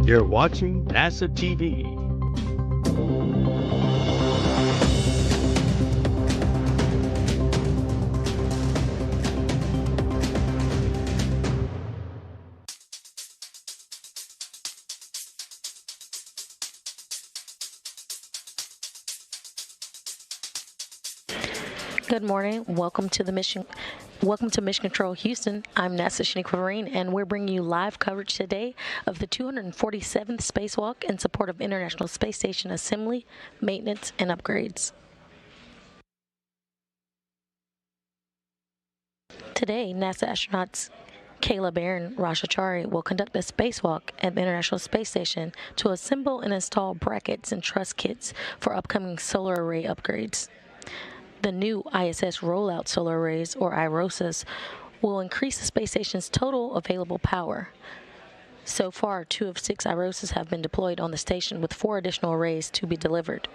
You're watching NASA TV. Good morning. Welcome to Mission Control Houston. I'm NASA Shaniqua Marine, and we're bringing you live coverage today of the 247th Spacewalk in support of International Space Station assembly, maintenance, and upgrades. Today, NASA astronauts Kayla Barron, Chari will conduct a spacewalk at the International Space Station to assemble and install brackets and truss kits for upcoming solar array upgrades. The new ISS rollout solar arrays, or IROSAs, will increase the space station's total available power. So far, 2 of 6 IROSAs have been deployed on the station, with 4 additional arrays to be delivered.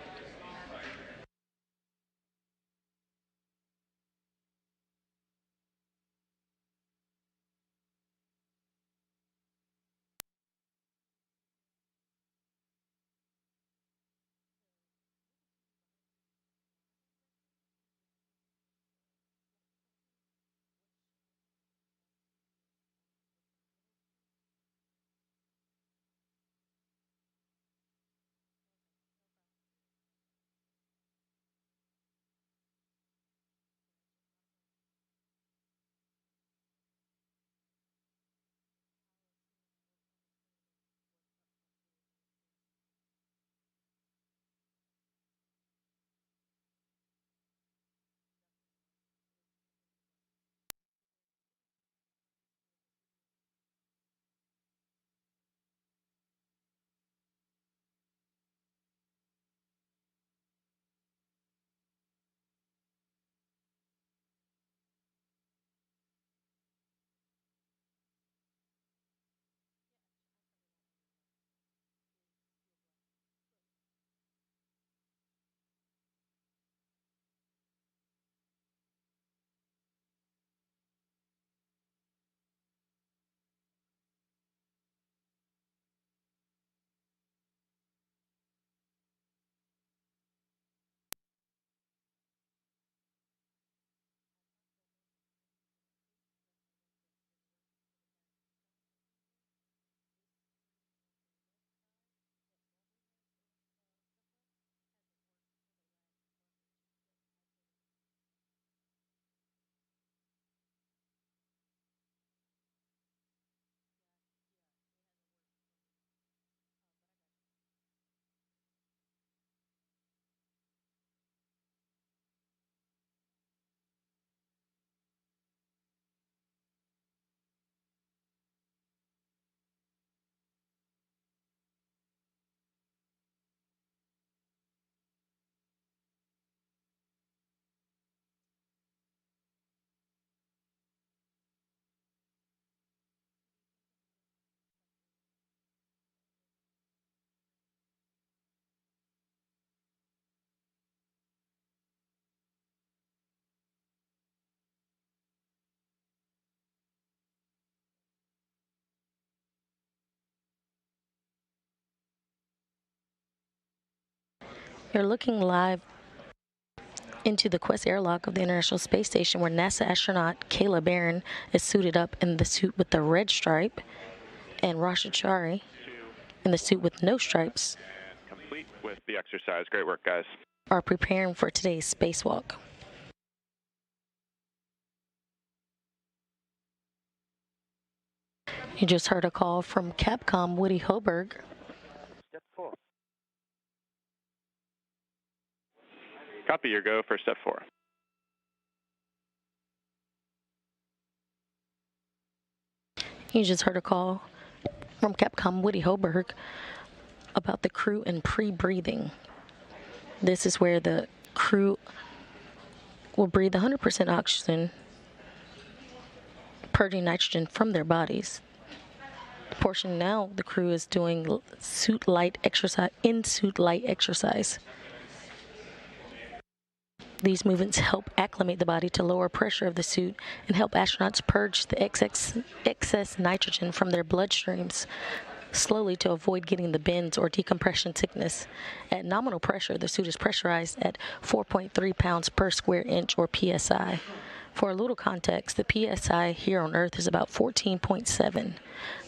You're looking live into the Quest airlock of the International Space Station, where NASA astronaut Kayla Barron is suited up in the suit with the red stripe, and Chari in the suit with no stripes. And complete with the exercise. Great work, guys. Are preparing for today's spacewalk. You just heard a call from Capcom Woody Hoberg. Step 4. Copy your go for step 4. You just heard a call from Capcom Woody Hoberg about the crew and pre-breathing. This is where the crew will breathe 100% oxygen, purging nitrogen from their bodies. The portion now the crew is doing in-suit light exercise. These movements help acclimate the body to lower pressure of the suit and help astronauts purge the excess nitrogen from their bloodstreams. slowly to avoid getting the bends or decompression sickness. At nominal pressure, the suit is pressurized at 4.3 pounds per square inch or psi. For a little context, the psi here on Earth is about 14.7.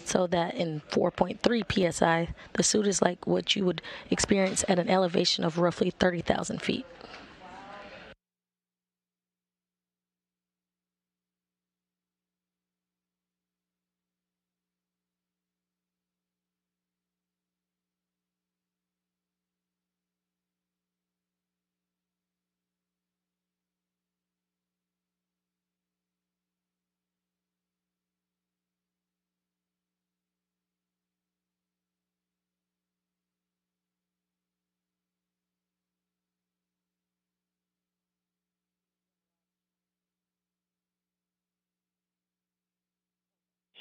So that in 4.3 psi, the suit is like what you would experience at an elevation of roughly 30,000 feet.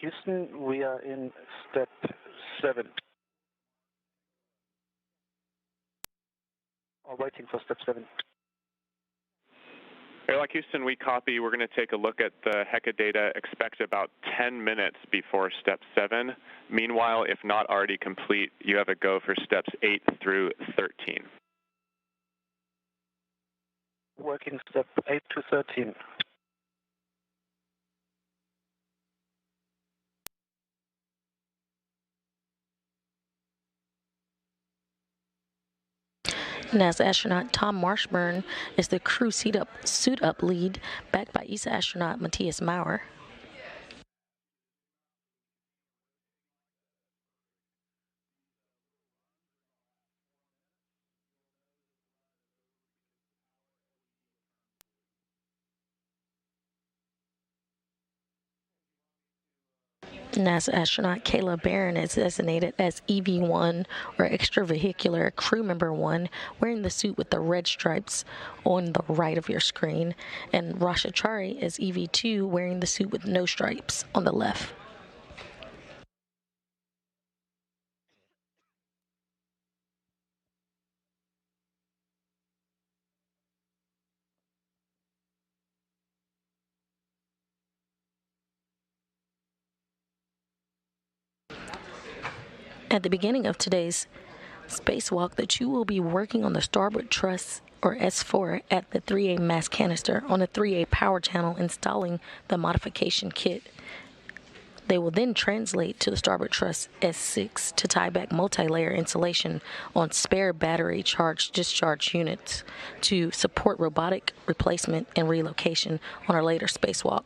Houston, we are in step 7. Or waiting for step 7. Airlock Houston, we copy. We're going to take a look at the HECA data. Expect about 10 minutes before step 7. Meanwhile, if not already complete, you have a go for steps 8 through 13. Working step 8 to 13. NASA astronaut Tom Marshburn is the crew suit up lead, backed by ESA astronaut Matthias Maurer. NASA astronaut Kayla Barron is designated as EV1 or extravehicular crew member 1, wearing the suit with the red stripes on the right of your screen, and Chari is EV2, wearing the suit with no stripes on the left. At the beginning of today's spacewalk, the two will be working on the starboard truss, or S4, at the 3A mass canister on the 3A power channel, installing the modification kit. They will then translate to the starboard truss S6 to tie back multi-layer insulation on spare battery charge-discharge units to support robotic replacement and relocation on our later spacewalk.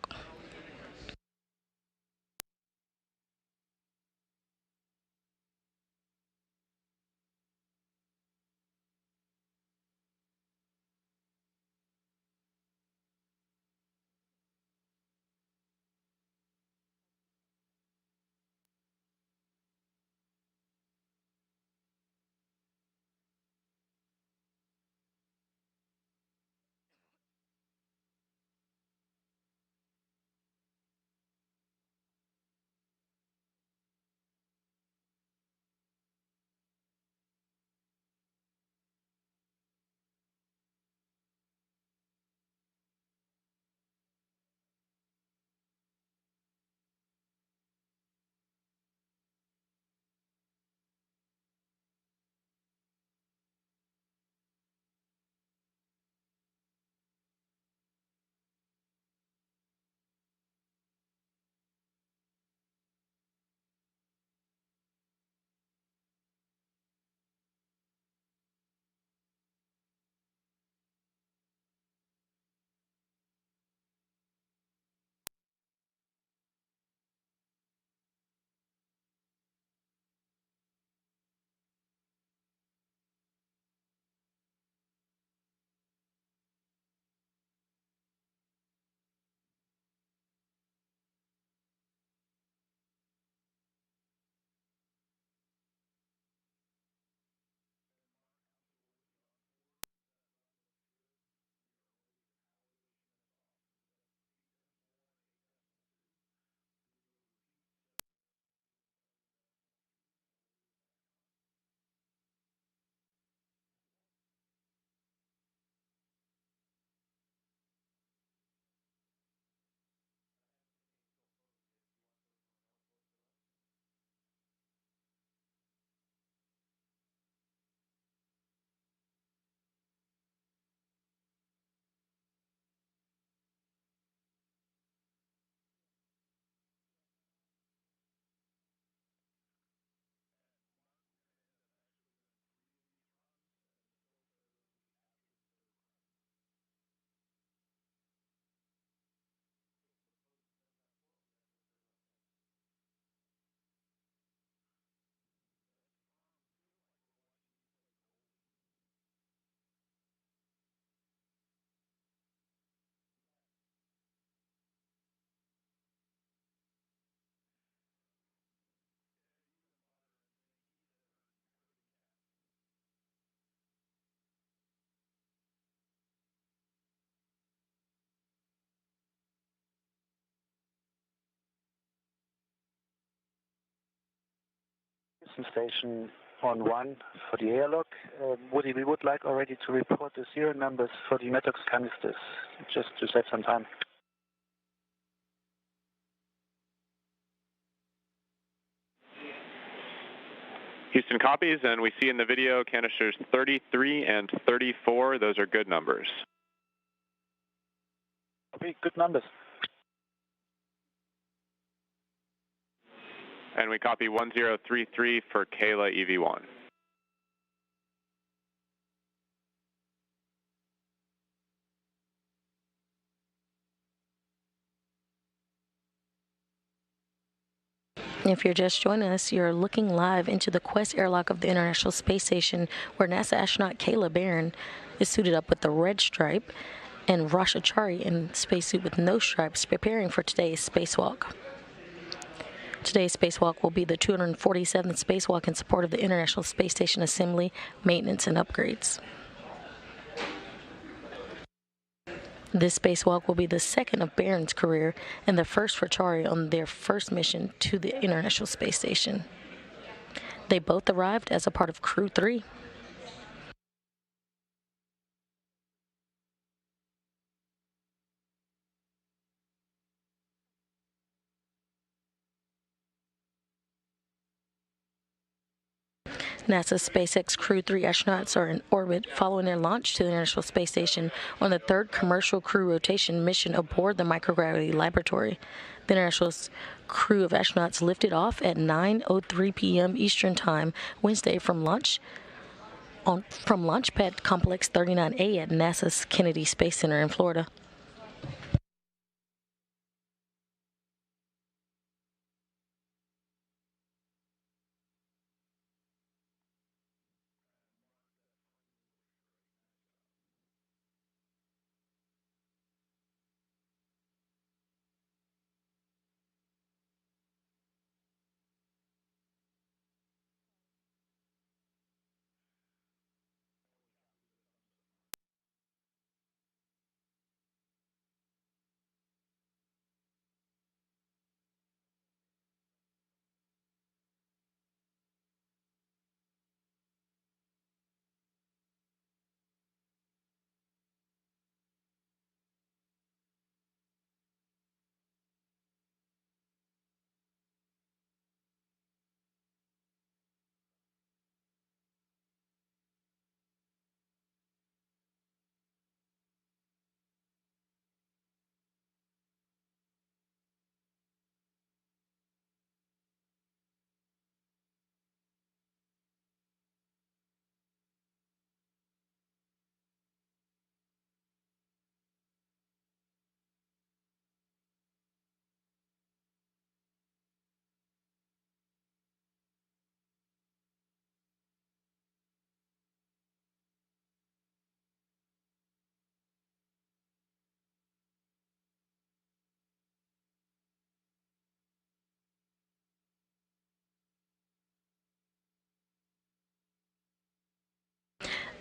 Houston Station on 1 for the airlock. Woody, we would like already to report the serial numbers for the Metox canisters, just to save some time. Houston copies, and we see in the video canisters 33 and 34. Those are good numbers. Okay, good numbers. And we copy 1033 for Kayla EV1. If you're just joining us, you're looking live into the Quest airlock of the International Space Station, where NASA astronaut Kayla Barron is suited up with the red stripe, and Rasha Chari in spacesuit with no stripes, preparing for today's spacewalk. Today's spacewalk will be the 247th spacewalk in support of the International Space Station assembly, maintenance, and upgrades. This spacewalk will be the second of Barron's career and the first for Chari on their first mission to the International Space Station. They both arrived as a part of Crew 3. NASA's SpaceX Crew 3 astronauts are in orbit following their launch to the International Space Station on the third commercial crew rotation mission aboard the microgravity laboratory. The International's crew of astronauts lifted off at 9:03 p.m. Eastern Time Wednesday from Launchpad Complex 39A at NASA's Kennedy Space Center in Florida.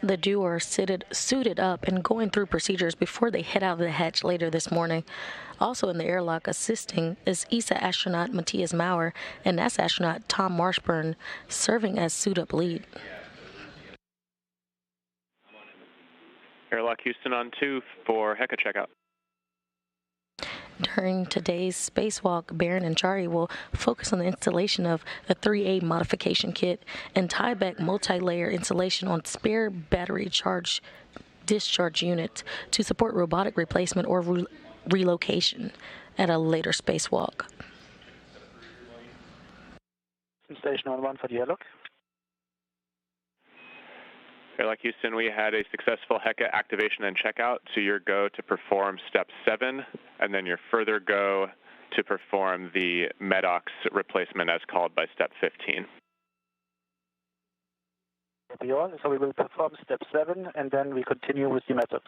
The duo are suited up and going through procedures before they head out of the hatch later this morning. Also in the airlock assisting is ESA astronaut Matthias Maurer and NASA astronaut Tom Marshburn, serving as suit-up lead. Airlock Houston on 2 for HECA checkout. During today's spacewalk, Barron and Chari will focus on the installation of a 3A modification kit and tieback multi-layer installation on spare battery discharge units to support robotic replacement or relocation at a later spacewalk. Station on 1 for the airlock. Airlock Houston, we had a successful HECA activation and checkout, so your go to perform step 7, and then your further go to perform the MEDOX replacement as called by step 15. So we will perform step 7, and then we continue with the methods.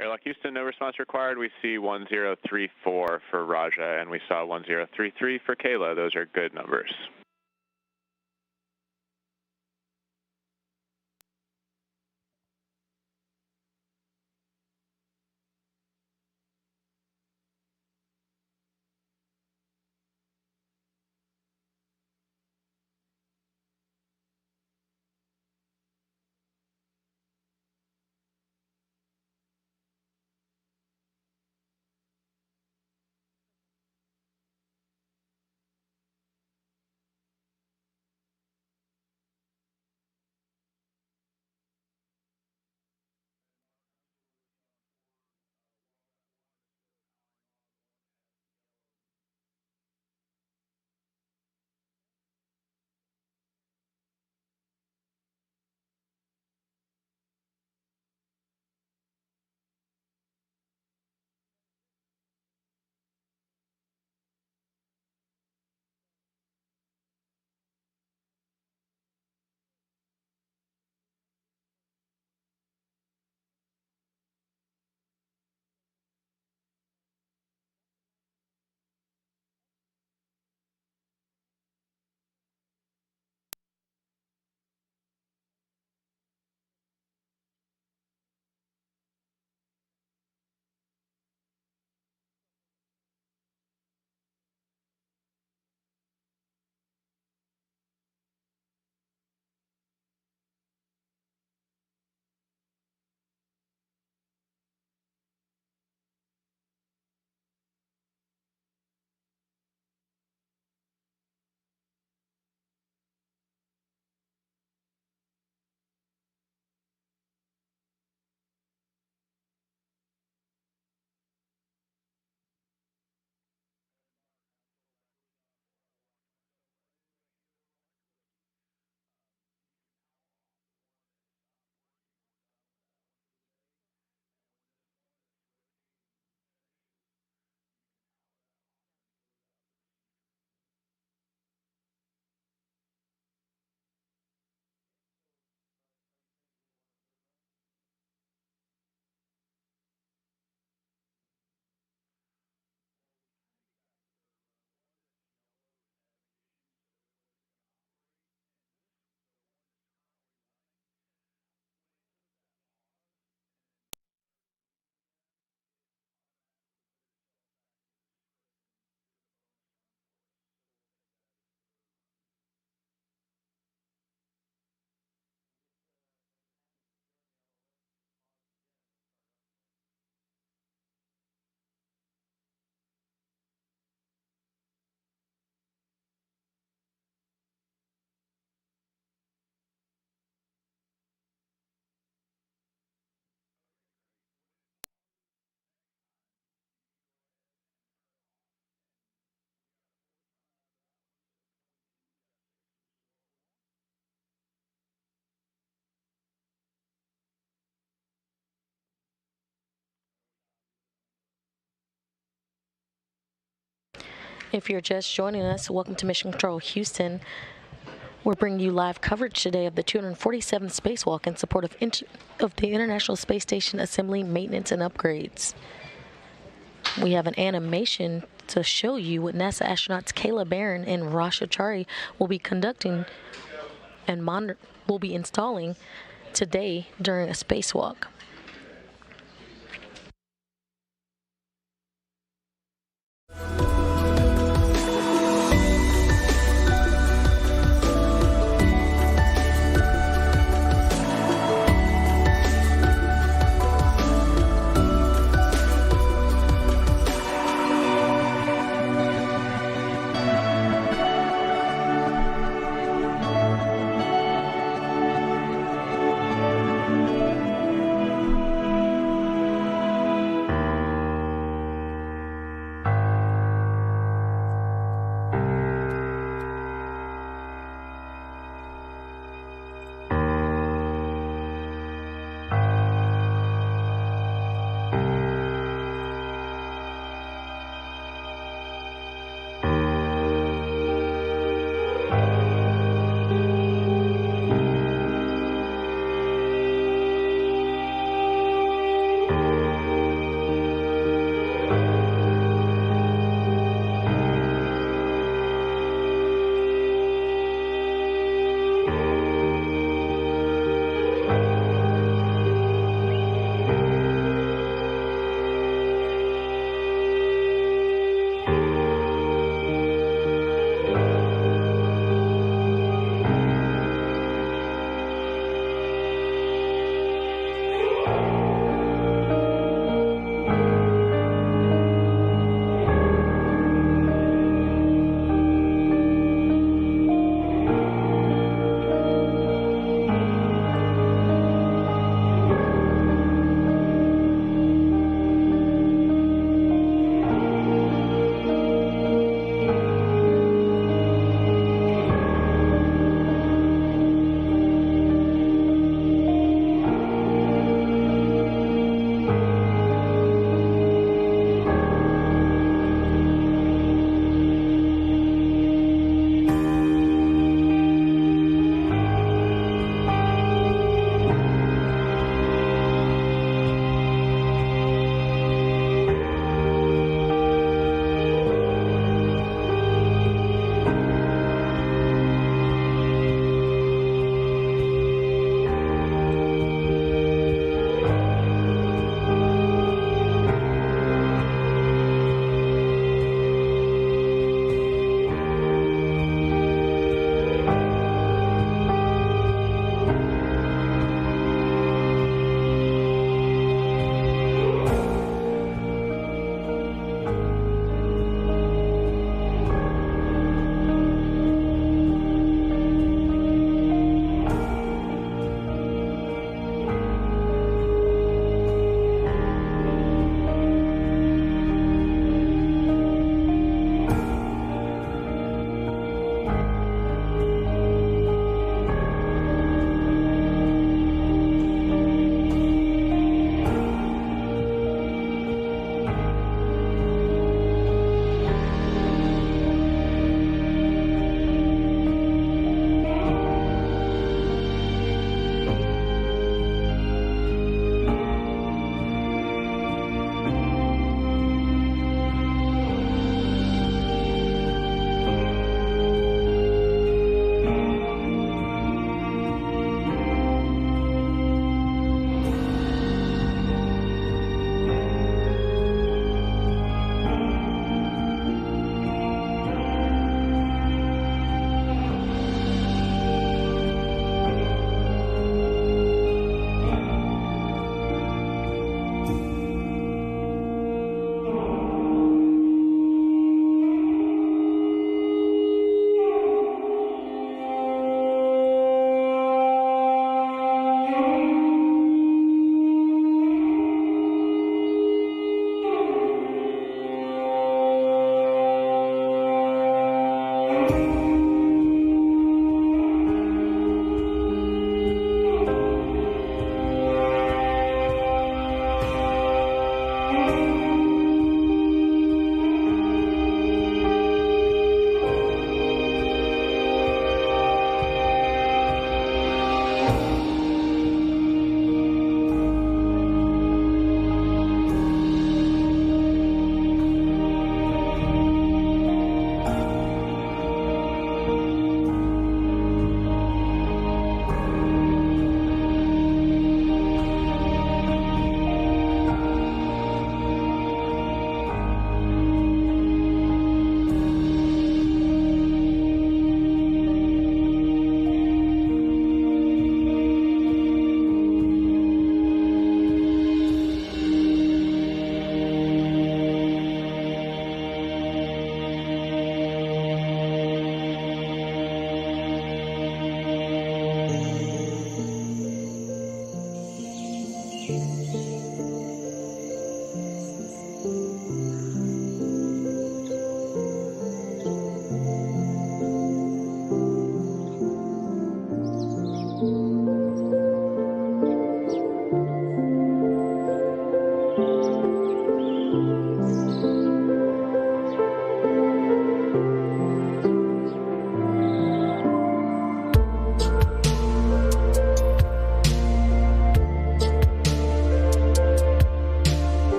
Airlock Houston, no response required. We see 1034 for Raja, and we saw 1033 for Kayla. Those are good numbers. If you're just joining us, welcome to Mission Control Houston. We're bringing you live coverage today of the 247th Spacewalk in support of the International Space Station assembly, maintenance, and upgrades. We have an animation to show you what NASA astronauts Kayla Barron and Chari will be conducting and will be installing today during a spacewalk.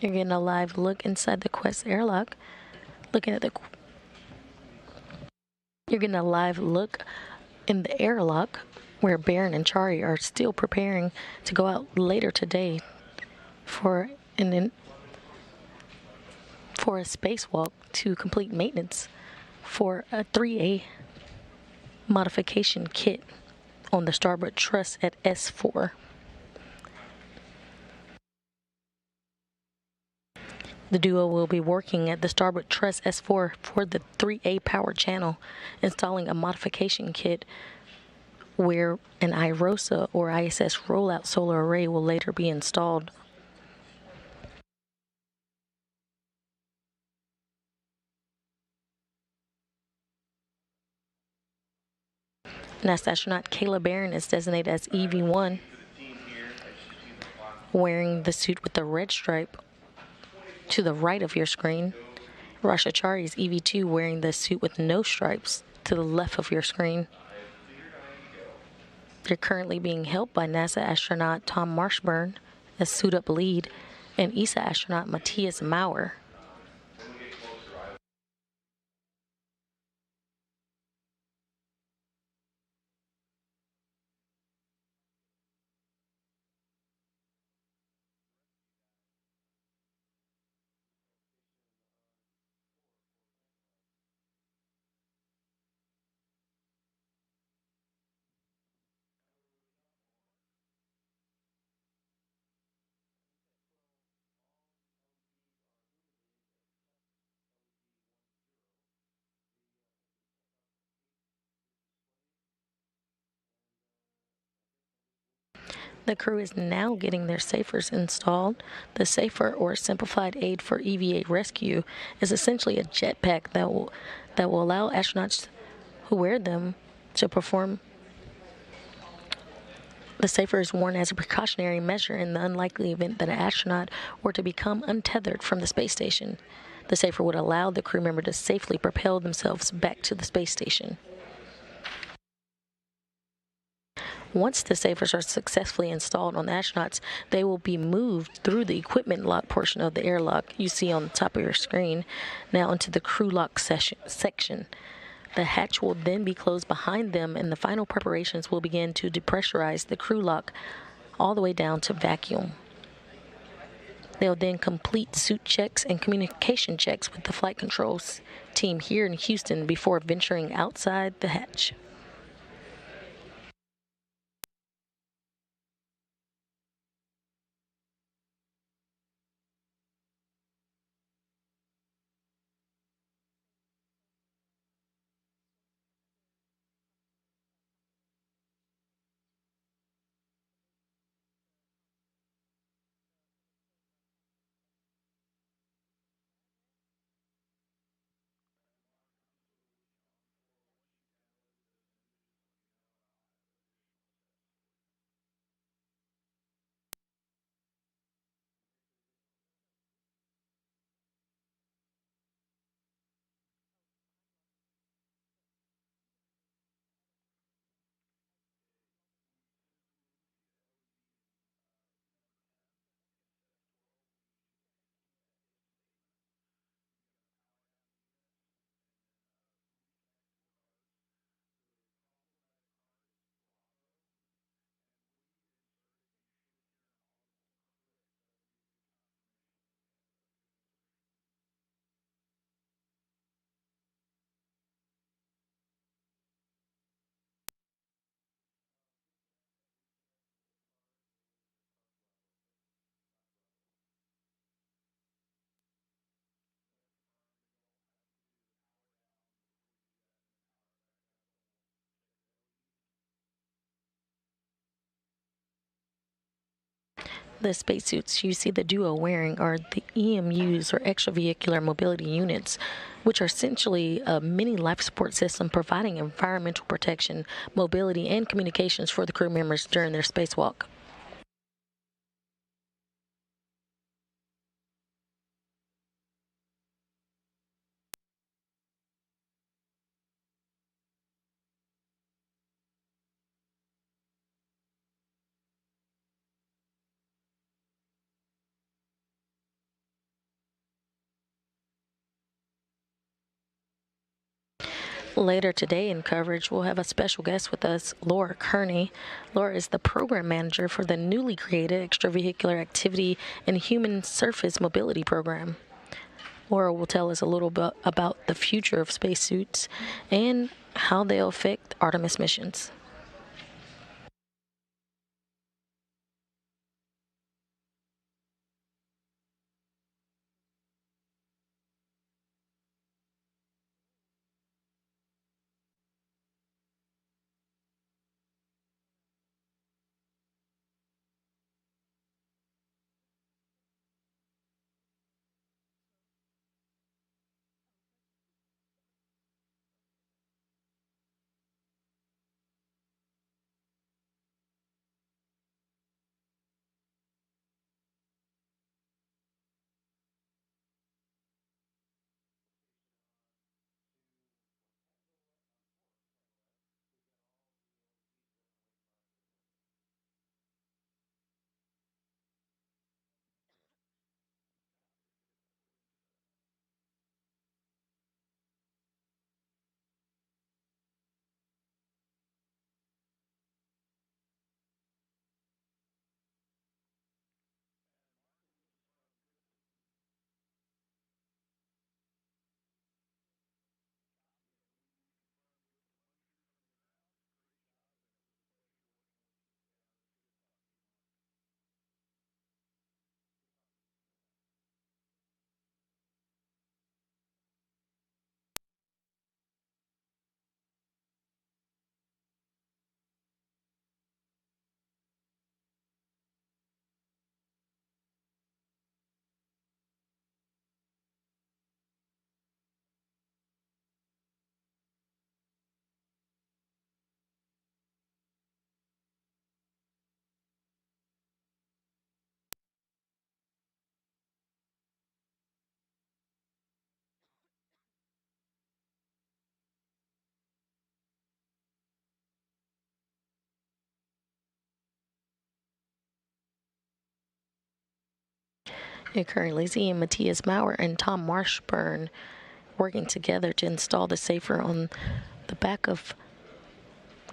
You're getting a live look inside the Quest airlock. You're getting a live look in the airlock where Barron and Chari are still preparing to go out later today for a spacewalk to complete maintenance for a 3A modification kit on the starboard truss at S4. The duo will be working at the starboard truss S4 for the 3A power channel, installing a modification kit where an IROSA or ISS rollout solar array will later be installed. NASA astronaut Kayla Barron is designated as EV1, wearing the suit with the red stripe to the right of your screen. Chari is EV2, wearing the suit with no stripes to the left of your screen. They're currently being helped by NASA astronaut Tom Marshburn as suit up lead and ESA astronaut Matthias Maurer. The crew is now getting their safers installed. The safer, or simplified aid for EVA rescue, is essentially a jetpack that will allow astronauts who wear them to perform. The safer is worn as a precautionary measure in the unlikely event that an astronaut were to become untethered from the space station. The safer would allow the crew member to safely propel themselves back to the space station. Once the safers are successfully installed on the astronauts, they will be moved through the equipment lock portion of the airlock you see on the top of your screen, now into the crew lock section. The hatch will then be closed behind them, and the final preparations will begin to depressurize the crew lock all the way down to vacuum. They'll then complete suit checks and communication checks with the flight controls team here in Houston before venturing outside the hatch. The spacesuits you see the duo wearing are the EMUs, or extravehicular mobility units, which are essentially a mini life support system providing environmental protection, mobility, and communications for the crew members during their spacewalk. Later today in coverage, we'll have a special guest with us, Laura Kearney. Laura is the program manager for the newly created Extravehicular Activity and Human Surface Mobility Program. Laura will tell us a little bit about the future of spacesuits and how they'll affect Artemis missions. You're currently seeing Matthias Maurer and Tom Marshburn working together to install the safer on the back of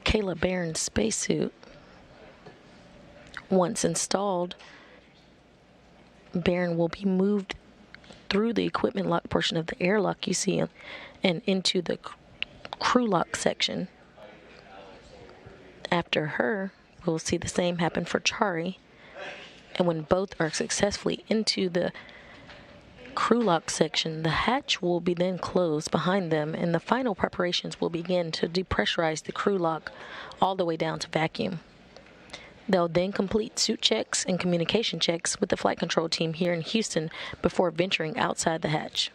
Kayla Barron's spacesuit. Once installed, Barron will be moved through the equipment lock portion of the airlock you see and into the crew lock section. After her, we'll see the same happen for Chari. And when both are successfully into the crew lock section, the hatch will be then closed behind them, and the final preparations will begin to depressurize the crew lock all the way down to vacuum. They'll then complete suit checks and communication checks with the flight control team here in Houston before venturing outside the hatch.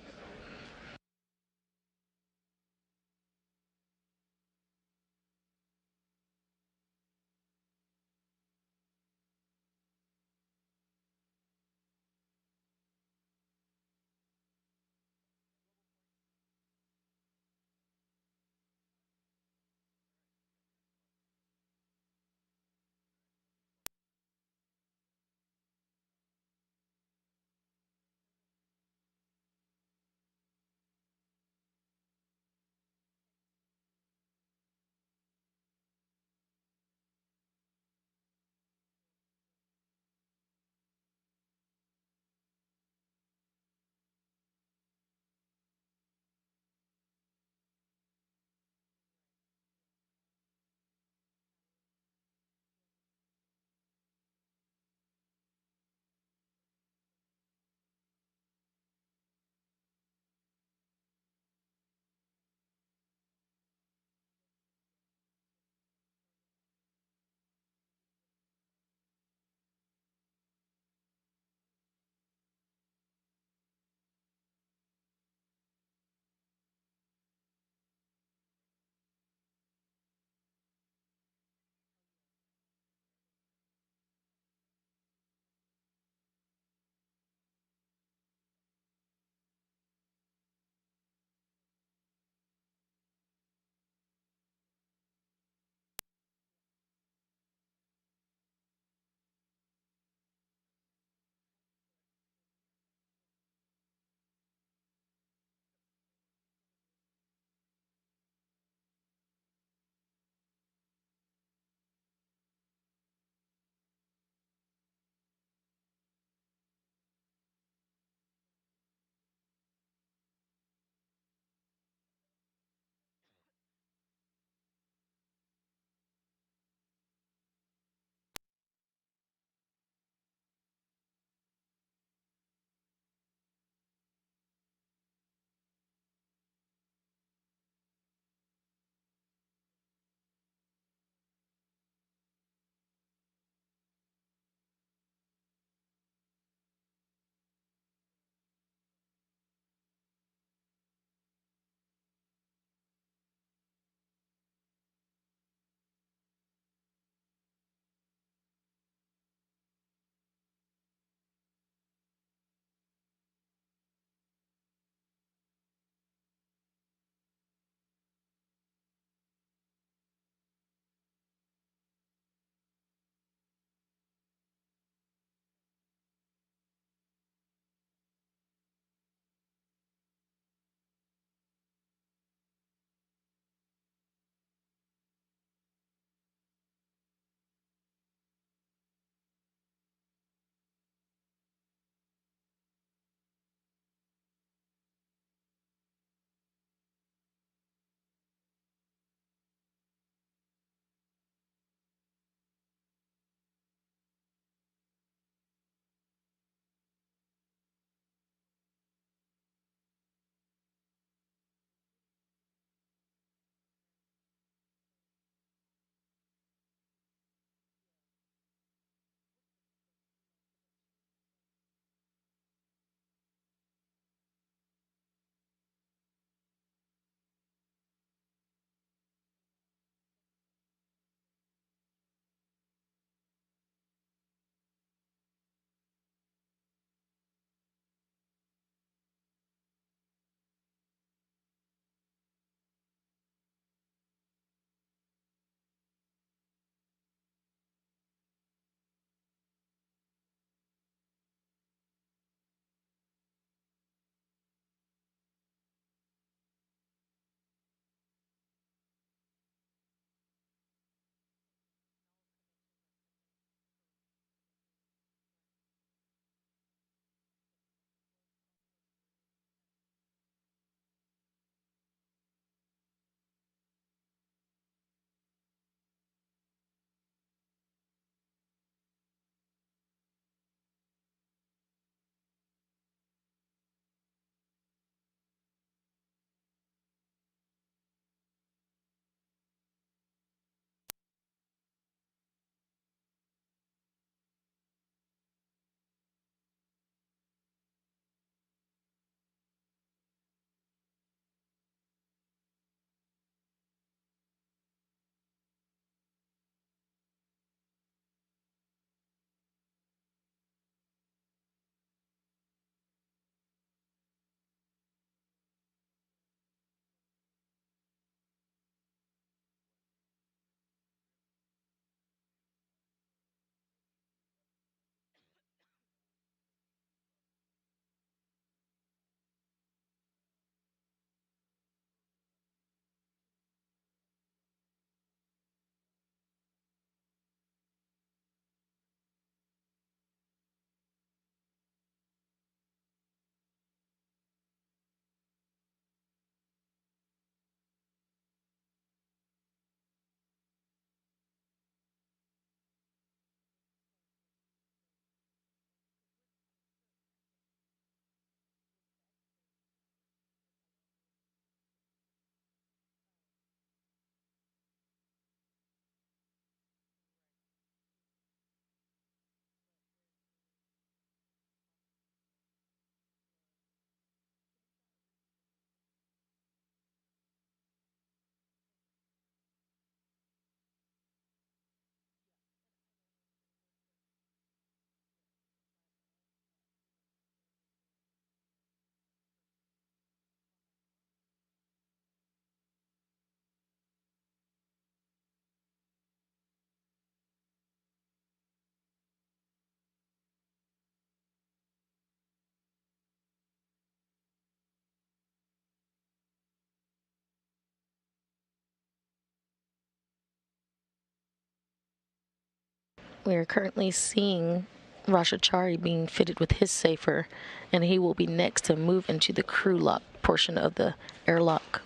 We are currently seeing Chari being fitted with his safer, and he will be next to move into the crew lock portion of the airlock.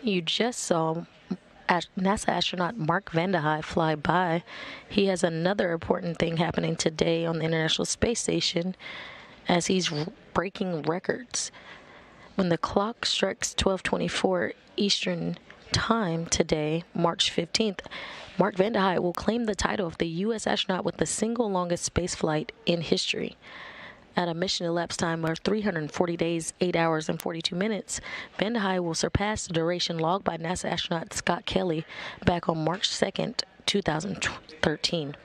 You just saw NASA astronaut Mark Vande Hei fly by. He has another important thing happening today on the International Space Station as he's breaking records. When the clock strikes 12:24 Eastern Time today, March 15th, Mark Vande Hei will claim the title of the U.S. astronaut with the single longest space flight in history. At a mission elapsed time of 340 days, 8 hours, and 42 minutes, Vande Hei will surpass the duration logged by NASA astronaut Scott Kelly back on March 2nd, 2013.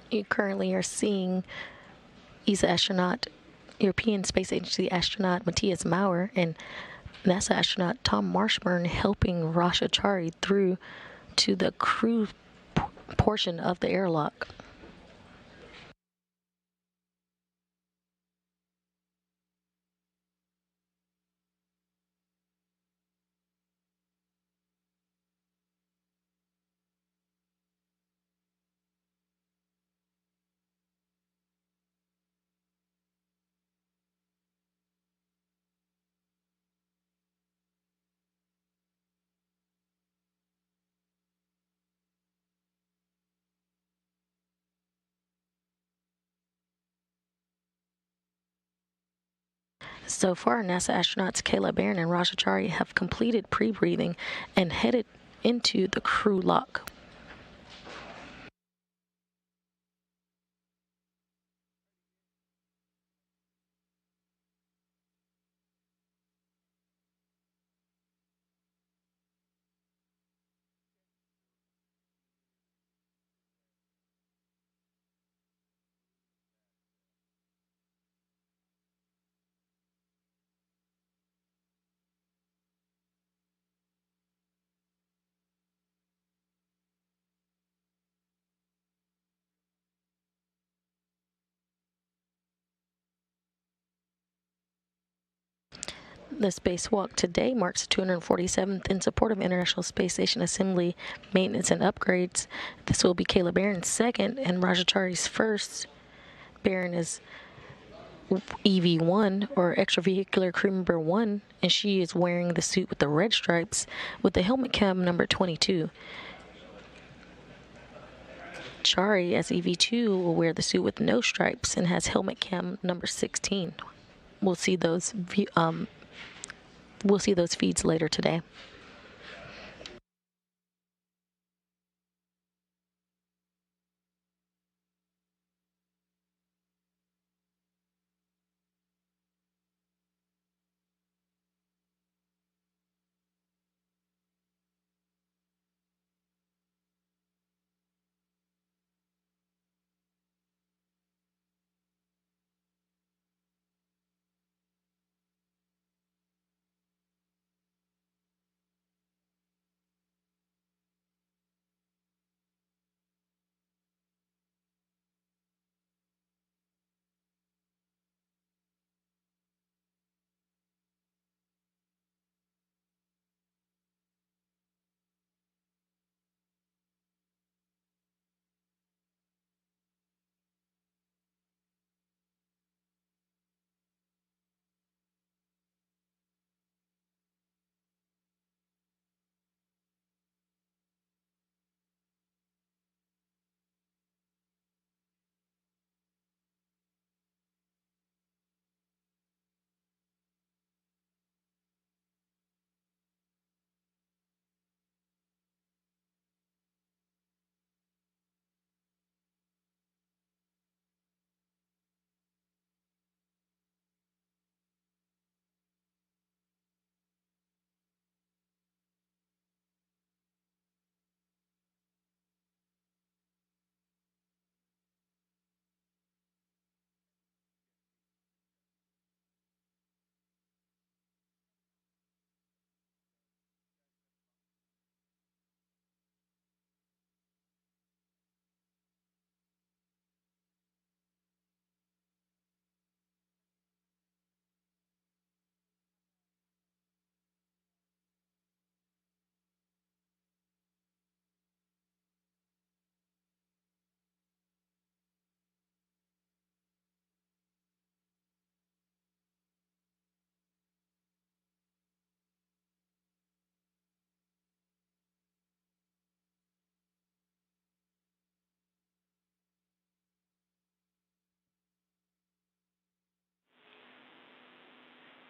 You currently are seeing ESA astronaut, European Space Agency astronaut Matthias Maurer and NASA astronaut Tom Marshburn helping Rasha Chari through to the crew portion of the airlock. So far, NASA astronauts Kayla Barron and Rasha Chari have completed pre-breathing and headed into the crew lock. The spacewalk today marks the 247th in support of International Space Station assembly, maintenance, and upgrades. This will be Kayla Barron's second and Rasha Chari's first. Barron is EV1, or extravehicular crew member 1, and she is wearing the suit with the red stripes with the helmet cam number 22. Chari, as EV2, will wear the suit with no stripes and has helmet cam number 16. We'll see those feeds later today.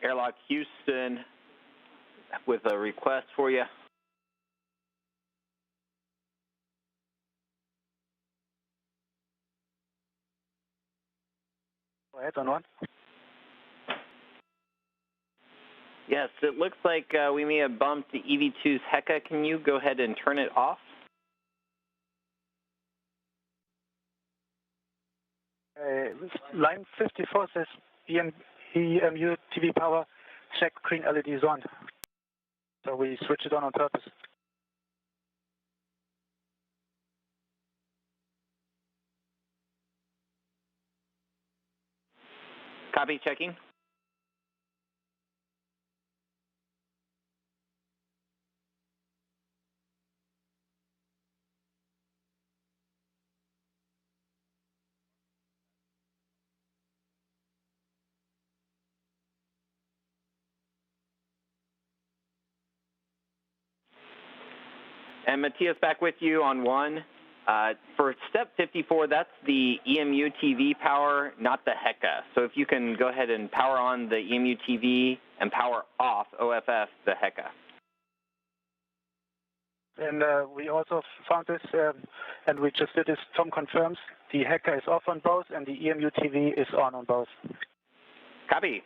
Airlock Houston with a request for you. Go ahead on one. Yes, it looks like we may have bumped the EV2's HECA. Can you go ahead and turn it off? Okay, line 54 says EMU TV power, check green LED is on. So we switch it on purpose. Copy, checking. And Matthias, back with you on 1. For step 54, that's the EMU TV power, not the HECA. So if you can go ahead and power on the EMU TV and power off OFF, the HECA. And we also found this, and we just did this. Tom confirms the HECA is off on both, and the EMU TV is on both. Copy.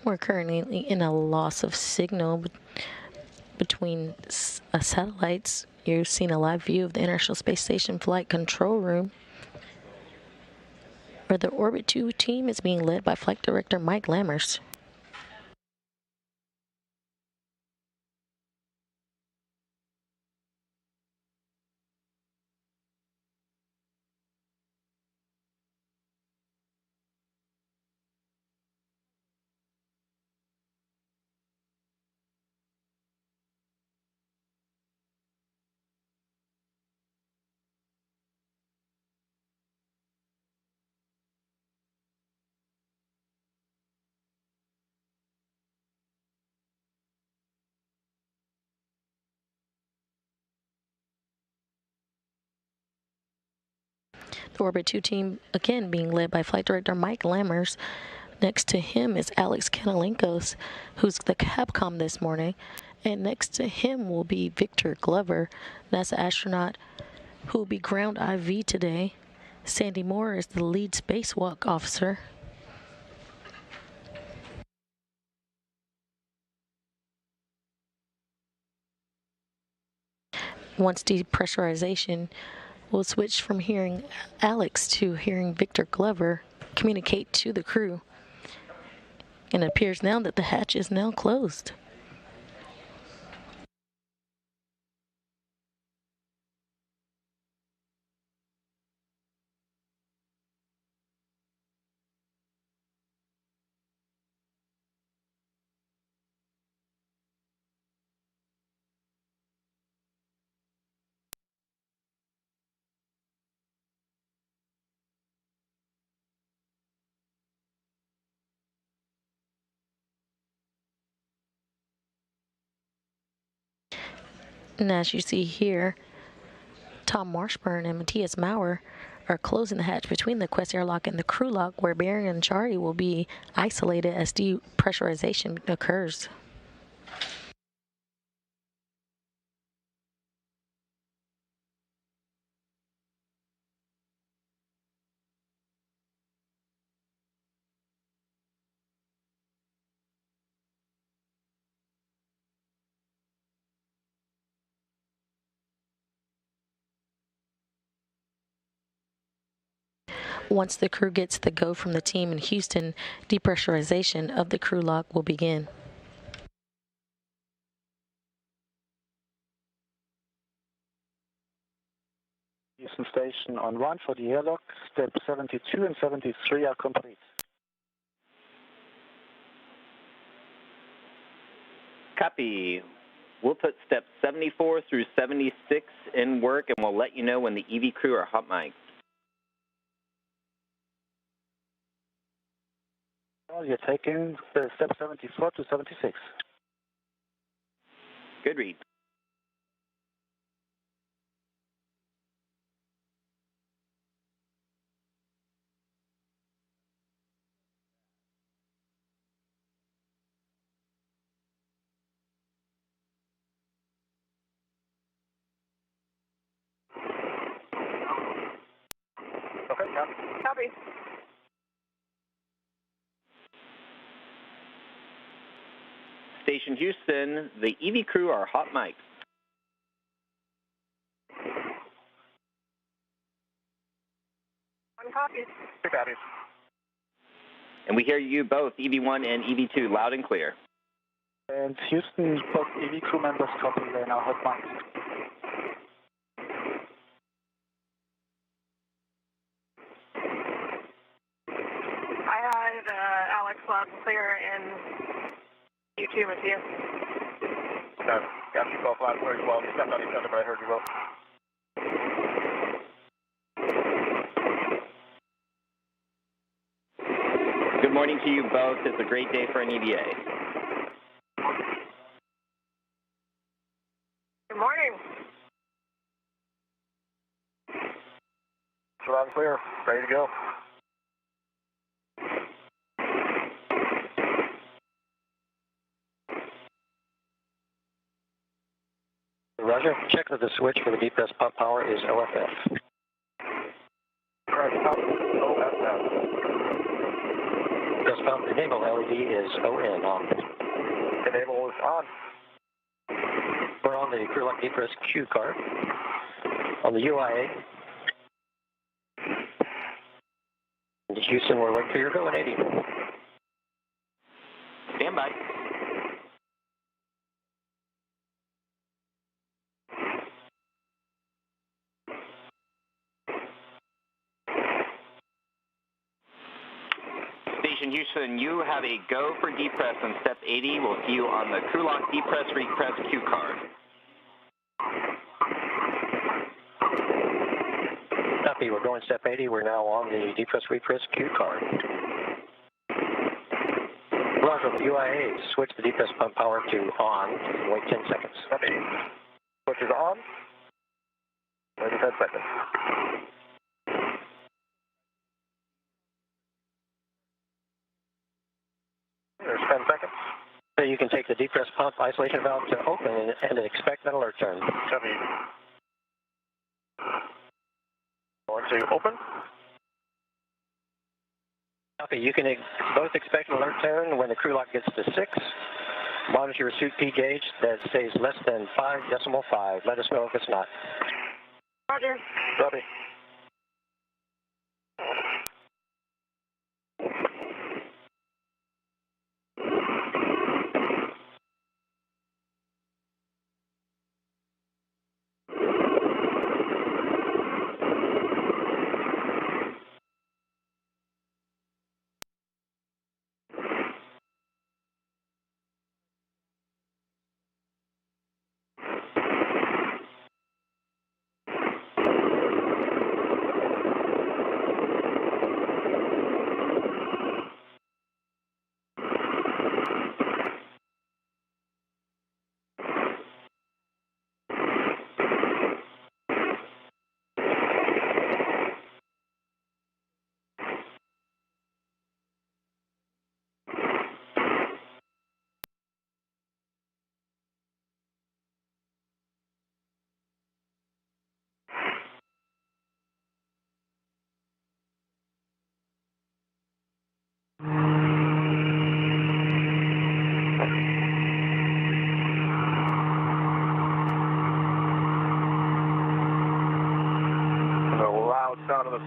We're currently in a loss of signal between satellites. You've seen a live view of the International Space Station Flight Control Room, where the Orbit 2 team is being led by Flight Director Mike Lammers. The Orbit 2 team, again, being led by Flight Director Mike Lammers. Next to him is Alex Kanalenkos, who's the Capcom this morning. And next to him will be Victor Glover, NASA astronaut, who will be ground IV today. Sandy Moore is the lead spacewalk officer. Once depressurization, we'll switch from hearing Alex to hearing Victor Glover communicate to the crew. And it appears now that the hatch is now closed. And as you see here, Tom Marshburn and Matthias Maurer are closing the hatch between the Quest airlock and the crew lock, where Barron and Chari will be isolated as depressurization occurs. Once the crew gets the go from the team in Houston, depressurization of the crew lock will begin. Houston Station on 1 for the airlock. Step 72 and 73 are complete. Copy. We'll put steps 74 through 76 in work, and we'll let you know when the EV crew are hot mic'd. Well, you're taking step 74 to 76. Good read. Okay, copy. Station Houston, the EV crew are hot mic'd. One copy. Two copies. And we hear you both, EV1 and EV2, loud and clear. And Houston, both EV crew members copy. They're now hot mic'd. Alex loud and clear in U2, Matthias. No, got you both loud and clear as well. You stepped on each other, but I heard you well. Good morning to you both. It's a great day for an EVA. Good morning. Loud and clear, ready to go. Roger. Check that the switch for the depressed pump power is OFF. Correct. OFF. Depressed pump enable LED is on. Enable is on. We're on the crew lock depressed Q card. On the UIA. Houston, we're waiting for your go at 80. Stand by. Station Houston, you have a go for depress on step 80. We'll see you on the crew lock depress repress Q card. Copy, we're going step 80. We're now on the depress repress Q card. Roger, the UIA, switch the depress pump power to on. Wait 10 seconds. Copy. Switch is on. Wait 10 seconds. There's 10 seconds. So you can take the depress pump isolation valve to open and expect an alert turn. Copy. Going to open. Copy. You can both expect an alert turn when the crew lock gets to 6. Monitor your suit P gauge that stays less than 5.5. Let us know if it's not. Roger. Copy.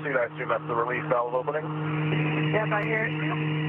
suit, I assume that's the relief valve opening? Yep, I hear it.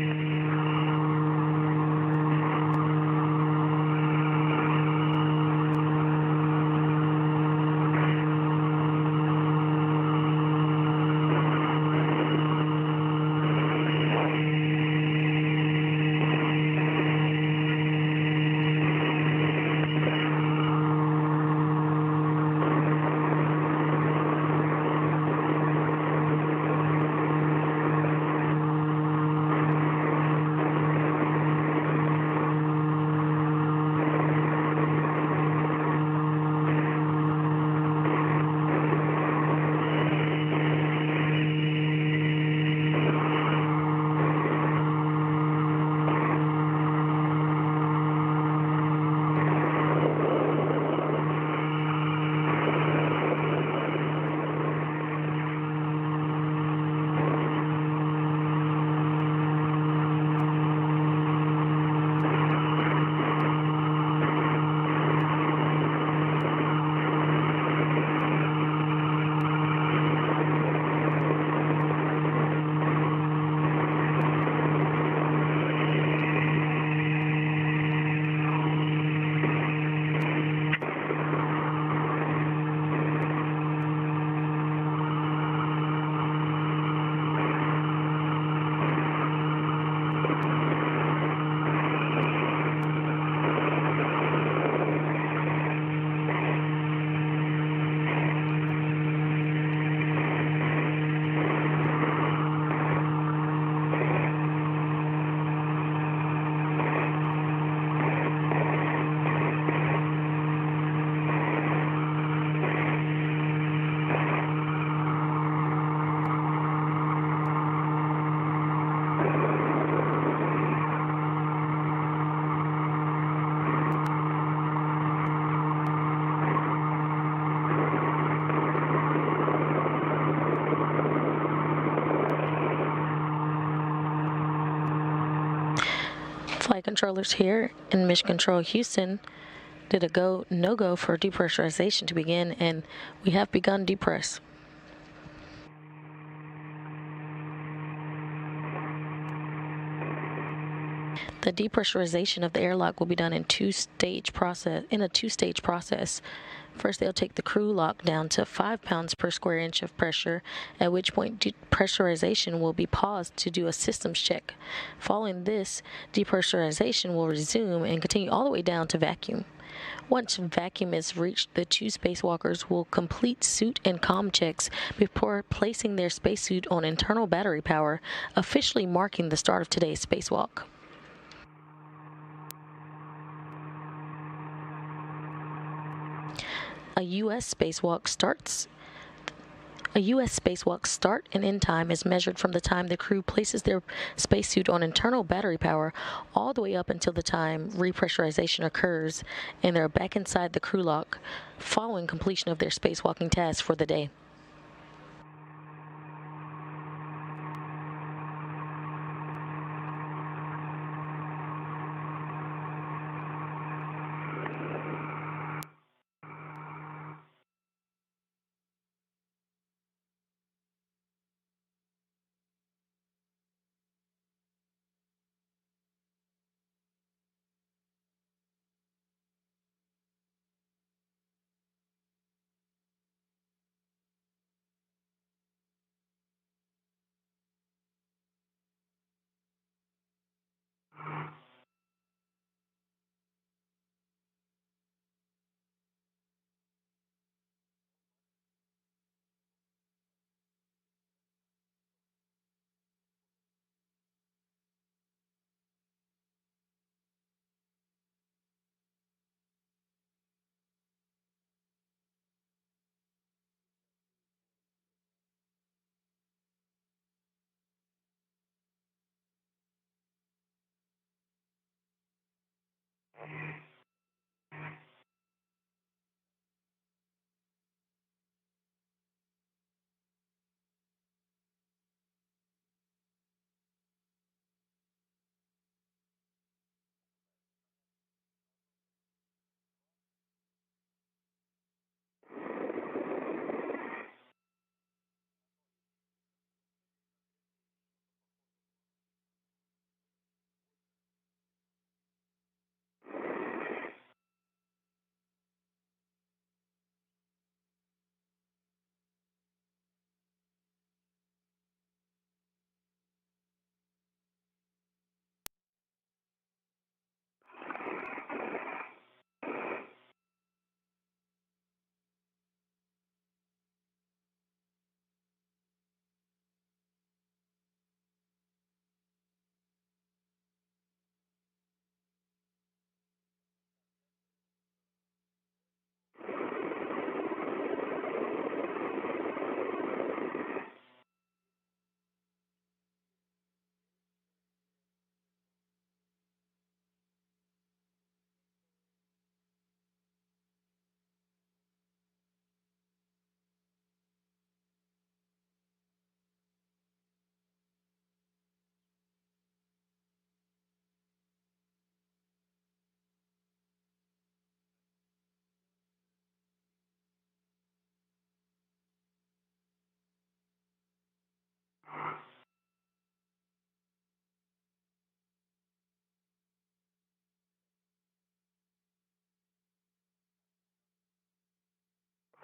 Flight controllers here in Mission Control Houston did a go, no-go for depressurization to begin, and we have begun depress. The depressurization of the airlock will be done in a two-stage process. First, they'll take the crew lock down to 5 pounds per square inch of pressure, at which point depressurization will be paused to do a systems check. Following this, depressurization will resume and continue all the way down to vacuum. Once vacuum is reached, the two spacewalkers will complete suit and comm checks before placing their spacesuit on internal battery power, officially marking the start of today's spacewalk. A U.S. spacewalk start and end time is measured from the time the crew places their spacesuit on internal battery power all the way up until the time repressurization occurs and they're back inside the crew lock following completion of their spacewalking task for the day.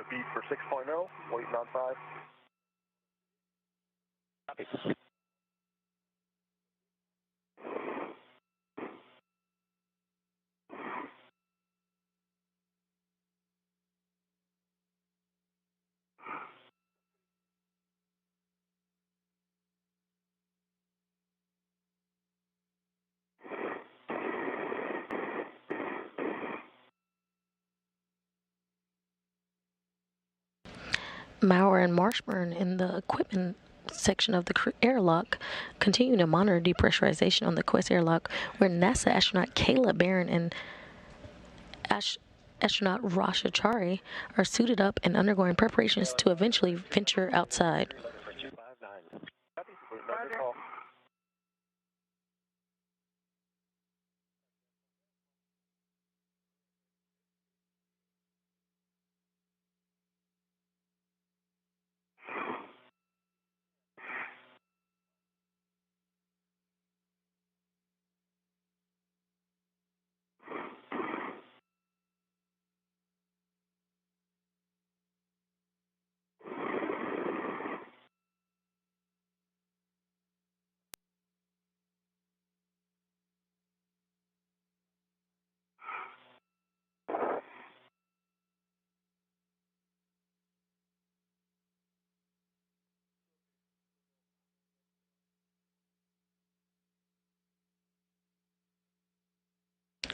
repeat for 6.0, waiting on 5. Copy. Maurer and Marshburn in the equipment section of the airlock continue to monitor depressurization on the Quest airlock, where NASA astronaut Kayla Barron and astronaut Rasha Chari are suited up and undergoing preparations to eventually venture outside.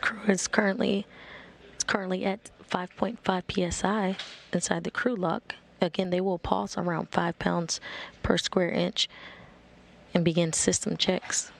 Crew is currently at 5.5 psi inside the crew lock. Again, they will pulse around 5 pounds per square inch and begin system checks.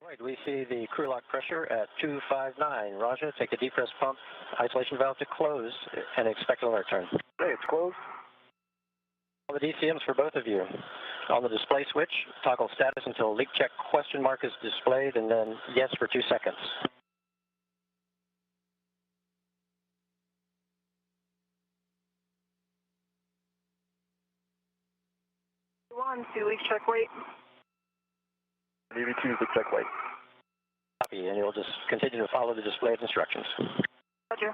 Right, we see the crew lock pressure at 259. Roger, take the depress pump isolation valve to close and expect an alert turn. Hey, it's closed. All the DCMs for both of you. On the display switch, toggle status until leak check question mark is displayed, and then yes for 2 seconds. 1, 2 leak check, wait. EV2 is the check wait. Copy, and you'll just continue to follow the displayed instructions. Roger.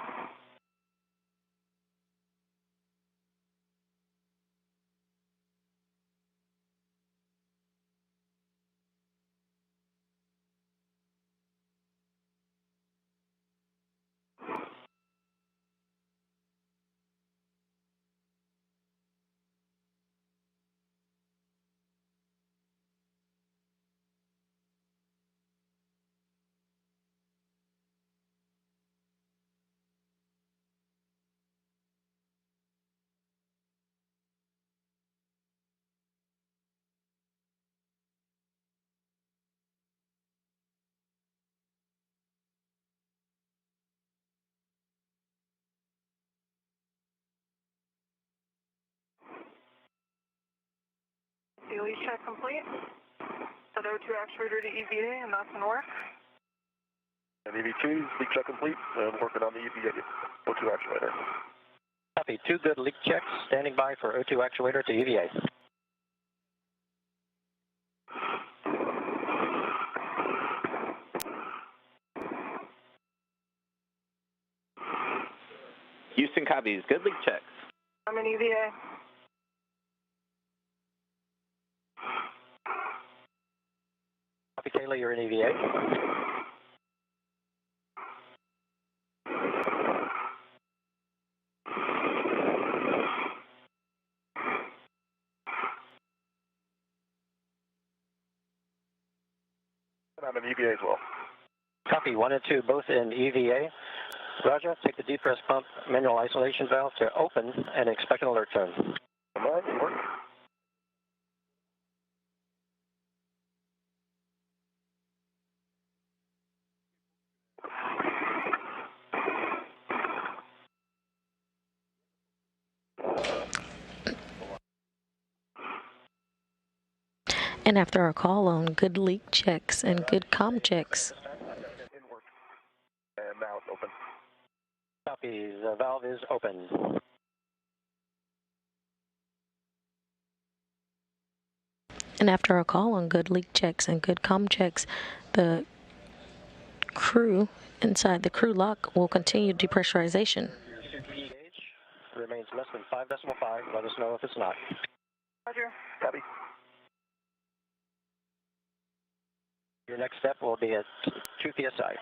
Leak check complete. Set O2 actuator to EVA, and that's in work. And EV2 leak check complete, and working on the EVA O2 actuator. Copy, 2 good leak checks, standing by for O2 actuator to EVA. Houston copies. Good leak checks. I'm in EVA. Copy, Kayla, you're in EVA. And I'm in EVA as well. Copy, 1 and 2, both in EVA. Roger, take the depress pump manual isolation valve to open and expect an alert turn. Am I in work? And after our call on good leak checks and good comm checks. In work. And now it's open. Copy. The valve is open. And after our call on good leak checks and good comm checks, the crew inside the crew lock will continue depressurization. Gauge remains less than 5.5. Let us know if it's not. Roger. Copy. Your next step will be at 2 psi.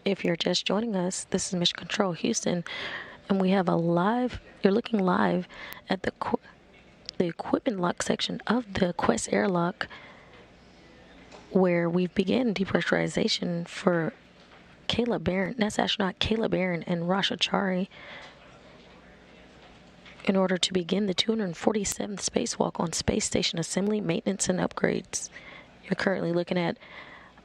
If you're just joining us, this is Mission Control Houston, and we have you're looking live at the equipment lock section of the Quest airlock, where we've begun depressurization for Kayla Barron, NASA astronaut Kayla Barron and Rasha Chari, in order to begin the 247th spacewalk on space station assembly, maintenance, and upgrades. You're currently looking at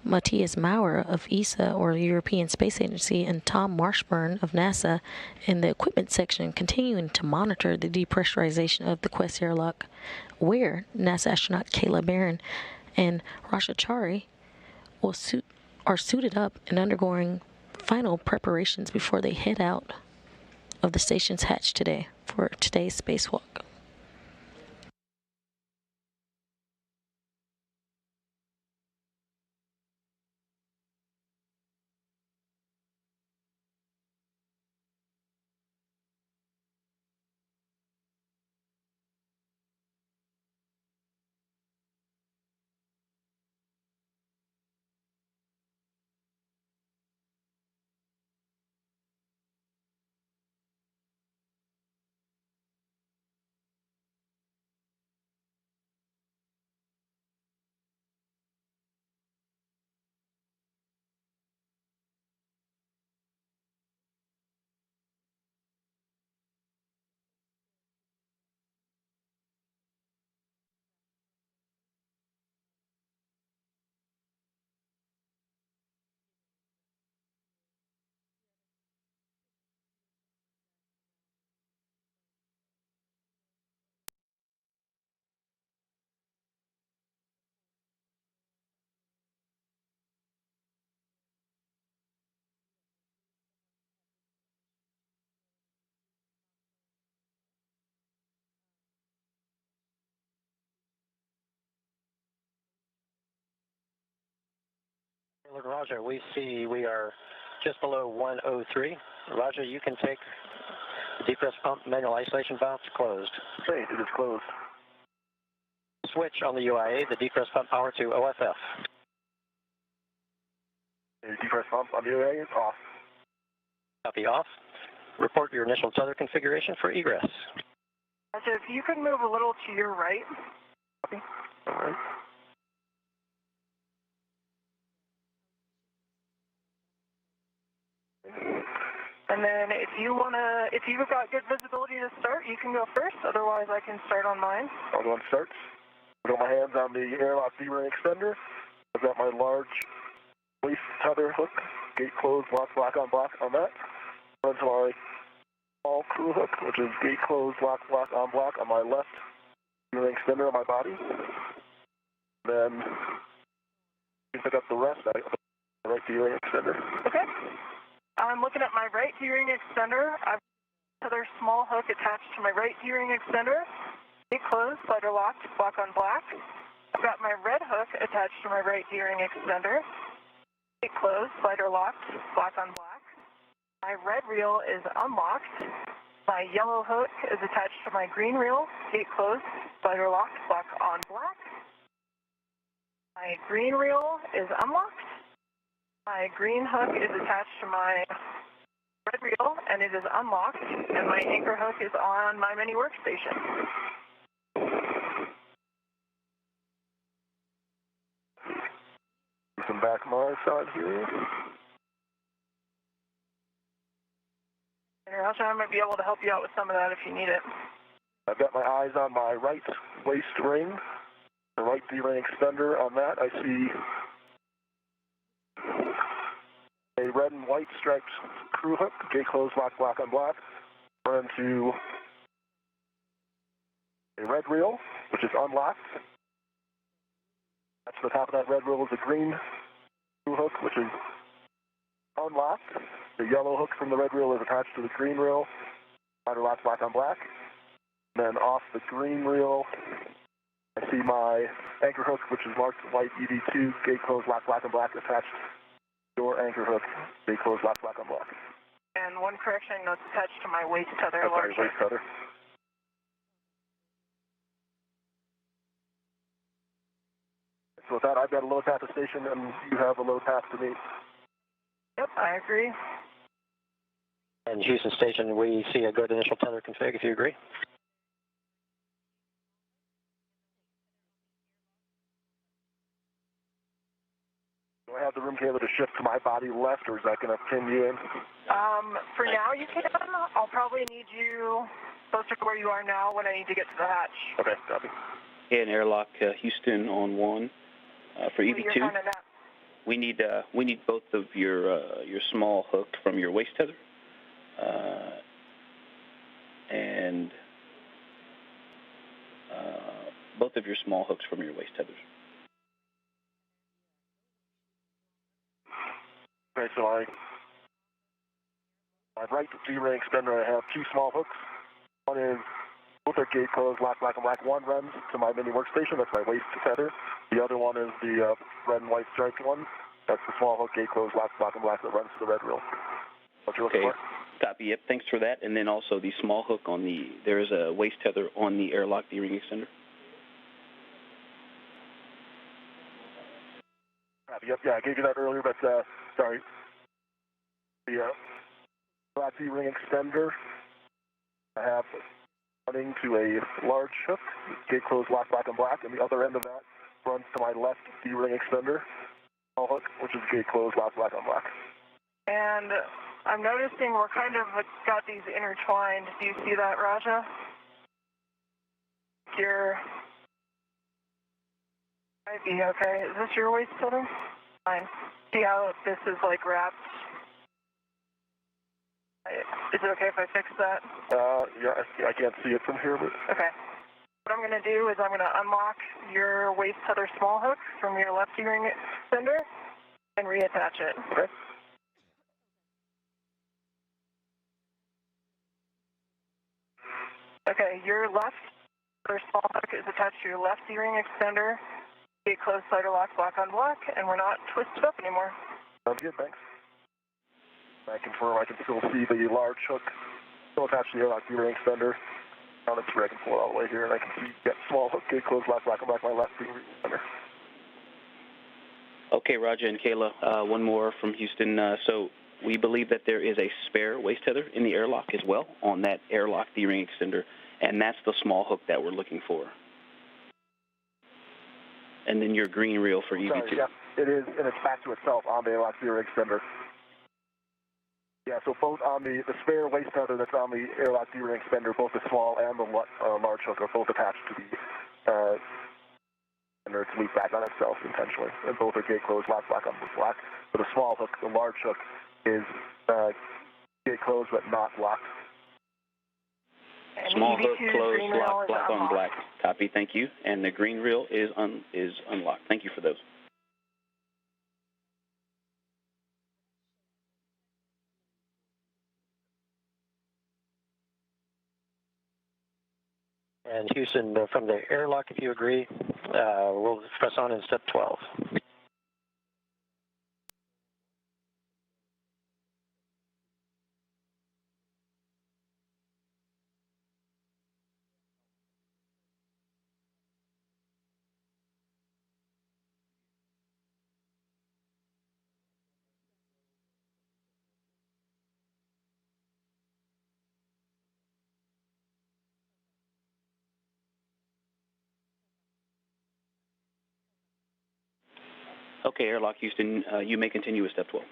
Matthias Maurer of ESA, or the European Space Agency, and Tom Marshburn of NASA in the equipment section, continuing to monitor the depressurization of the Quest airlock, where NASA astronaut Kayla Barron and Rasha Chari are suited up and undergoing final preparations before they head out of the station's hatch today for today's spacewalk. Look, Roger, we see we are just below 103. Roger, you can take the depress pump manual isolation valves closed. Hey, it is closed. Switch on the UIA, the depress pump power to OFF. The depress pump on the UA is off. Copy off. Report your initial tether configuration for egress. So if you could move a little to your right. Copy. All right. And then if you've got good visibility to start, you can go first. Otherwise, I can start on mine. I'll go on starts. I've got my hands on the airlock D-ring extender. I've got my large waist tether hook, gate closed, block on block on that. Run to my small crew hook, which is gate closed, block on block on my left D-ring extender on my body. Then you pick up the rest. I got the right D-ring extender. Okay. I'm looking at my right D-ring extender. I've got another small hook attached to my right D-ring extender. Gate closed, slider locked, block on black. I've got my red hook attached to my right D-ring extender. Gate closed, slider locked, block on black. My red reel is unlocked. My yellow hook is attached to my green reel. Gate closed, slider locked, block on black. My green reel is unlocked. My green hook is attached to my red reel, and it is unlocked, and my anchor hook is on my mini workstation. Some back my side here. And I might be able to help you out with some of that if you need it. I've got my eyes on my right waist ring, the right D-ring extender. On that, I see a red and white striped crew hook, gate closed, block on block. Run to a red reel, which is unlocked. Attached to the top of that red reel is a green crew hook, which is unlocked. The yellow hook from the red reel is attached to the green reel. Slider lock, block on black. Then off the green reel, I see my anchor hook, which is marked white ED2, gate closed, block on black, attached to your anchor hook, gate closed, block on black. And one correction, it's attached to my waist tether. That's my waist tether. So with that, I've got a load path to station, and you have a load path to me. Yep, I agree. And Houston Station, we see a good initial tether config, if you agree. Do I have the room, Kayla, to shift to my body left, or is that going to pin you in? For now, you can. I'll probably need you closer to where you are now when I need to get to the hatch. Okay, copy. And airlock Houston on 1 for EV2. We need both of your small hook from your waist tether, and both of your small hooks from your waist tethers. Okay, so my right D-ring extender, I have two small hooks. One is both are gate closed, block on black. One runs to my mini workstation. That's my waist tether. The other one is the red and white striped one. That's the small hook, gate closed, block on black that runs to the red reel. What you looking for? Copy. Yep. Thanks for that. And then also the small hook on there is a waist tether on the airlock D-ring extender. Yep. Yeah, I gave you that earlier, but sorry. The black D-ring extender, I have running to a large hook, gate closed, block on black, and the other end of that runs to my left D-ring extender, small hook, which is gate closed, block on black. And I'm noticing we're kind of got these intertwined. Do you see that, Raja? Might be okay. Is this your waist tether? Fine. See how this is like wrapped? Is it okay if I fix that? Yeah, I can't see it from here, but... Okay. What I'm going to do is I'm going to unlock your waist tether small hook from your left D-ring extender and reattach it. Okay. Okay, your left tether small hook is attached to your left D-ring extender. Gate closed, slider lock, block on block, and we're not twisted up anymore. Sounds good, thanks. I confirm I can still see the large hook still attached to the airlock D-ring extender. Now that's where I can pull it all the way here, and I can see small hook, gate closed, block on black, my left D-ring extender. Okay, Roger and Kayla, one more from Houston. So We believe that there is a spare waist tether in the airlock as well on that airlock D-ring extender, and that's the small hook that we're looking for. And then your green reel for EV2. Sorry, yeah, it is, and it's back to itself on the airlock D-ring extender. Yeah, so both on the spare waist tether that's on the airlock D-ring extender, both the small and the large hook are both attached to the and it's looped back on itself intentionally. And both are gate closed, lock, black on black. So the small hook, the large hook, is gate closed but not locked. Small hook closed, lock, black on black. Copy, thank you. And the green reel is unlocked. Thank you for those. And Houston, from the airlock, if you agree, we'll press on in step 12. Okay, airlock Houston, you may continue with step 12.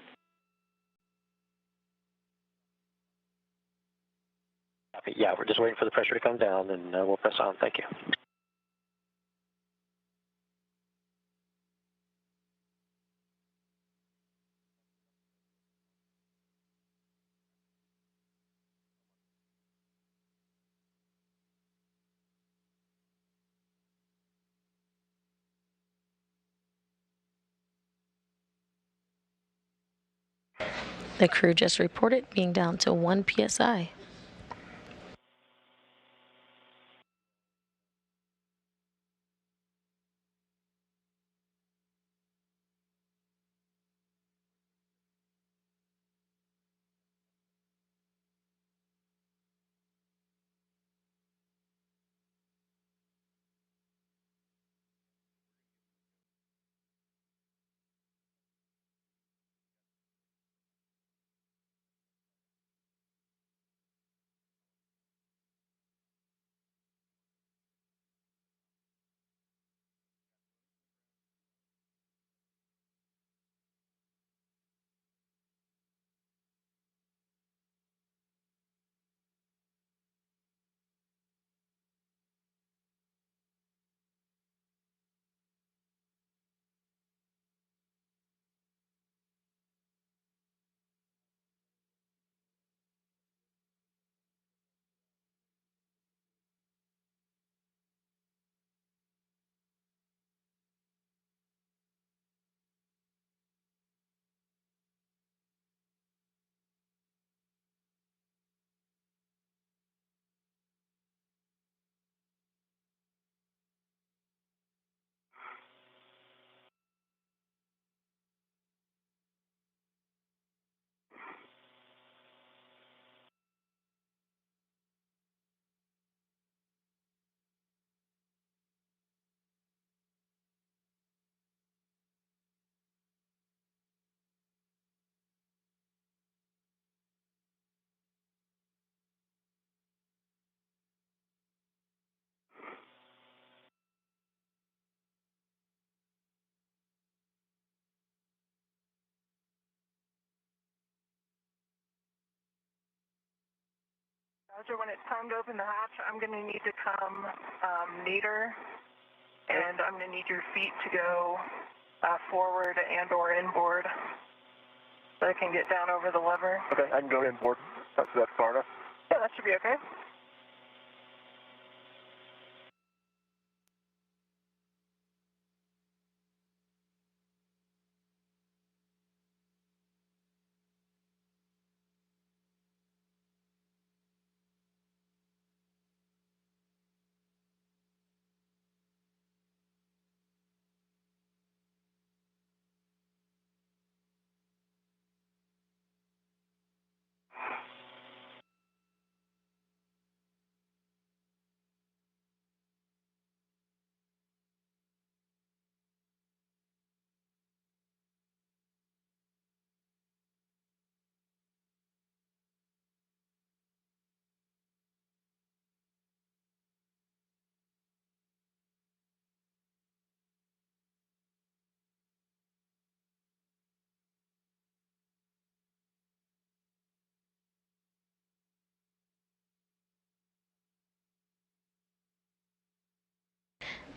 Okay, yeah, we're just waiting for the pressure to come down, and we'll press on. Thank you. The crew just reported being down to 1 psi. Roger, when it's time to open the hatch, I'm going to need to come neater, and I'm going to need your feet to go forward and or inboard so I can get down over the lever. Okay, I can go inboard. That's far enough. Yeah, that should be okay.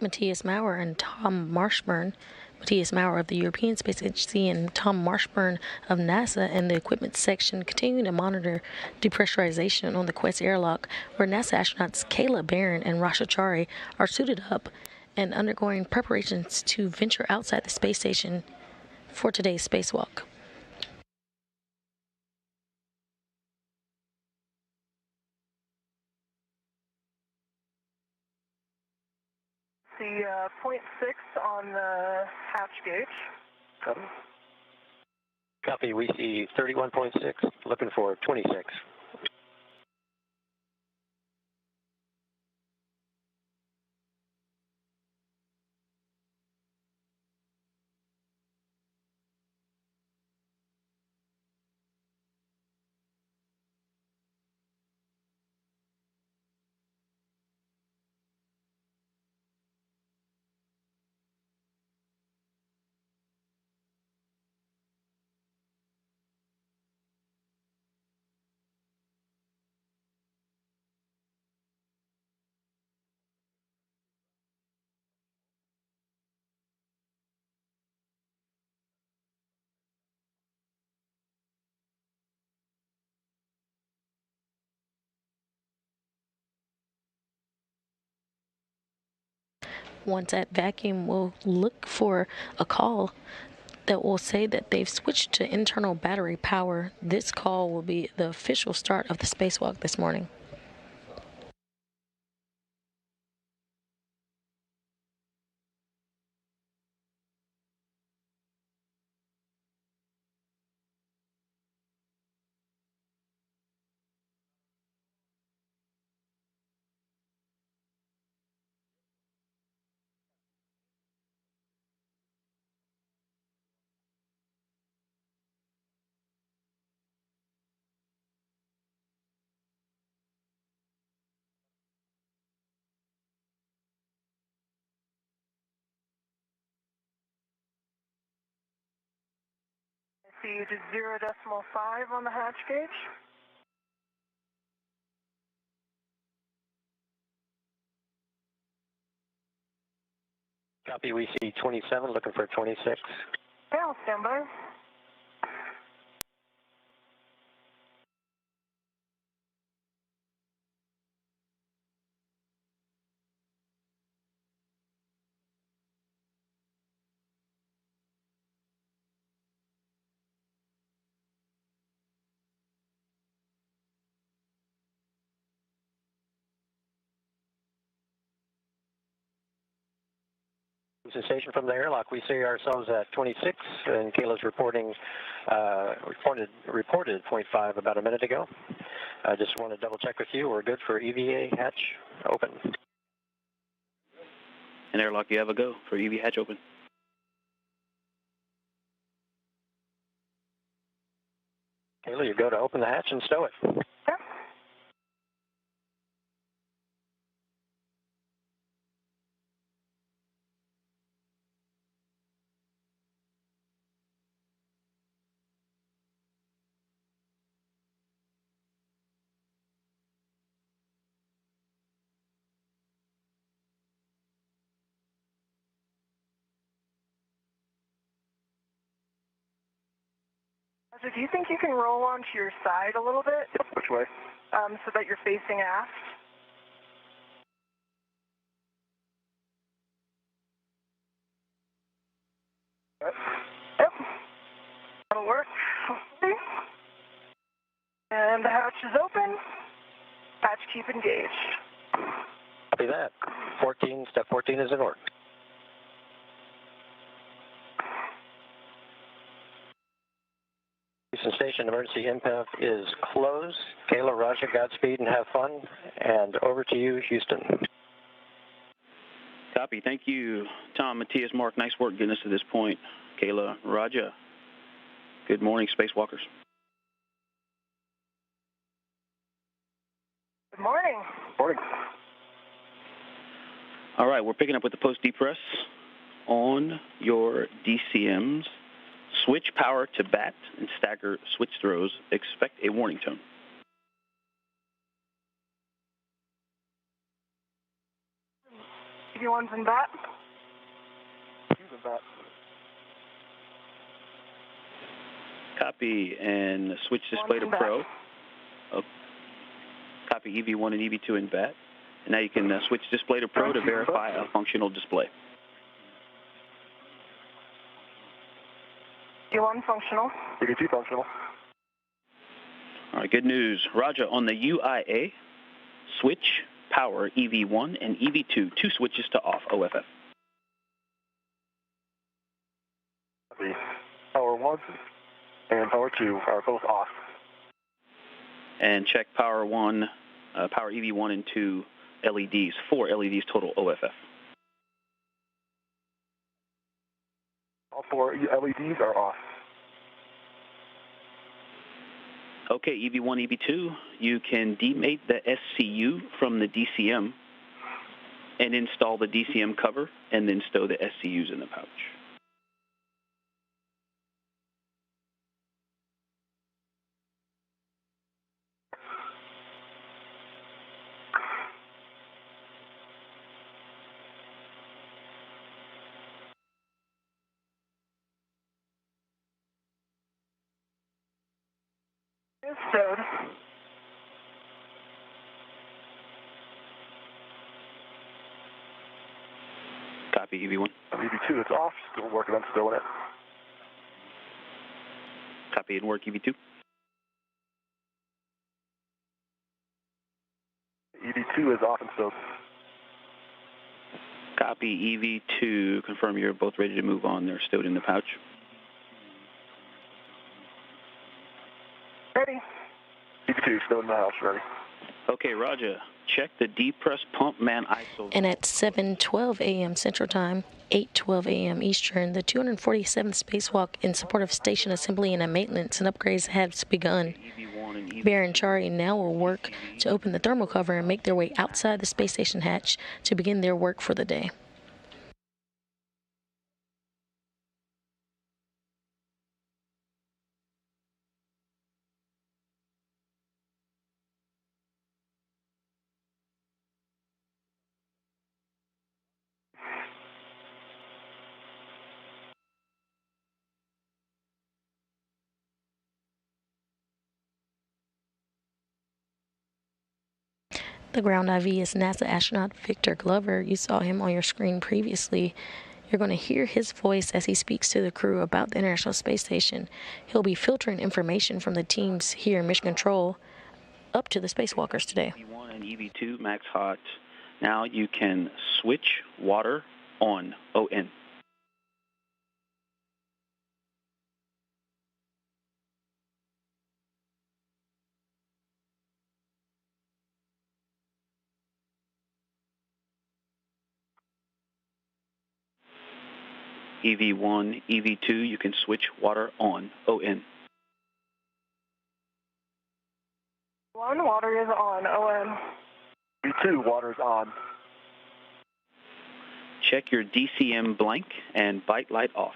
Matthias Maurer and Tom Marshburn. Matthias Maurer of the European Space Agency and Tom Marshburn of NASA and the equipment section continue to monitor depressurization on the Quest airlock, where NASA astronauts Kayla Barron and Rasha Chari are suited up and undergoing preparations to venture outside the space station for today's spacewalk. See .6 on the hatch gauge. Copy. Copy. We see 31.6. Looking for 26. Once at vacuum, we'll look for a call that will say that they've switched to internal battery power. This call will be the official start of the spacewalk this morning. I see just 0.5 on the hatch gauge. Copy. We see 27. Looking for 26. Okay, I'll stand by. Sensation from the airlock. We see ourselves at 26, and Kayla's reported 0.5 about a minute ago. I just want to double check with you. We're good for EVA hatch open. And airlock, you have a go for EV hatch open. Kayla, you go to open the hatch and stow it. Yep. So do you think you can roll onto your side a little bit? Which way? So that you're facing aft? Yep. That'll work. Okay. And the hatch is open. Hatch keep engaged. Copy that. 14, step 14 is in order. Houston Station emergency impound is closed. Kayla, Raja, Godspeed and have fun. And over to you, Houston. Copy. Thank you, Tom, Matthias, Mark. Nice work getting us to this point. Kayla, Raja. Good morning, spacewalkers. Good morning. Morning. All right, we're picking up with the post-depress on your DCMs. Switch power to bat and stagger switch throws. Expect a warning tone. EV1's in bat. He's in bat. Copy, and switch display to Pro. Oh. Copy EV1 and EV2 in bat. And now you can switch display to Pro to verify a functional display. EV1 functional. EV2 functional. All right, good news. Roger, on the UIA, switch power EV1 and EV2, 2 switches to off OFF. Power 1 and power 2 are both off. And check power 1, power EV1 and 2 LEDs, 4 LEDs total OFF. All 4 LEDs are off. Okay, EV1, EV2, you can demate the SCU from the DCM and install the DCM cover and then stow the SCUs in the pouch. It's stowed. Copy, EV1. EV2, it's off. Still working on stowing it. Copy and work, EV2. EV2 is off and stowed. Copy, EV2. Confirm you're both ready to move on. They're stowed in the pouch. Ready. EV2 stowed in the house, ready. Okay, Roger. Check the depress pump man ISO. And at 7:12 a.m. Central Time, 8:12 a.m. Eastern, the 247th Spacewalk in support of station assembly and maintenance and upgrades has begun. Barron and Chari now will work to open the thermal cover and make their way outside the space station hatch to begin their work for the day. The ground IV is NASA astronaut Victor Glover. You saw him on your screen previously. You're going to hear his voice as he speaks to the crew about the International Space Station. He'll be filtering information from the teams here in Mission Control up to the spacewalkers today. EV1 and EV2 max hot. Now you can switch water on, ON. EV1, EV2, you can switch water on, ON. One, water is on, ON. EV2, water's on. Check your DCM blank and bite light off.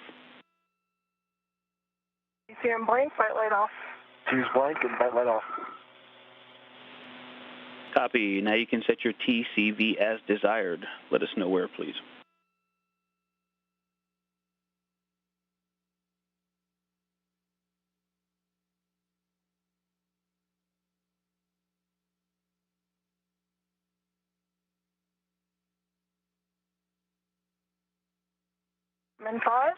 DCM blank, bright light off. Two's blank and bite light off. Copy. Now you can set your TCV as desired. Let us know where, please. Min 5.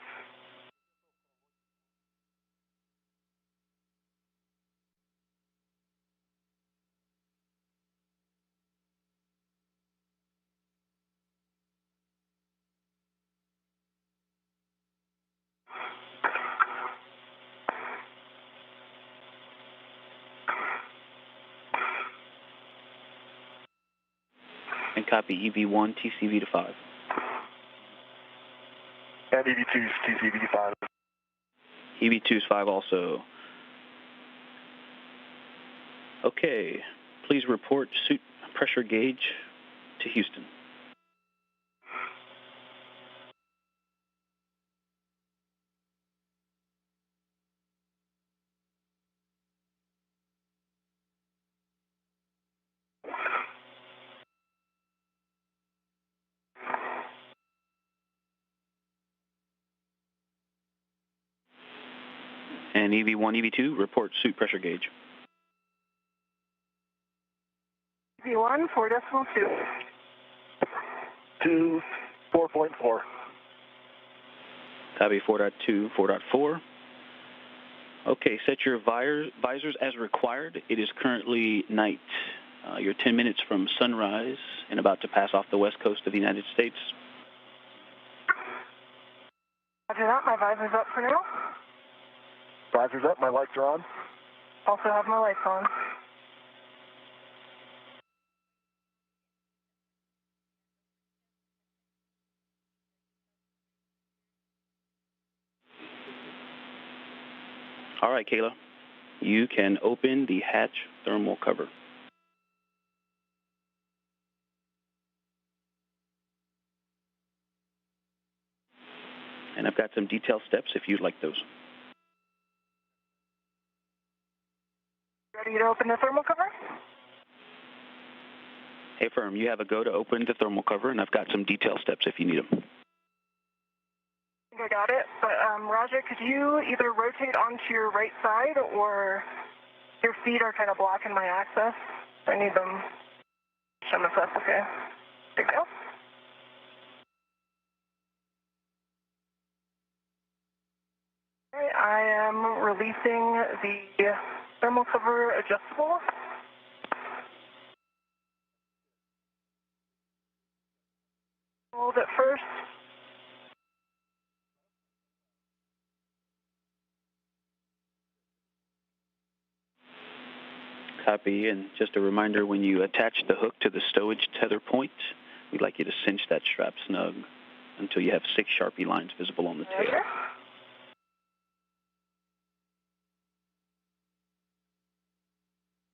And copy EV1 TCV to 5. And EV2's TCV 5. EV2's 5 also. Okay, please report suit pressure gauge to Houston. And EV1, EV2, report suit pressure gauge. EV1, 4.2. To 4.4. Copy 4.2, 4.4. Okay, set your visors as required. It is currently night. You're 10 minutes from sunrise and about to pass off the west coast of the United States. Roger that, my visor's up for now. Visor's up, my lights are on. Also have my lights on. All right, Kayla, you can open the hatch thermal cover. And I've got some detailed steps if you'd like those. Ready to open the thermal cover? Hey, firm, you have a go to open the thermal cover, and I've got some detailed steps if you need them. I think I got it, but Roger, could you either rotate onto your right side or your feet are kind of blocking my access? I need them. Show me if that's okay. There you go. All right, I am releasing the thermal cover adjustable. Hold it first. Copy, and just a reminder, when you attach the hook to the stowage tether point, we'd like you to cinch that strap snug until you have 6 Sharpie lines visible on the tail. Okay.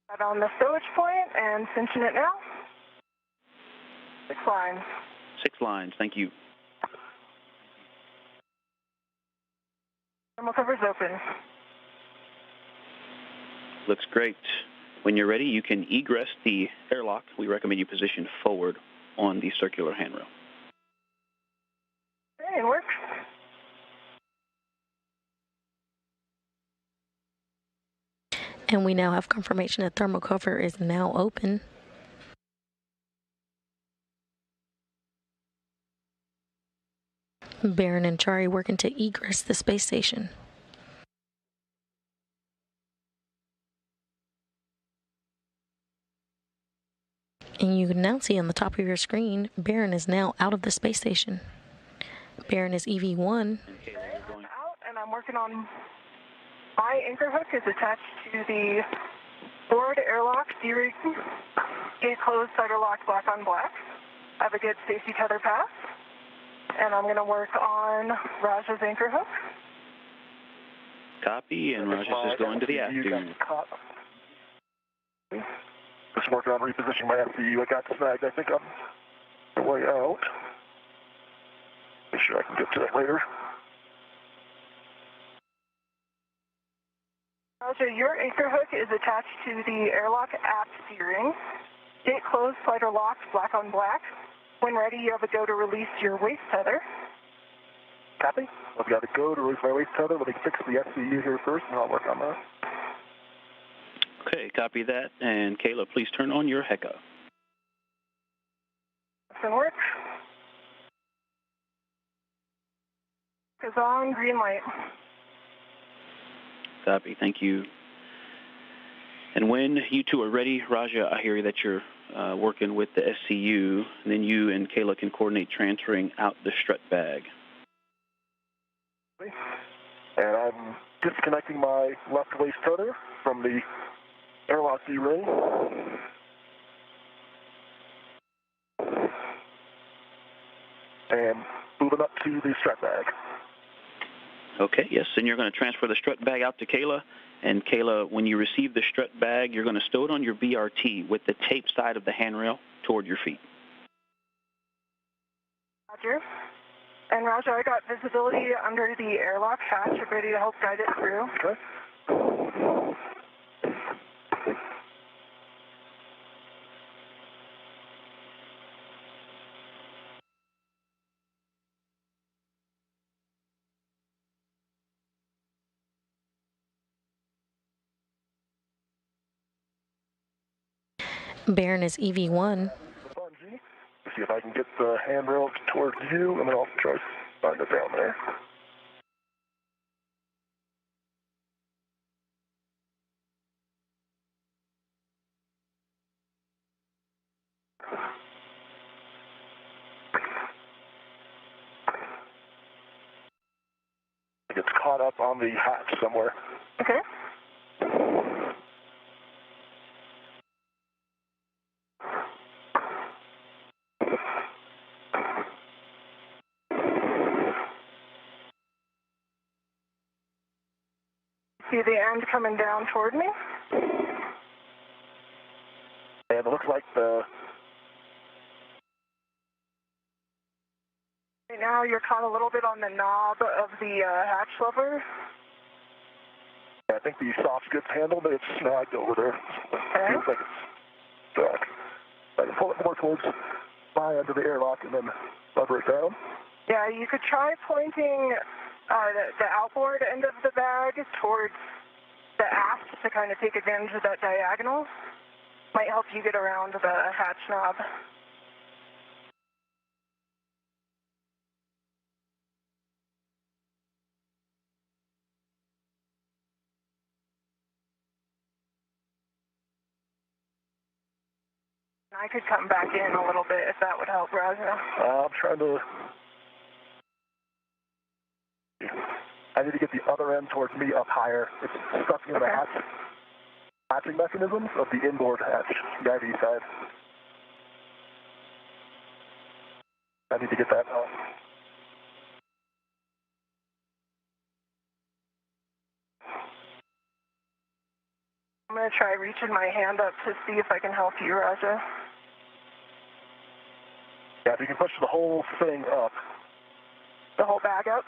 Got on the stowage point and cinching it now. 6 lines. 6 lines, thank you. Thermal cover's open. Looks great. When you're ready, you can egress the airlock. We recommend you position forward on the circular handrail. Okay, it works. And we now have confirmation that thermal cover is now open. Barron and Chari working to egress the space station. And you can now see on the top of your screen, Barron is now out of the space station. Barron is EV1. Out, and I'm working on my anchor hook is attached to the forward airlock D-ring, gate closed, cider locked, black on black. I have a good safety tether pass, and I'm going to work on Raj's anchor hook. Copy, and Rajas is going to the aft tube. Just working on repositioning my FCU. I got snagged. I think I'm the way out. Make sure I can get to that later. Roger, your anchor hook is attached to the airlock aft D-ring. Gate closed, slider locked, black on black. When ready, you have a go to release your waist tether. Copy. I've got to go to release my waist tether. Let me fix the FCU here first, and I'll work on that. Okay, copy that. And Kayla, please turn on your HECA. Doesn't work. Is on, green light. Copy, thank you. And when you two are ready, Raja, I hear that you're working with the SCU, and then you and Kayla can coordinate transferring out the strut bag. And I'm disconnecting my left waist tether from the airlock D-ring. And moving up to the strut bag. Okay, yes, and you're going to transfer the strut bag out to Kayla. And Kayla, when you receive the strut bag, you're going to stow it on your BRT with the tape side of the handrail toward your feet. Roger. And Roger, I got visibility under the airlock hatch. I'm ready to help guide it through. Okay. Barron is EV1. On G. See if I can get the handrail towards you, and then I'll try to find it down there. It gets caught up on the hatch somewhere. Okay. See the end coming down toward me? And it looks like the... Right now you're caught a little bit on the knob of the hatch lever. I think the soft skip's handle, but it's snagged over there. Okay. Feels like it's stuck. I can pull it more towards my end of the airlock and then lever it down. Yeah, you could try pointing the outboard end of the bag towards the aft to kind of take advantage of that diagonal. Might help you get around the hatch knob. I could come back in a little bit if that would help, Roger. I'm trying to... I need to get the other end towards me up higher. It's stuck in the hatching mechanisms of the inboard hatch, the IV side. I need to get that out. I'm going to try reaching my hand up to see if I can help you, Raja. Yeah, if you can push the whole thing up. The whole bag up?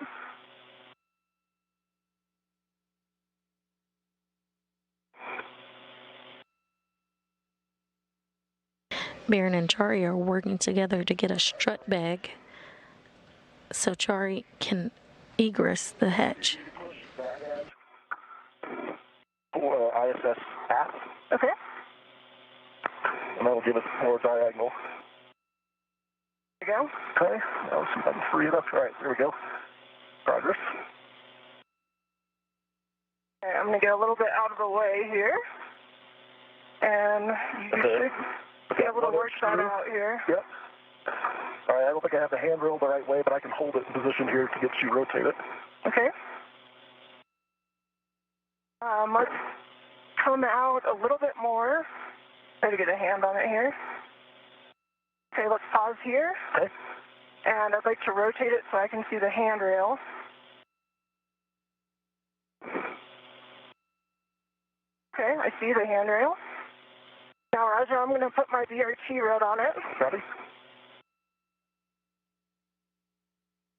Barron and Chari are working together to get a strut bag so Chari can egress the hatch. ISS aft. Okay. And that'll give us more diagonal. There you go. Okay, now let's see if I can free it up. All right, there we go. Progress. Okay, I'm going to get a little bit out of the way here. And you should be able to work that out here. Yep. All right, I don't think I have the handrail the right way, but I can hold it in position here to get you rotate it. Okay. Let's come out a little bit more. Try to get a hand on it here. Okay, let's pause here. Okay. And I'd like to rotate it so I can see the handrail. Okay, I see the handrail. Now, Roger, I'm going to put my BRT red on it. Ready?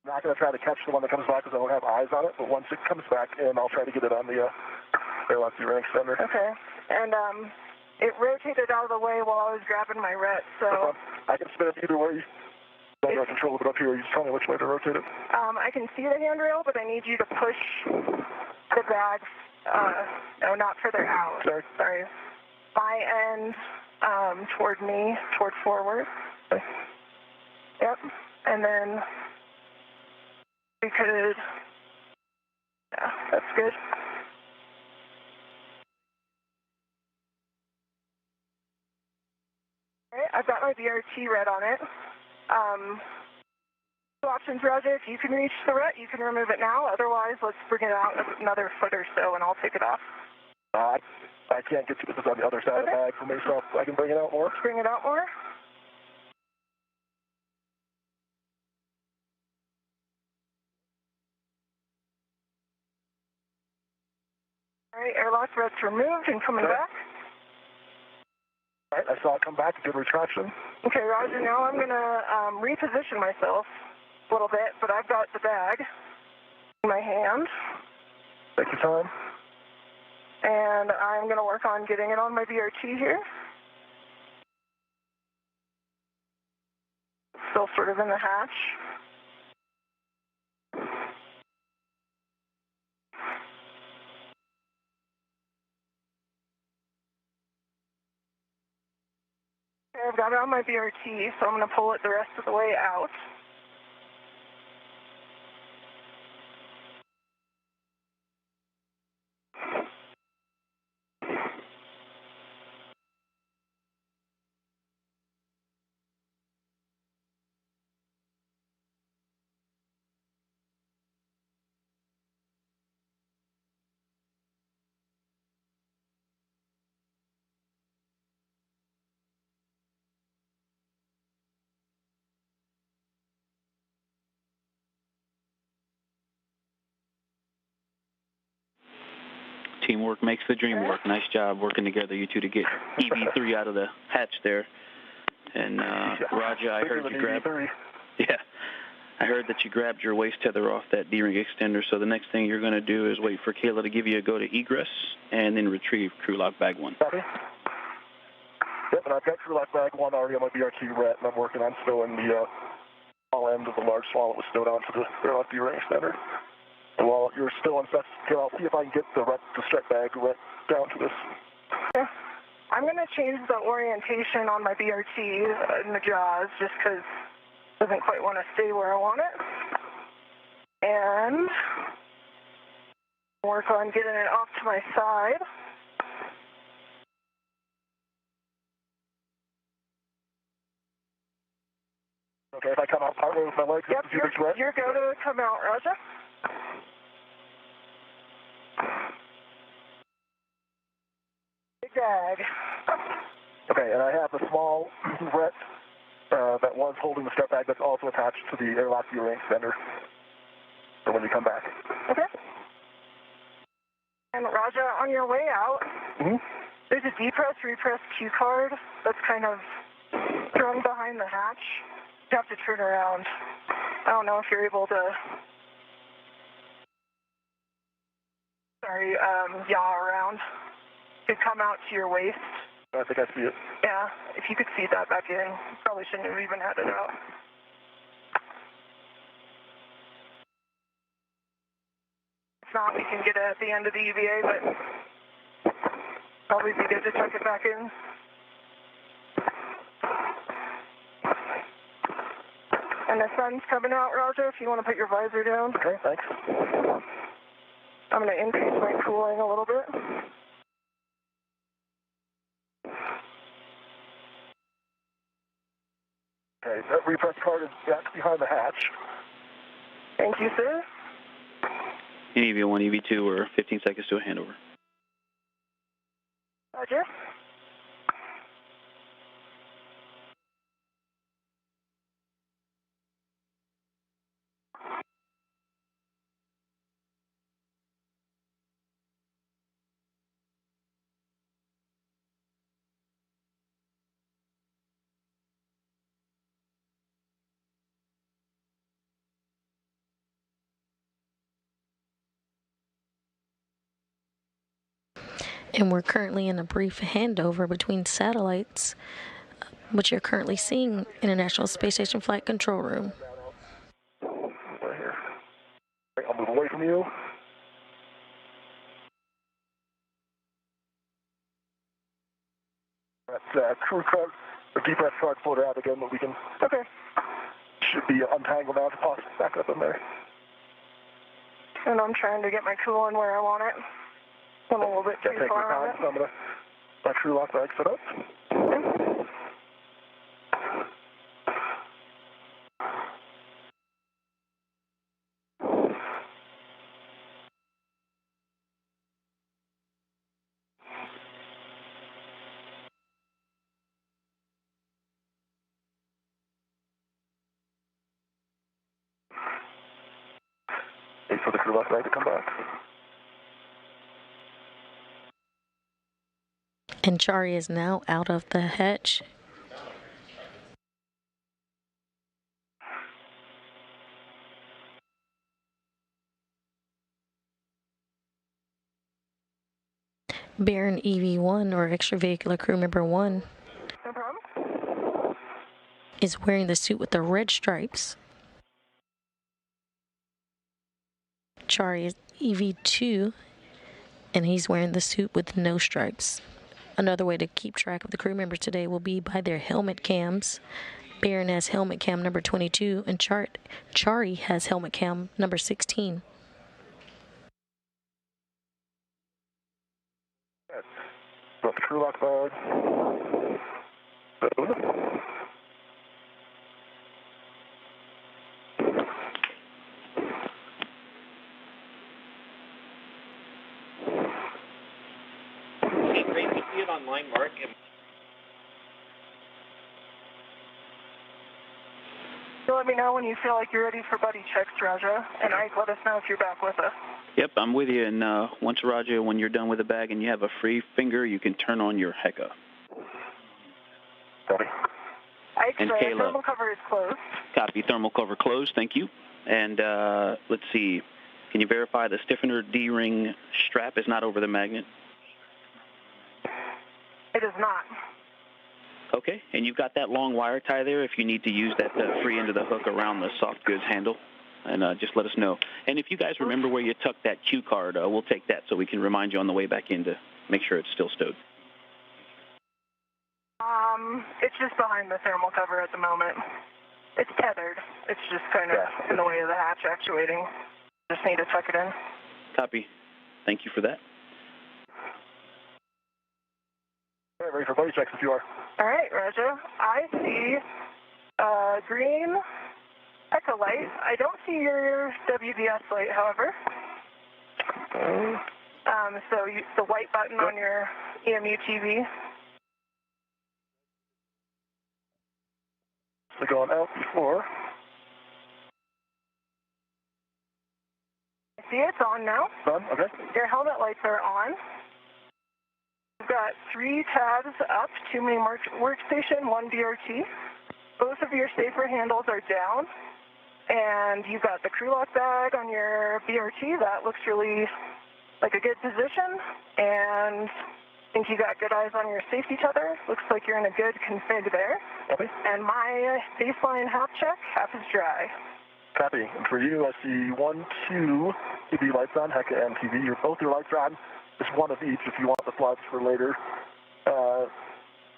I'm not going to try to catch the one that comes back because I don't have eyes on it, but once it comes back in, I'll try to get it on the airlock gearing extender. Okay. And it rotated out of the way while I was grabbing my ret, so... I can spin it either way. I don't control it up here. You just tell me which way to rotate it. I can see the handrail, but I need you to push the bag, no, not further out. Sorry. My end toward me, toward forward. Okay. Yep. And then we could, yeah, that's good. All right, I've got my BRT red on it. Two options, Roger. If you can reach the ret, you can remove it now. Otherwise, let's bring it out another foot or so, and I'll take it off. I can't get to it. It's on the other side of the bag for me, so I can bring it out more. Bring it out more. All right, airlock red's removed and coming back. All right, I saw it come back. Good retraction. Okay, Roger, now I'm going to reposition myself a little bit, but I've got the bag in my hand. Take your time. And I'm going to work on getting it on my BRT here. Still sort of in the hatch. I've got it on my BRT, so I'm going to pull it the rest of the way out. Teamwork makes the dream work. Nice job working together, you two, to get EV3 out of the hatch there. And Raja, I heard you grab. Yeah, I heard that you grabbed your waist tether off that D-ring extender. So the next thing you're going to do is wait for Kayla to give you a go to egress, and then retrieve crew lock bag 1. Copy. Yep, and I've got crew lock bag 1 already on my BRT ret, and I'm working on stowing the small end of the large swallow that was stowed onto the airlock D-ring extender. And while you're still on set, I'll see if I can get the strap bag down to this. Okay. I'm going to change the orientation on my BRT in the jaws just because it doesn't quite want to stay where I want it. And work on getting it off to my side. Okay, if I come out partway with my legs, yep, you're go to come out, Raja. Big bag. Okay, and I have a small ret that was holding the strap bag that's also attached to the airlock D-ring extender for when you come back. Okay. And Raja, on your way out, there's a depress, repress cue card that's kind of thrown behind the hatch. You have to turn around. I don't know if you're able to, yaw around. It could come out to your waist. I think I see it. Yeah, if you could feed that back in, probably shouldn't have even had it out. If not, we can get it at the end of the EVA, but probably be good to tuck it back in. And the sun's coming out, Raja, if you want to put your visor down. Okay, thanks. I'm going to increase my cooling a little bit. Okay, that repress card is back behind the hatch. Thank you, sir. In EV1, EV2, or 15 seconds to a handover. Roger. And we're currently in a brief handover between satellites, which you're currently seeing International Space Station Flight Control Room. Right here. Right, I'll move away from you. That's crew card, the depress card floated out again, but we can. Okay. Should be untangled now to toss back up in there. And I'm trying to get my coolant where I want it. I'm a little bit too far on it. So I'm going to my crew lock bag set up. Wait for the crew lock bag to come back. And Chari is now out of the hatch. Barron EV1, or extravehicular crew member 1, No problem. is wearing the suit with the red stripes. Chari is EV2, and he's wearing the suit with no stripes. Another way to keep track of the crew members today will be by their helmet cams. Barron has helmet cam number 22, and Chari has helmet cam number 16. Got the crew lock bag. Great to see it online, Mark. So let me know when you feel like you're ready for buddy checks, Raja, and Ike, let us know if you're back with us. Yep, I'm with you. And once, Roger, when you're done with the bag and you have a free finger, you can turn on your HECA. Copy. Ike, And the Kayla. thermal cover is closed. Copy. Thermal cover closed. Thank you. And let's see. Can you verify the stiffener D-ring strap is not over the magnet? It is not. Okay. And you've got that long wire tie there if you need to use that free end of the hook around the soft goods handle. And just let us know. And if you guys remember where you tucked that cue card, we'll take that so we can remind you on the way back in to make sure it's still stowed. It's just behind the thermal cover at the moment. It's tethered. It's just kind of in the way of the hatch actuating. Just need to tuck it in. Copy. Thank you for that. All right, ready for buddy checks if you are. All right, Raja. I see green echo light. I don't see your WBS light, however. So the white button on your EMU TV. So going out before. I see it's on now. Done, okay. Your helmet lights are on. You've got 3 tabs up, 2 main workstation, 1 BRT. Both of your safer handles are down. And you've got the crew lock bag on your BRT. That looks really like a good position. And I think you got good eyes on your safety tether. Looks like you're in a good config there. Copy. And my baseline half check, half is dry. Copy. And for you, I see 1, 2 TV lights on, HECA and TV. Both your lights are on. Just one of each if you want the floods for later.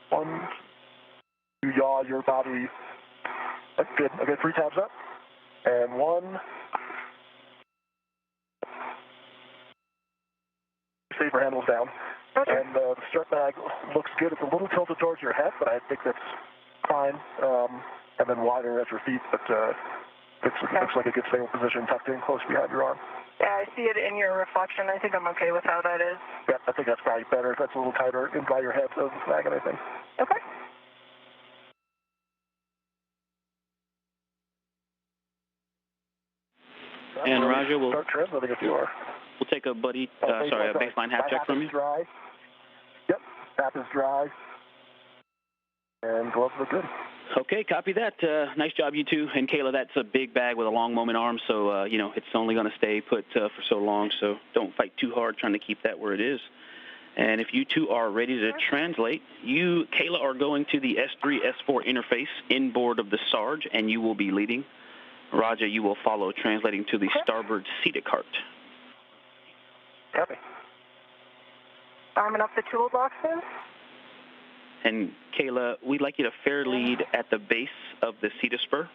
1, 2, yaw your body. That's good. Okay, 3 tabs up. And 1. Safer handles down. Okay. And the strap bag looks good. It's a little tilted towards your head, but I think that's fine. And then wider at your feet, but it looks like a good stable position, tucked in close behind your arm. Yeah, I see it in your reflection. I think I'm okay with how that is. Yeah, I think that's probably better if that's a little tighter in by your head, so it doesn't snag anything. Okay. And Roger, we'll start transmitting if you are. We'll take a buddy, a baseline half check from you. Dry. Yep, tap is dry. And gloves look good. Okay, copy that. Nice job, you two. And Kayla, that's a big bag with a long moment arm, so, it's only going to stay put for so long, so don't fight too hard trying to keep that where it is. And if you two are ready to translate, you, Kayla, are going to the S3, S4 interface inboard of the Sarge, and you will be leading. Roger, you will follow, translating to the starboard seated cart. Copy. Arming up the toolboxes. And Kayla, we'd like you to fair lead at the base of the CETA spur.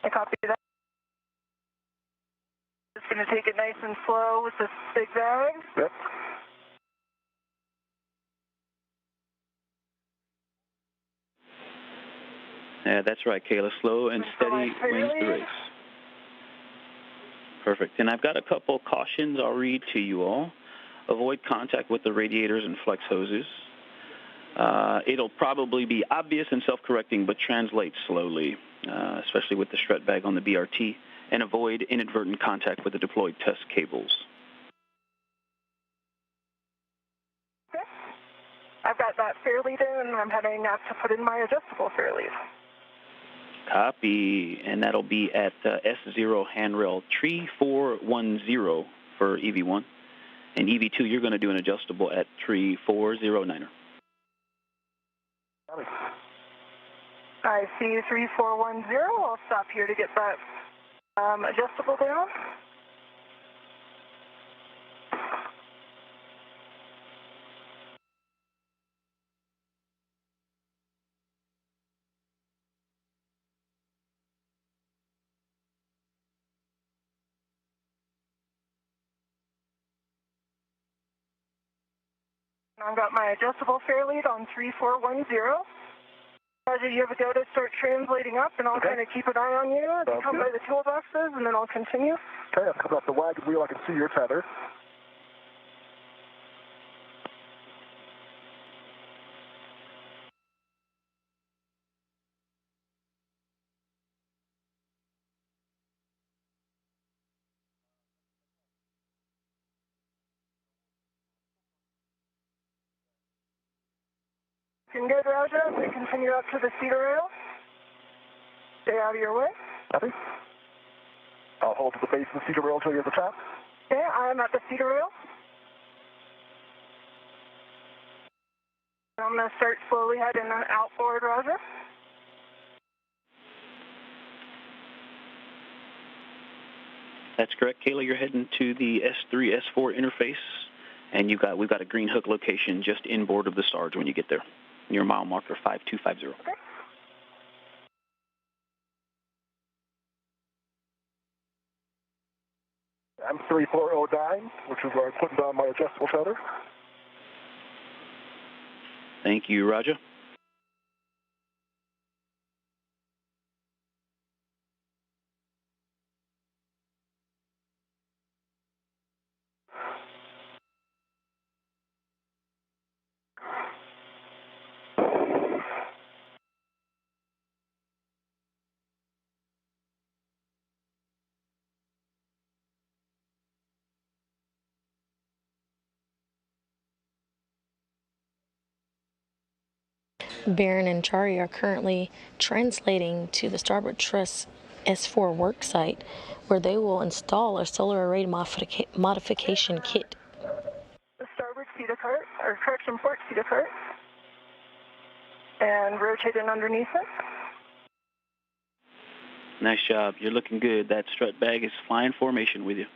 I copy that. Just going to take it nice and slow with this big bag. Yep. Yeah, that's right, Kayla. Slow and steady wins the race. Perfect. And I've got a couple cautions I'll read to you all. Avoid contact with the radiators and flex hoses. It'll probably be obvious and self-correcting, but translate slowly, especially with the strut bag on the BRT, and avoid inadvertent contact with the deployed test cables. Okay. I've got that fair lead in, and I'm heading out to put in my adjustable fair lead. Copy. And that'll be at S0 handrail tree 410 for EV1. And EV2, you're going to do an adjustable at tree 409er. I see 3410. I'll stop here to get that adjustable down. I've got my adjustable fair lead on 3410. Roger, you have a go to start translating up, and I'll kind of keep an eye on you as you come by the toolboxes, and then I'll continue. Okay, I've come up the wagon wheel. I can see your tether. Looking good, Roger. We continue up to the cedar rail. Stay out of your way. Copy. I'll hold to the base of the cedar rail until you're at the top. Okay, I am at the cedar rail. I'm going to start slowly heading out forward, Roger. That's correct, Kayla. You're heading to the S3, S4 interface, and we've got a green hook location just inboard of the Sarge when you get there, near mile marker 5250. Okay. I'm 3409, which is where I'm putting down my adjustable tether. Thank you, Roger. Barron and Chari are currently translating to the Starboard Truss S4 work site, where they will install a solar array modification kit. The starboard cedar cart, or correction, port cedar cart, and rotate it underneath it. Nice job. You're looking good. That strut bag is flying formation with you.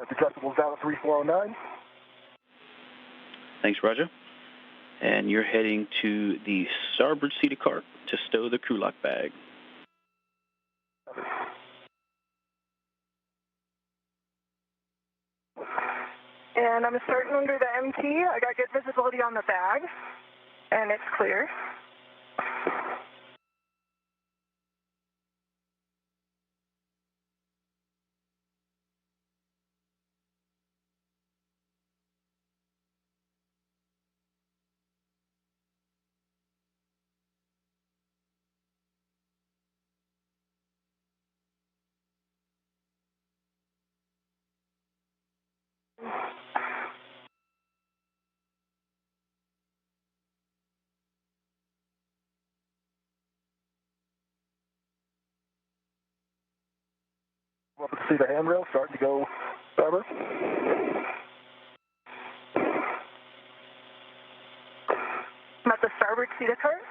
The adjustable down at 3409. Thanks, Roger. And you're heading to the starboard cedar cart to stow the crew lock bag. And I'm starting under the MT. I got good visibility on the bag, and it's clear. Up to see the handrail starting to go starboard. I'm at the starboard cedar cart.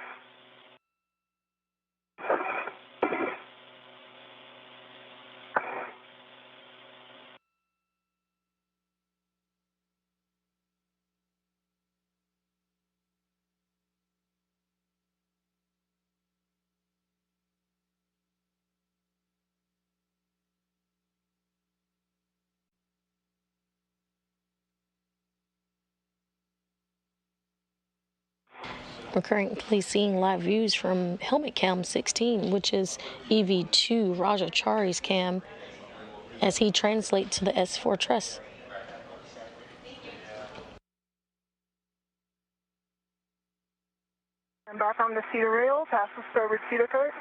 We're currently seeing live views from helmet cam 16, which is EV2 Raja Chari's cam, as he translates to the S4 truss. I'm back on the cedar rail, past the starboard cedar cart.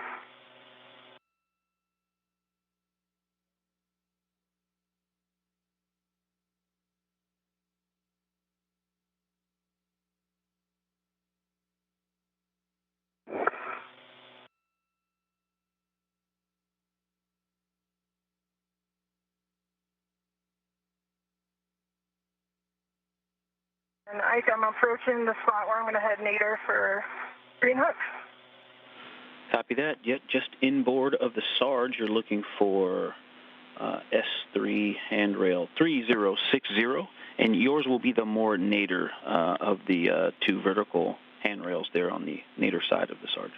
And Ike, I'm approaching the spot where I'm going to head nadir for green hook. Copy that. Yep, just inboard of the Sarge, you're looking for S3 handrail 3060, and yours will be the more nadir of the two vertical handrails there on the nadir side of the Sarge.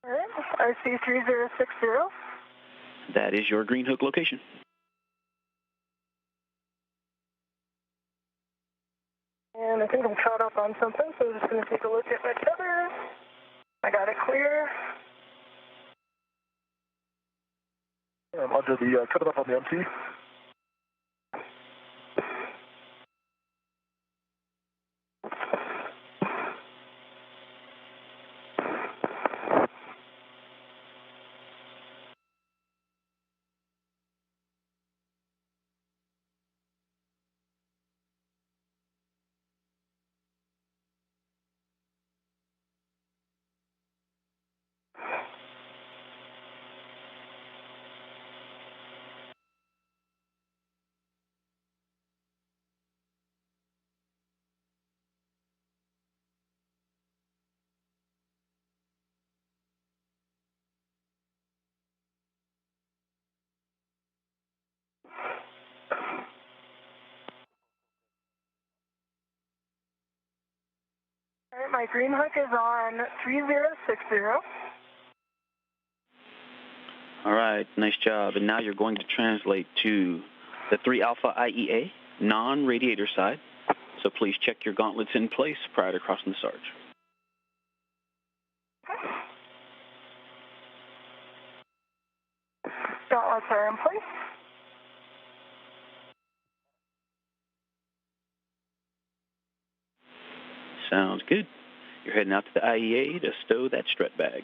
All right. I see 3060. That is your green hook location. And I think I'm caught up on something, so I'm just going to take a look at my tethers. I got it clear. I'm under the cut it up on the MT. All right, my green hook is on 3060. All right, nice job. And now you're going to translate to the 3 Alpha IEA, non-radiator side. So please check your gauntlets in place prior to crossing the Sarge. Gauntlets are in place. Sounds good. You're heading out to the IEA to stow that strut bag.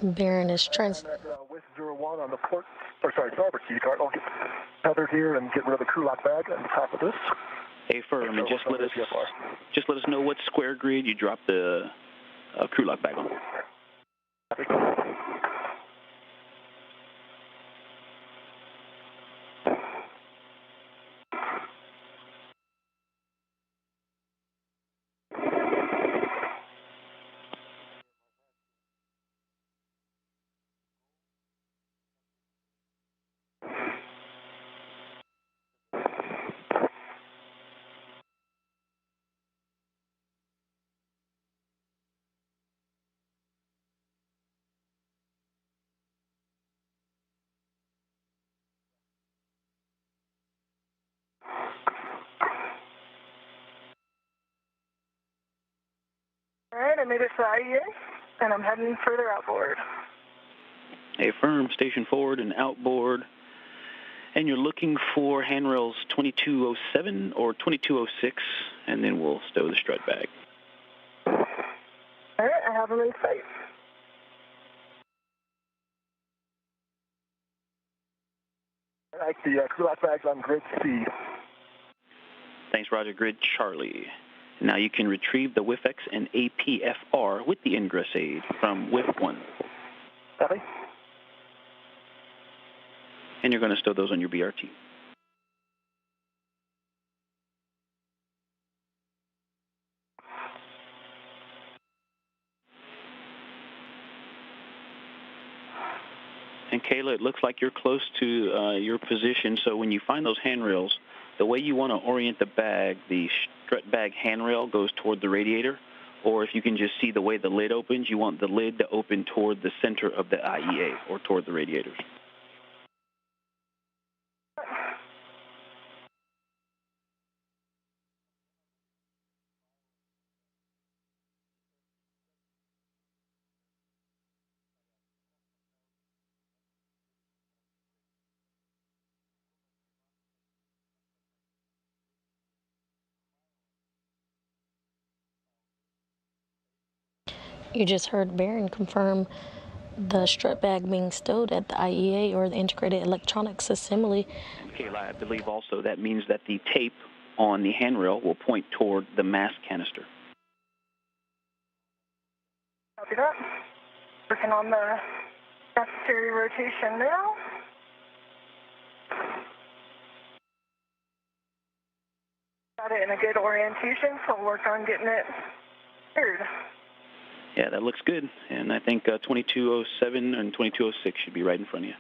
Barron is With 01 on the port, or sorry, starboard key card. I'll get tethered here and get rid of the crew lock bag on top of this. Hey, firm, and just let us know what square grid you dropped the crew lock bag on. All right, I made it to the IEA, and I'm heading further outboard. Hey, firm, station forward and outboard. And you're looking for handrails 2207 or 2206, and then we'll stow the strut bag. All right, I have them in sight. I like the crew lock bags on grid C. Thanks, Roger. Grid Charlie. Now you can retrieve the WIFX and APFR with the ingress aid from WIF 1. Copy. And you're going to stow those on your BRT. And Kayla, it looks like you're close to your position, so when you find those handrails, the way you want to orient the bag, the strut bag handrail goes toward the radiator, or if you can just see the way the lid opens, you want the lid to open toward the center of the IEA or toward the radiators. You just heard Barron confirm the strut bag being stowed at the IEA, or the Integrated Electronics Assembly. And Kayla, I believe also that means that the tape on the handrail will point toward the mass canister. Copy that. Working on the necessary rotation now. Got it in a good orientation, so we'll work on getting it cleared. Yeah, that looks good. And I think 2207 and 2206 should be right in front of you.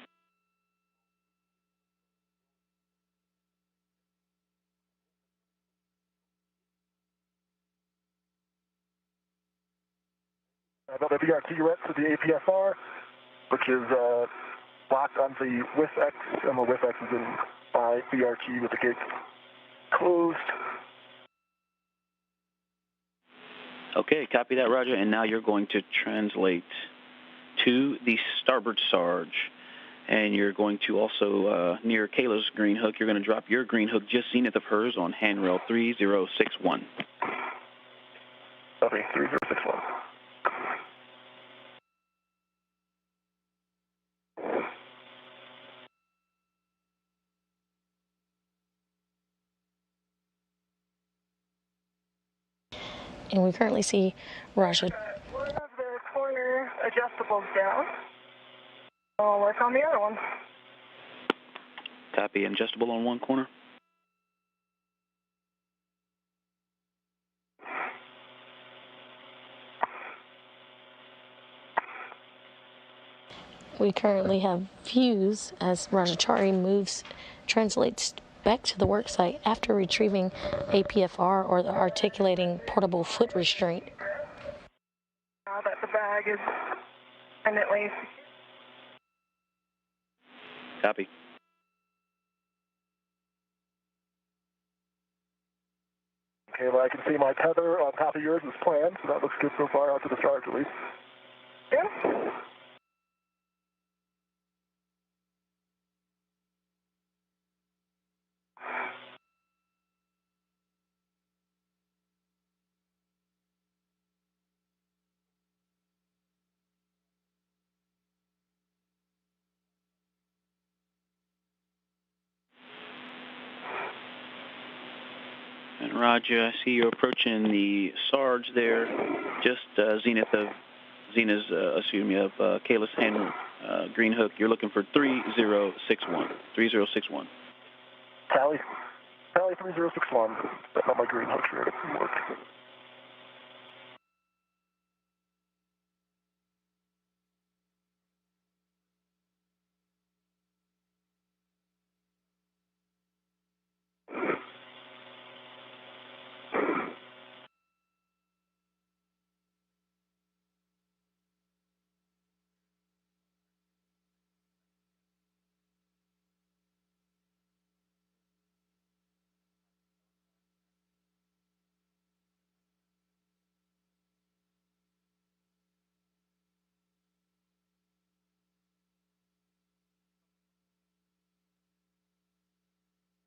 About the VRT rep to the APFR, which is locked on the WIF X, and the WIF X is in my VRT with the gate closed. Okay, copy that, Roger. And now you're going to translate to the starboard Sarge. And you're going to also, near Kayla's green hook, you're going to drop your green hook just zenith of hers on handrail 3061. Okay, 3061. And we currently see Raja. One of the corner adjustables down. I'll work on the other one. Copy, adjustable on one corner. We currently have views as Chari translates back to the work site after retrieving APFR or the articulating portable foot restraint. Now that the bag is permanently. Copy. Okay, well, I can see my tether on top of yours is planned, so that looks good so far out to the Sarge at least. Yeah. And Roger, I see you're approaching the Sarge there, just zenith of Kayla's hand green hook. You're looking for 3061. 3061. Tally 3061. That's not my green hook here. It doesn't work.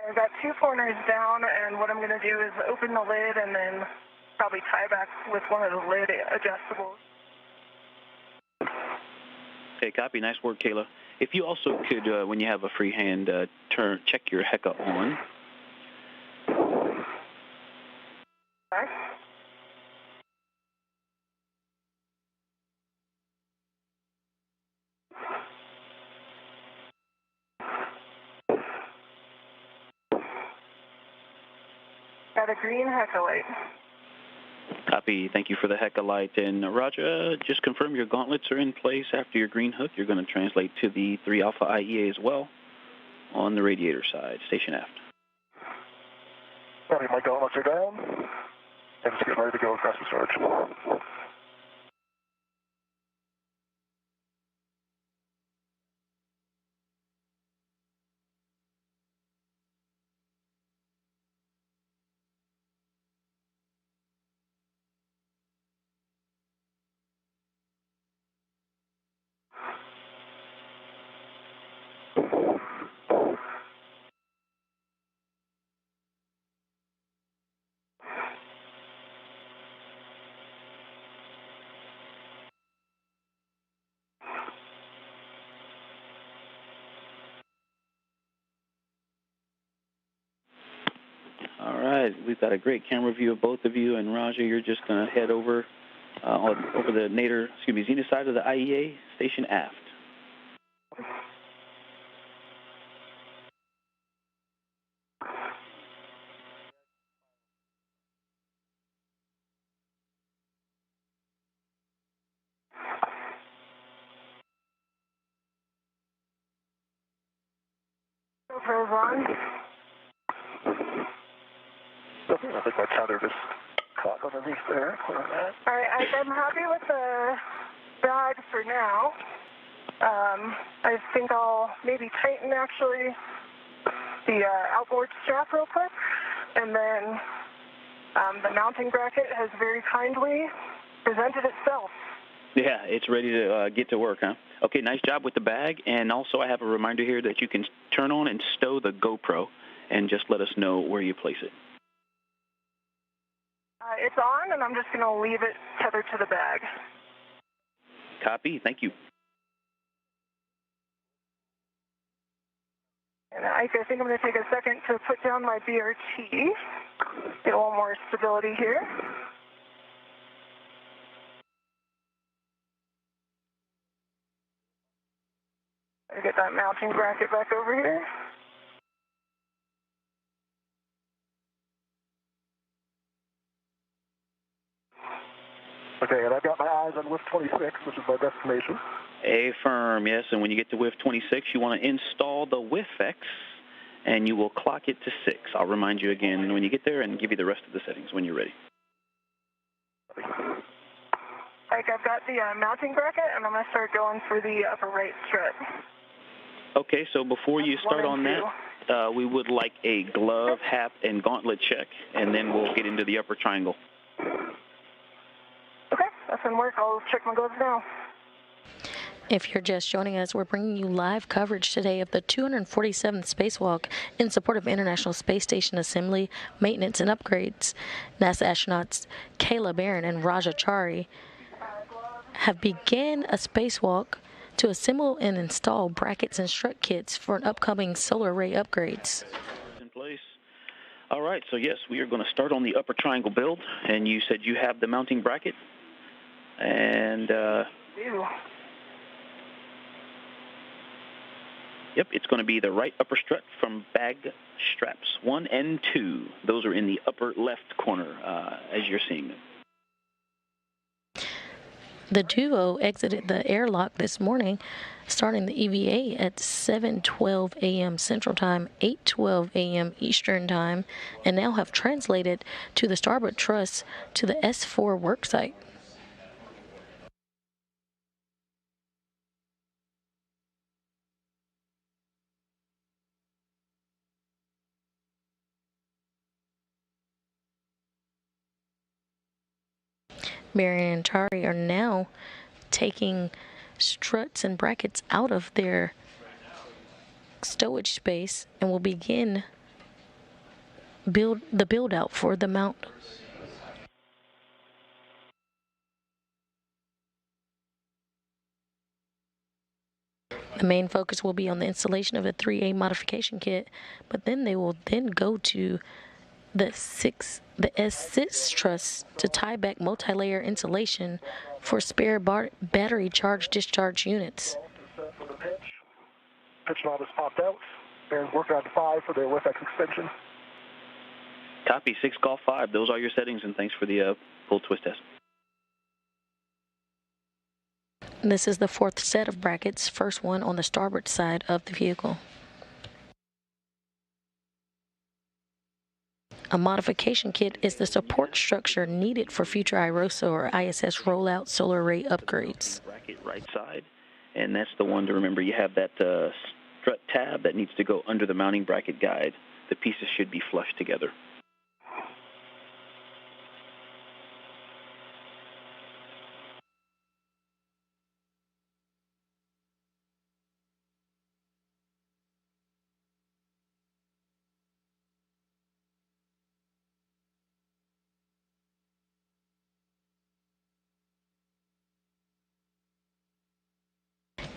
I've got two corners down, and what I'm going to do is open the lid and then probably tie back with one of the lid adjustables. Okay, copy. Nice work, Kayla. If you also could, when you have a free hand, check your HECA on. Okay. Got a green HECA light. Copy. Thank you for the HECA light. And Roger, just confirm your gauntlets are in place after your green hook. You're going to translate to the 3 Alpha IEA as well on the radiator side, station aft. Copy, my gauntlets are down. I'm just getting ready to go across the Sarge. All right, we've got a great camera view of both of you, and Roger, you're just going to head over over the zenith side of the IEA, station aft. GoPro's on. I think my tether just caught underneath there. All right, I'm happy with the bag for now. I think I'll maybe tighten, actually, the outboard strap real quick, and then the mounting bracket has very kindly presented itself. Yeah, it's ready to get to work, huh? Okay, nice job with the bag, and also I have a reminder here that you can turn on and stow the GoPro, and just let us know where you place it. It's on, and I'm just going to leave it tethered to the bag. Copy, thank you. And Ike, I think I'm going to take a second to put down my BRT, get a little more stability here. Get that mounting bracket back over here. Okay, and I've got my eyes on WIF 26, which is my destination. Affirm, yes, and when you get to WIF 26, you want to install the WIFX, and you will clock it to 6. I'll remind you again when you get there and give you the rest of the settings when you're ready. Ike, I've got the mounting bracket, and I'm going to start going for the upper right strut. Okay, so before you start on that, we would like a glove, hat, and gauntlet check, and then we'll get into the upper triangle. Okay, that's in work. I'll check my gloves now. If you're just joining us, we're bringing you live coverage today of the 247th Spacewalk in support of International Space Station assembly, maintenance, and upgrades. NASA astronauts Kayla Barron and Chari have begun a spacewalk to assemble and install brackets and strut kits for an upcoming solar array upgrades. In place. All right, so yes, we are going to start on the upper triangle build, and you said you have the mounting bracket, and yep, it's going to be the right upper strut from bag straps 1 and 2. Those are in the upper left corner, as you're seeing them. The duo exited the airlock this morning, starting the EVA at 7:12 a.m. Central Time, 8:12 a.m. Eastern Time, and now have translated to the starboard truss to the S4 worksite. Barron and Chari are now taking struts and brackets out of their stowage space and will begin the build out for the mount. The main focus will be on the installation of the 3A modification kit, but then they will then go to the S6 truss to tie back multi-layer insulation for spare battery charge-discharge units. Pitch knob is popped out. Barron's working on 5 for their WIFX extension. Copy, 6 Golf 5. Those are your settings, and thanks for the pull twist test. This is the 4th set of brackets, first one on the starboard side of the vehicle. A modification kit is the support structure needed for future IROSA or ISS rollout solar array upgrades. Bracket right side, and that's the one to remember. You have that strut tab that needs to go under the mounting bracket guide. The pieces should be flush together.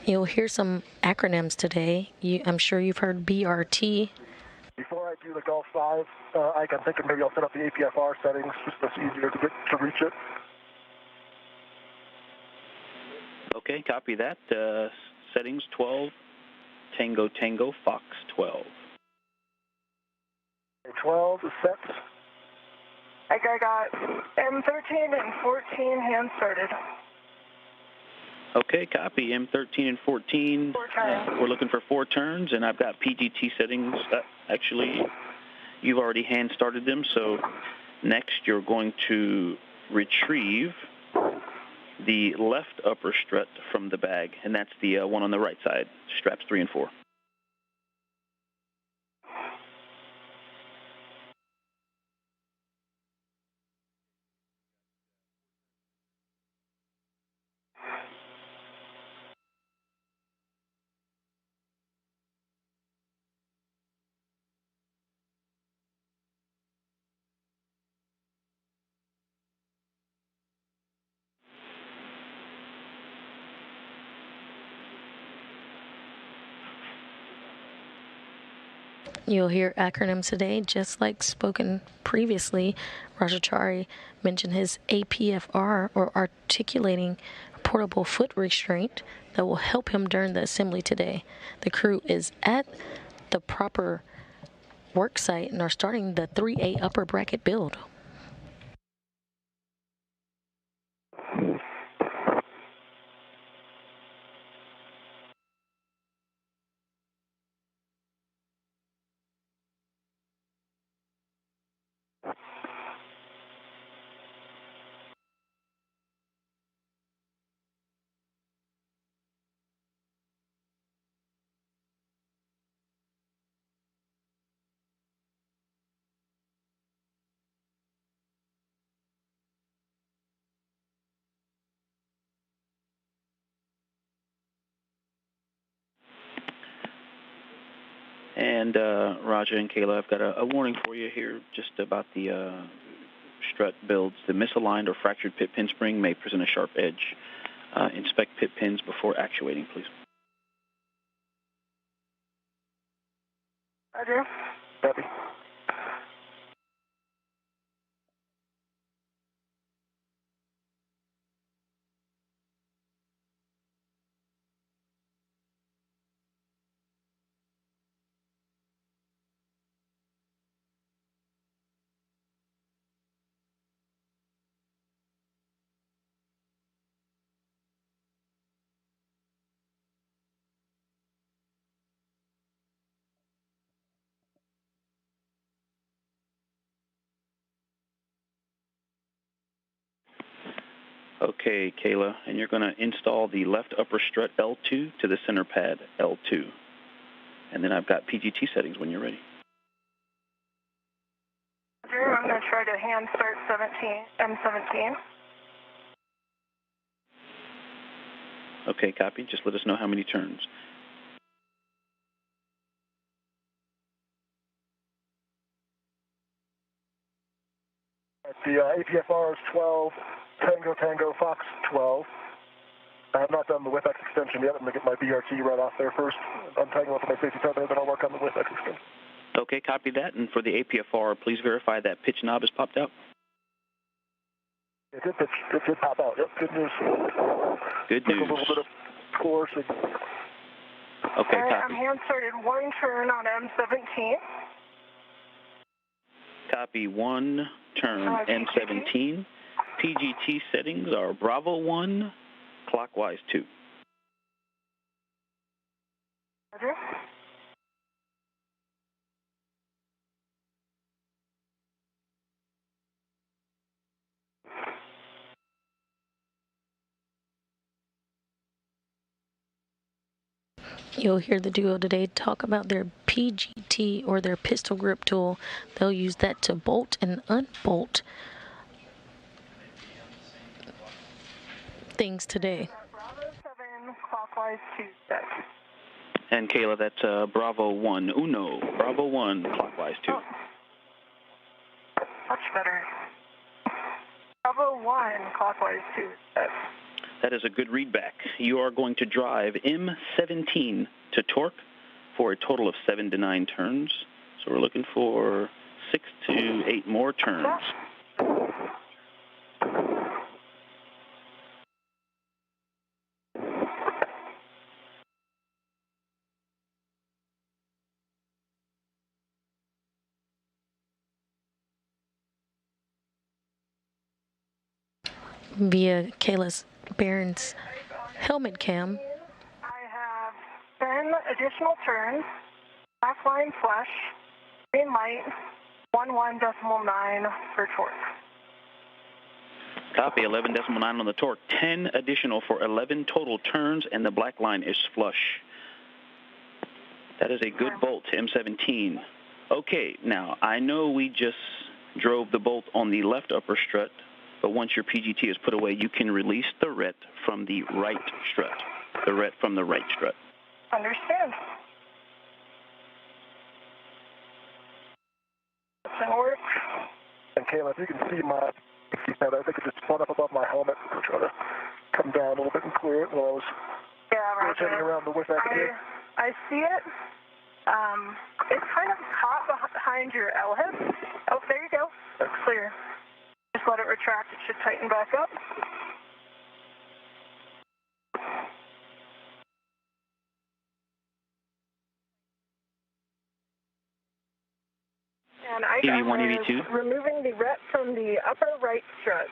You'll hear some acronyms today. I'm sure you've heard BRT. Before I do the Golf 5, I'm thinking maybe I'll set up the APFR settings just so it's easier to reach it. Okay, copy that. Settings 12, Tango Tango, Fox 12. 12 is set. I got M13 and 14 hand started. Okay, copy. M13 and 14. We're looking for 4 turns, and I've got PGT settings. Actually, you've already hand started them, so next you're going to retrieve the left upper strut from the bag, and that's the one on the right side, straps 3 and 4. You'll hear acronyms today, just like spoken previously. Chari mentioned his APFR, or articulating portable foot restraint, that will help him during the assembly today. The crew is at the proper work site and are starting the 3A upper bracket build. And Roger and Kayla, I've got a warning for you here just about the strut builds. The misaligned or fractured pit pin spring may present a sharp edge. Inspect pit pins before actuating, please. I do. Copy. Okay, Kayla, and you're going to install the left upper strut L2 to the center pad L2. And then I've got PGT settings when you're ready. Drew, I'm going to try to hand start M17. Okay, copy. Just let us know how many turns. The APFR is 12, Tango, Fox 12. I have not done the WIFX extension yet. I'm going to get my BRT right off there first. Untangle with my safety tether, then I'll work on the WIFX extension. Okay, copy that. And for the APFR, please verify that pitch knob has popped out. It did pop out. Yep, good news. Good Took news. a little bit of force. Okay, All right, copy. I'm hand started one turn on M17. Copy, one turn M17. PGT settings are Bravo 1, clockwise 2. Roger. You'll hear the duo today talk about their PGT, or their pistol grip tool. They'll use that to bolt and unbolt things today. Bravo 7, clockwise 2 set. And Kayla, that's Bravo 1, Uno, Bravo 1, clockwise 2. Oh. Much better. Bravo 1, clockwise 2 set. That is a good readback. You are going to drive M17 to torque for a total of 7 to 9 turns. So we're looking for 6 to 8 more turns. Via Kayla Barron's helmet cam. I have 10 additional turns, back line flush, green light, 11.9 for torque. Copy, 11.9 on the torque. 10 additional for 11 total turns, and the black line is flush. That is a good bolt to M17. Okay, now, I know we just drove the bolt on the left upper strut, but once your PGT is put away, you can release the ret from the right strut. The ret from the right strut. Understand. That's going to work. And Kayla, if you can see my, I think it just spun up above my helmet. I'm trying to come down a little bit and clear it while I was rotating around the WIFAC here. I see it. It's kind of caught behind your L-hip. Oh, there you go. That's clear. Just let it retract. It should tighten back up. And I EV1, EV2. Removing the ret from the upper right strut.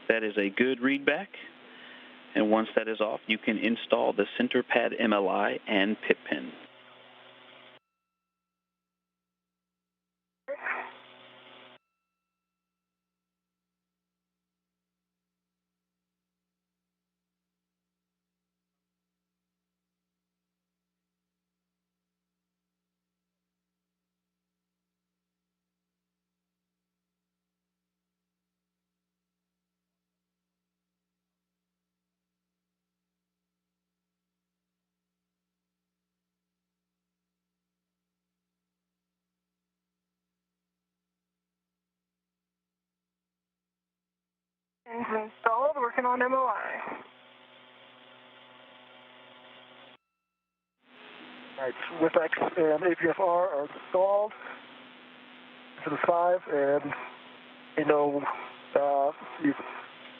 That is a good readback. And once that is off, you can install the center pad MLI and pit pin. Pins installed, working on MOI. All right, WIFAC and APFR are installed to the 5, and you know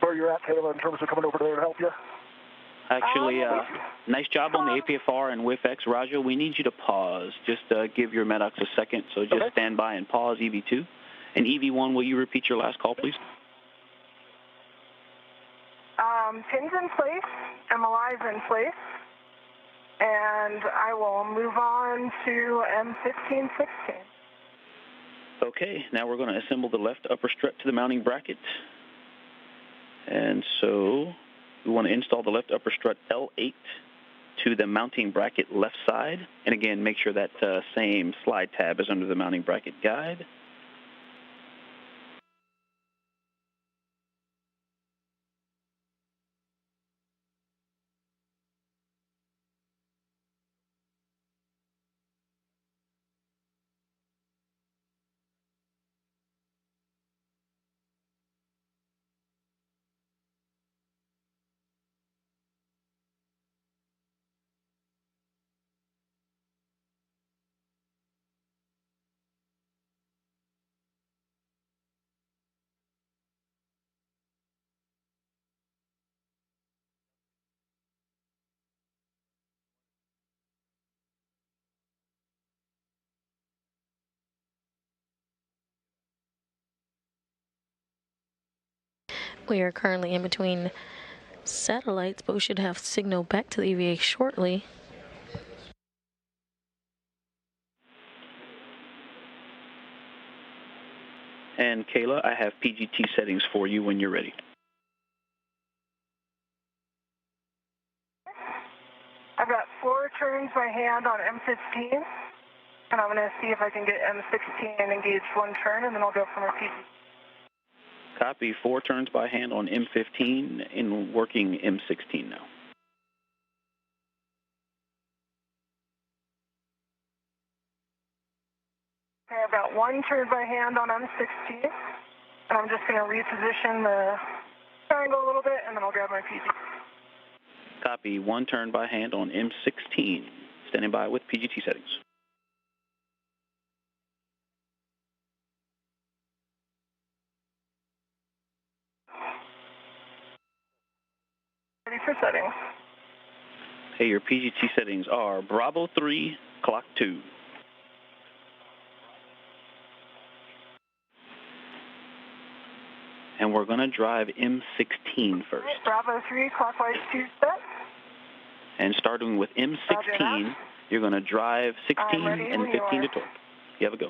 where you're at, Kayla, in terms of coming over there to help you? Actually, nice job on the APFR and WIFX. Raja, we need you to pause. Just give your MEDOX a second, so just stand by and pause EV2. And EV1, will you repeat your last call, please? Pins in place, MLI's in place, and I will move on to M1516. Okay, now we're going to assemble the left upper strut to the mounting bracket. And so we want to install the left upper strut L8 to the mounting bracket left side. And again, make sure that same slide tab is under the mounting bracket guide. We are currently in between satellites, but we should have signal back to the EVA shortly. And Kayla, I have PGT settings for you when you're ready. I've got 4 turns by hand on M15, and I'm going to see if I can get M16 and engage 1 turn, and then I'll go from a PGT. Copy, 4 turns by hand on M15 in working M16 now. Okay, I've got 1 turn by hand on M16, and I'm just going to reposition the triangle a little bit, and then I'll grab my PGT. Copy, 1 turn by hand on M16. Standing by with PGT settings. Ready for settings. Hey, your PGT settings are Bravo 3, clock 2. And we're going to drive M16 first. Right, Bravo 3, clockwise 2 set. And starting with M16, you're going to drive 16 and 15 to torque. You have a go.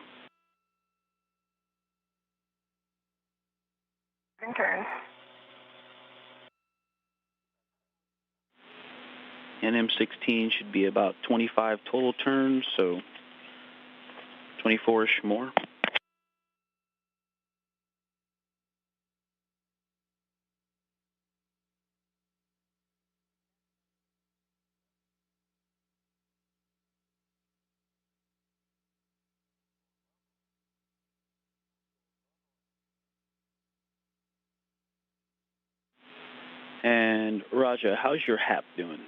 Turn. And M16 should be about 25 total turns, so 24-ish more. And Raja, how's your HAP doing?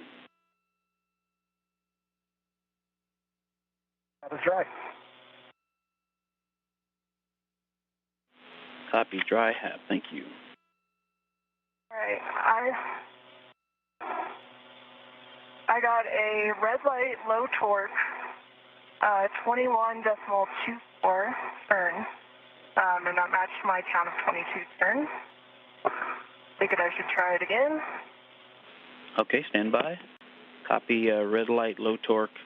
That's right. Copy, dry HAP. Thank you. All right. I got a red light, low torque, 21.24 turn, and that matched my count of 22 turns. Figured I should try it again. Okay, stand by. Copy, red light, low torque.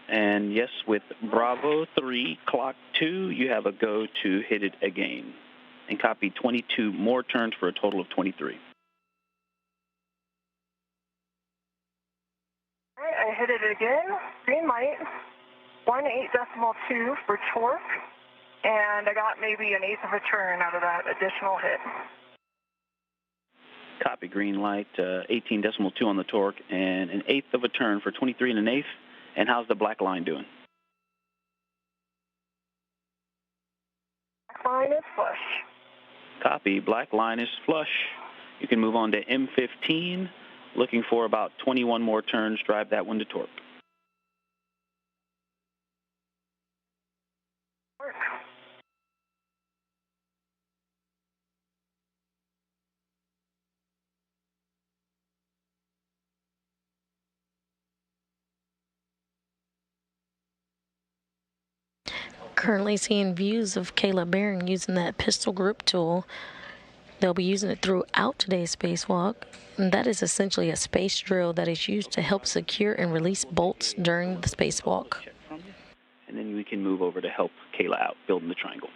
And yes, with Bravo 3, clock 2, you have a go to hit it again. And copy 22 more turns for a total of 23. All right, I hit it again. Green light, 18.2 for torque, and I got maybe an eighth of a turn out of that additional hit. Copy, green light, 18.2 on the torque, and an eighth of a turn for 23 and an eighth. And how's the black line doing? Black line is flush. Copy, black line is flush. You can move on to M15, looking for about 21 more turns, drive that one to torque. Work. Currently seeing views of Kayla Barron using that pistol grip tool. They'll be using it throughout today's spacewalk. And that is essentially a space drill that is used to help secure and release bolts during the spacewalk. And then we can move over to help Kayla out, building the triangle.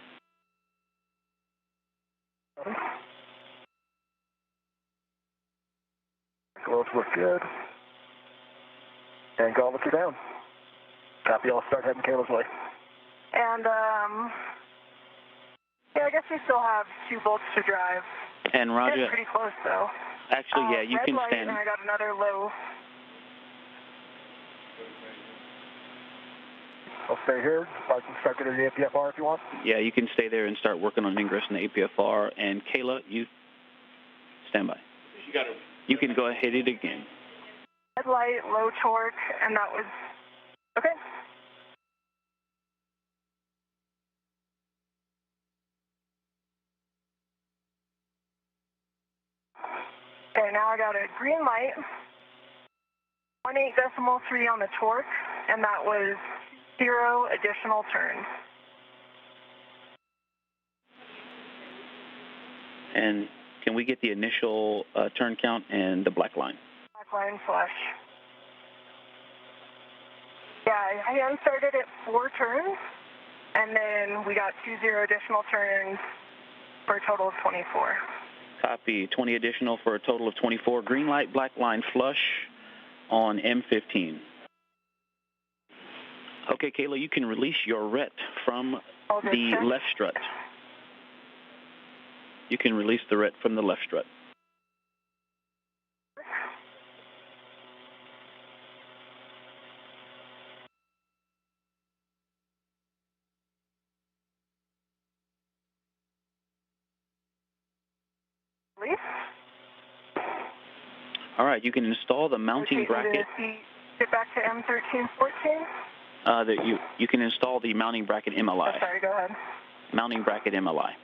Close look good. And gauntlets are down. Copy, I'll start heading Kayla's way. And, yeah, I guess we still have 2 bolts to drive. And Roger, It's pretty close, though. actually, yeah, you red can light, stand. And I got another low. I'll stay here. I can start getting the APFR if you want. Yeah, you can stay there and start working on ingress in the APFR. And Kayla, you stand by. You can go ahead hit it again. Red light, low torque, and that was... Okay. Okay, now I got a green light, 18.3 on the torque, and that was 0 additional turns. And can we get the initial turn count and the black line? Black line flush. Yeah, I started at 4 turns, and then we got 20 additional turns for a total of 24. Copy, 20 additional for a total of 24. Green light, black line flush on M15. Okay, Kayla, you can release your ret from the left strut. You can release the ret from the left strut. All right, you can install the mounting bracket. Get back to M1314. You can install the mounting bracket MLI. Oh, sorry, go ahead. Mounting bracket MLI.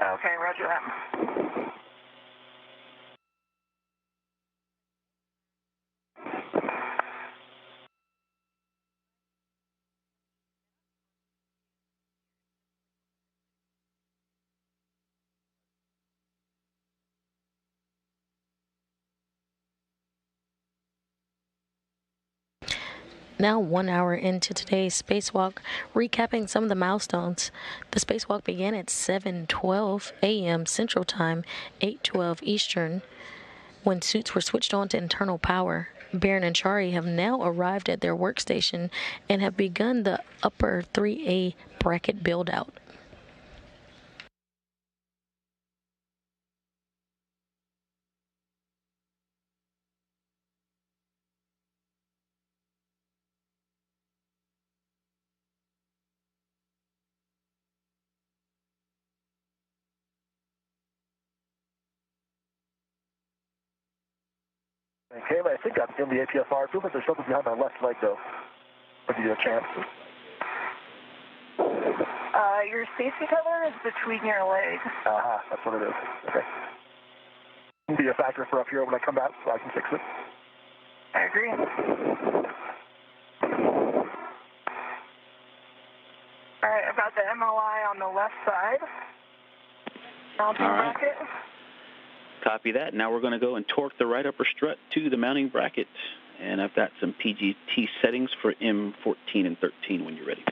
Okay, roger that. Now 1 hour into today's spacewalk, recapping some of the milestones. The spacewalk began at 7:12 a.m. Central Time, 8:12 Eastern. when suits were switched on to internal power. Barron and Chari have now arrived at their workstation and have begun the upper 3A bracket build-out. Okay, I think I'm in the APSR. It feels like there's something behind my left leg, though. I'll give you a chance. Your safety tether is between your legs. Aha, that's what it is. Okay. It'll be a factor for up here when I come back so I can fix it. I agree. All right, about the MLI on the left side. Mounting bracket. Copy that. Now we're going to go and torque the right upper strut to the mounting bracket. And I've got some PGT settings for M14 and 13 when you're ready.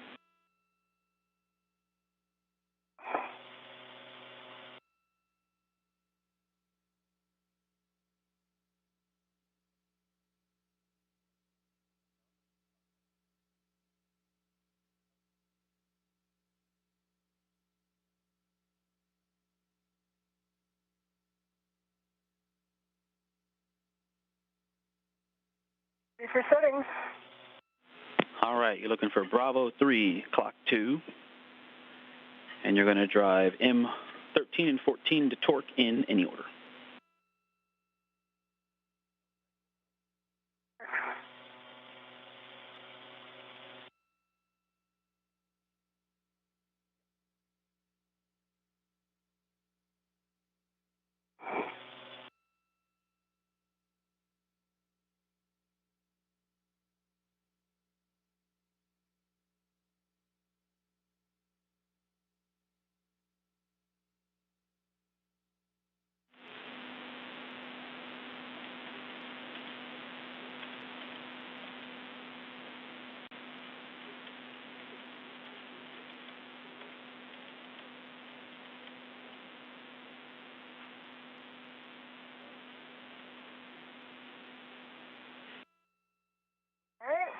Ready for settings. All right, you're looking for Bravo 3, clock 2. And you're going to drive M13 and 14 to torque in any order.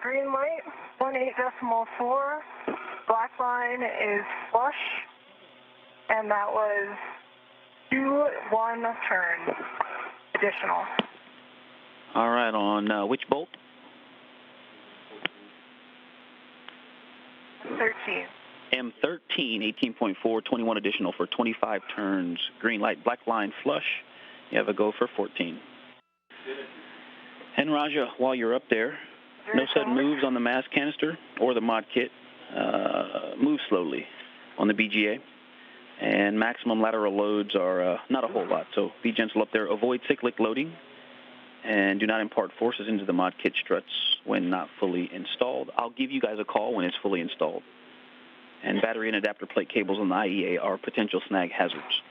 Green light, 18.4. Black line is flush, and that was 2-1 turn additional. All right, on which bolt? 13. M13, 18.4, 21 additional for 25 turns. Green light, black line flush. You have a go for 14. And Raja, while you're up there, no sudden moves on the mass canister or the mod kit. Move slowly on the BGA. And maximum lateral loads are not a whole lot, so be gentle up there. Avoid cyclic loading. And do not impart forces into the mod kit struts when not fully installed. I'll give you guys a call when it's fully installed. And battery and adapter plate cables on the IEA are potential snag hazards.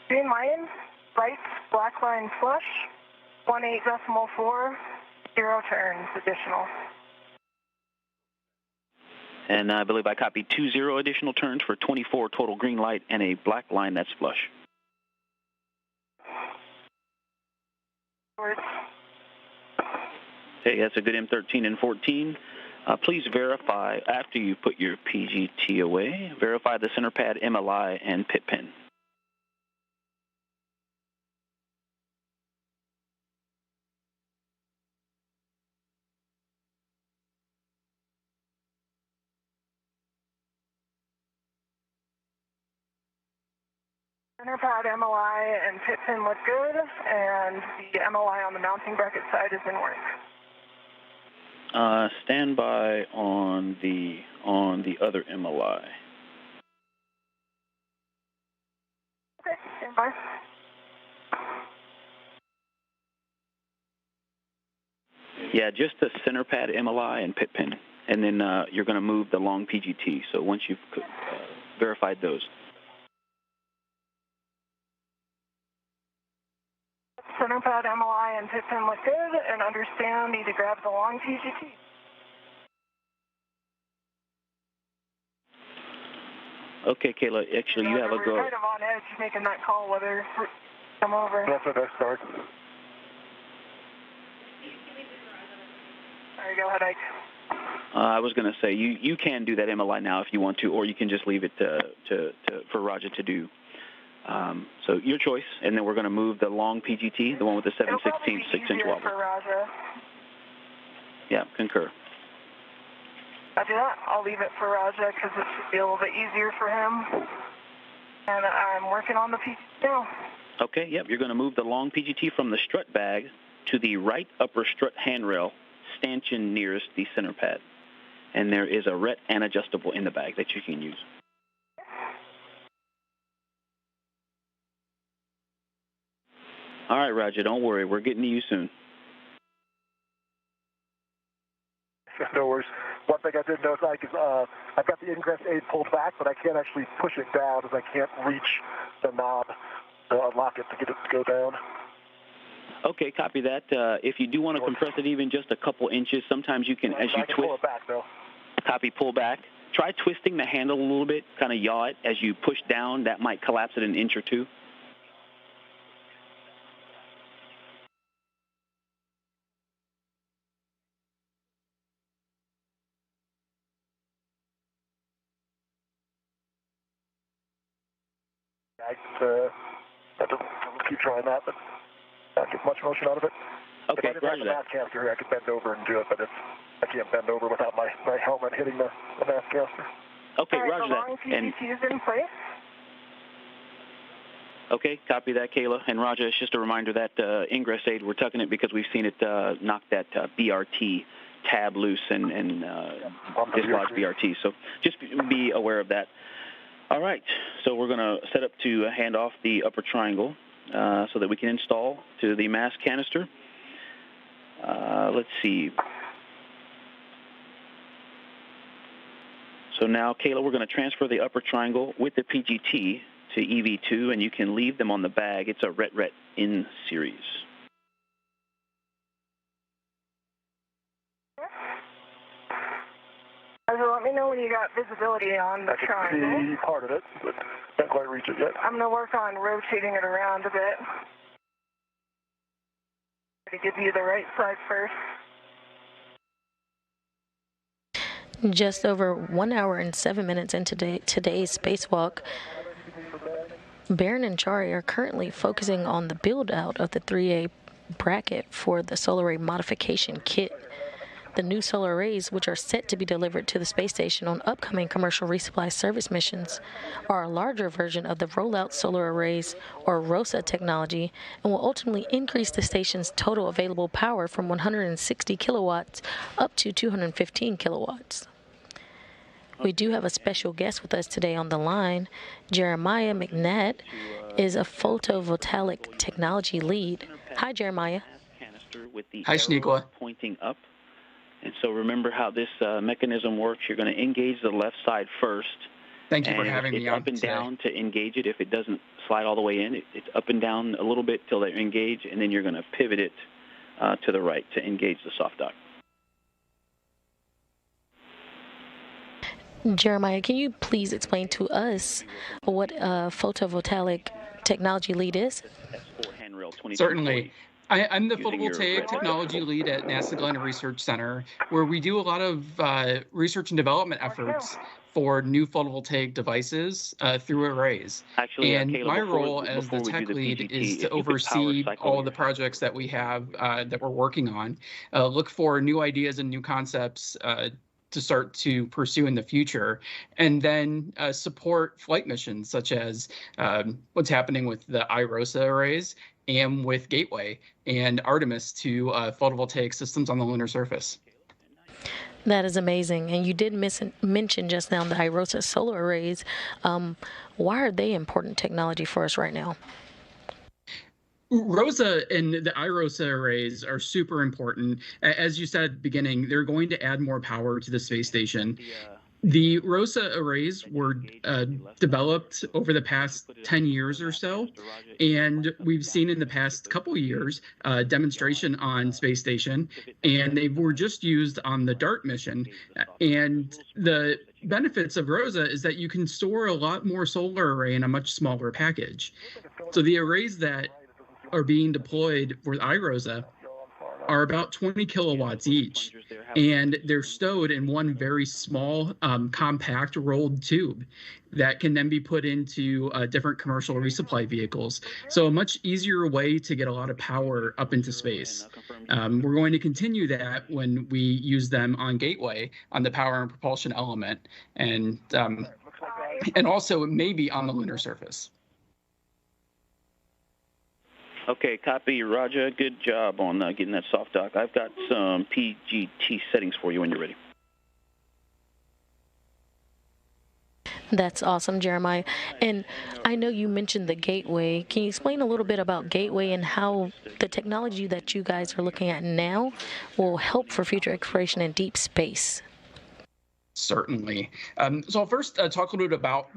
Green line, right, black line flush, 18.4, 0 turns additional. And I believe I copied 20 additional turns for 24 total green light and a black line that's flush. Hey, that's a good M13 and 14. Please verify, after you put your PGT away, verify the center pad MLI and pit pin. Center pad MLI and pit pin look good, and the MLI on the mounting bracket side is in work. Stand by on the other MLI. Okay, stand by. Yeah, just the center pad MLI and pit pin. And then you're going to move the long PGT. So once you've verified those. Center pad MLI and and piston look good and understand need to grab the long PGT. Okay, Kayla, actually, you have a go. We're kind of on edge making that call whether to come over. That's what I start. There you go, ahead, Ike. I was going to say, you can do that MLI now if you want to, or you can just leave it for Raja to do. So your choice, and then we're going to move the long PGT, the one with the 7/16 6-inch wobble. For Raja. Yeah, concur. I'll do that. I'll leave it for Raja because it should be a little bit easier for him. And I'm working on the PGT now. Okay, yep, you're going to move the long PGT from the strut bag to the right upper strut handrail, stanchion nearest the center pad. And there is a RET and adjustable in the bag that you can use. All right, Roger, don't worry. We're getting to you soon. No worries. One thing I did notice, Ike, is I've got the ingress aid pulled back, but I can't actually push it down as I can't reach the knob to unlock it to get it to go down. Okay, copy that. If you do want to compress it even just a couple inches, sometimes you can, as you twist. Pull it back, though. Copy, pull back. Try twisting the handle a little bit, kind of yaw it as you push down. That might collapse it an inch or two. I have to keep trying that, but not get much motion out of it. Okay, if I didn't have the mass caster here, I could bend over and do it, but I can't bend over without my helmet hitting the mass caster. Okay, right, roger that. And is in place. Okay, copy that, Kayla. And Raja, it's just a reminder that ingress aid, we're tucking it because we've seen it knock that BRT tab loose and dislodge BRT. So just be aware of that. All right, so we're going to set up to hand off the upper triangle so that we can install to the mass canister. Let's see. So now, Kayla, we're going to transfer the upper triangle with the PGT to EV2, and you can leave them on the bag. It's a RET in series. So let me know when you got visibility on the triangle. I can see part of it, but can't quite reach it yet. I'm going to work on rotating it around a bit to give you the right side first. Just over 1 hour and 7 minutes into today's spacewalk, Barron and Chari are currently focusing on the build-out of the 3A bracket for the solar array modification kit. The new solar arrays, which are set to be delivered to the space station on upcoming commercial resupply service missions, are a larger version of the rollout solar arrays, or IROSA technology, and will ultimately increase the station's total available power from 160 kilowatts up to 215 kilowatts. We do have a special guest with us today on the line. Jeremiah McNatt is a photovoltaic technology lead. Hi, Jeremiah. Hi, Shaniqua. Pointing up. And so remember how this mechanism works. You're going to engage the left side first. Thank you for having me on It's up and today. down to engage it. If it doesn't slide all the way in, it's up and down a little bit till they engage, and then you're going to pivot it to the right to engage the soft dock. Jeremiah, can you please explain to us what a photovoltaic technology lead is? Certainly. I'm the photovoltaic technology lead at NASA Glenn Research Center, where we do a lot of research and development efforts for new photovoltaic devices through arrays. Actually, and Kayla, my role as the tech lead is to oversee all of the projects that we have that we're working on, look for new ideas and new concepts to start to pursue in the future, and then support flight missions such as what's happening with the IROSA arrays and with Gateway and Artemis to photovoltaic systems on the lunar surface. That is amazing. And you did mention just now the IROSA solar arrays. Why are they important technology for us right now? ROSA and the IROSA arrays are super important. As you said at the beginning, they're going to add more power to the space station. The ROSA arrays were developed over the past 10 years or so, and we've seen in the past couple years a demonstration on Space Station, and they were just used on the DART mission. And the benefits of ROSA is that you can store a lot more solar array in a much smaller package. So the arrays that are being deployed for IROSA are about 20 kilowatts each, and they're stowed in one very small, compact rolled tube that can then be put into different commercial resupply vehicles. So a much easier way to get a lot of power up into space. We're going to continue that when we use them on Gateway on the power and propulsion element, and also maybe on the lunar surface. Okay, copy, Roger. Good job on getting that soft dock. I've got some PGT settings for you when you're ready. That's awesome, Jeremiah. And I know you mentioned the Gateway. Can you explain a little bit about Gateway and how the technology that you guys are looking at now will help for future exploration in deep space? Certainly. So I'll first talk a little bit about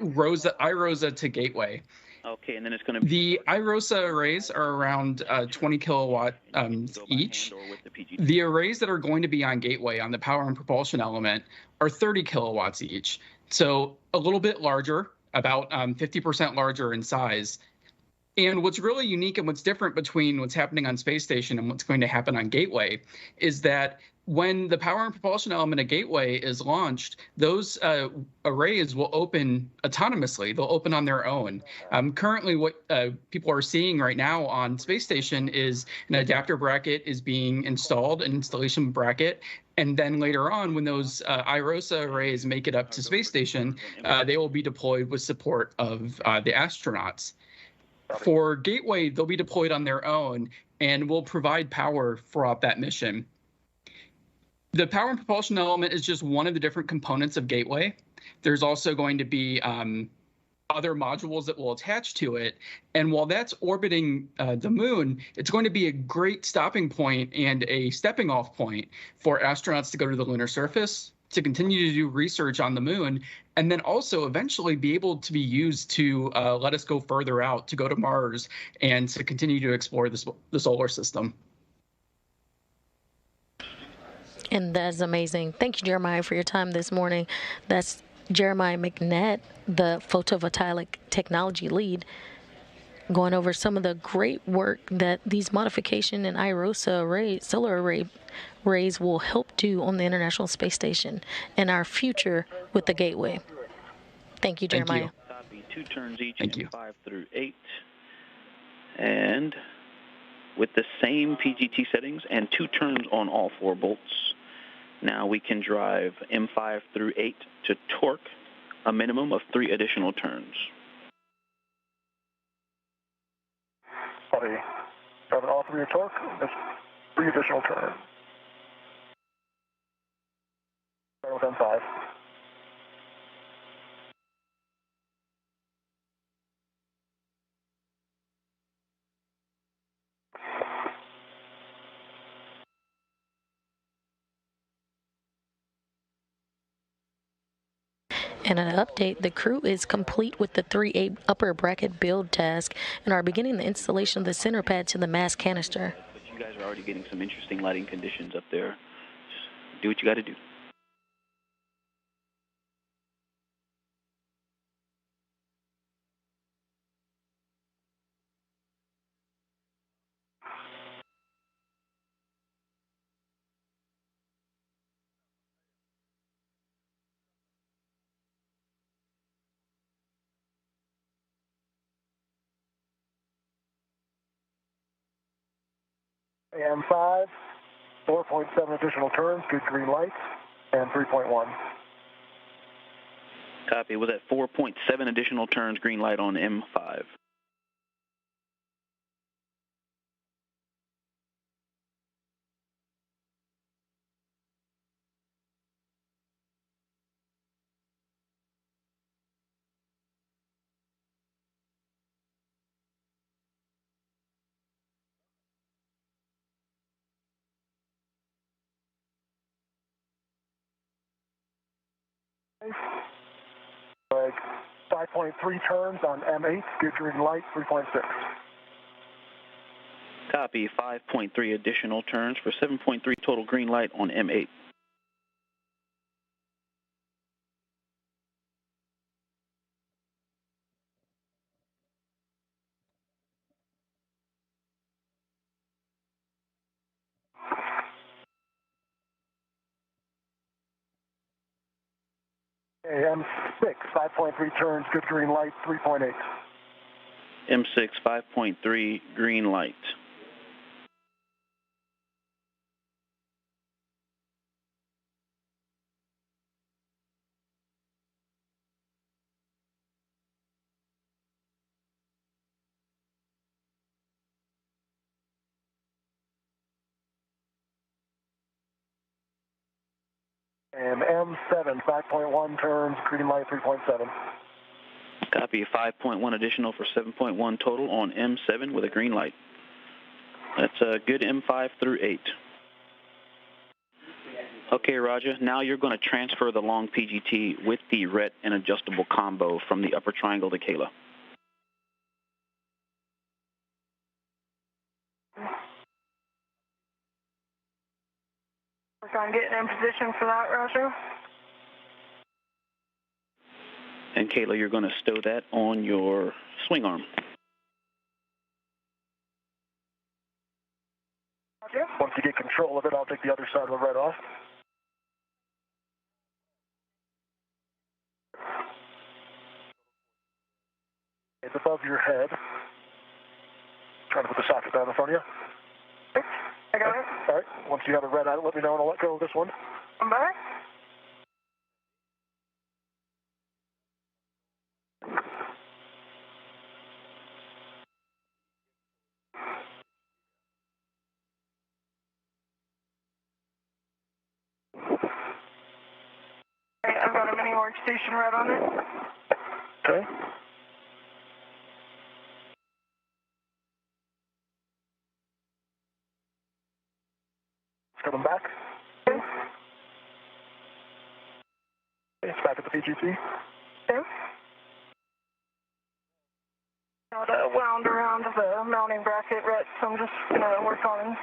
IROSA to Gateway. Okay, and then it's going to be... The IROSA arrays are around 20 kilowatt each. The arrays that are going to be on Gateway on the power and propulsion element are 30 kilowatts each. So a little bit larger, about 50% larger in size. And what's really unique and what's different between what's happening on Space Station and what's going to happen on Gateway is that when the power and propulsion element of Gateway is launched, those arrays will open autonomously. They'll open on their own. Currently, what people are seeing right now on Space Station is an adapter bracket is being installed, an installation bracket, and then later on, when those IROSA arrays make it up to Space Station, they will be deployed with support of the astronauts. For Gateway, they'll be deployed on their own and will provide power throughout that mission. The power and propulsion element is just one of the different components of Gateway. There's also going to be other modules that will attach to it. And while that's orbiting the moon, it's going to be a great stopping point and a stepping off point for astronauts to go to the lunar surface, to continue to do research on the moon, and then also eventually be able to be used to let us go further out, to go to Mars, and to continue to explore the solar system. And that's amazing. Thank you, Jeremiah, for your time this morning. That's Jeremiah McNett, the photovoltaic technology lead, going over some of the great work that these modification and IROSA solar arrays will help do on the International Space Station and our future with the Gateway. Thank you, Jeremiah. Thank you. 2 turns each, Thank you. 5 through 8. And with the same PGT settings and 2 turns on all 4 bolts, now we can drive M5 through 8 to torque a minimum of 3 additional turns. Buddy, driving all 3 of torque, that's 3 additional turns. Start with M5. And an update, the crew is complete with the 3A upper bracket build task and are beginning the installation of the center pad to the mass canister. But you guys are already getting some interesting lighting conditions up there. Just do what you got to do. AM5, 4.7 additional turns, good green lights, and 3.1. Copy. Was that 4.7 additional turns, green light on M5? Like 5.3 turns on M8, good green light, 3.6. Copy, 5.3 additional turns for 7.3 total green light on M8. M6, 5.3 turns, good green light, 3.8. M6, 5.3 green light. And M7, 5.1 turns, green light, 3.7. Copy, 5.1 additional for 7.1 total on M7 with a green light. That's a good M5 through 8. Okay, Roger. Now you're going to transfer the long PGT with the RET and adjustable combo from the upper triangle to Kayla. Work on getting in position for that, Roger. And Kayla, you're going to stow that on your swing arm. Roger. Once you get control of it, I'll take the other side of the RET off. It's above your head. Trying to put the socket down in front of you. I got it. All right. Once you have a RET on it, let me know and I'll let go of this one. I'm back. Okay, I've got a mini workstation RET on it. Okay. It's coming back. Okay. It's back at the PGT. Okay. Got wound around the mounting bracket RET, so I'm just going to work on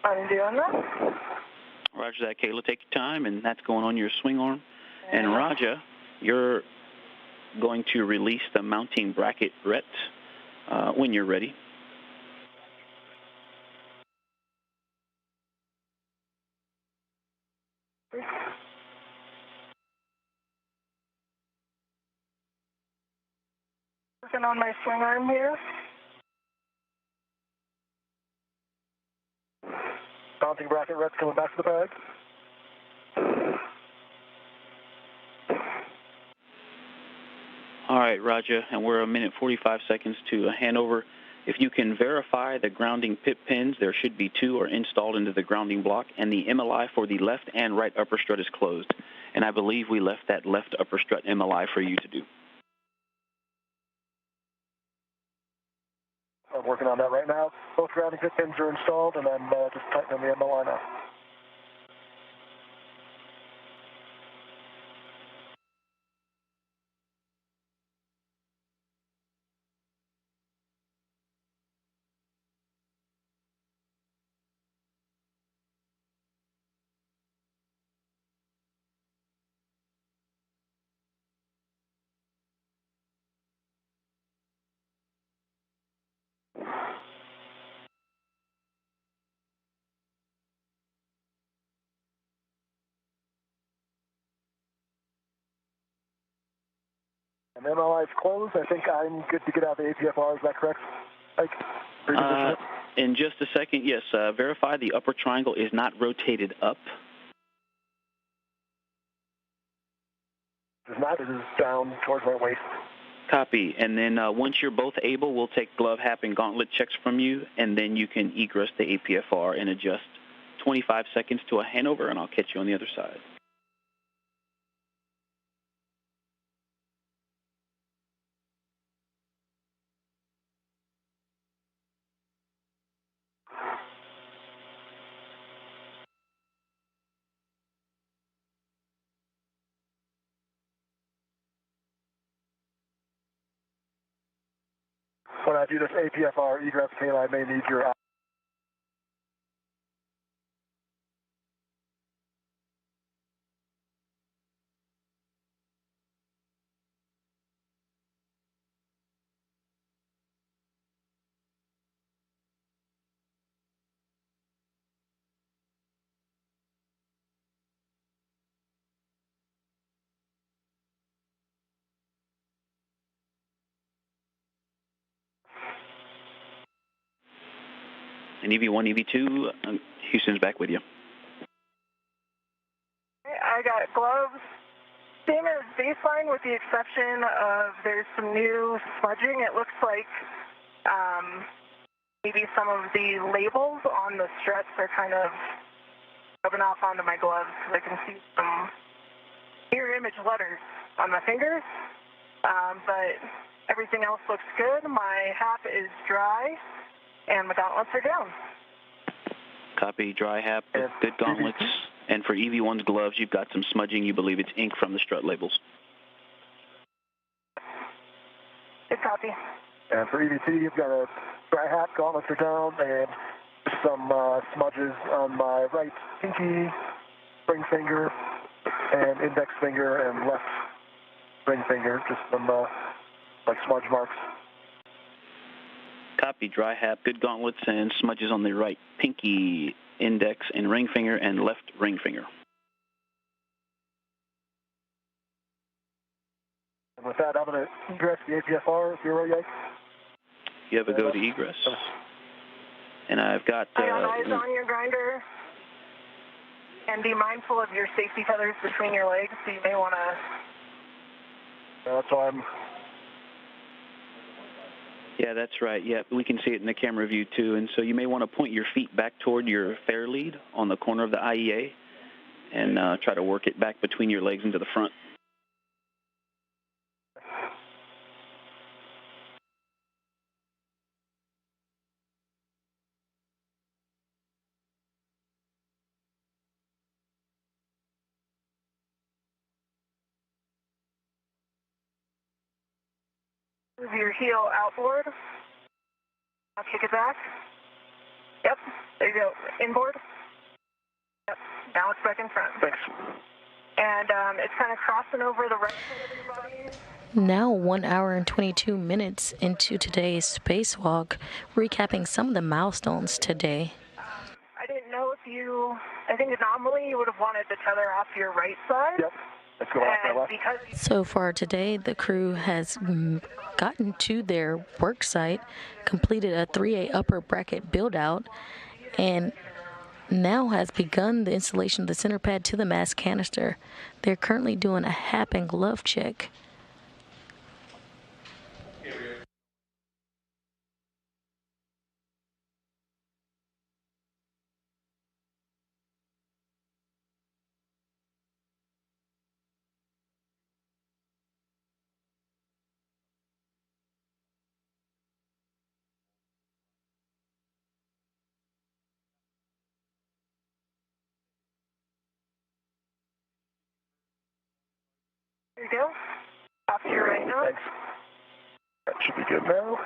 undoing that. Roger that, Kayla. Take your time, and that's going on your swing arm. And Roger, you're going to release the mounting bracket RET when you're ready. Working on my swing arm here. Mounting bracket RET's coming back to the bag. All right, Roger, and we're a minute 45 seconds to handover. If you can verify the grounding pip pins, there should be 2 are installed into the grounding block, and the MLI for the left and right upper strut is closed. And I believe we left that left upper strut MLI for you to do. I'm working on that right now. Both grounding pip pins are installed, and I'm just tightening the MLI now. And MLI is closed. I think I'm good to get out of the APFR. Is that correct, Mike? In just a second, yes. Verify the upper triangle is not rotated up. It is not. It is down towards my waist. Copy. And then once you're both able, we'll take glove, hap, and gauntlet checks from you, and then you can egress the APFR and adjust 25 seconds to a handover, and I'll catch you on the other side. when I do this APFR egress, Kayla, I may need your And EV1, EV2, Houston's back with you. I got gloves. Same as baseline with the exception of there's some new smudging. It looks like maybe some of the labels on the struts are kind of rubbing off onto my gloves because I can see some mirror image letters on my fingers. But everything else looks good. My hat is dry. And my gauntlets are down. Copy. Dry hap, good gauntlets. And for EV1's gloves, you've got some smudging. You believe it's ink from the strut labels. Good copy. And for EV2, you've got a dry hat, gauntlets are down, and some smudges on my right pinky, ring finger, and index finger, and left ring finger. Just some like smudge marks. Copy. Dry hat, good gauntlets, and smudges on the right pinky, index, and ring finger, and left ring finger. And with that, I'm going to egress the APFR if you're ready. You have a go to egress. And I've got... I got eyes on your grinder. And be mindful of your safety feathers between your legs, so you may want to... That's why I'm... Yeah, that's right. Yeah, we can see it in the camera view, too. And so you may want to point your feet back toward your fair lead on the corner of the IEA and try to work it back between your legs into the front. Move your heel outboard. Now kick it back. Yep. There you go. Inboard. Yep. Now it's back in front. Thanks. And it's kind of crossing over the right side of your body. Now 1 hour and 22 minutes into today's spacewalk, recapping some of the milestones today. I didn't know if you, I think normally you would have wanted the tether off your right side. Yep. Let's go off my left. So far today, the crew has gotten to their work site, completed a 3A upper bracket build-out, and now has begun the installation of the center pad to the mass canister. They're currently doing a hap and glove check. There you go. Off to your right now. Thanks. That should be good now.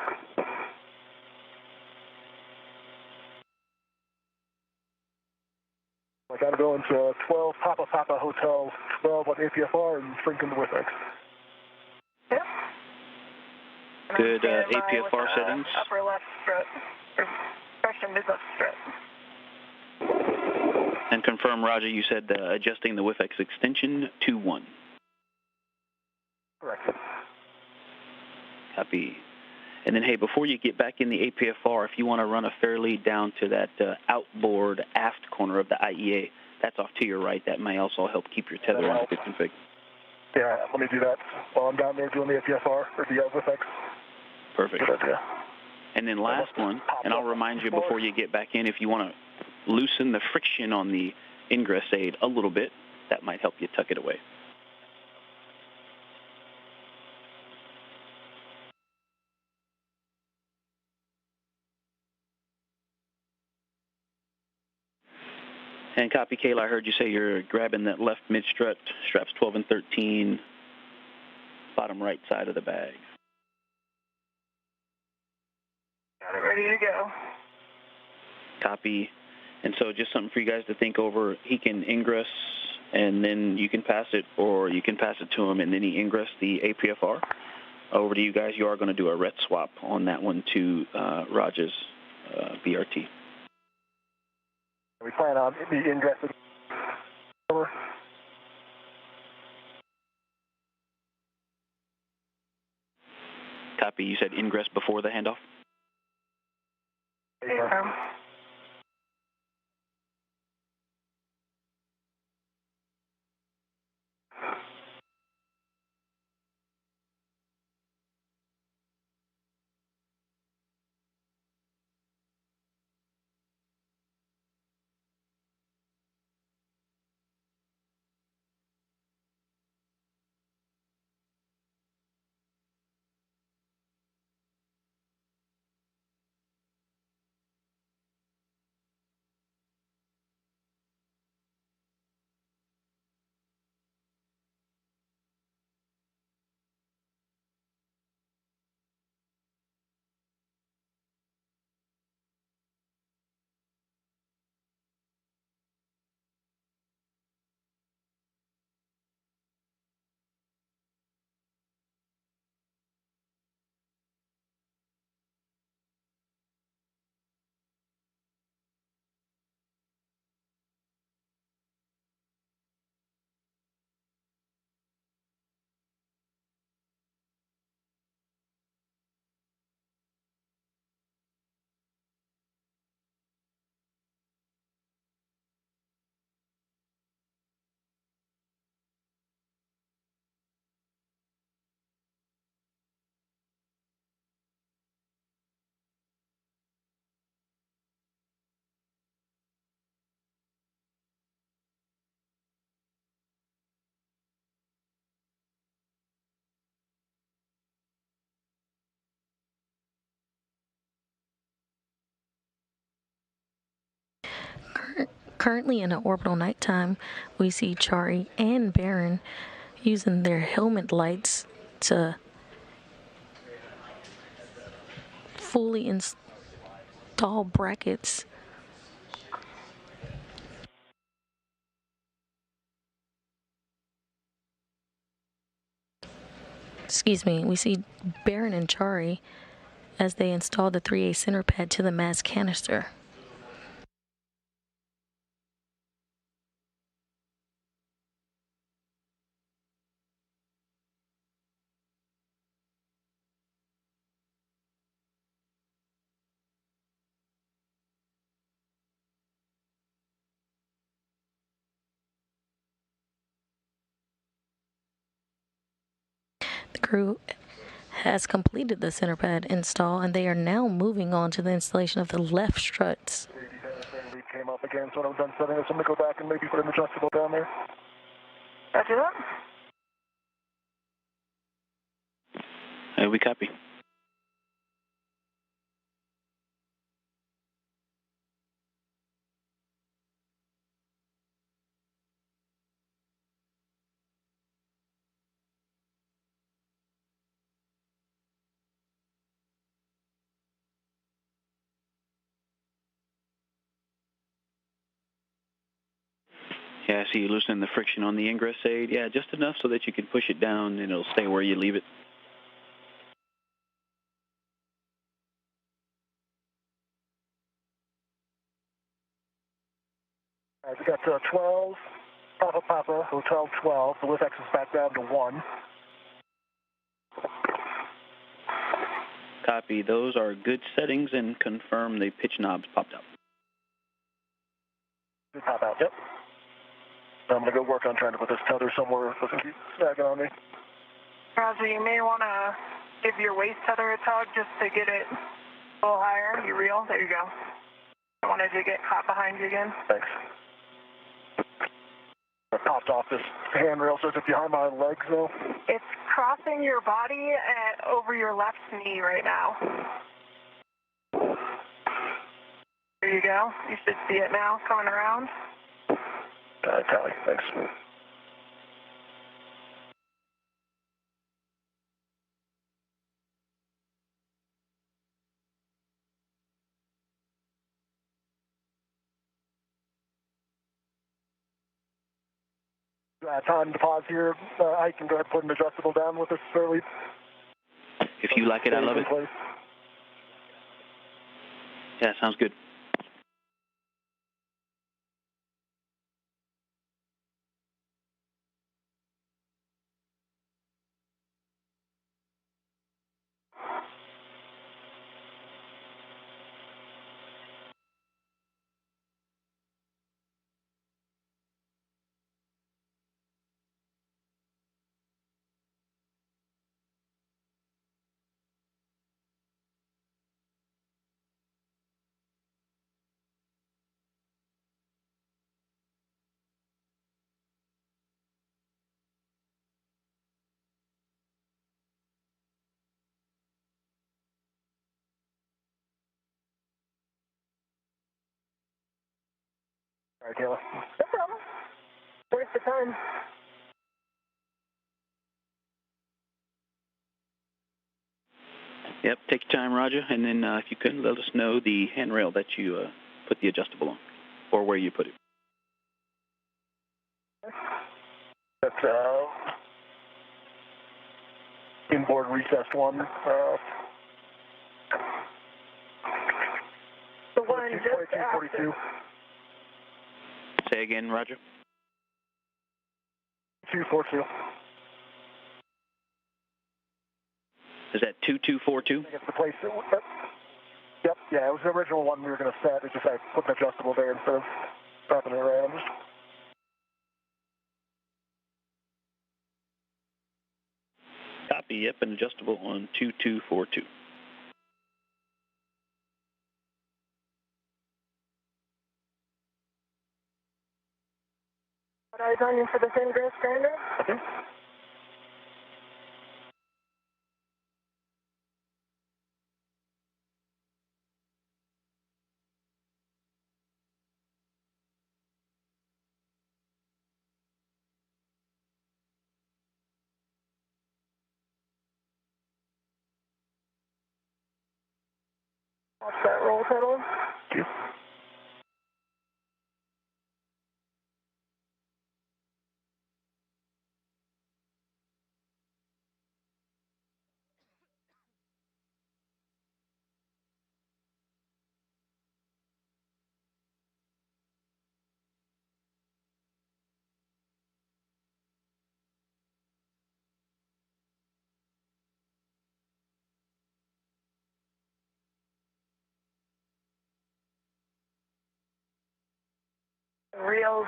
I got to go into 12 Papa Hotel 12 on APFR and shrink into WIFX. Yep. Good APFR settings. Upper left strut. Or correction, mid left strut. And confirm, Roger, you said adjusting the WIFX extension to 1. Correct. Copy. And then, hey, before you get back in the APFR, if you want to run a fair lead down to that outboard aft corner of the IEA, that's off to your right. That may also help keep your tether in a good config. Yeah, let me do that while I'm down there doing the APFR or the WIFX. Perfect. Good idea. And then last one, and I'll remind you before you get back in, if you want to loosen the friction on the ingress aid a little bit, that might help you tuck it away. And copy, Kayla, I heard you say you're grabbing that left mid-strut, straps 12 and 13, bottom right side of the bag. Ready to go. Copy. And so just something for you guys to think over. He can ingress, and then you can pass it, or you can pass it to him, and then he ingress the APFR. Over to you guys. You are going to do a ret swap on that one to Raj's BRT. We plan on the ingress. Over. Copy. You said ingress before the handoff? Yeah. Currently in an orbital nighttime, we see Chari and Barron using their helmet lights to fully install brackets. Excuse me, we see Barron and Chari as they install the 3A center pad to the mass canister. The crew has completed the center pad install, and they are now moving on to the installation of the left struts. We came up again, so when I'm done setting this, I'm going to go back and maybe put an adjustable down there. Roger that. We copy. Yeah, I see you loosening the friction on the ingress aid. Yeah, just enough so that you can push it down and it'll stay where you leave it. All right, we got 12, Papa, Hotel 12. The lift X is back down to 1. Copy. Those are good settings, and confirm the pitch knobs popped out. They pop out, yep. I'm going to go work on trying to put this tether somewhere so it doesn't keep snagging on me. Roger, you may want to give your waist tether a tug just to get it a little higher. You reel? There you go. I wanted to get caught behind you again. Thanks. I popped off this handrail, so it's behind my legs, though. It's crossing your body over your left knee right now. There you go. You should see it now coming around. Tally, thanks. Time to pause here. I can go ahead and put an adjustable down with this fairly. If you like it, I love it. Yeah, sounds good. All right, Kayla. No problem. Worth the time. Yep, take your time, Roger, and then if you could, let us know the handrail that you put the adjustable on, or where you put it. That's inboard recessed one. The one just 42. Say again, Roger. 242. Is that 2242? It's the place. Yep, yeah, it was the original one we were going to set. It's just I put an adjustable there instead of wrapping it around. Copy, yep, an adjustable on 2242. Eyes on you for the thin grass grinder. Okay. Watch that roll pedal. Thank you. Reels.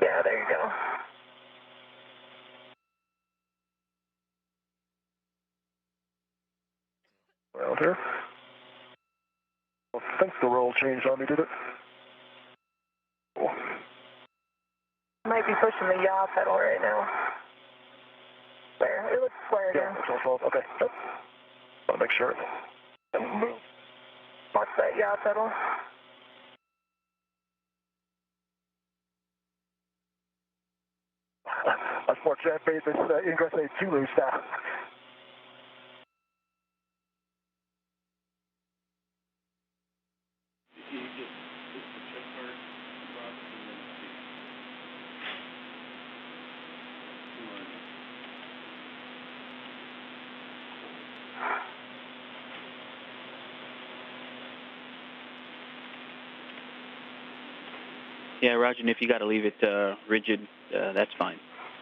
Yeah, there you go. Around here. I think the roll changed on me, did it? Cool. Might be pushing the yaw pedal right now. There, it looks square again. Yeah, it's all okay. Yep. Want to make sure. Watch that yaw pedal. Unfortunately, I made this ingress aid too loose now. Yeah, Roger, and if you got to leave it rigid, that's fine.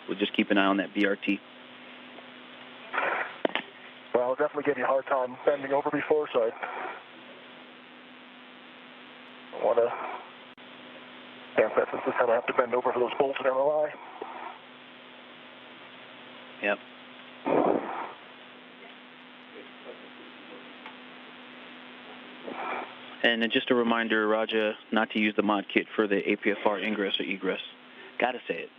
We'll just keep an eye on that BRT. Well, I'll definitely give you a hard time bending over before, so I want to dance that since this time I have to bend over for those bolts in MLI. Yep. And then just a reminder, Roger, not to use the mod kit for the APFR ingress or egress. Gotta say it.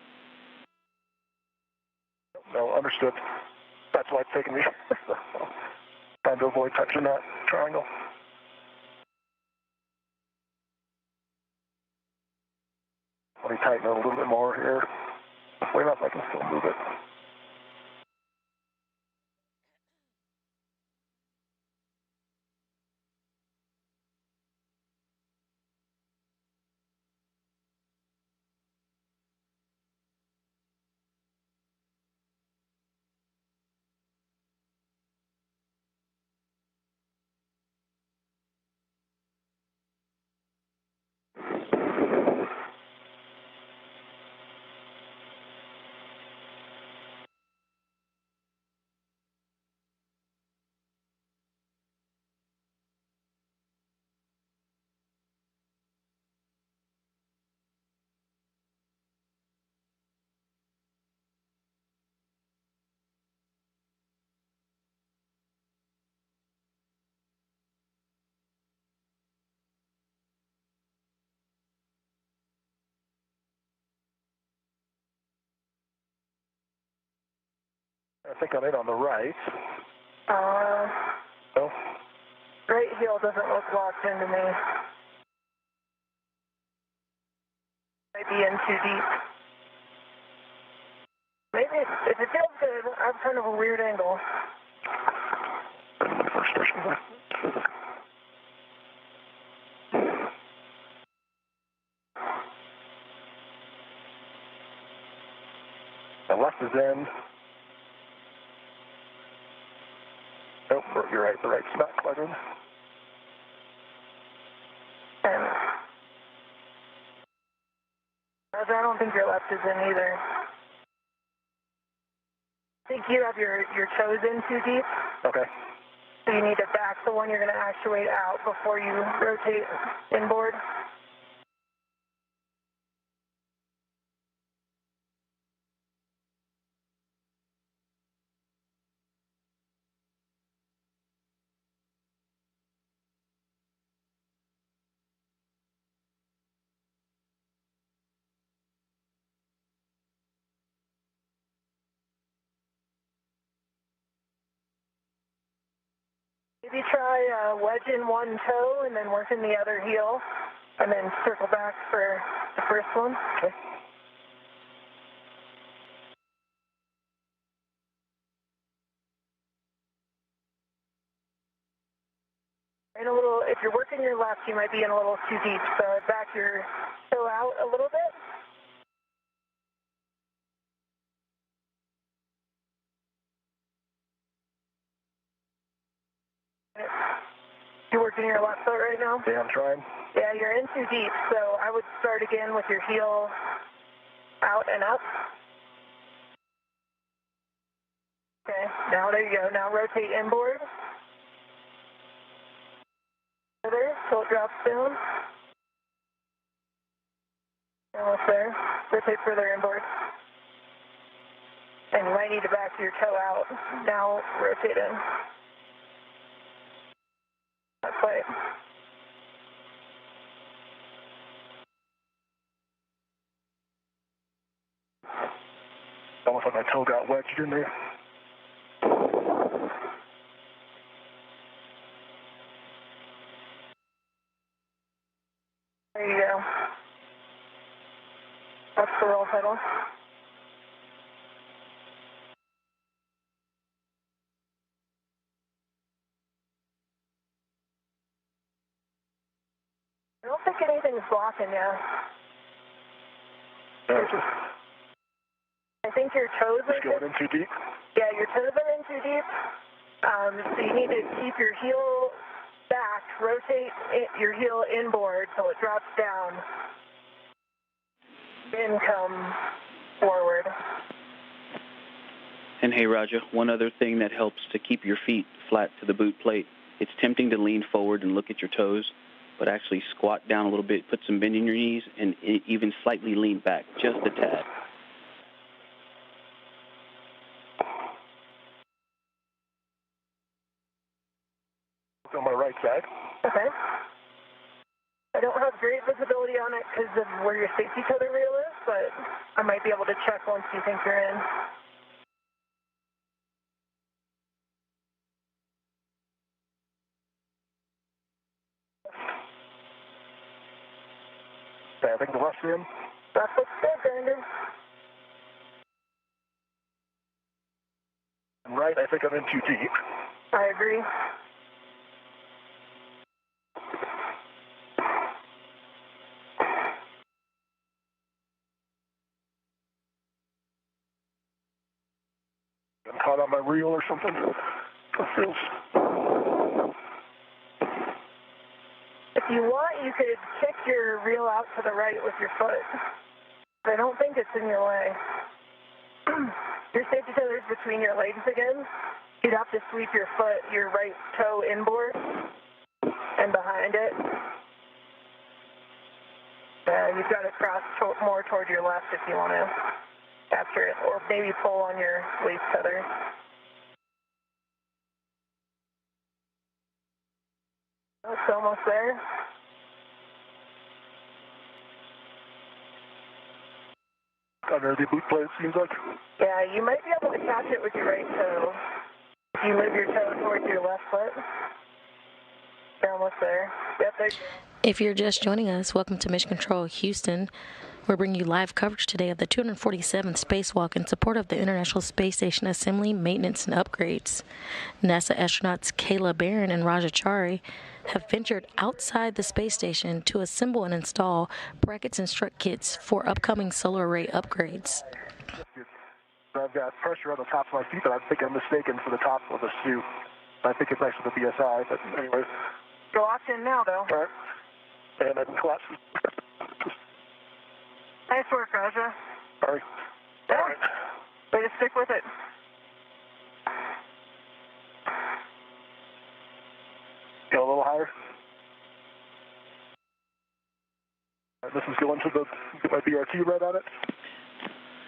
No, understood. That's why it's taking me trying to avoid touching that triangle. Let me tighten it a little bit more here. Way up, I can still move it. I think I'm in on the right. No? Right heel doesn't look locked into me. Might be in too deep. Maybe if it feels good, I have kind of a weird angle. The left is in. Nope, you're right. The right's not quite in. I don't think your left is in either. I think you have your toes in too deep. Okay. So you need to back the one you're going to actuate out before you rotate inboard. Maybe try wedge in one toe and then work in the other heel, and then circle back for the first one. Okay. And if you're working your left, you might be in a little too deep, so back your toe out a little bit. You working your left foot right now? Yeah, I'm trying. Yeah, you're in too deep, so I would start again with your heel out and up. Okay, now there you go. Now rotate inboard. Further, till it drops down. Almost there. Rotate further inboard. And you might need to back your toe out. Now rotate in. Not quite. Almost like my toe got wedged in there. There you go. That's the roll pedal. I don't think anything's blocking you. I think your toes are going in too deep? Yeah, your toes are in too deep. So you need to keep your heel back, rotate your heel inboard so it drops down. Then come forward. And hey, Raja, one other thing that helps to keep your feet flat to the boot plate, it's tempting to lean forward and look at your toes, but actually squat down a little bit, put some bend in your knees, and even slightly lean back, just a tad. On my right side. Okay. I don't have great visibility on it because of where your safety tether reel is, but I might be able to check once you think you're in. Okay, I think the left's in. That looks good, Brandon. And right, I think I'm in too deep. I agree. I'm caught on my reel or something. If you want, you could kick your reel out to the right with your foot. I don't think it's in your way. Your safety tether is between your legs again. You'd have to sweep your foot, your right toe inboard and behind it. You've got to cross more toward your left if you want to capture it, or maybe pull on your waist tether. It's almost there. under the boot plate, it seems like. Yeah, you might be able to catch it with your right toe. If you move your toe towards your left foot. You're almost there. Yep, there you go. If you're just joining us, welcome to Mission Control Houston. We're bringing you live coverage today of the 247th Spacewalk in support of the International Space Station assembly, maintenance, and upgrades. NASA astronauts Kayla Barron and Chari have ventured outside the space station to assemble and install brackets and strut kits for upcoming solar array upgrades. I've got pressure on the tops of my feet, but I think I'm mistaken for the top of the suit. I think it's actually the BSI, but anyway. You're locked in now, though. All right. And I'm collapsed. Nice work, Raja. Sorry. Yeah. All right. Way to stick with it. Go a little higher. This is going to get my BRT red on it.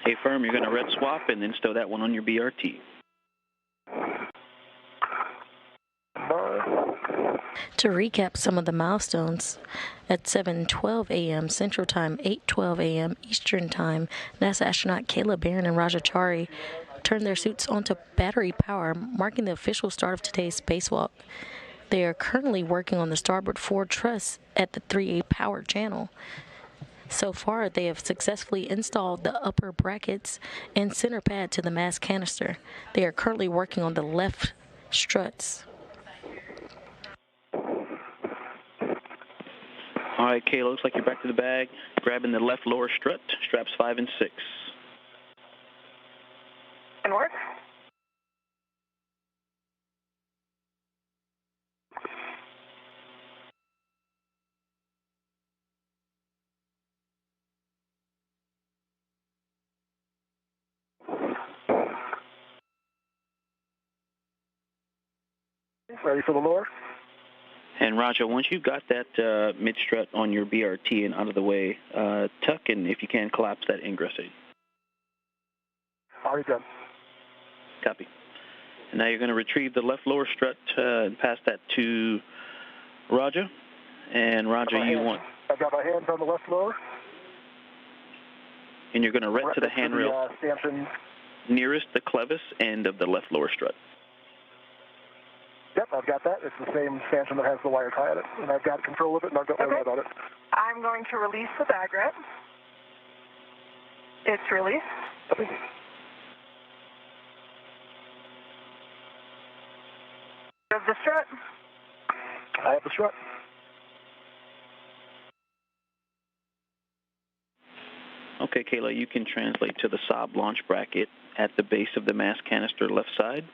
Hey, firm, you're going to red swap and then stow that one on your BRT. To recap some of the milestones, at 7:12 a.m. Central Time, 8:12 a.m. Eastern Time, NASA astronaut Kayla Barron and Chari turned their suits onto battery power, marking the official start of today's spacewalk. They are currently working on the starboard forward truss at the 3A power channel. So far, they have successfully installed the upper brackets and center pad to the mast canister. They are currently working on the left struts. All right, Kayla, looks like you're back to the bag, grabbing the left lower strut, straps 5 and 6. And work. Ready for the lower? And Raja, once you've got that mid-strut on your BRT and out of the way, tuck and, if you can, collapse that ingress aid. Already done. Copy. And now you're going to retrieve the left lower strut and pass that to Raja. And Raja, I've got my hands on the left lower. And you're going to ret to the handrail stanchion nearest the clevis end of the left lower strut. Yep, I've got that. It's the same stanchion that has the wire tie on it. And I've got control of it, and I've got my red on it. I'm going to release the bag rep. It's released. Okay. Of the strut. I have the strut. Okay, Kayla, you can translate to the SOB launch bracket at the base of the mast canister left side.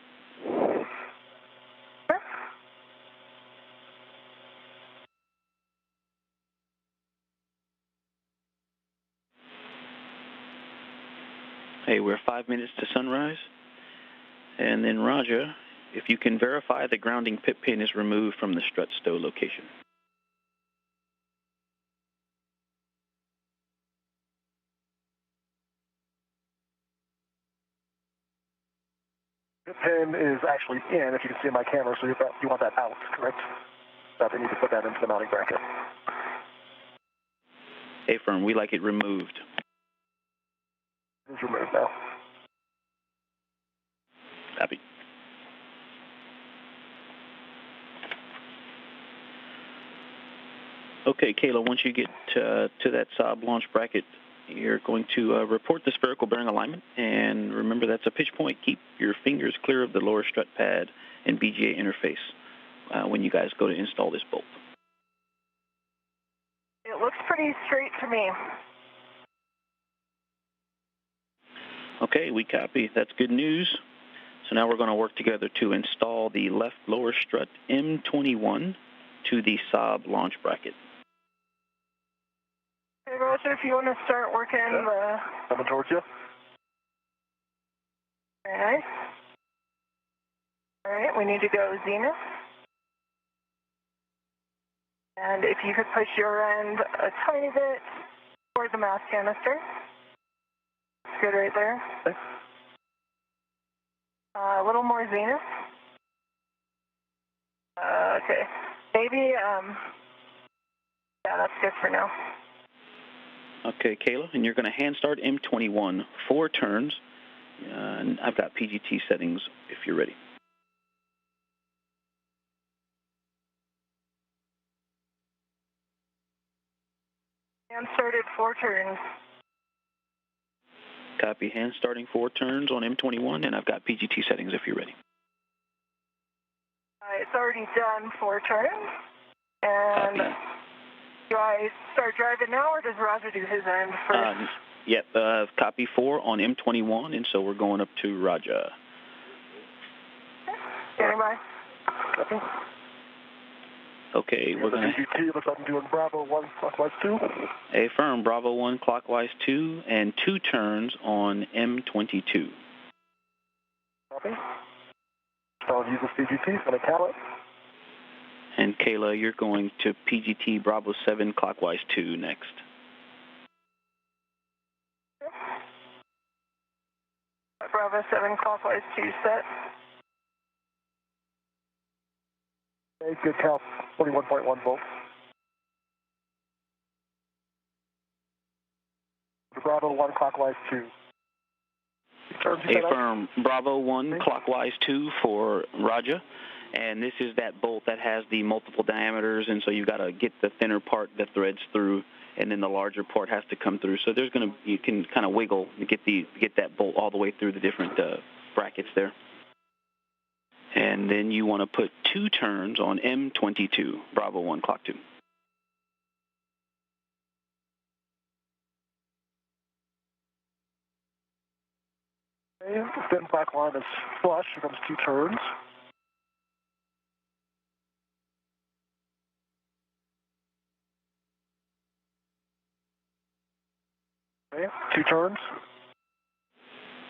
Hey, we're 5 minutes to sunrise. And then, Raja, if you can verify the grounding pit pin is removed from the strut stow location. The pin is actually in, if you can see my camera, so you want that out, correct? But they need to put that into the mounting bracket. Hey, firm, we like it removed. It's removed now. Copy. Okay, Kayla, once you get to that SOB launch bracket, you're going to report the spherical bearing alignment, and remember that's a pitch point. Keep your fingers clear of the lower strut pad and BGA interface when you guys go to install this bolt. It looks pretty straight to me. Okay, we copy. That's good news. So now we're going to work together to install the left lower strut M21 to the SOB launch bracket. Hey, Roger, if you want to start working the... Coming towards you. Very nice. All right, we need to go zenith. And if you could push your end a tiny bit toward the mast canister. It's good right there. Okay. A little more zenith. Okay. Maybe, yeah, that's good for now. Okay, Kayla, and you're going to hand start M21, 4 turns, and I've got PGT settings if you're ready. And started 4 turns. Copy, hand starting 4 turns on M21, and I've got PGT settings if you're ready. It's already done 4 turns. And Copy. Do I start driving now, or does Roger do his end first? Yep, copy 4 on M21, and so we're going up to Roger. Standing by. Copy. Okay, we're going to... PGT, looks like I'm doing Bravo 1 clockwise 2. Affirm, Bravo 1 clockwise 2, and 2 turns on M22. Copy. I'll use the PGT, going to count it. And Kayla, you're going to PGT Bravo 7 clockwise 2 next. Bravo 7 clockwise 2 set. Okay, good count, 21.1 volts. Bravo 1 clockwise 2. Affirm, Bravo 1 clockwise 2 for Roger. And this is that bolt that has the multiple diameters, and so you've got to get the thinner part that threads through, and then the larger part has to come through. So there's going to, you can kind of wiggle to get that bolt all the way through the different brackets there. And then you want to put 2 turns on M22, Bravo 1 clock 2. Okay, the thin black line is flush, here comes 2 turns. Okay, 2 turns.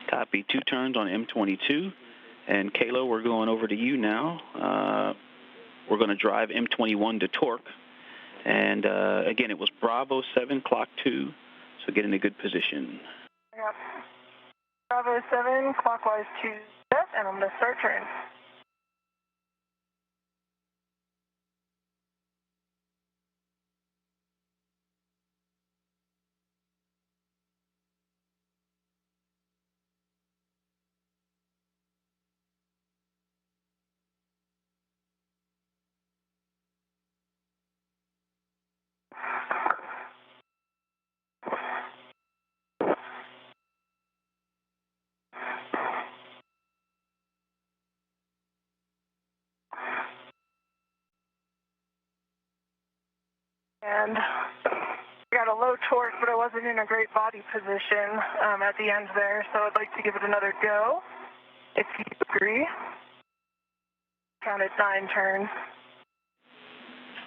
Copy, 2 turns on M22. And Kayla, we're going over to you now. We're going to drive M21 to torque. And again, it was Bravo 7 clock 2, so get in a good position. Yep. Bravo 7 clockwise 2 set, and I'm going to start turn. And I got a low torque, but I wasn't in a great body position at the end there, so I'd like to give it another go, if you agree. Counted 9 turns.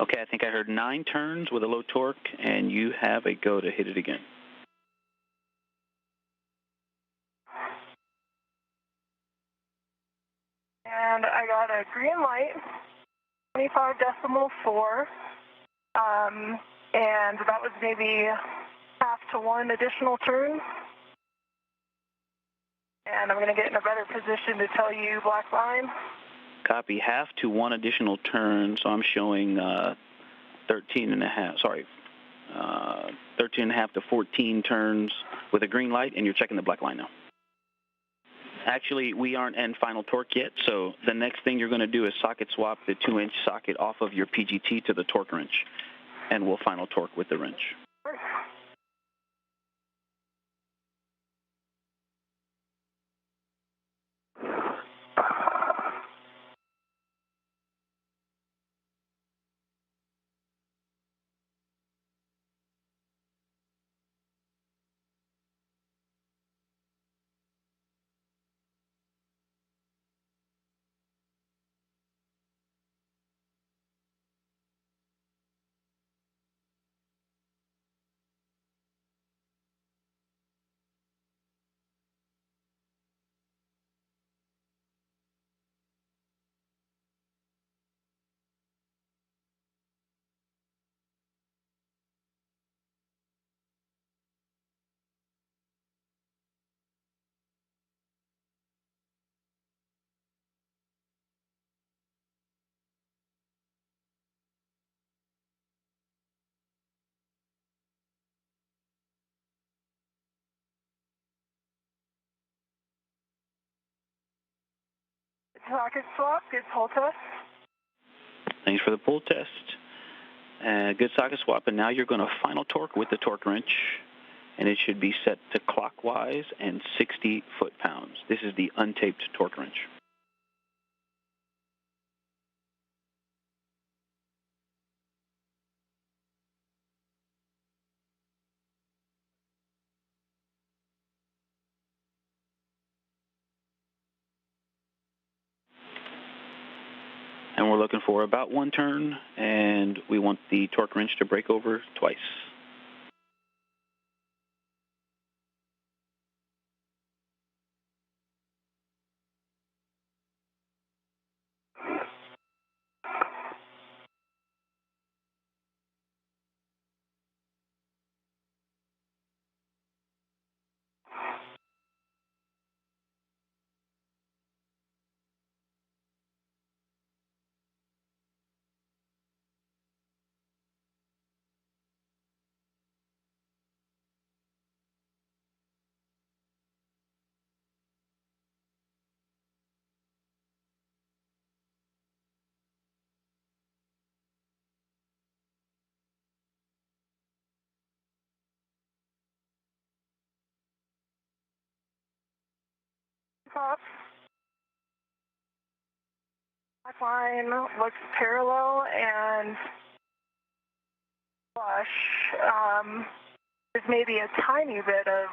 Okay, I think I heard 9 turns with a low torque, and you have a go to hit it again. And I got a green light, 25.4. And that was maybe half to 1 additional turn. And I'm going to get in a better position to tell you black line. Copy, half to 1 additional turn, so I'm showing 13 and a half to 14 turns with a green light, and you're checking the black line now. Actually, we aren't in final torque yet, so the next thing you're going to do is socket swap the 2-inch socket off of your PGT to the torque wrench, and we'll final torque with the wrench. Socket swap, good pull test. Thanks for the pull test. Good socket swap, and now you're going to final torque with the torque wrench, and it should be set to clockwise and 60 foot-pounds. This is the untaped torque wrench. And we're looking for about one turn, and we want the torque wrench to break over twice. Off. Black line looks parallel and flush. There's maybe a tiny bit of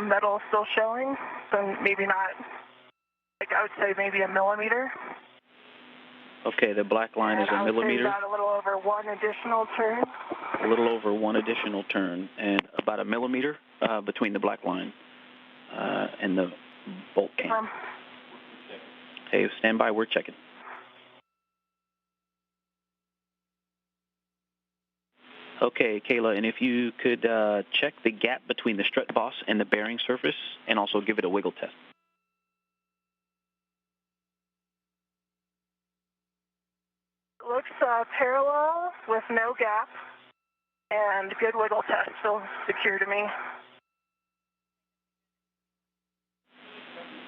metal still showing, so maybe not, like I would say maybe a millimeter. Okay, the black line is a millimeter. About a little over one additional turn. A little over one additional turn, and about a millimeter between the black line and the bolt cam. Hey, stand by, we're checking. Okay, Kayla, and if you could check the gap between the strut boss and the bearing surface, and also give it a wiggle test. Looks parallel with no gap, and good wiggle test, still secure to me.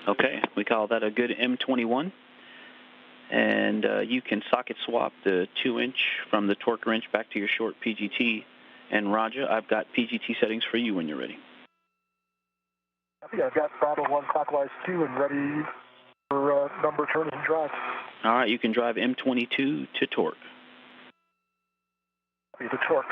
Okay, we call that a good M21. And you can socket swap the 2-inch from the torque wrench back to your short PGT. And Roger, I've got PGT settings for you when you're ready. I think I've got throttle 1 clockwise 2 and ready for number turns and drive. All right, you can drive M22 to torque. The torque.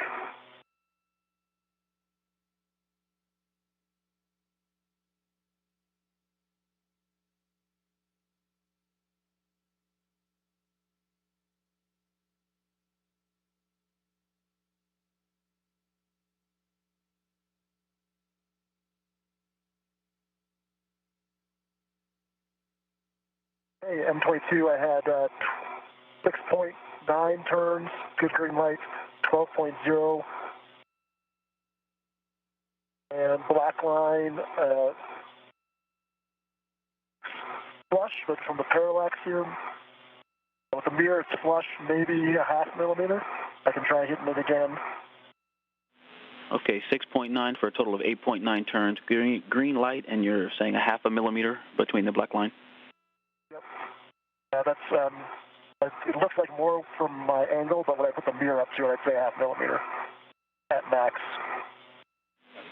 Hey, M22, I had 6.9 turns, good green light, 12.0, and black line, flush, but from the parallax here. With the mirror, it's flush, maybe a half millimeter. I can try hitting it again. Okay, 6.9 for a total of 8.9 turns. Green light, and you're saying a half a millimeter between the black line? Yep. Yeah, that's, it looks like more from my angle, but when I put the mirror up to it, I'd say a half millimeter at max.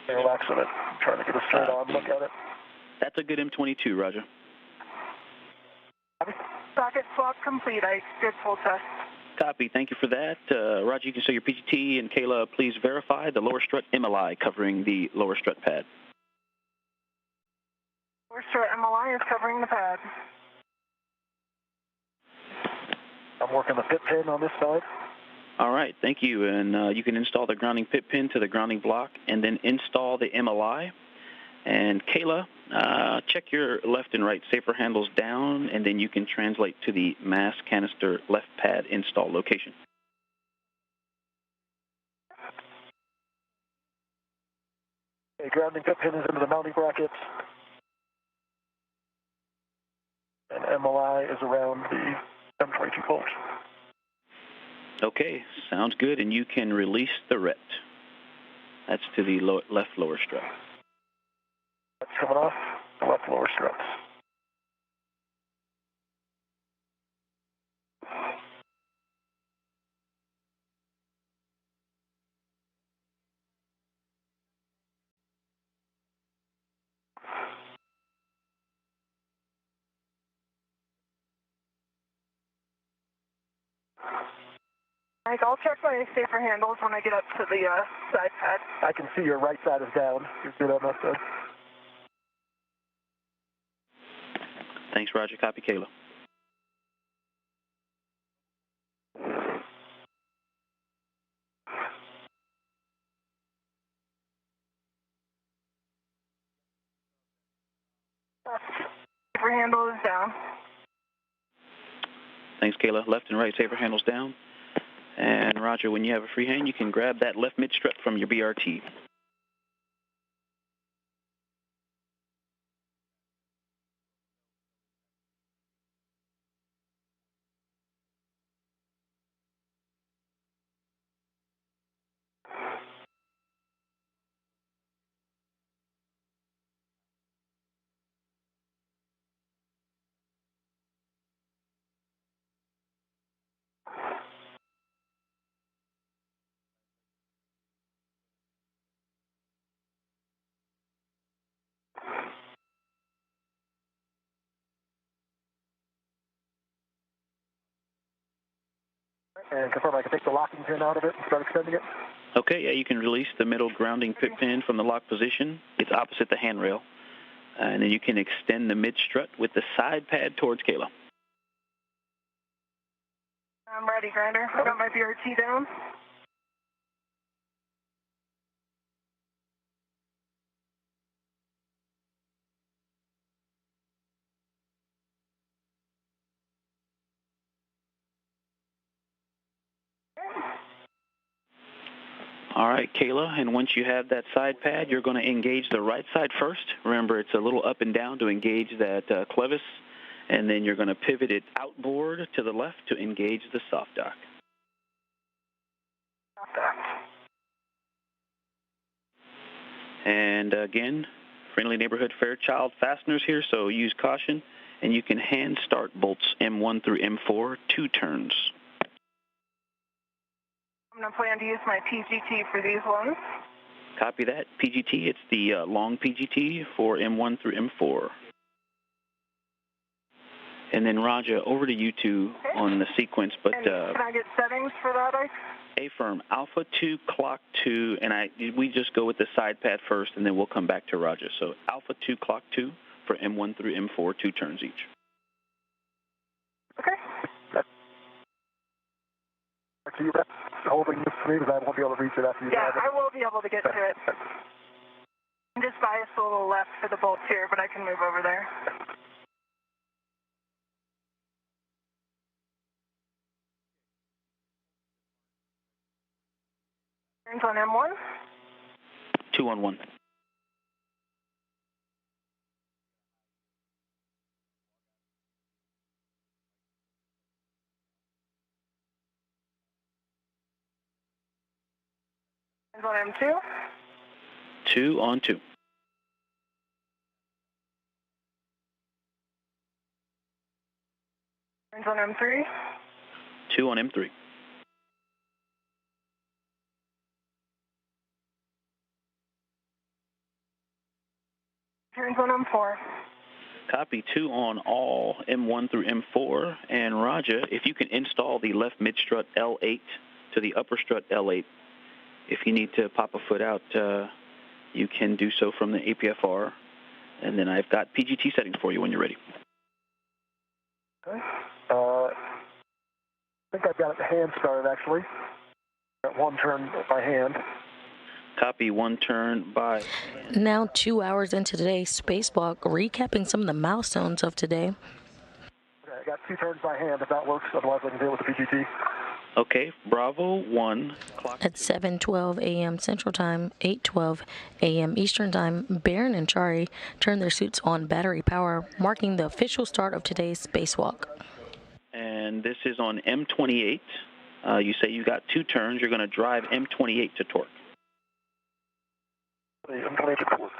Parallax of it. I'm trying to get a straight on look at it. That's a good M22, Roger. Socket swap complete. I did full test. Copy. Thank you for that. Roger, you can show your PGT, and Kayla, please verify the lower strut MLI covering the lower strut pad. Lower strut MLI is covering the pad. I'm working the pit pin on this side. All right, thank you. And you can install the grounding pit pin to the grounding block and then install the MLI. And Kayla, check your left and right safer handles down, and then you can translate to the mass canister left pad install location. Okay, grounding pit pin is into the mounting brackets. And MLI is around the M22 bolt. Okay, sounds good, and you can release the ret. That's to the left lower strut. That's coming off the left lower strut. Mike, I'll check my safer handles when I get up to the side pad. I can see your right side is down. You're good on that side. Thanks, Roger. Copy, Kayla. Safer handle is down. Thanks, Kayla. Left and right safer handles down. And Roger, when you have a free hand, you can grab that left mid-strut from your BRT. And confirm I can take the locking pin out of it and start extending it. Okay, yeah, you can release the middle grounding pit pin from the lock position. It's opposite the handrail. And then you can extend the mid-strut with the side pad towards Kayla. I'm ready, Grinder. I got my BRT down. All right, Kayla, and once you have that side pad, you're going to engage the right side first. Remember, it's a little up and down to engage that clevis, and then you're going to pivot it outboard to the left to engage the soft dock. And again, friendly neighborhood Fairchild fasteners here, so use caution, and you can hand start bolts M1 through M4, 2 turns. I'm going to plan to use my PGT for these ones. Copy that. PGT, it's the long PGT for M1 through M4. And then, Roger, over to you two on the sequence. But and can I get settings for that, Ike? A-firm, Alpha 2, Clock 2, and we just go with the side pad first, and then we'll come back to Roger. So Alpha 2, Clock 2 for M1 through M4, 2 turns each. Okay. Are you holding this for me because I won't be able to reach it after you have it? Yeah, I will be able to get to it. I'm just biased a little left for the bolts here, but I can move over there. Turns on M1. 2 on 1. Turns on M2. 2 on 2. Turns on M3. 2 on M3. Turns on M4. Copy. 2 on all M1 through M4. And Roger, if you can install the left mid-strut L8 to the upper strut L8. If you need to pop a foot out, you can do so from the APFR. And then I've got PGT settings for you when you're ready. Okay. I think I've got it hand started, actually. Got 1 turn by hand. Copy. 1 turn by hand. Now 2 hours into today's spacewalk, recapping some of the milestones of today. Okay, I got 2 turns by hand if that works. Otherwise, I can do it with the PGT. Okay, Bravo 1. Clock At 7:12 a.m. Central Time, 8:12 a.m. Eastern Time, Barron and Chari turned their suits on battery power, marking the official start of today's spacewalk. And this is on M28. You say you got 2 turns. You're going to drive M28 to torque. M28 to torque.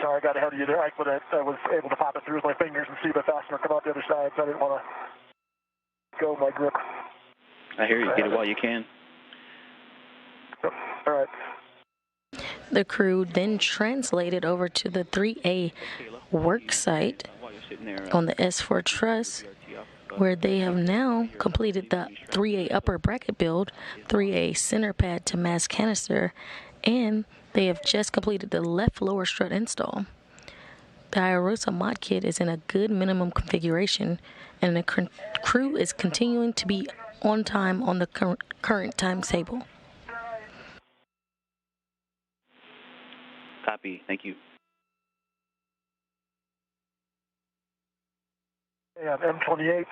Sorry, I got ahead of you there. I was able to pop it through with my fingers and see the fastener come out the other side, so I didn't want to go my grip. I hear you. Get it while you can. All right. The crew then translated over to the 3A work site on the S4 truss, where they have now completed the 3A upper bracket build, 3A center pad to mass canister, and they have just completed the left lower strut install. The IROSA mod kit is in a good minimum configuration, and the crew is continuing to be on time on the current timetable. Copy. Thank you. Yeah, M28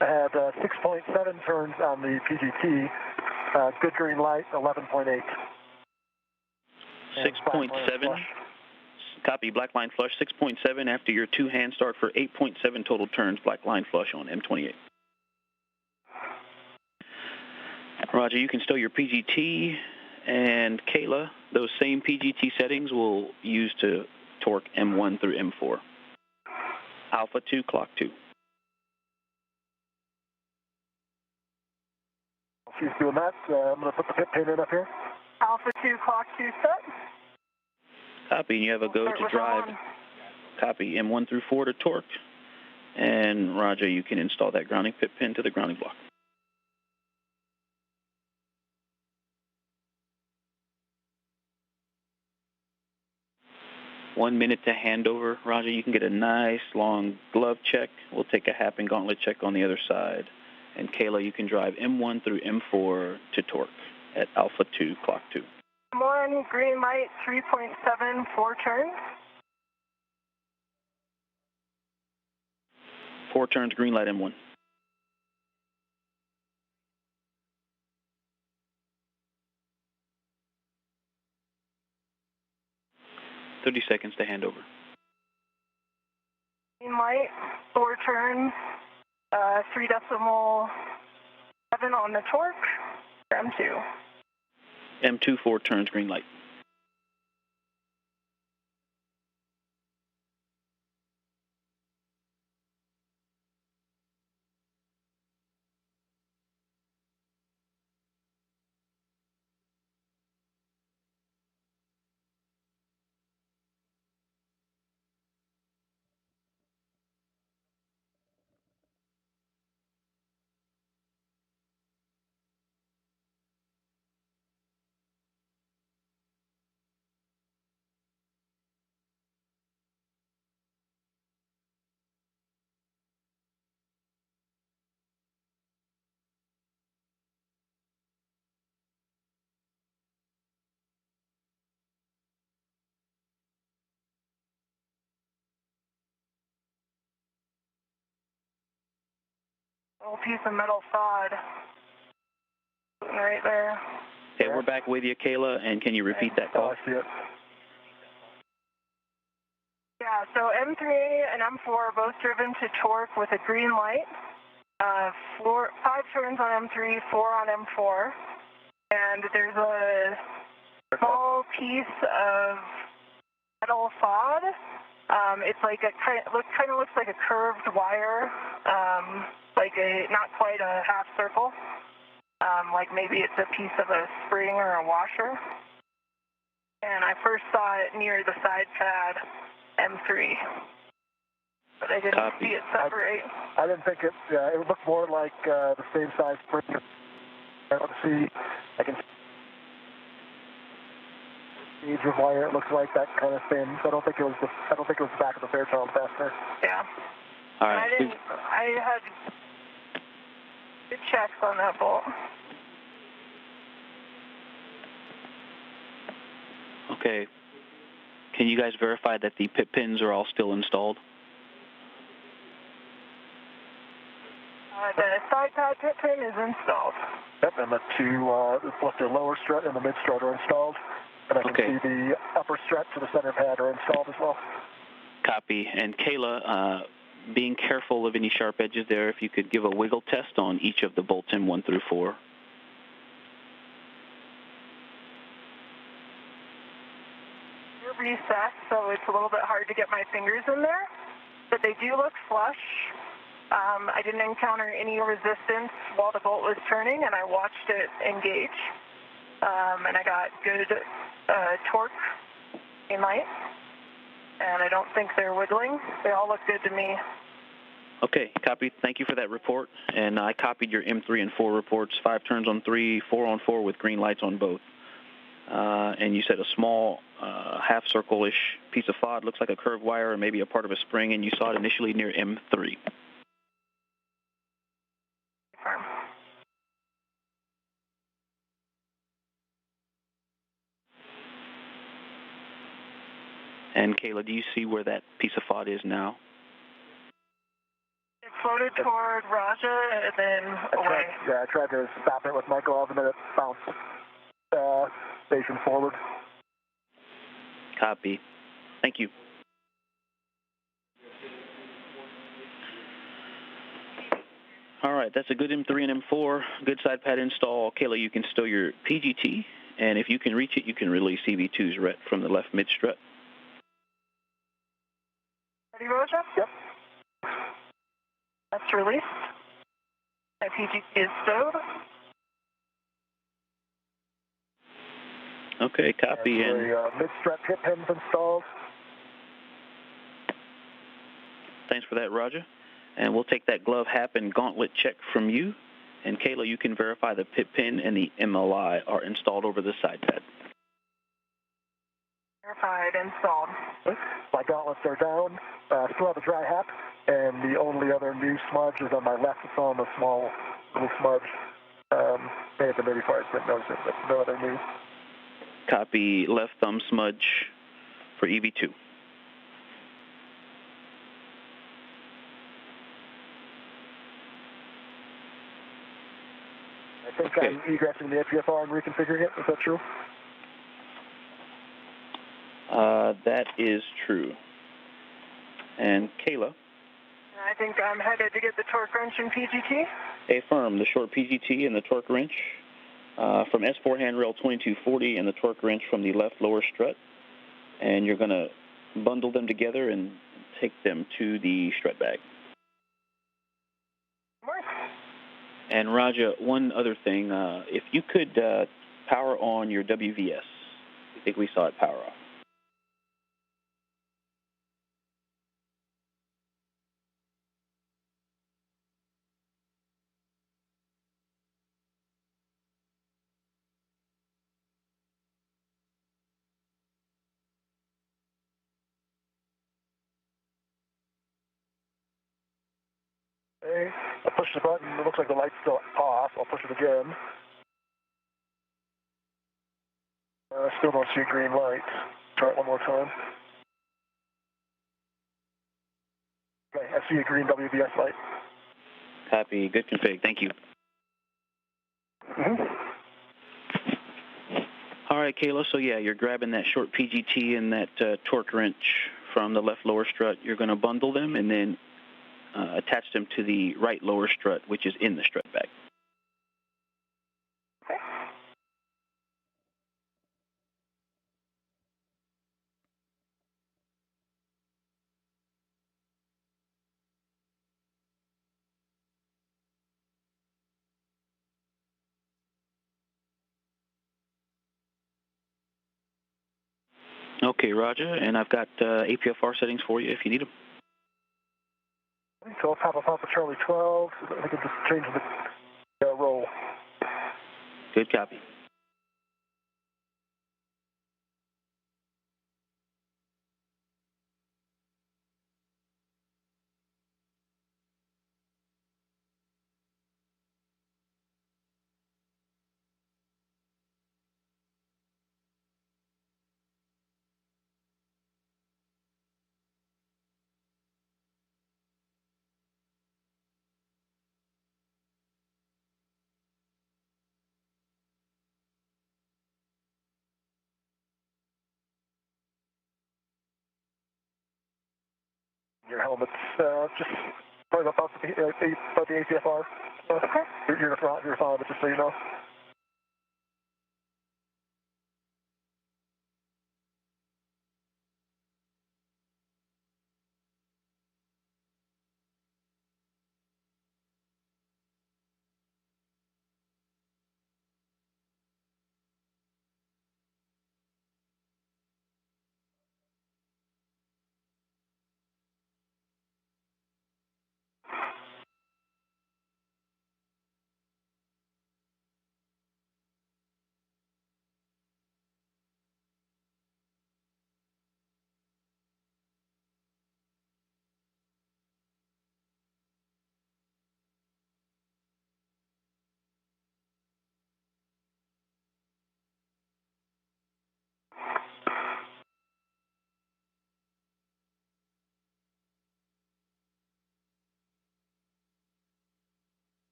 had 6.7 turns on the PGT. Good green light, 11.8. 6.7. Copy. Black line flush. 6.7 after your two hand start for 8.7 total turns. Black line flush on M28. Roger. You can stow your PGT, and Kayla, those same PGT settings we'll use to torque M1 through M4. Alpha 2, clock 2. She's doing that. I'm going to put the pit pin in up here. Alpha 2, clock 2 set. Copy, and you have a go to drive. Copy, M1 through 4 to torque. And Roger, you can install that grounding pit pin to the grounding block. One minute to handover. Roger, you can get a nice long glove check. We'll take a happen gauntlet check on the other side. And Kayla, you can drive M1 through M4 to torque at Alpha 2, clock 2. M1, green light, 3.7, 4 turns. 4 turns, green light M1. $30 seconds to handover. Green light, 4 turns, 3.7 on the torque, M2. M2, 4 turns, green light. Little piece of metal sod right there. Okay, we're back with you, Kayla, and can you repeat that call? I see it. Yeah, so M3 and M4 are both driven to torque with a green light. 5 turns on M3, 4 on M4. And there's a small piece of metal sod. It's like kind of looks like a curved wire, like not quite a half circle. Like maybe it's a piece of a spring or a washer. And I first saw it near the side pad M3, but I didn't see it separate. I didn't think it. It looked more like the same size spring. I can see gauge of wire. It looks like that kind of thing. So I don't think it was the back of the Fairchild fastener. Yeah. All right. I had good checks on that bolt. Okay. Can you guys verify that the pit pins are all still installed? The side pad pit pin is installed. Yep, and the the lower strut and the mid strut are installed. And I can see the upper strut to the center pad are installed as well. Copy. And Kayla, being careful of any sharp edges there, if you could give a wiggle test on each of the bolts M1 through 4. Recessed, so it's a little bit hard to get my fingers in there, but they do look flush. I didn't encounter any resistance while the bolt was turning, and I watched it engage, and I got good torque in light. and I don't think they're wiggling. They all look good to me. Okay, copy. Thank you for that report. And I copied your M3 and 4 reports, 5 turns on 3, 4 on 4 with green lights on both. And you said a small half circle-ish piece of FOD looks like a curved wire or maybe a part of a spring, and you saw it initially near M3. And Kayla, do you see where that piece of FOD is now? It floated toward Raja and then away. I tried to stop it with my glove and then it bounced station forward. Copy. Thank you. All right, that's a good M3 and M4, good side pad install. Kayla, you can stow your PGT, and if you can reach it, you can release CV2's ret from the left mid strut. Ready, Raja? Yep. That's released. My PGT is stowed. Okay, copy. And the mid-strut hip pins installed. Thanks for that, Roger. And we'll take that glove hap and gauntlet check from you. And Kayla, you can verify the pip pin and the MLI are installed over the side pad. Verified, installed. My gauntlets are down. Still have a dry hap, and the only other new smudge is on my left thumb, a small little smudge. May have been there before, I just didn't notice it, but no other new. Copy left thumb smudge for EV2. I think I'm egressing the FGFR and reconfiguring it. Is that true? That is true. And Kayla? I think I'm headed to get the torque wrench and PGT. Affirm the short PGT and the torque wrench from S4 handrail 2240 and the torque wrench from the left lower strut. And you're going to bundle them together and take them to the strut bag. And Raja, one other thing, if you could power on your WVS. I think we saw it power off. Okay, I push the button, it looks like the light's still off. I'll push it again. I still don't see a green light. Try it one more time. Okay, I see a green WVS light. Copy. Good config. Thank you. Mm-hmm. All right, Kayla. So, yeah, you're grabbing that short PGT and that torque wrench from the left lower strut. You're going to bundle them and then attach them to the right lower strut, which is in the strut bag. Okay, Roger, and I've got APFR settings for you if you need them. So Papa Charlie 12, I can just change the roll. Good copy. Your helmet's just right above the APFR. You're fine, but just so you know.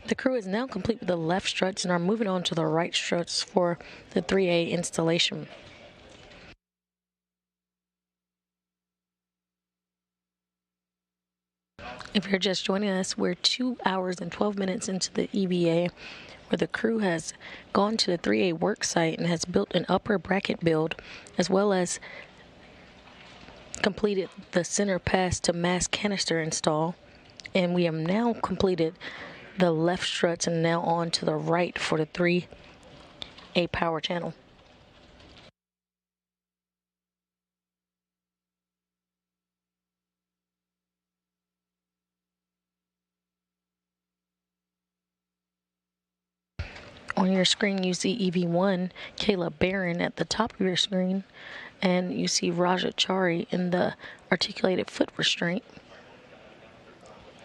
The crew is now complete with the left struts and are moving on to the right struts for the 3A installation. If you're just joining us, we're 2 hours and 12 minutes into the EVA, where the crew has gone to the 3A work site and has built an upper bracket build, as well as completed the center pass to mass canister install. And we have now completed the left struts and now on to the right for the 3A power channel. On your screen, you see EV1, Kayla Barron at the top of your screen, and you see Chari in the articulated foot restraint.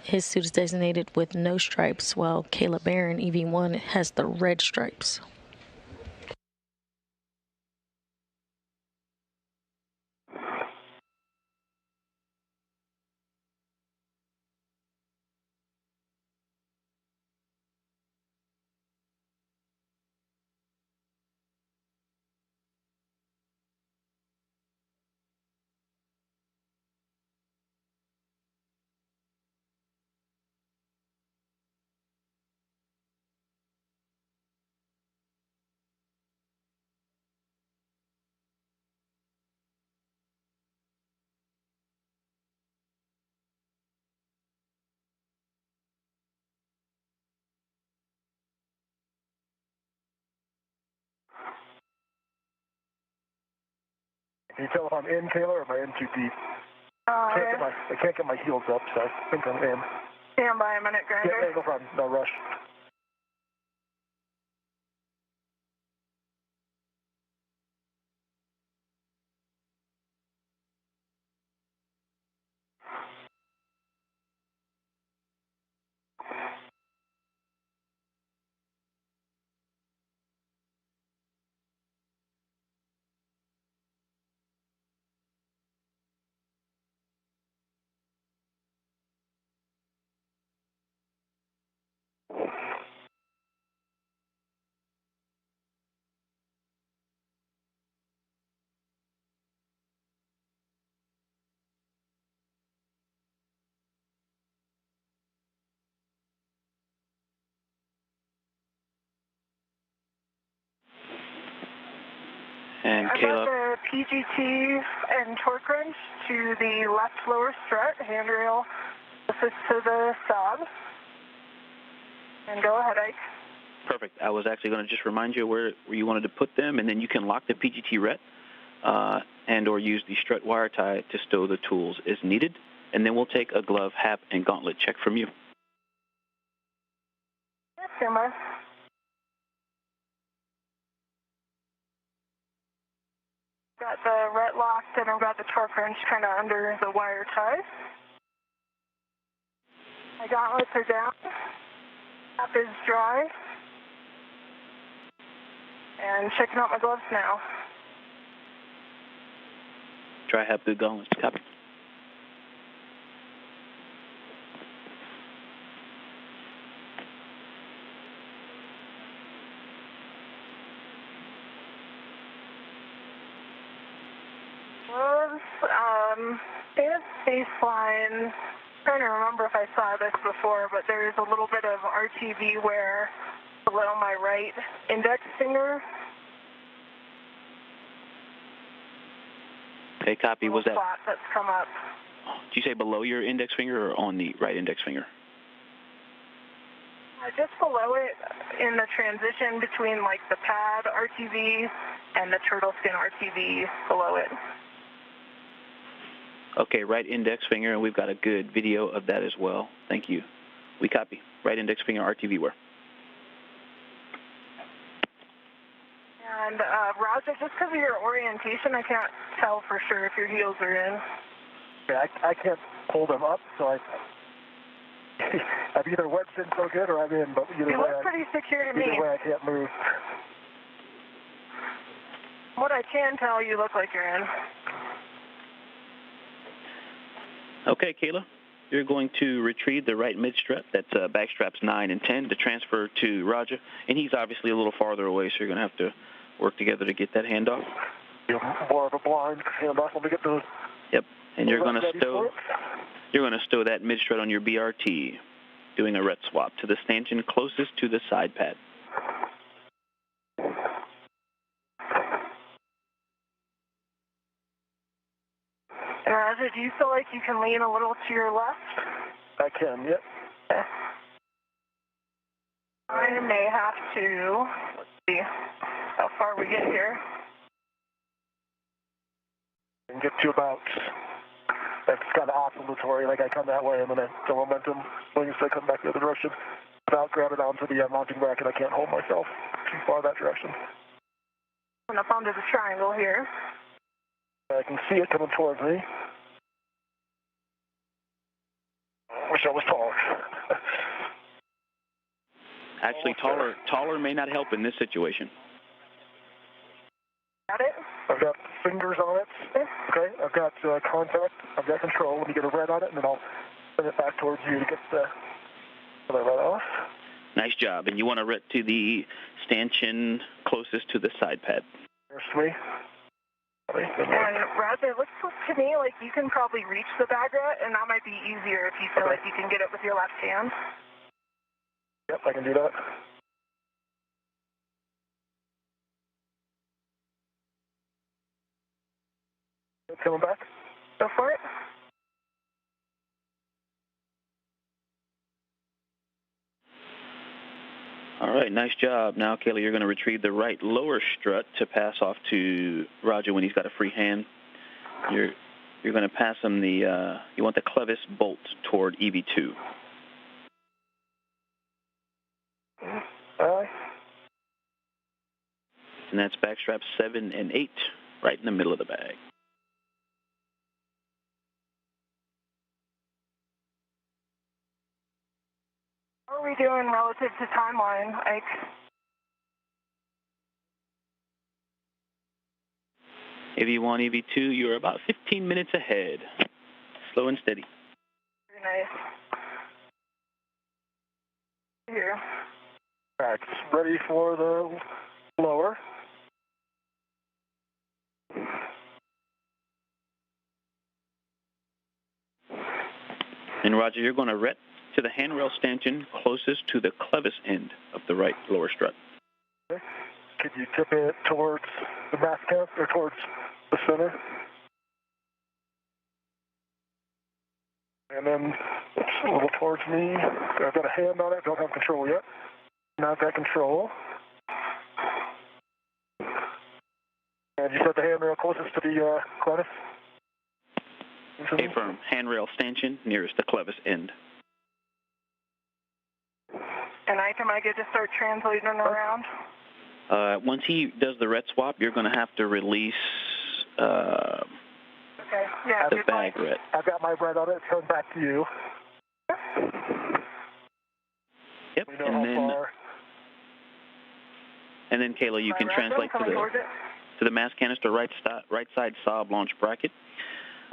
His suit is designated with no stripes, while Kayla Barron, EV1, has the red stripes. Can you tell if I'm in, Kayla, or am I in too deep? I can't get my heels up, so I think I'm in. Stand by a minute, Grinder. Yeah, no problem. No rush. And I've Kayla, got the PGT and torque wrench to the left lower strut, handrail closest to the stop. And go ahead, Ike. perfect. I was actually going to just remind you where you wanted to put them, and then you can lock the PGT ret and or use the strut wire tie to stow the tools as needed. And then we'll take a glove, hap, and gauntlet check from you. Yes, stand by. Got the ret locked, and I've got the torque wrench kind of under the wire tie. My gauntlets are down. Cap is dry. And checking out my gloves now. Dry, hap, good gauntlets. Copy. Gloves, in baseline, trying to remember if I saw this before, but there's a little bit of RTV wear below my right index finger. Okay, copy. Was that? Spot that's come up. Did you say below your index finger or on the right index finger? Just below it, in the transition between like the pad RTV and the turtle skin RTV below it. Okay, right index finger, and we've got a good video of that as well. Thank you. We copy. Right index finger RTV wear. And Roger, just because of your orientation, I can't tell for sure if your heels are in. Yeah, I can't pull them up, so I've either wedged in so good or I'm in, but either you way, look pretty secure to me. Either way, I can't move. What I can tell, you look like you're in. Okay, Kayla. you're going to retrieve the right mid-strap. That's back straps 9 and 10 to transfer to Roger. And he's obviously a little farther away, so you're going to have to work together to get that handoff. More of a blind handoff when we get to. Yep. And you're going to stow that mid-strut on your BRT, doing a ret swap to the stanchion closest to the side pad. Roger, do you feel like you can lean a little to your left? I can, yep. I may have to, let's see how far we get here. And get to about, that's kind of oscillatory, like I come that way and then the momentum swings, so I come back the other direction. Without grabbing onto the mounting bracket, I can't hold myself too far that direction. And up onto the triangle here. I can see it coming towards me. Wish I was taller. Actually, taller may not help in this situation. Got it? I've got fingers on it. Okay, I've got contact. I've got control. Let me get a red on it, and then I'll send it back towards you to get the red off. Nice job. And you want to ret to the stanchion closest to the side pad. There's me. And Roger, it looks to me like you can probably reach the bag ret, and that might be easier if you feel like you can get it with your left hand. Yep, I can do that. Coming back. Go for it. All right, nice job. Now, Kayla, you're going to retrieve the right lower strut to pass off to Roger when he's got a free hand. You're going to pass him the, you want the clevis bolt toward EV2. Aye. And that's back straps 7 and 8, right in the middle of the bag. How are we doing relative to timeline, Ike? EV1, EV2, you're about 15 minutes ahead. Slow and steady. Very nice. Here. All right, ready for the lower. And Roger, you're going to ret to the handrail stanchion closest to the clevis end of the right lower strut. Okay. Could you tip it towards the mass camp or towards the center? And then it's a little towards me. I've got a hand on it. Don't have control yet. Now I've got control. And you set the handrail closest to the clevis? Stay firm. Handrail stanchion nearest the clevis end. And Ike, am I good to start translating around? Once he does the ret swap, you're going to have to release okay. Yeah, the bag ret. I've got my red on it. It's coming back to you. Yep. And then Kayla, you can translate to the mass canister right side sob launch bracket.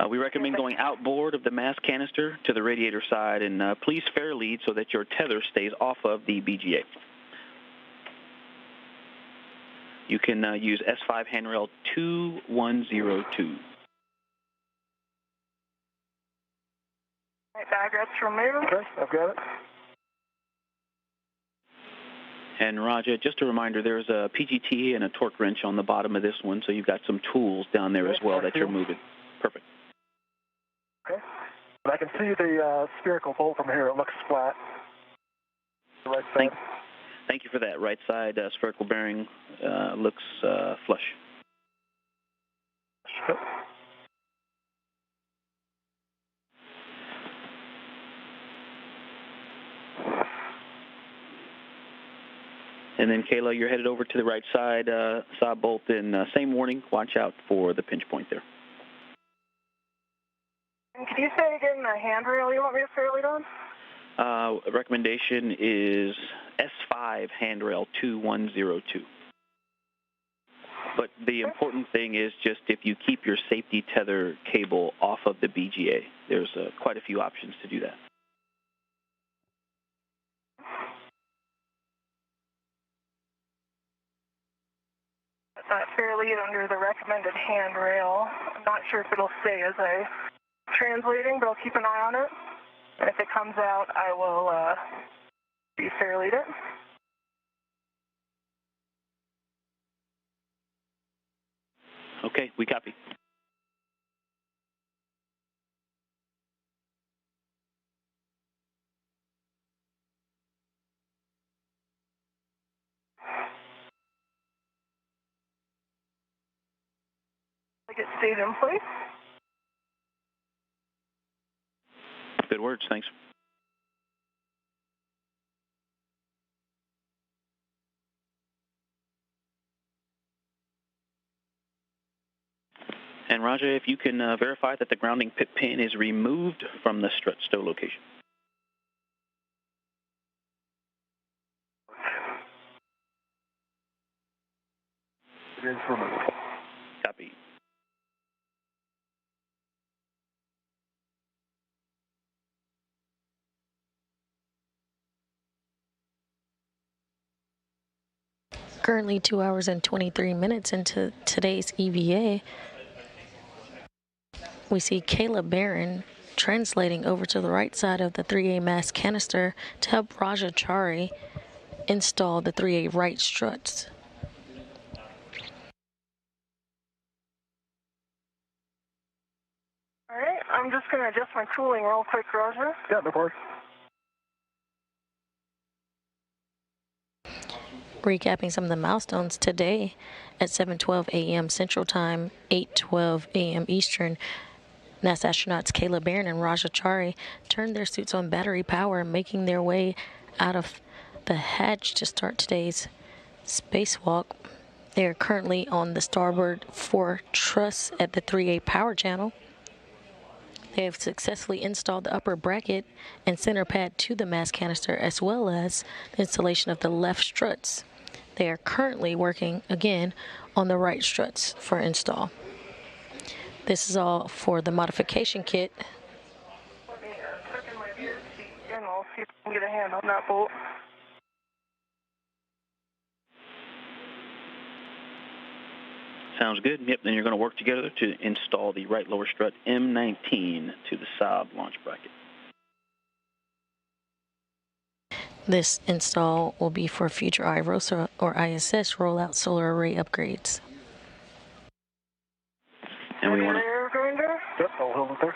We recommend going outboard of the mass canister to the radiator side, and please fair lead so that your tether stays off of the BGA. You can use S5 handrail 2102. Right, bag ret's removed. Okay, I've got it. And Roger, just a reminder, there's a PGT and a torque wrench on the bottom of this one, so you've got some tools down there as well that you're moving. Perfect. Okay. But I can see the spherical bolt from here. It looks flat. The right side. Thank you for that. Right side spherical bearing looks flush. Okay. And then, Kayla, you're headed over to the right side sob bolt, and same warning, watch out for the pinch point there. And could you say again the handrail you want me to fair lead on? Recommendation is S5 handrail 2102. But the important thing is just if you keep your safety tether cable off of the BGA, there's quite quite a few options to do that. That fairly under the recommended handrail. I'm not sure if it'll stay as I translating, but I'll keep an eye on it. And if it comes out, I will de-fairlead it. Okay, we copy. It stayed in place. Good words, thanks. And Roger, if you can verify that the grounding pin is removed from the strut stow location. It is removed. Copy. Currently 2 hours and 23 minutes into today's EVA, we see Kayla Barron translating over to the right side of the 3A mass canister to help Chari install the 3A right struts. All right, I'm just going to adjust my cooling real quick, Roger. Yeah, no problem. Recapping some of the milestones today at 7:12 a.m. Central Time, 8:12 a.m. Eastern, NASA astronauts Kayla Barron and Chari turned their suits on battery power, making their way out of the hatch to start today's spacewalk. They are currently on the starboard 4 truss at the 3A power channel. They have successfully installed the upper bracket and center pad to the mass canister, as well as the installation of the left struts. They are currently working again on the right struts for install. This is all for the modification kit. Let me check in my rear seat and I'll see if I can get a hand on that bolt. Sounds good. Yep, then you're going to work together to install the right lower strut M19 to the Saab launch bracket. This install will be for future IROSA or ISS rollout solar array upgrades. And we want to. Yep, I'll hold it there.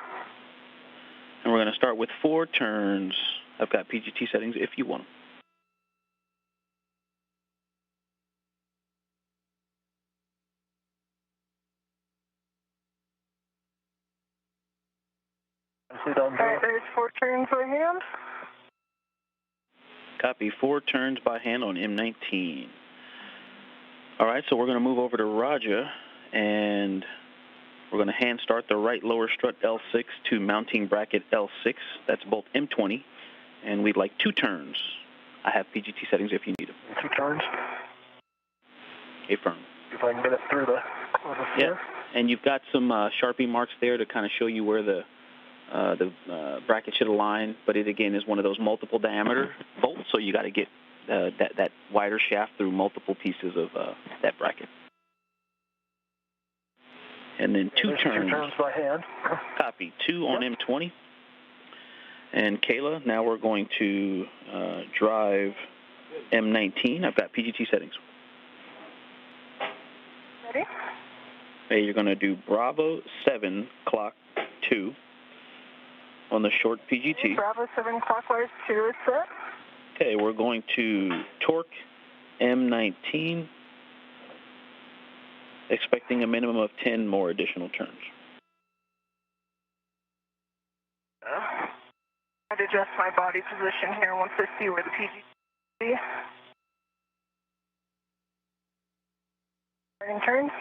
And we're going to start with 4 turns. I've got PGT settings if you want them. All right, there's 4 turns by hand. Copy. 4 turns by hand on M19. All right, so we're going to move over to Roger, and we're going to hand start the right lower strut L6 to mounting bracket L6. That's bolt M20, and we'd like 2 turns. I have PGT settings if you need them. 2 turns. Affirm. If I can get it through the yeah, and you've got some Sharpie marks there to kind of show you where the bracket should align, but it again is one of those multiple diameter bolts, so you got to get that wider shaft through multiple pieces of that bracket. And then 2 turns. 2 turns by hand. Copy. 2 on M20. And Kayla, now we're going to drive M19. I've got PGT settings. Ready? Okay, you're going to do Bravo 7 clock 2 on the short PGT. Bravo 7 clockwise 2 is set. Okay, we're going to torque M19, expecting a minimum of 10 more additional turns. I'd adjust my body position here once I see where the PGT is. Starting turn.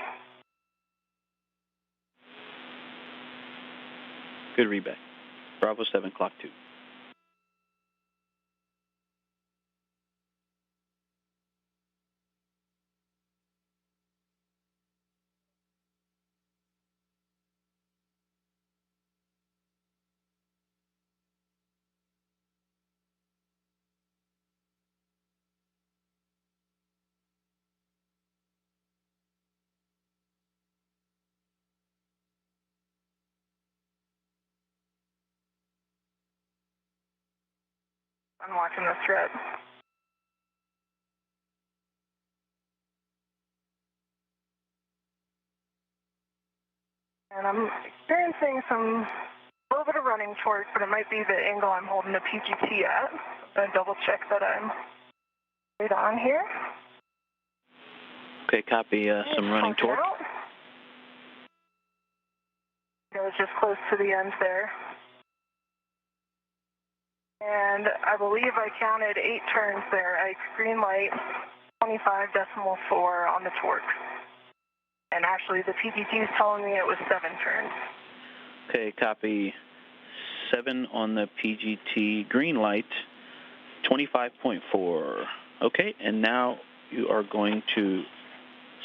Good readback. Bravo 7 clock 2. unlocking the thread. And I'm experiencing a little bit of running torque, but it might be the angle I'm holding the PGT at. I'm going to double check that I'm right on here. Okay, copy some running torque. It was just close to the end there. And I believe I counted 8 turns there. I green light 25.4 on the torque. And actually the PGT is telling me it was 7 turns. Okay, copy 7 on the PGT, green light 25.4. Okay, and now you are going to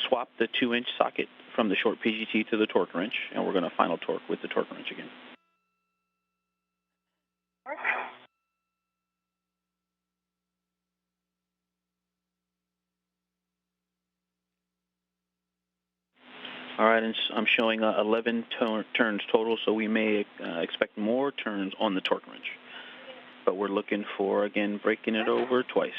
swap the 2-inch socket from the short PGT to the torque wrench, and we're going to final torque with the torque wrench again. All right, and I'm showing 11 turns total, so we may expect more turns on the torque wrench. But we're looking for, again, breaking it over twice.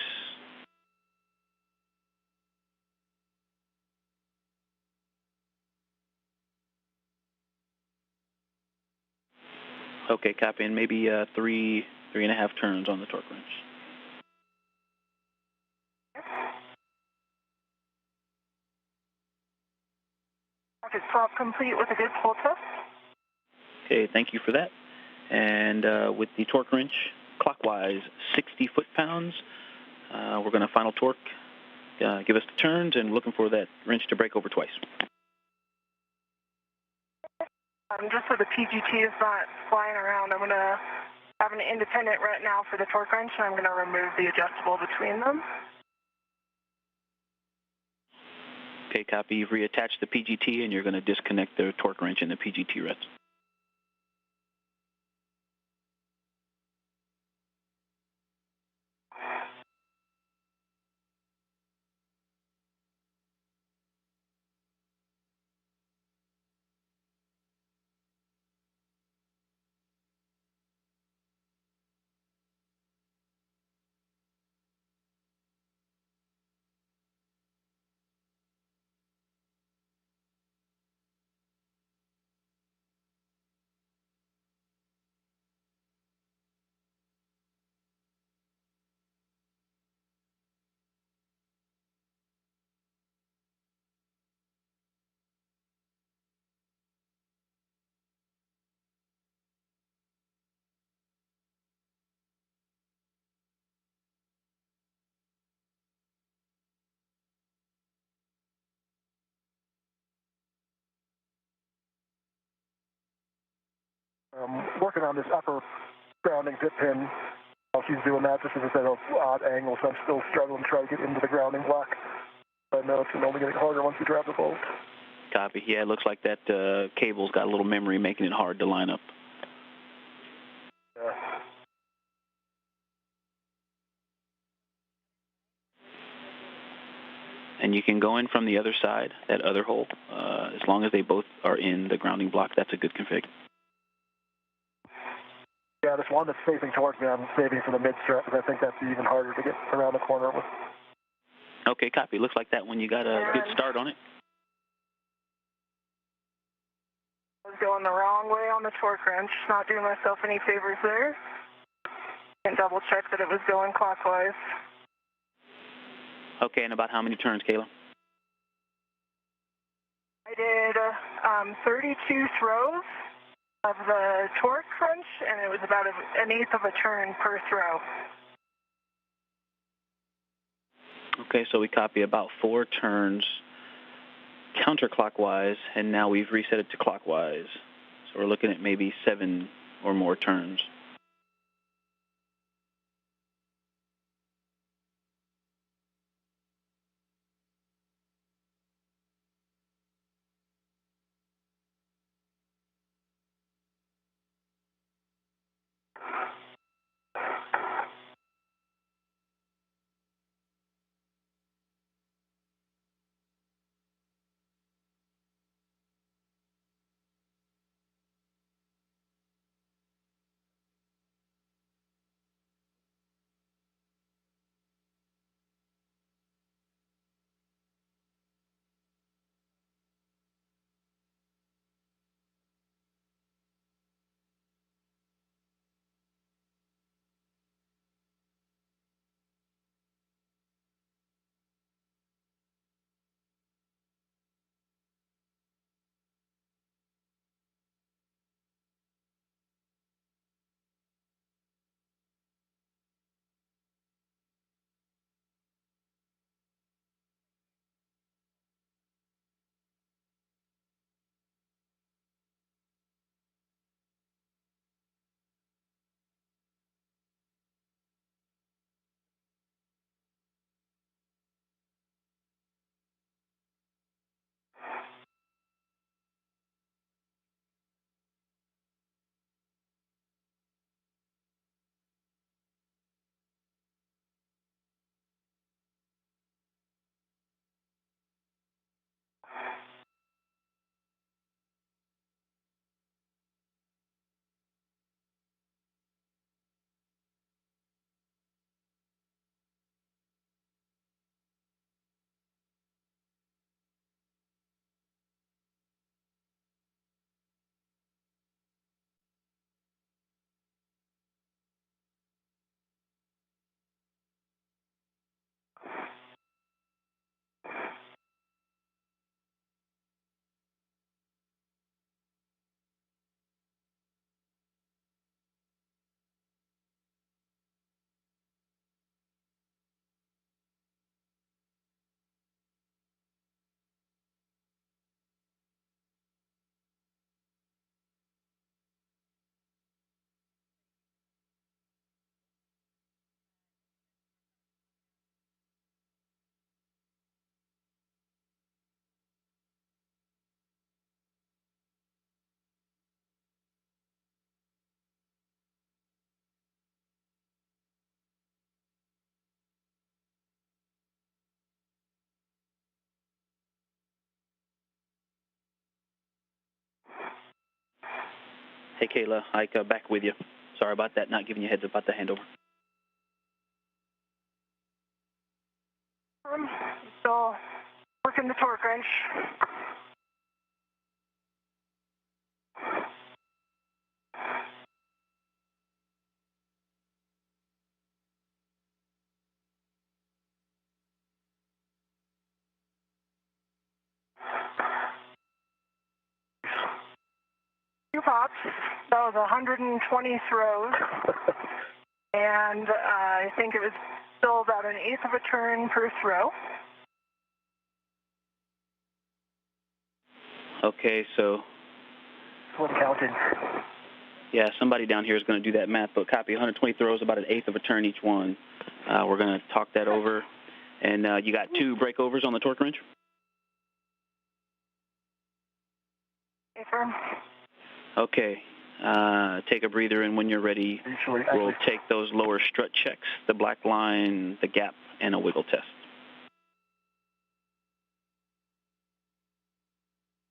Okay, copy, and maybe 3.5 turns on the torque wrench. Rocket swap complete with a good pull test. Okay, thank you for that. And with the torque wrench, clockwise 60 foot-pounds, we're going to final torque, give us the turns, and looking for that wrench to break over twice. Just so the PGT is not flying around, I'm going to have an independent right now for the torque wrench, and I'm going to remove the adjustable between them. Okay, copy. You've reattached the PGT, and you're going to disconnect the torque wrench and the PGT reds. Working on this upper grounding zip pin while she's doing that, just as I said, an odd angle, so I'm still struggling to try to get into the grounding block. I know it's only getting harder once you drop the bolt. Copy. Yeah, it looks like that cable's got a little memory making it hard to line up. Yeah. And you can go in from the other side, that other hole. As long as they both are in the grounding block, that's a good config. Yeah, this one that's facing towards me, I'm saving for the mid-strut, because I think that's even harder to get around the corner with. Okay, copy. Looks like that one you got a good start on it. I was going the wrong way on the torque wrench, not doing myself any favors there. And double check that it was going clockwise. Okay, and about how many turns, Kayla? I did 32 throws of the torque wrench, and it was about an eighth of a turn per throw. Okay, so we copy about 4 turns counterclockwise, and now we've reset it to clockwise. So we're looking at maybe 7 or more turns. Hey, Kayla, Ike, back with you. Sorry about that, not giving you a heads up about the handover. Still working the torque wrench. Two pops. That was 120 throws. And I think it was still about an eighth of a turn per throw. Okay, so. What counted? Yeah, somebody down here is going to do that math, but copy 120 throws, about an eighth of a turn each one. We're going to talk that over. And you got 2 breakovers on the torque wrench? Affirm. Okay. Take a breather, and when you're ready, we'll take those lower strut checks, the black line, the gap, and a wiggle test.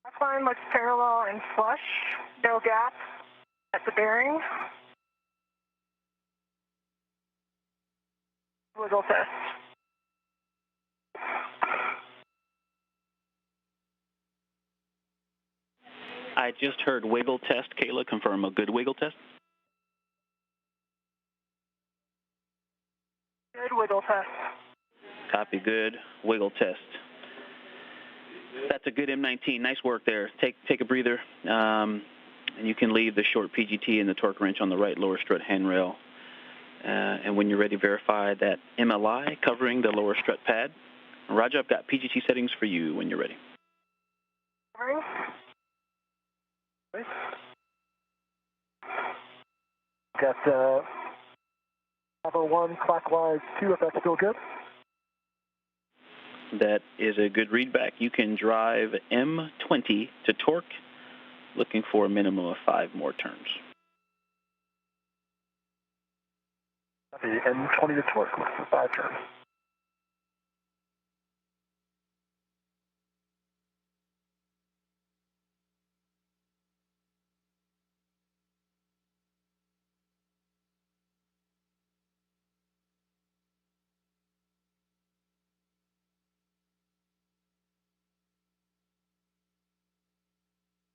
Black line looks parallel and flush. No gap at the bearing. Wiggle test. I just heard wiggle test. Kayla, confirm a good wiggle test? Good wiggle test. Copy, good wiggle test. That's a good M19. Nice work there. Take a breather, and you can leave the short PGT and the torque wrench on the right lower strut handrail. And when you're ready, verify that MLI covering the lower strut pad. Roger, I've got PGT settings for you when you're ready. Covering. Got 501 clockwise 2, if that's still good. That is a good readback. You can drive M20 to torque, looking for a minimum of 5 more turns. The M20 to torque, looking for 5 turns.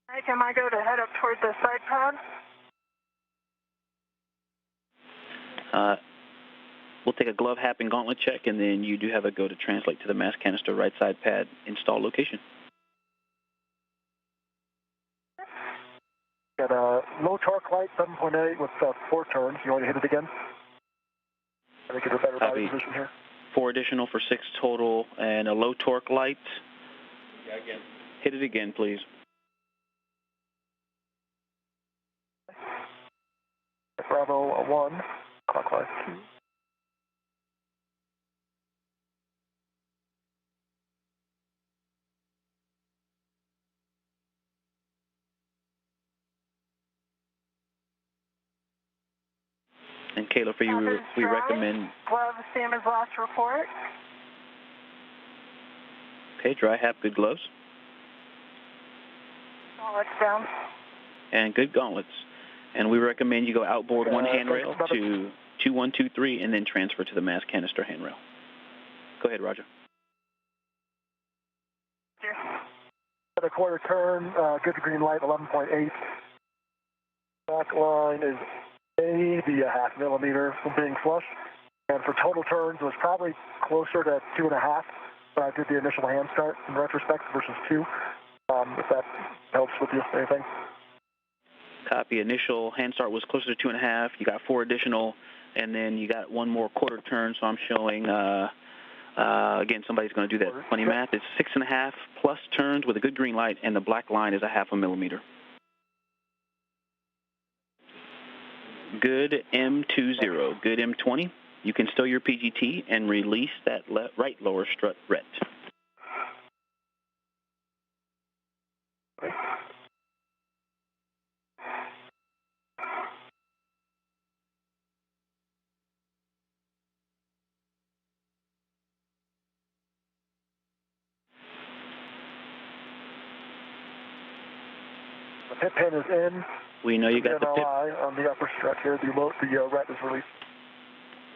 All right, can I go to head up toward the side pad? We'll take a glove, hap, and gauntlet check, and then you do have a go to translate to the mass canister right side pad install location. Got a low torque light, 7.8 with 4 turns. You want to hit it again? I think it's a better body position here. 4 additional for 6 total, and a low torque light. Yeah, again. Hit it again, please. Bravo 1, clockwise 2. And Kayla, for you, we recommend... Glove, same as last report. Okay, dry hap, good gloves. Gauntlets down. And good gauntlets. And we recommend you go outboard 1 handrail to 2123 and then transfer to the mass canister handrail. Go ahead, Roger. Got a quarter turn, good green light, 11.8. Back line is maybe a half millimeter from being flush. And for total turns, it was probably closer to 2.5. But I did the initial hand start in retrospect versus 2. If that helps with you, anything. Copy. Initial hand start was closer to 2.5. You got 4 additional, and then you got 1 more quarter turn. So I'm showing, again, somebody's going to do that funny math. It's 6.5 plus turns with a good green light, and the black line is a half a millimeter. Good M20, good M20. You can stow your PGT and release that right lower strut ret. pit pin is in. We know you got the pit. On the upper strut here, the ret is released.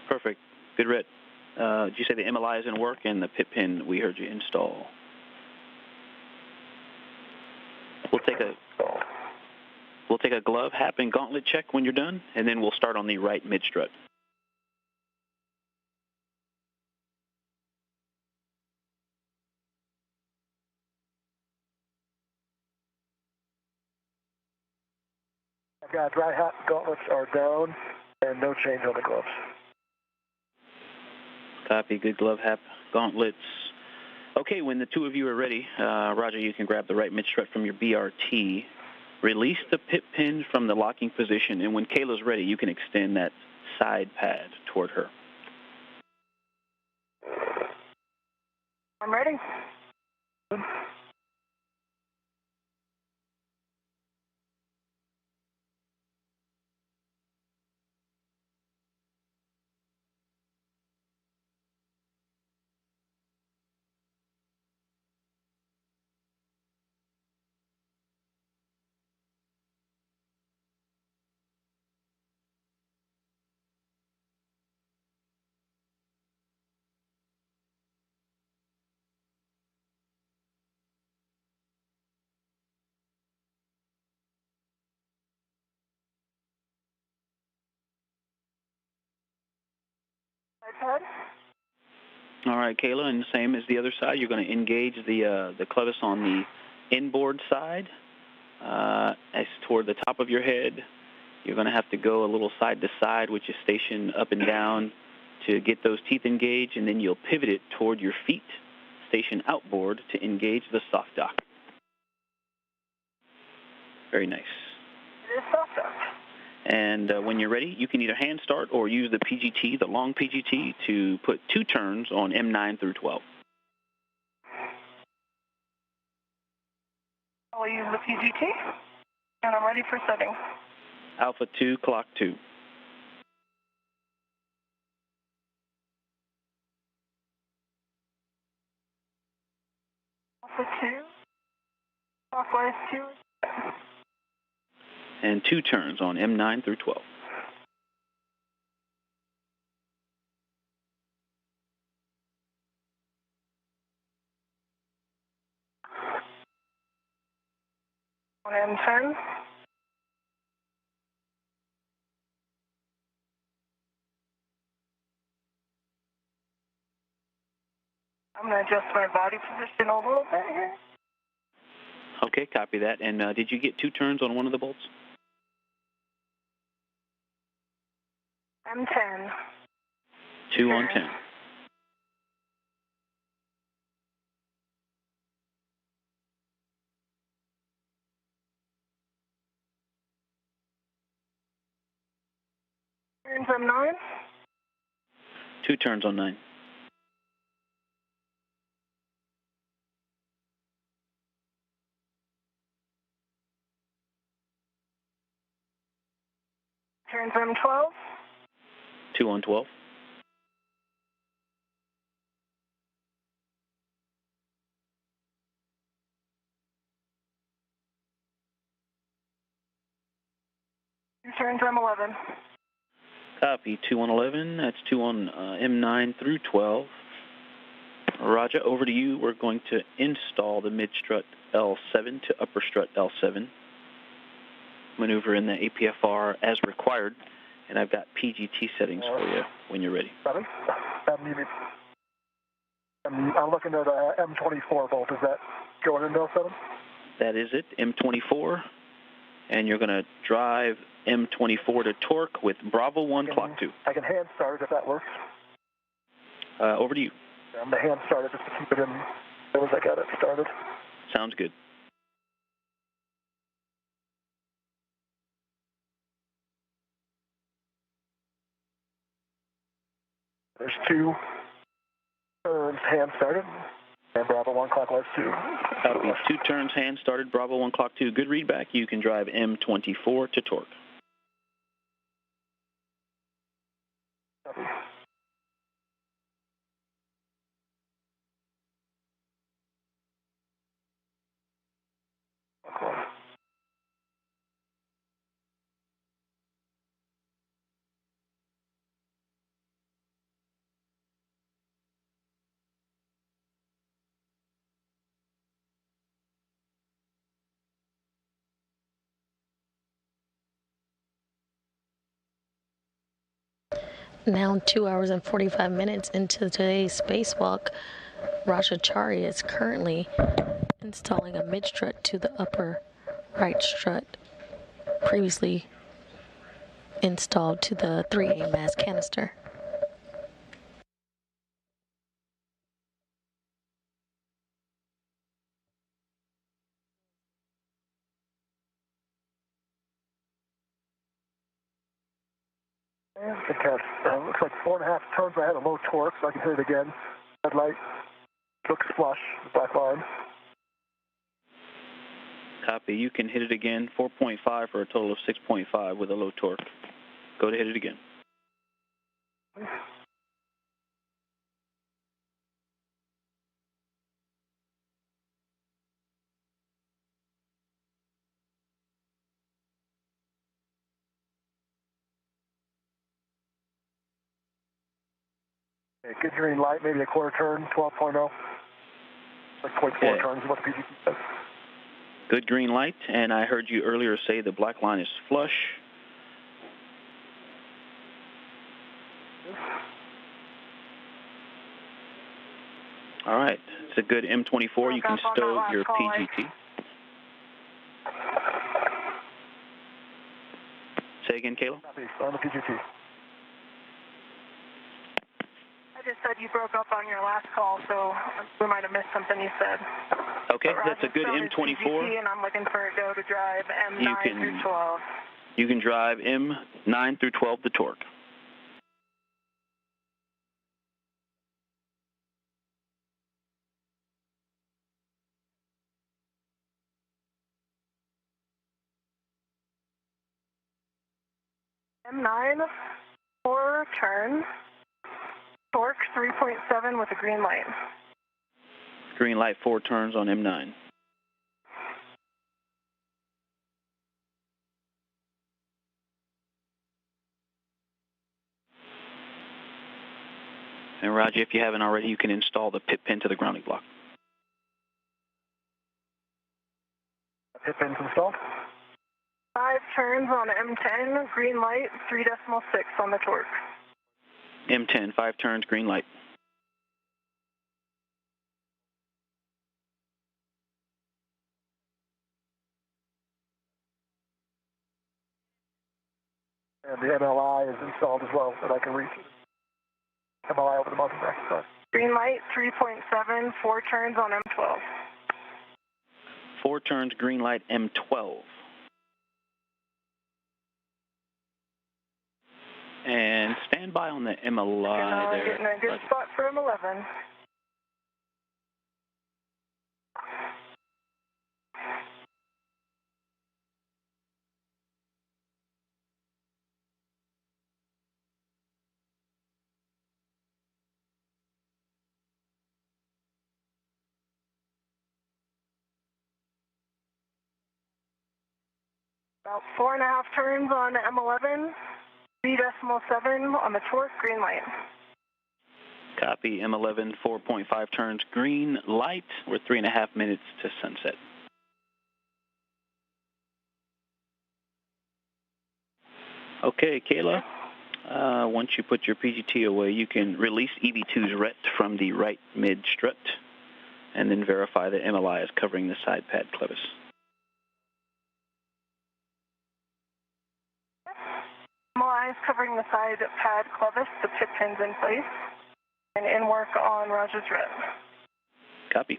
Perfect. Good ret. Did you say the MLI is in work and the pit pin we heard you install? We'll take a glove, hap, and gauntlet check when you're done, and then we'll start on the right mid-strut. I've got dry hat, gauntlets are down, and no change on the gloves. Copy. Good glove, hap, gauntlets. Okay, when the two of you are ready, Roger, you can grab the right mid-strut from your BRT. Release the pit pin from the locking position, and when Kayla's ready, you can extend that side pad toward her. I'm ready. iPad. All right, Kayla, and the same as the other side, you're going to engage the clevis on the inboard side. As toward the top of your head, you're going to have to go a little side to side, which is station up and down, to get those teeth engaged, and then you'll pivot it toward your feet, station outboard, to engage the soft dock. Very nice. It is soft dock. And when you're ready, you can either hand start or use the PGT, the long PGT, to put 2 turns on M9 through 12. I'll use the PGT, and I'm ready for setting. Alpha 2, clock 2. Alpha 2, clockwise 2. And 2 turns on M9 through 12. On M10. I'm going to adjust my body position a little bit here. Okay, copy that. And did you get 2 turns on one of the bolts? M10. 2 on 10. Turns M9. 2 turns on 9. Turns M12. 2 on 12. Turns M11. Copy. 2 on 11. That's 2 on M9 through 12. Roger, over to you. We're going to install the mid-strut L7 to upper strut L7. Maneuver in the APFR as required. And I've got PGT settings for you when you're ready. 7. I'm looking at M24 volt. Is that going into L7? That is it, M24. And you're going to drive M24 to torque with Bravo 1, clock 2. I can hand start it if that works. Over to you. I'm going to hand start it just to keep it in as soon as I got it started. Sounds good. There's 2 turns hand started, and Bravo 1 clockwise 2. Copy. 2 turns hand started, Bravo 1 clock 2. Good readback. You can drive M24 to torque. Copy. Now 2 hours and 45 minutes into today's spacewalk, Chari is currently installing a mid-strut to the upper right strut, previously installed to the 3A mass canister. Good catch. Looks like 4.5 turns. I had a low torque, so I can hit it again. Red light looks flush, black line. Copy. You can hit it again. 4.5 for a total of 6.5 with a low torque. Go to hit it again. Okay, good green light, maybe a quarter turn, 12.0. Like 0.4 turns is what the PGT says. Good green light, and I heard you earlier say the black line is flush. All right, it's a good M24. You can stow your PGT. Say again, Kayla? On the PGT. I just said you broke up on your last call, so we might have missed something you said. Okay, that's a good M24. PGT, and I'm looking for a go to drive M9 through 12. You can drive M9 through 12, the torque. M9, 4 turns, torque 3.7 with a green light. Green light, 4 turns on M9. And Roger, if you haven't already, you can install the pit pin to the grounding block. Pit pin's installed. 5 turns on M10, green light, 3.6 on the torque. M10, 5 turns, green light. And the MLI is installed as well, that I can reach. MLI over the mountain back. Sorry. Green light, 3.7, 4 turns on M12. 4 turns, green light, M12. And stand by on the MLI there. Getting a good spot for M11. About 4.5 turns on M11, 3.7 on the torque, green light. Copy, M11, 4.5 turns, green light. We're 3.5 minutes to sunset. Okay, Kayla, once you put your PGT away, you can release EV2's ret from the right mid strut and then verify that MLI is covering the side pad clevis. MLI is covering the side pad clevis, the pit pin's in place, and in work on Roger's ret. Copy.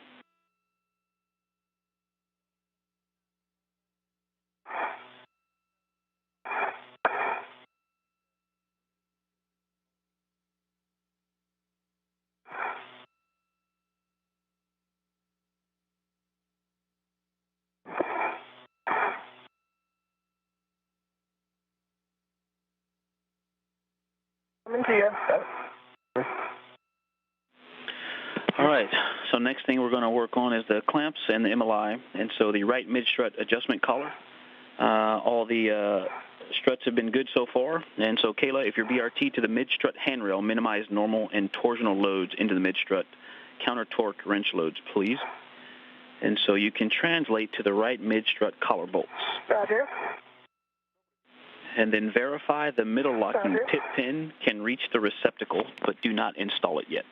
Coming to you. All right, so next thing we're going to work on is the clamps and the MLI. And so the right mid-strut adjustment collar, all the struts have been good so far. And so Kayla, if your BRT to the mid-strut handrail, minimize normal and torsional loads into the mid-strut. Counter torque wrench loads, please. And so you can translate to the right mid-strut collar bolts. Roger. and then verify the middle locking pit pin can reach the receptacle, but do not install it yet.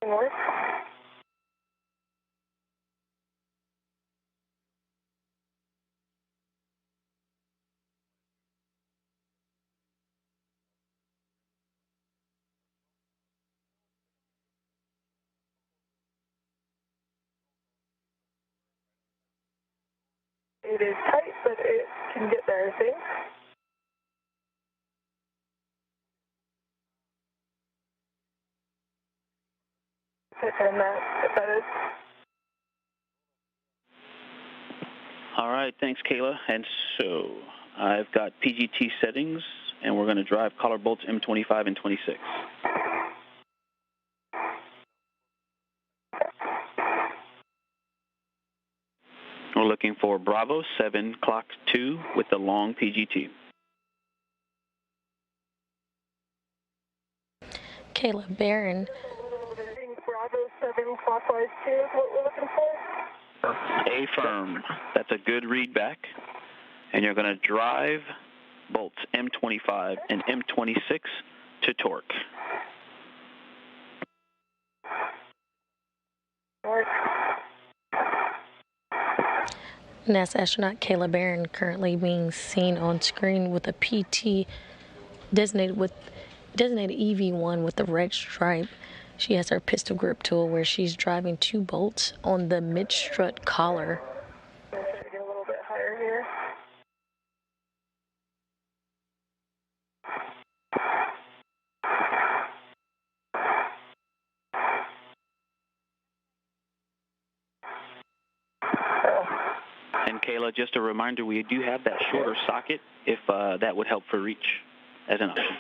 North. It is tight, but it can get there, I think. And that is. All right, thanks, Kayla. And so I've got PGT settings, and we're going to drive collar bolts M25 and 26. We're looking for Bravo 7, clock 2 with the long PGT. Kayla Barron. Bravo 7, clockwise 2 is what we're looking for. Affirm. That's a good read back. And you're going to drive bolts M25 and M26 to torque. North. NASA astronaut Kayla Barron currently being seen on screen with a PT designated EV1 with the red stripe. She has her pistol grip tool where she's driving 2 bolts on the mid-strut collar. I'm going to get a little bit higher here. And Kayla, just a reminder, we do have that shorter socket if that would help for reach as an option.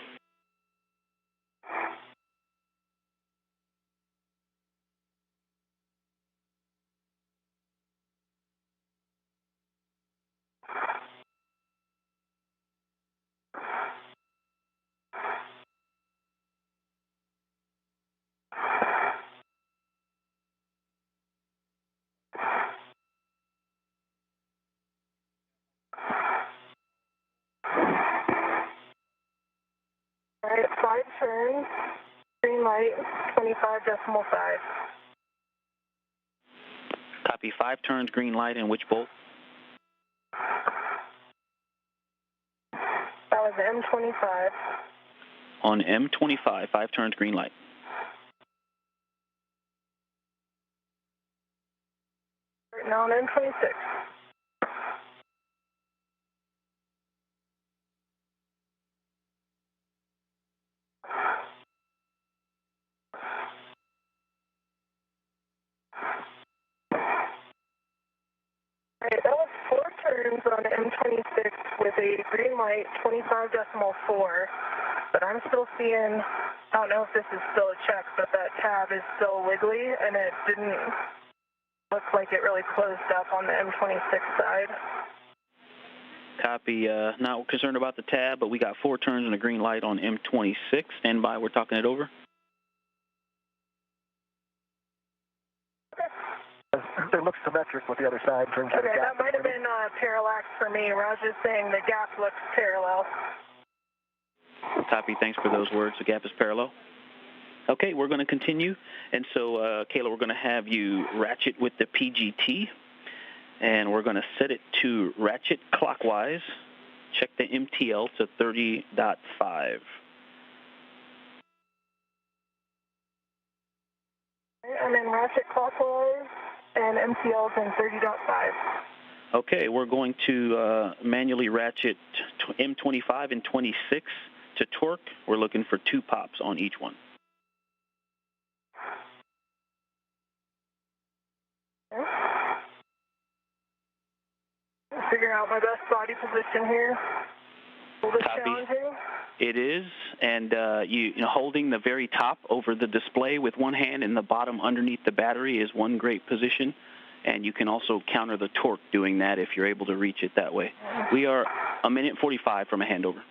All right, 5 turns, green light, 25.5. Copy, 5 turns, green light, and which bolt? That was M25. On M25, 5 turns, green light. Now on M26. Alright, that was 4 turns on M26 with a green light, 25.4. But I'm still seeing, I don't know if this is still a check, but that tab is still wiggly, and it didn't look like it really closed up on the M26 side. Copy. Not concerned about the tab, but we got 4 turns and a green light on M26. Stand by. We're talking it over. It looks symmetric with the other side. Okay, that might have been parallax for me. Roger's saying the gap looks parallel. Copy. Thanks for those words. The gap is parallel. Okay, we're going to continue. And so, Kayla, we're going to have you ratchet with the PGT. And we're going to set it to ratchet clockwise. Check the MTL to 30.5. I'm in ratchet clockwise, and MTL is in 30.5. Okay, we're going to manually ratchet M25 and 26 to torque. We're looking for 2 pops on each one. Okay. Figure out my best body position here. A little bit challenging. It is, and you know, holding the very top over the display with one hand and the bottom underneath the battery is one great position, and you can also counter the torque doing that if you're able to reach it that way. We are 1:45 from a handover.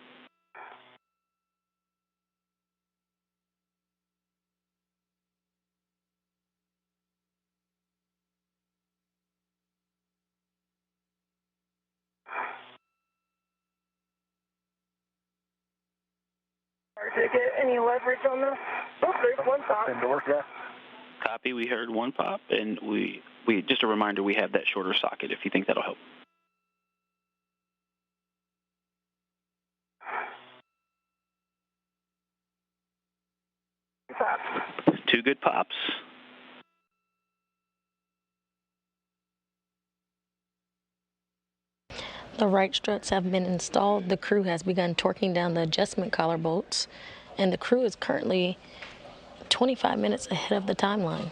to get any leverage on this. Oh, there's one pop. Indoors, yeah. Copy. We heard one pop, and we just a reminder, we have that shorter socket if you think that'll help. Pops. 2 good pops. The right struts have been installed. The crew has begun torquing down the adjustment collar bolts, and the crew is currently 25 minutes ahead of the timeline.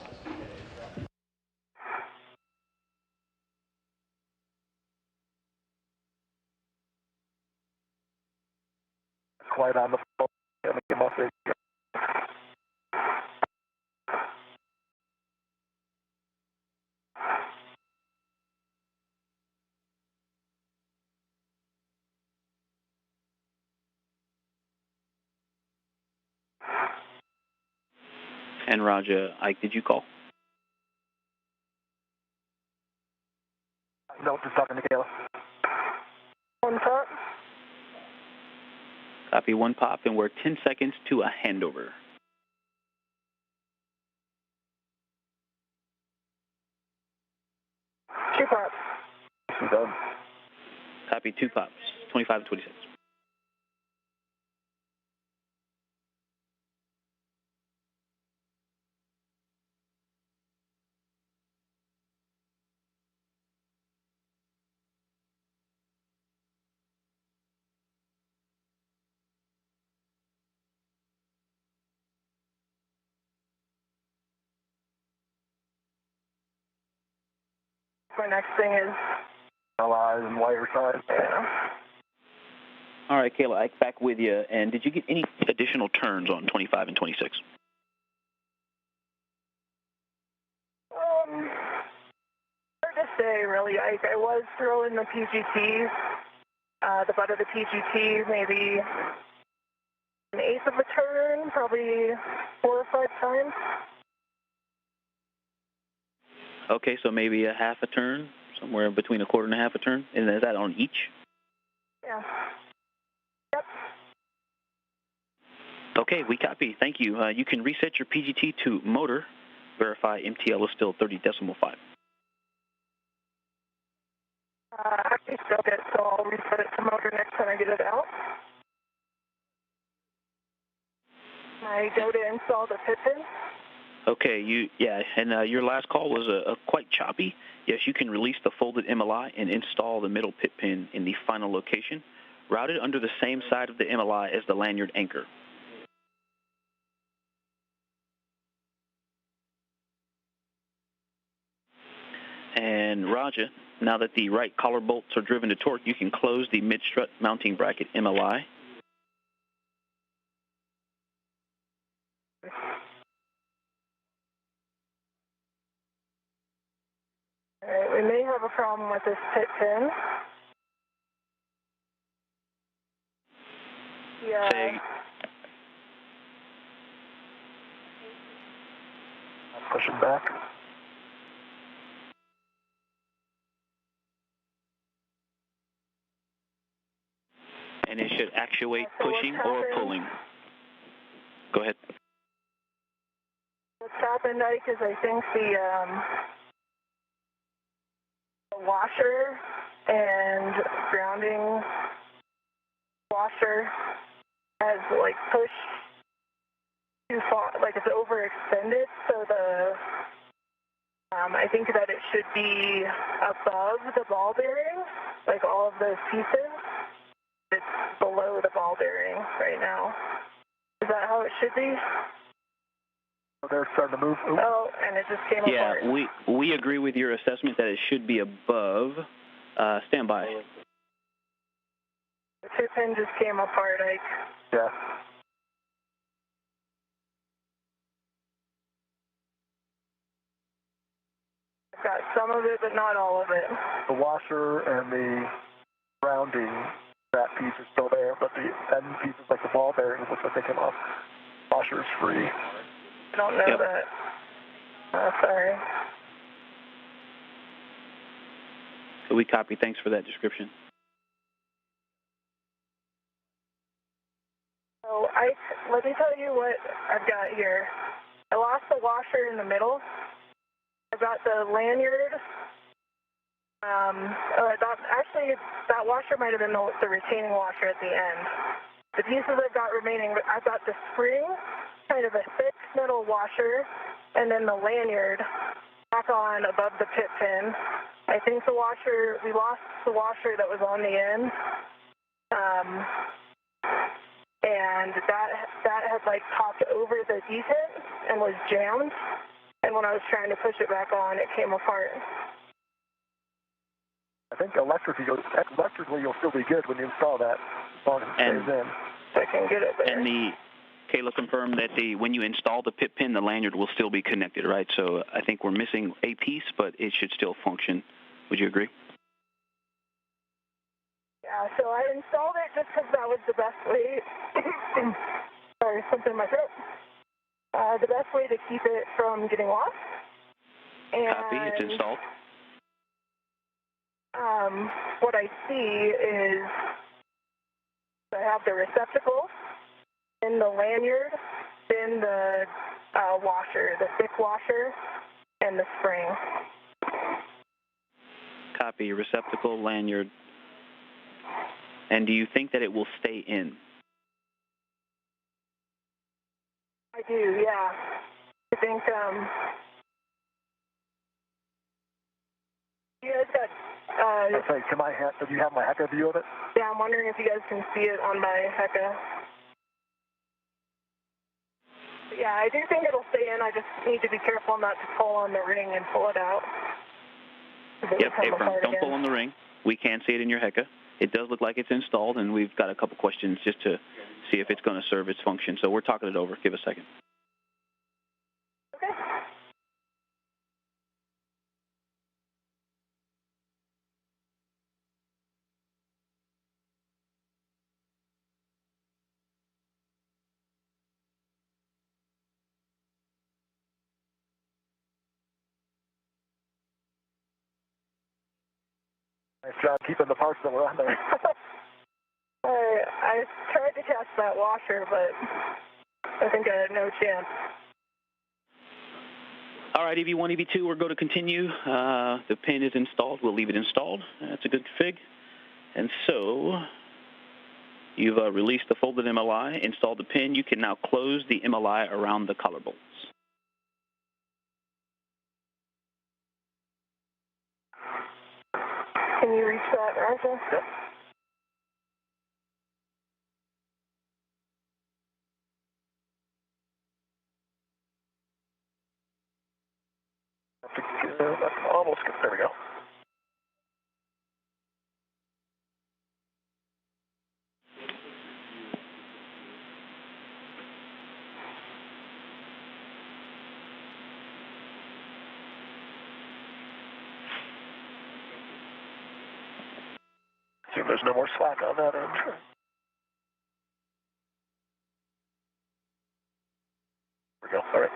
Quite on the phone. Let me get my face. And Roger, Ike, did you call? No, just talking to Kayla. One pop. Copy, 1 pop, and we're 10 seconds to a handover. Two pops. Done. Copy, 2 pops, 25 to 26. My next thing is Allies and wire side. yeah. All right, Kayla, Ike, back with you. And did you get any additional turns on 25 and 26? Hard to say, really, Ike. I was throwing the PGT, the butt of the PGT, maybe an eighth of a turn, probably 4 or 5 times. Okay, so maybe a half a turn, somewhere between a quarter and a half a turn. And is that on each? Yeah. Yep. Okay, we copy. Thank you. You can reset your PGT to motor. Verify MTL is still 30.5. Actually still good, so I'll reset it to motor next time I get it out. I go to install the pit pin. Okay, and your last call was quite choppy. Yes, you can release the folded MLI and install the middle pit pin in the final location, routed under the same side of the MLI as the lanyard anchor. And Roger, now that the right collar bolts are driven to torque, you can close the mid-strut mounting bracket MLI. All right, we may have a problem with this pit pin. Yeah. Say, Pushing back. and it should actuate So pushing or pulling. Go ahead. What's happened, Ike, is I think the washer and grounding washer has like pushed too far, like it's overextended, so I think that it should be above the ball bearing, like all of those pieces. It's below the ball bearing right now. Is that how it should be? They're starting to move. Oops. Oh, and it just came apart. Yeah, we agree with your assessment that it should be above. Stand by. The two pin just came apart, Ike. Yeah. I've got some of it, but not all of it. The washer and the grounding, that piece is still there, but the end pieces, like the ball bearings, looks like they came off. Washer is free. I don't know that. Sorry. We copy. Thanks for that description. So let me tell you what I've got here. I lost the washer in the middle. I got the lanyard. Actually, that washer might have been the retaining washer at the end. The pieces I've got remaining, I've got the spring, kind of a thick metal washer, and then the lanyard back on above the pit pin. I think we lost the washer that was on the end. And that had like popped over the detent and was jammed. And when I was trying to push it back on, it came apart. I think electrically you'll still be good when you install that, as long as it stays in. I can get it there. And Kayla confirmed that when you install the pit pin, the lanyard will still be connected, right? So I think we're missing a piece, but it should still function. Would you agree? Yeah, so I installed it just because that was the best way. Sorry, something in my throat. The best way to keep it from getting lost. And, copy, it's installed. What I see is I have the receptacle, then the lanyard, then the washer, the thick washer, and the spring. Copy, receptacle, lanyard. And do you think that it will stay in? I do, yeah. I think, you guys got, do you have my HECA view of it? Yeah, I'm wondering if you guys can see it on my HECA. Yeah, I do think it'll stay in. I just need to be careful not to pull on the ring and pull it out. Yep, Abram, don't pull on the ring. We can see it in your HECA. It does look like it's installed, and we've got a couple questions just to see if it's going to serve its function. So we're talking it over. Give us a second. Okay. Nice job keeping the parts that were on there. I tried to catch that washer, but I think I had no chance. All right, EV1, EV2, we're going to continue. The pin is installed. We'll leave it installed. That's a good config. And so you've released the folded MLI, installed the pin. You can now close the MLI around the collar bolts. Can you reach that, Roger? Yep. Almost good. There we go. Assume there's no more slack on that end. There we go. All right.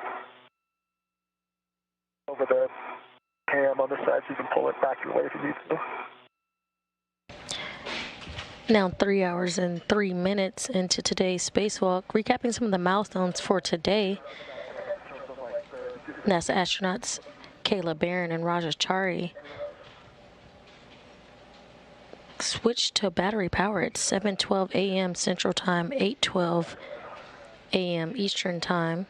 Over the cam on the side so you can pull it back your way if you need to. Now 3 hours and 3 minutes into today's spacewalk, recapping some of the milestones for today. NASA astronauts Kayla Barron and Chari switched to battery power at 7:12 a.m. Central Time, 8:12 a.m. Eastern Time.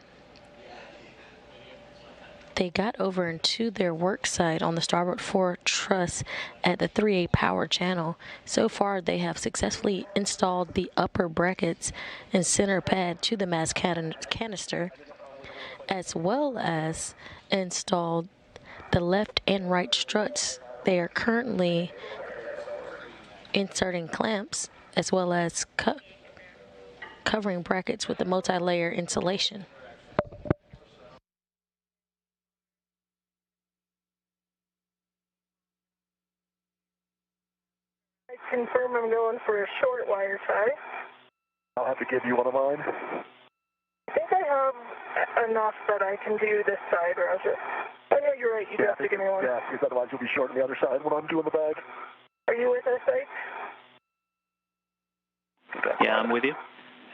They got over into their work site on the starboard fore truss at the 3A power channel. So far, they have successfully installed the upper brackets and center pad to the mast canister, as well as installed the left and right struts. They are currently inserting clamps as well as covering brackets with the multi-layer insulation. I confirm I'm going for a short wire tie. I'll have to give you one of mine. I think I have enough that I can do this side, Roger. Oh, no, you're right. You do have to give me one. Yeah, because otherwise you'll be short on the other side when I'm doing the bag. Are you with us, Ike? Yeah, I'm with you.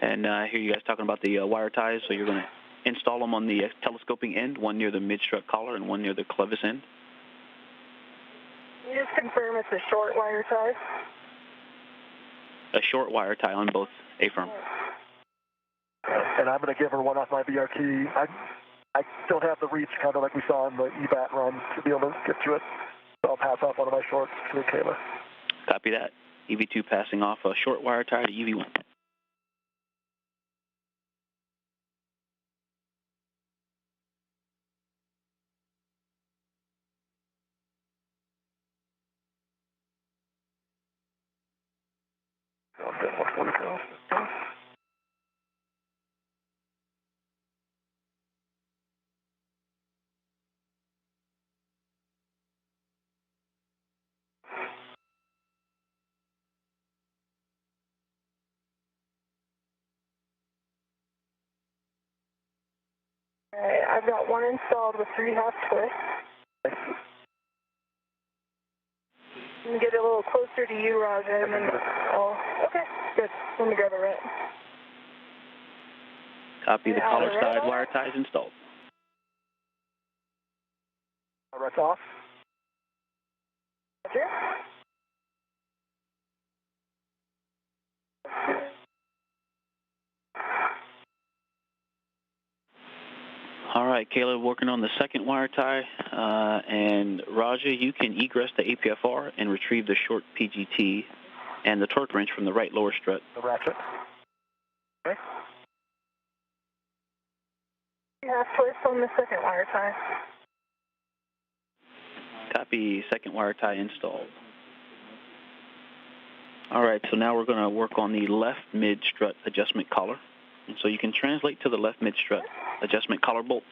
And I hear you guys talking about the wire ties, so you're going to install them on the telescoping end, one near the mid-strut collar and one near the clevis end. Can you just confirm it's a short wire tie? A short wire tie on both A-firm. And I'm going to give her one off my BRT. I don't have the reach, kind of like we saw in the EBAT run, to be able to get to it. So I'll pass off one of my shorts to Kayla. Copy that. EV2 passing off a short wire tie to EV1. Alright, I've got one installed with 3 half twists. I'm going to get a little closer to you, Roger, and then okay, good. Let me grab a right. Copy the collar side wire ties installed. Right off. Roger. All right, Kayla, working on the second wire tie, and Raja, you can egress the APFR and retrieve the short PGT and the torque wrench from the right lower strut. The ratchet. Okay. Half twist on the second wire tie. Copy, second wire tie installed. All right, so now we're going to work on the left mid-strut adjustment collar. And so you can translate to the left mid-strut adjustment collar bolts.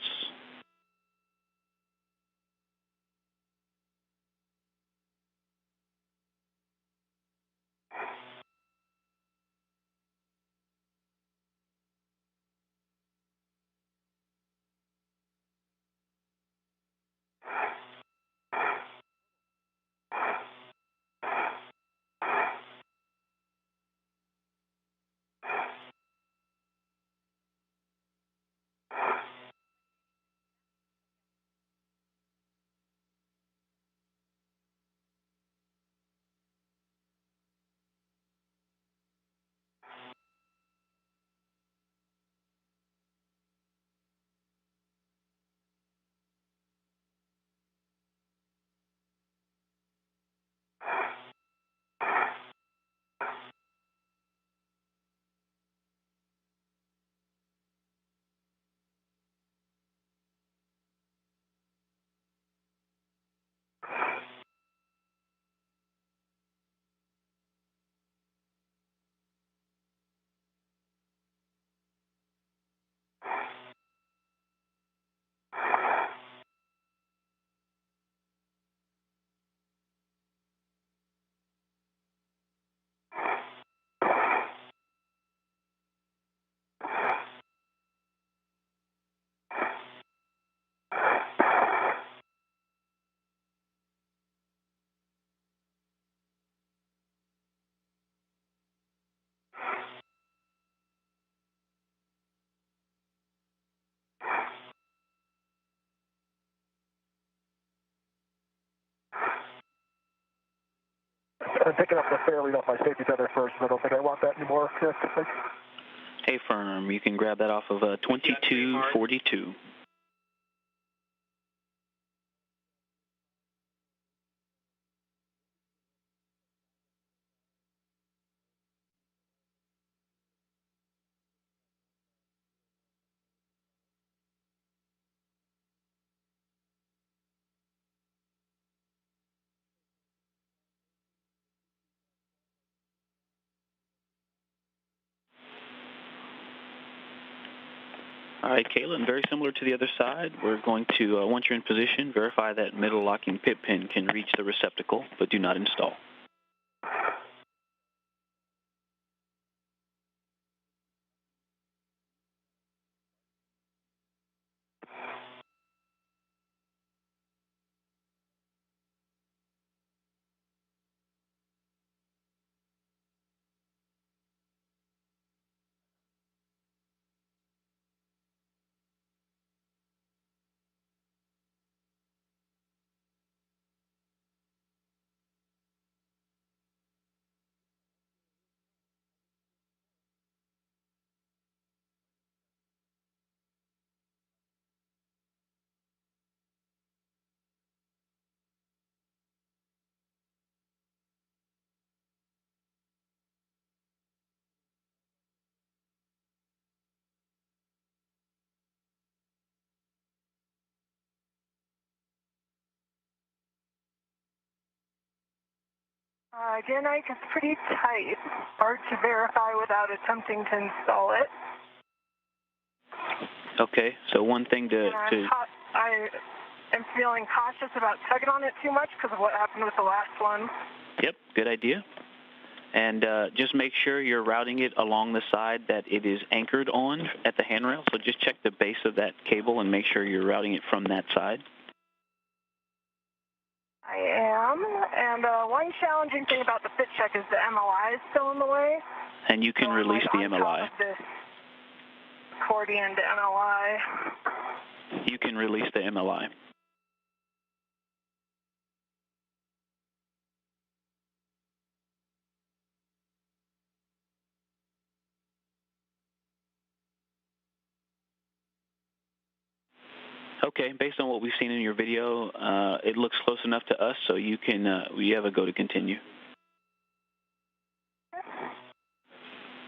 I'm picking up the fair lead off my safety tether first, but I don't think I want that anymore. Hey, firm, you can grab that off of 2242. All right, Kayla, and very similar to the other side, we're going to, once you're in position, verify that middle locking pit pin can reach the receptacle, but do not install. Again, Ike, it's pretty tight. Hard to verify without attempting to install it. Okay, so one thing I am feeling cautious about tugging on it too much because of what happened with the last one. Yep, good idea. And just make sure you're routing it along the side that it is anchored on at the handrail. So just check the base of that cable and make sure you're routing it from that side. I am. And one challenging thing about the fit check is the MLI is still in the way. And you can release the MLI. This accordion to MLI. You can release the MLI. Okay, based on what we've seen in your video, it looks close enough to us, so you can we have a go to continue.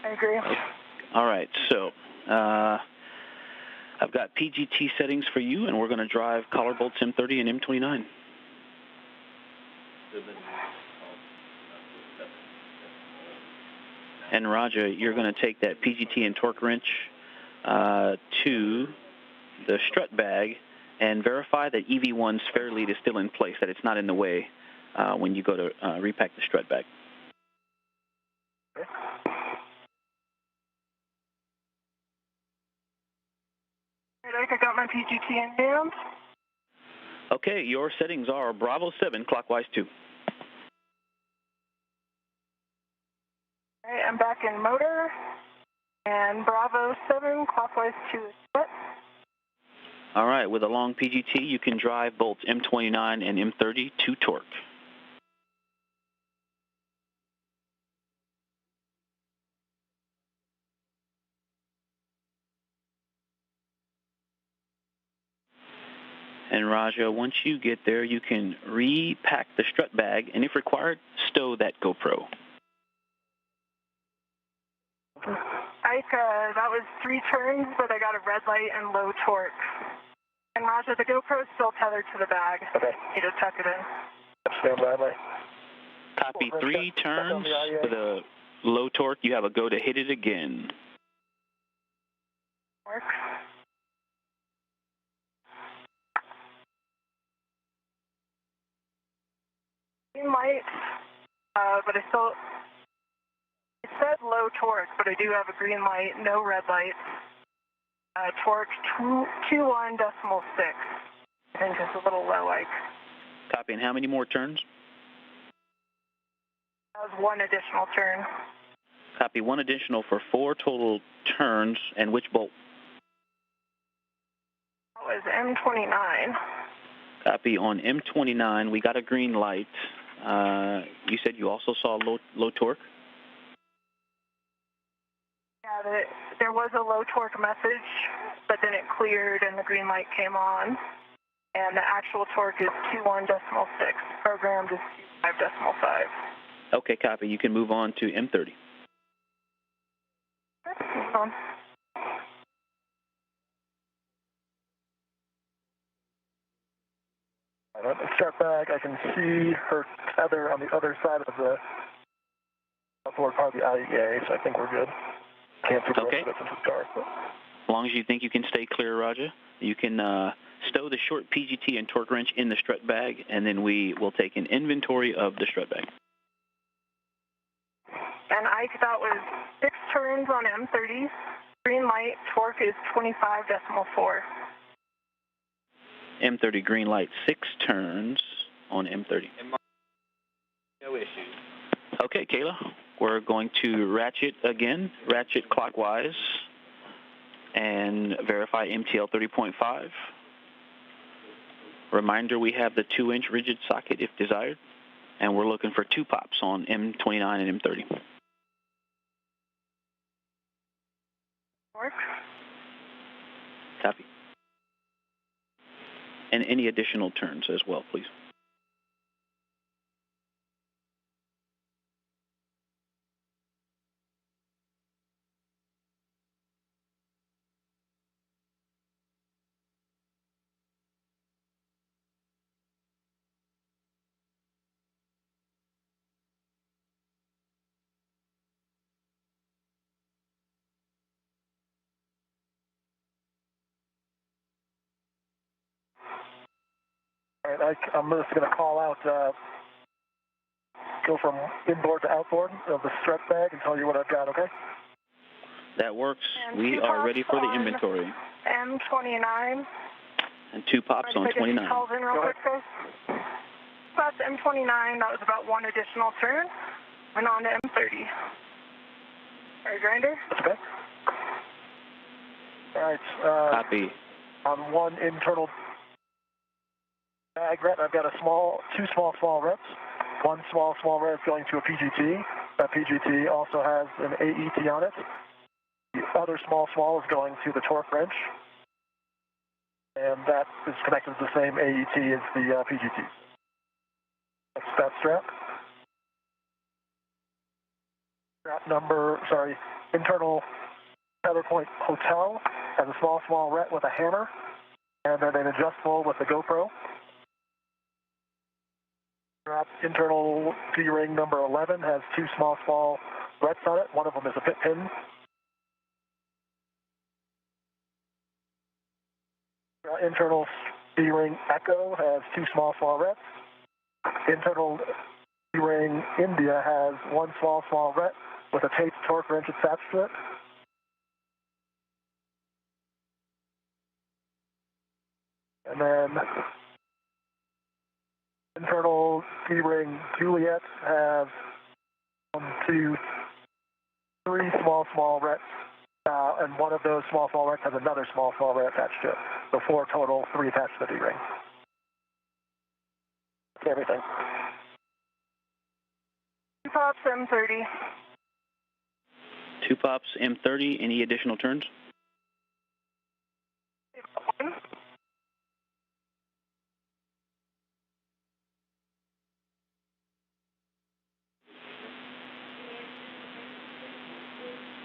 I agree. Okay. All right, so I've got PGT settings for you, and we're going to drive collar bolts M30 and M29. And Roger, you're going to take that PGT and torque wrench to the strut bag and verify that EV1's fair lead is still in place, that it's not in the way when you go to repack the strut bag. I got my PGT in hand. Okay, your settings are Bravo 7, clockwise 2. All right, I'm back in motor, and Bravo 7, clockwise 2 is set. All right, with a long PGT, you can drive bolts M29 and M30 to torque. And Raja, once you get there, you can repack the strut bag, and if required, stow that GoPro. Ike, that was 3 turns, but I got a red light and low torque. And Raja, the GoPro is still tethered to the bag. Okay. You need to tuck it in. Stand by, Mike. Copy 3 turns with a low torque. You have a go to hit it again. Work. Green light, but it said low torque, but I do have a green light, no red light. Torque 21.6. I think it's a little low, Ike. Copy, and how many more turns? That was 1 additional turn. Copy, 1 additional for 4 total turns, and which bolt? That was M29. Copy, on M29, we got a green light. You said you also saw low torque? Yeah, there was a low torque message, but then it cleared and the green light came on. And the actual torque is 21.6. Programmed is 5.5. Okay, copy. You can move on to M30. Move on. On the strut bag, I can see her tether on the other side of the outboard part of the IEA, so I think we're good. Can't see the rest of it since it's dark. But. As long as you think you can stay clear, Roger, you can stow the short PGT and torque wrench in the strut bag, and then we will take an inventory of the strut bag. And Ike, that was 6 turns on M30. Green light, torque is 25.4. M30 green light, 6 turns on M30. No issues. Okay, Kayla, we're going to ratchet again, ratchet clockwise, and verify MTL 30.5. Reminder, we have the 2-inch rigid socket if desired, and we're looking for 2 pops on M29 and M30. Work. Copy. And any additional turns as well, please. right, I'm just going to call out, go from inboard to outboard of the strap bag and tell you what I've got, okay? That works. And We are ready for the inventory. M29. And 2 pops on 29. Calls in real quick, guys. That's M29. That was about 1 additional turn. And on to M30. All right, grinder. Okay. All right. Copy. On 1 internal bag ret, I've got 2 small reps. 1 small rep going to a PGT. That PGT also has an AET on it. The other small is going to the torque wrench. And that is connected to the same AET as the PGT. That's that strap. Internal tether point hotel has a small ret with a hammer, and then an adjustable with the GoPro. Strap internal D-ring number 11 has 2 small rets on it. One of them is a pit pin. Internal D-ring Echo has 2 small rets. Internal D-ring India has 1 small ret with a taped torque wrench attached to it. And then internal D-ring Juliet has 1, 2, 3 small rets. And one of those small rets has another small ret attached to it. So 4 total, 3 attached to the D-ring. That's everything. 2 pops, M30. 2 pops, M30. Any additional turns? 1.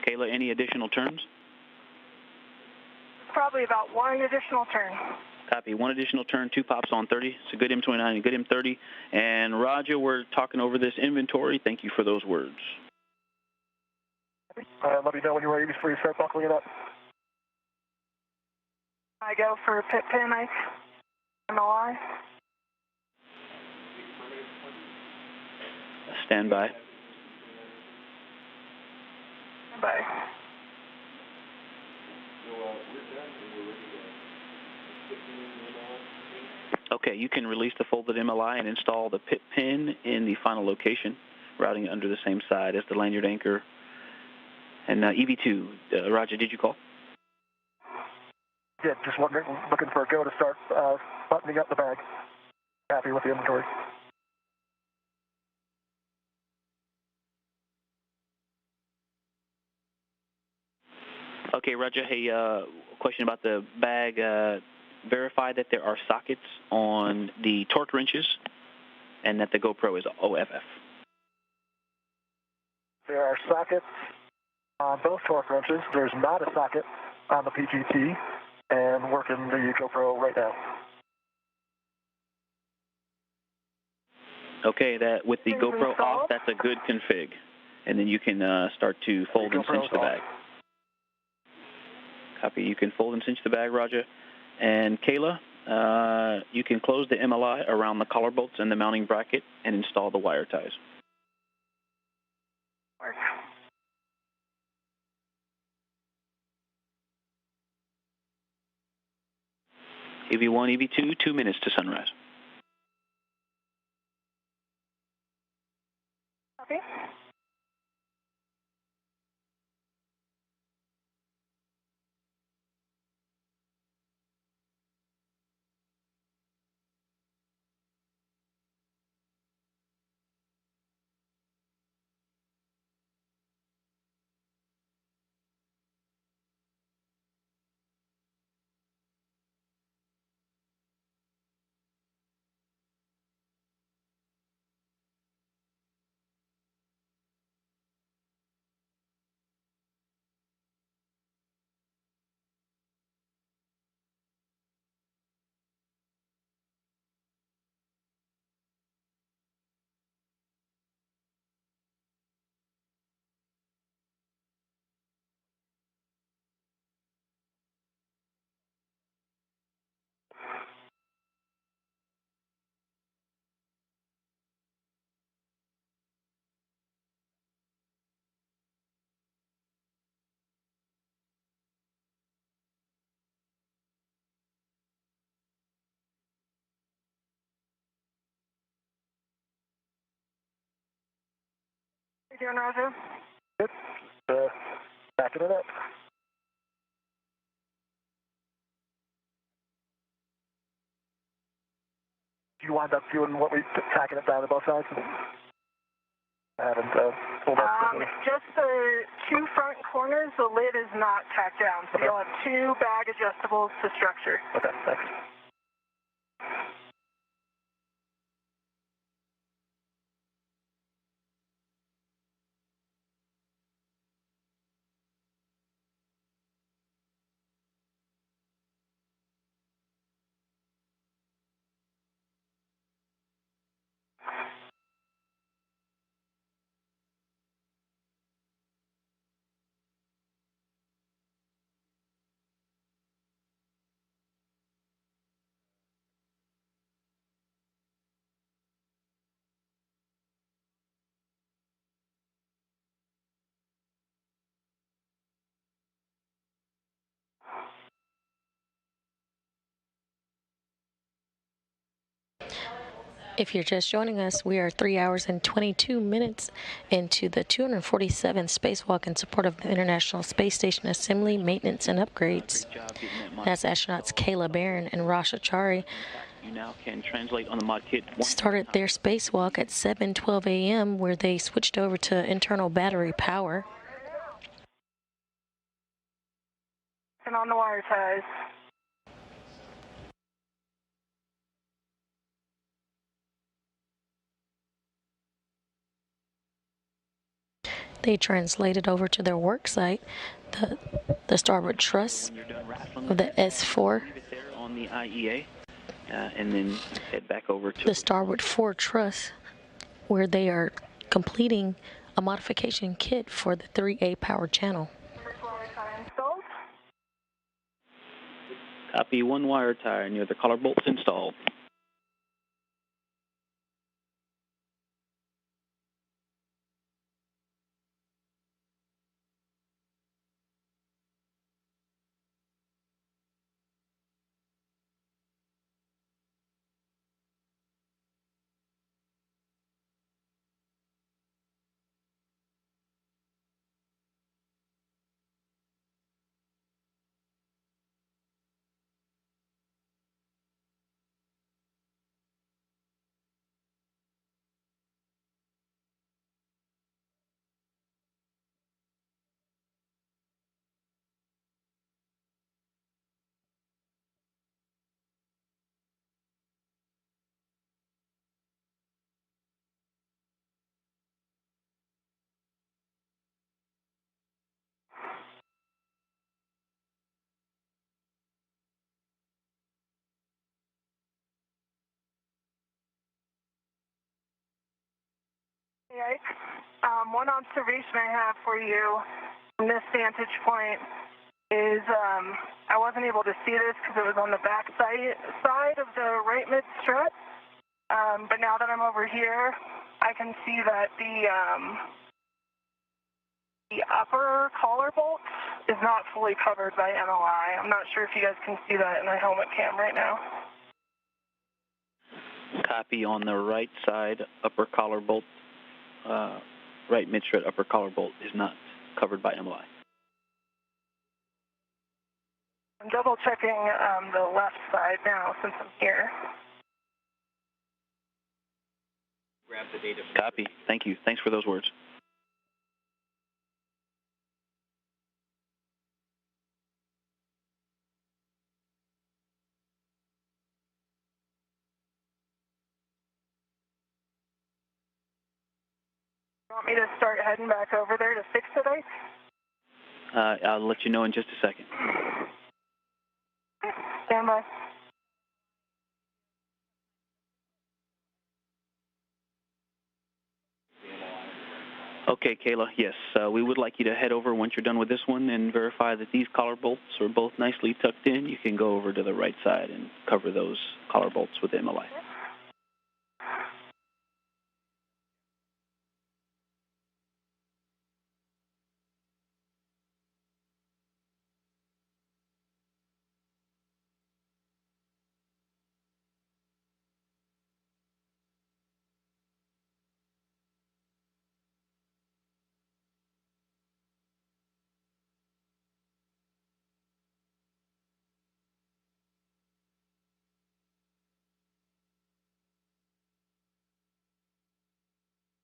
Kayla, any additional turns? Probably about 1 additional turn. Copy. 1 additional turn, 2 pops on 30. It's a good M29 and a good M30. And Roger, we're talking over this inventory. Thank you for those words. Let me know when you're ready before you start buckling it up. I go for pit pin, MLI. Stand by. Bye. Okay, you can release the folded MLI and install the pit pin in the final location, routing it under the same side as the lanyard anchor. And EV2, Roger, did you call? Yeah, just looking for a go to start buttoning up the bag. Happy with the inventory. Okay, Roger. Hey, question about the bag. Verify that there are sockets on the torque wrenches and that the GoPro is OFF. There are sockets on both torque wrenches. There's not a socket on the PGT, and working the GoPro right now. Okay, that with the GoPro off, that's a good config. And then you can start to fold and cinch the bag. Copy. You can fold and cinch the bag, Roger. And Kayla, you can close the MLI around the collar bolts and the mounting bracket and install the wire ties. EV1, EV2, 2 minutes to sunrise. Okay. doing, Roger? Good. Backing it up. Do you wind up doing what we tacking it down to both sides? I haven't pulled up. Just the two front corners, the lid is not tacked down, so you'll have two bag adjustables to structure. Okay, thanks. If you're just joining us, we are 3 hours and 22 minutes into the 247th spacewalk in support of the International Space Station assembly, maintenance, and upgrades. NASA astronauts Kayla Barron and Chari You now can translate on the mod kit. started their spacewalk at 7:12 a.m., where they switched over to internal battery power. And on the wire ties. They translated over to their work site, the starboard truss of the S4. On the IEA, and then head back over to the starboard fore truss, where they are completing a modification kit for the 3A power channel. Copy, one wire tie near the collar bolts installed. Hey, one observation I have for you from this vantage point is I wasn't able to see this because it was on the back side of the right mid strut, but now that I'm over here, I can see that the upper collar bolt is not fully covered by MOI. I'm not sure if you guys can see that in the helmet cam right now. Copy, on the right side, upper collar bolt, right mid-strut upper collar bolt is not covered by MOI. I'm double checking the left side now since I'm here. Grab the data. Copy. Thank you. Thanks for those words. You want me to start heading back over there to fix it, Ike? I'll let you know in just a second. Stand by. Okay, Kayla, yes, we would like you to head over once you're done with this one and verify that these collar bolts are both nicely tucked in. You can go over to the right side and cover those collar bolts with MOI.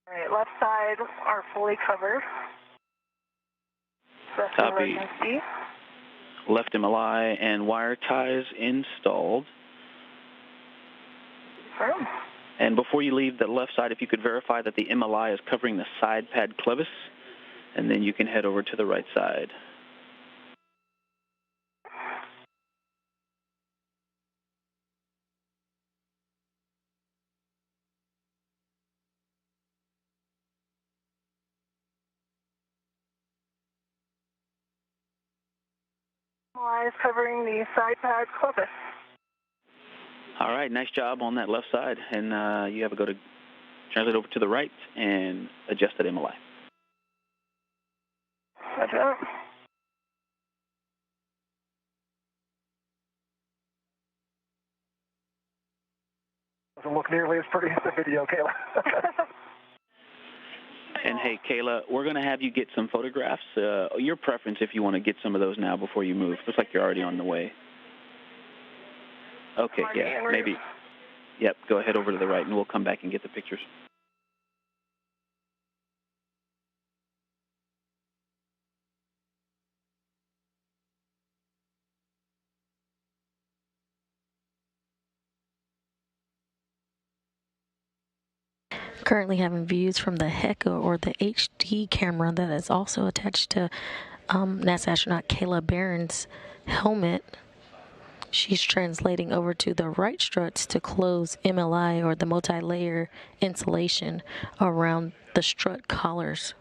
All right, left side are fully covered. Copy. Left MLI and wire ties installed. Confirm. And before you leave the left side, if you could verify that the MLI is covering the side pad clevis, and then you can head over to the right side. MLI is covering the side pad clevis. All right, nice job on that left side. And you have to go to translate over to the right and adjust that MLI. Roger. Doesn't look nearly as pretty as the video, Kayla. And hey, Kayla, we're going to have you get some photographs. Your preference if you want to get some of those now before you move. Looks like you're already on the way. Okay, yeah, maybe. Yep, go ahead over to the right, and we'll come back and get the pictures. Currently having views from the HECA or the HD camera that is also attached to NASA astronaut Kayla Barron's helmet. She's translating over to the right struts to close MLI or the multi-layer insulation around the strut collars.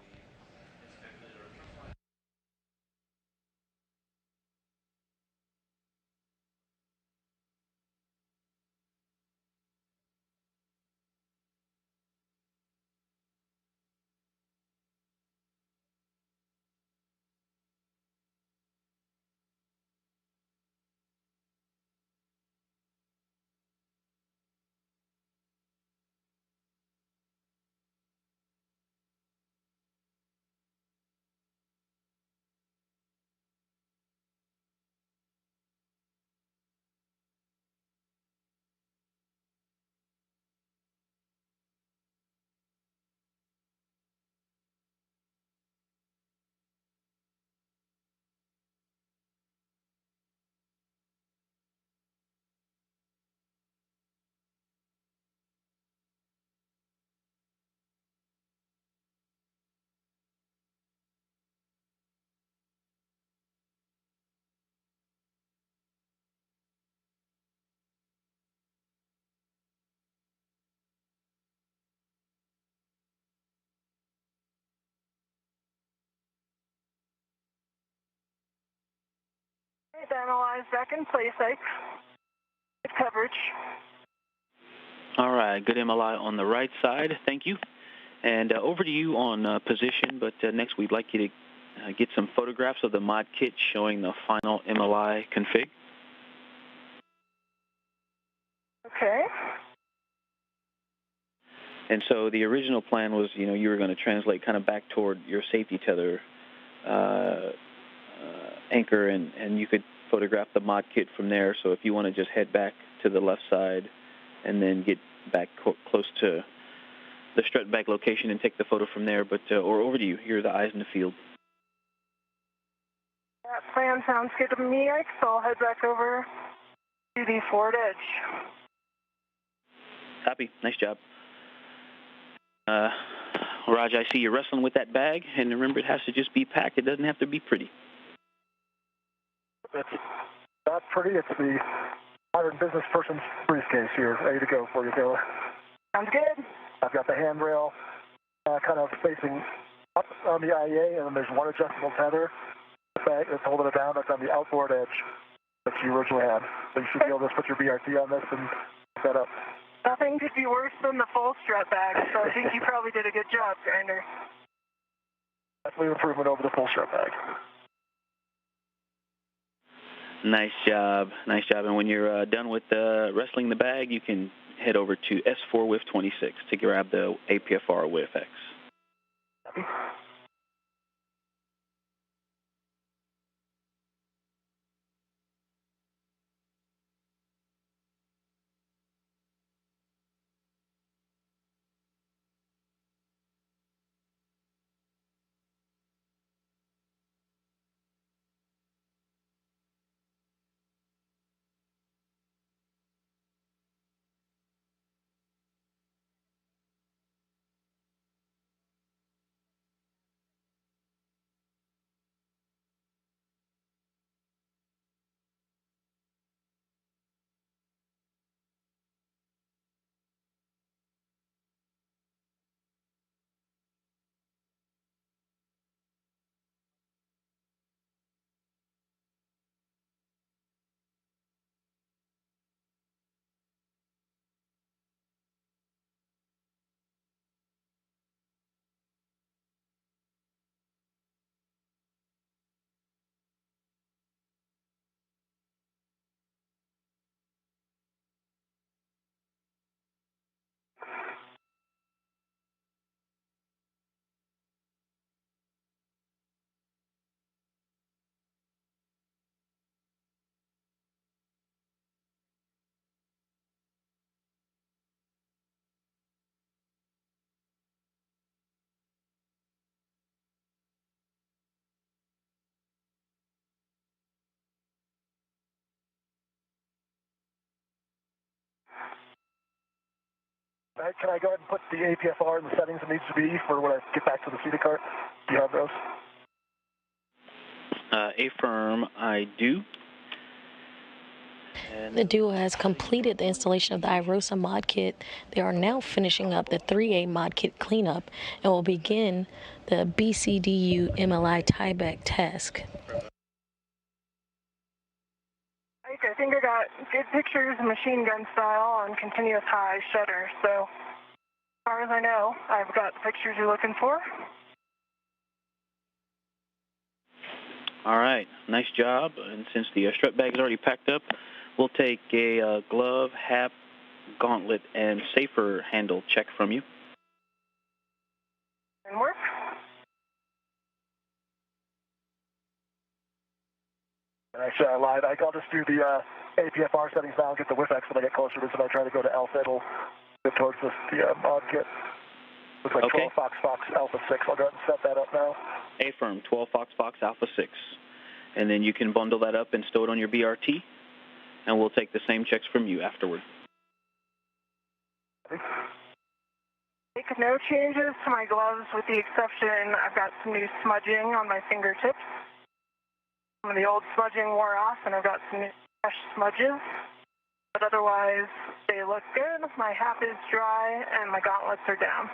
The MLI is back in place, coverage. All right, good MLI on the right side. Thank you. And over to you on position, but next we'd like you to get some photographs of the mod kit showing the final MLI config. Okay. And so the original plan was, you were going to translate kind of back toward your safety tether anchor, and you could photograph the mod kit from there. So if you want to just head back to the left side and then get back close to the strut bag location and take the photo from there, or over to you. You're the eyes in the field. That plan sounds good to me, Ike, so I'll head back over to the forward edge. Copy. Nice job. Raj, I see you're wrestling with that bag, and remember, it has to just be packed. It doesn't have to be pretty. It's not pretty. It's the modern business person's briefcase here, ready to go for you, Kayla. Sounds good. I've got the handrail kind of facing up on the IEA, and then there's one adjustable tether that's holding it down. That's on the outboard edge that you originally had. So you should be able to just put your BRT on this and set up. Nothing could be worse than the full strut bag, so I think you probably did a good job, Grinder. Definitely improvement over the full strut bag. Nice job. Nice job. And when you're done with wrestling the bag, you can head over to S4 WIF 26 to grab the APFR WIF X. Can I go ahead and put the APFR in the settings it needs to be for when I get back to the seated cart? Do you have those? Affirm, I do. The duo has completed the installation of the IROSA mod kit. They are now finishing up the 3A mod kit cleanup and will begin the BCDU MLI tieback task. I think I got good pictures, machine gun style, on continuous high shutter. So, as far as I know, I've got the pictures you're looking for. All right, nice job. And since the strut bag is already packed up, we'll take a glove, hap, gauntlet, and safer handle check from you. And work. Actually, I lied. I'll just do the APFR settings now and get the WIFX when I get closer to this, and I try to go to alpha. It'll get towards the mod kit. Looks like Okay. 12 Fox Alpha 6. I'll go ahead and set that up now. Affirm, 12 Fox Alpha 6. And then you can bundle that up and stow it on your BRT, and we'll take the same checks from you afterward. Make no changes to my gloves with the exception I've got some new smudging on my fingertips. Some of the old smudging wore off, and I've got some new fresh smudges. But otherwise, they look good. My hap is dry, and my gauntlets are down.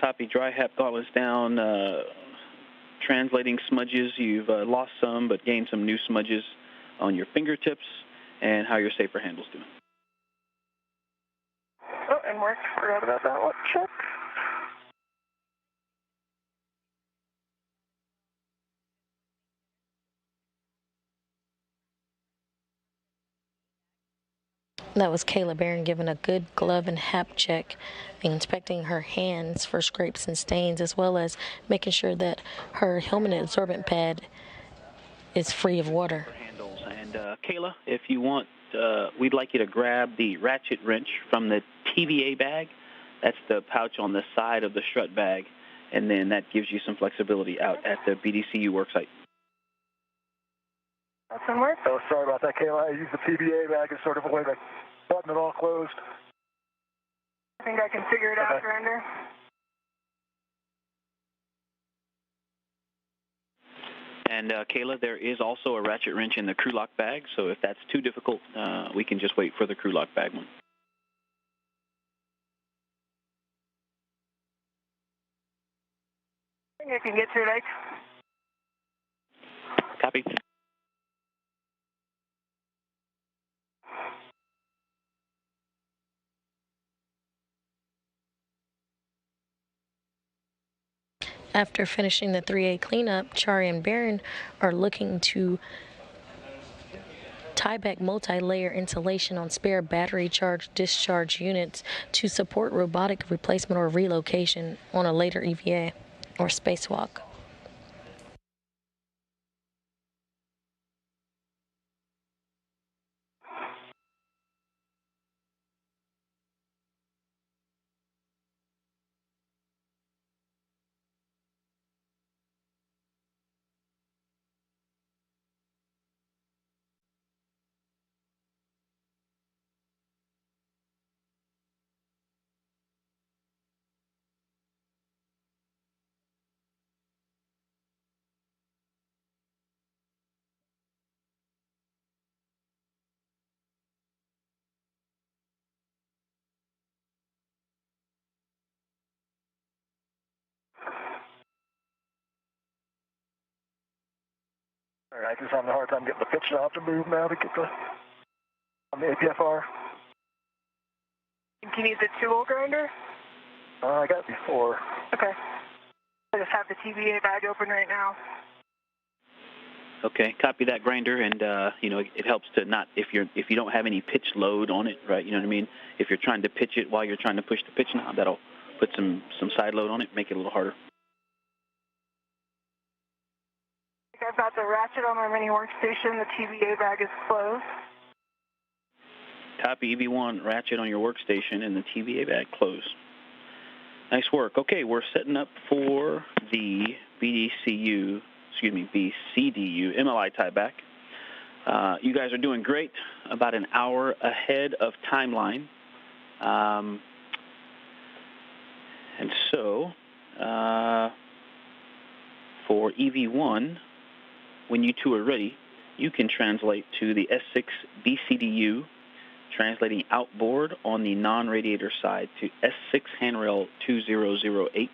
Copy, dry hap gauntlets down. Translating smudges, you've lost some but gained some new smudges on your fingertips, and how your safer handle's doing. Oh, and work. Forgot about that one. Check. That was Kayla Barron giving a good glove and hap check, inspecting her hands for scrapes and stains, as well as making sure that her helmet absorbent pad is free of water. And Kayla, if you want, we'd like you to grab the ratchet wrench from the TVA bag. That's the pouch on the side of the strut bag, and then that gives you some flexibility out at the BDCU worksite. That's some work. Oh, sorry about that, Kayla. I used the TVA bag as sort of a way to button it all closed. I think I can figure it out, Grinder. And Kayla, there is also a ratchet wrench in the crew lock bag, so if that's too difficult, we can just wait for the crew lock bag one. I think I can get to it, Ike. Copy. After finishing the 3A cleanup, Chari and Barron are looking to tie back multi-layer insulation on spare battery charge discharge units to support robotic replacement or relocation on a later EVA or spacewalk. All right, I just having a hard time getting the pitch knob to move now to get on the APFR. Do you need the tool grinder? I got it before. Okay. I just have the TVA bag open right now. Okay, copy that, Grinder, and it helps to not if you don't have any pitch load on it, right? You know what I mean? If you're trying to pitch it while you're trying to push the pitch knob, that'll put some side load on it, make it a little harder. I've got the ratchet on my mini workstation. The TVA bag is closed. Copy, EV1, ratchet on your workstation and the TVA bag closed. Nice work. Okay, we're setting up for the BCDU MLI tieback. You guys are doing great, about an hour ahead of timeline. And so, for EV1, when you two are ready, you can translate to the S6 BCDU, translating outboard on the non-radiator side to S6 handrail 2008.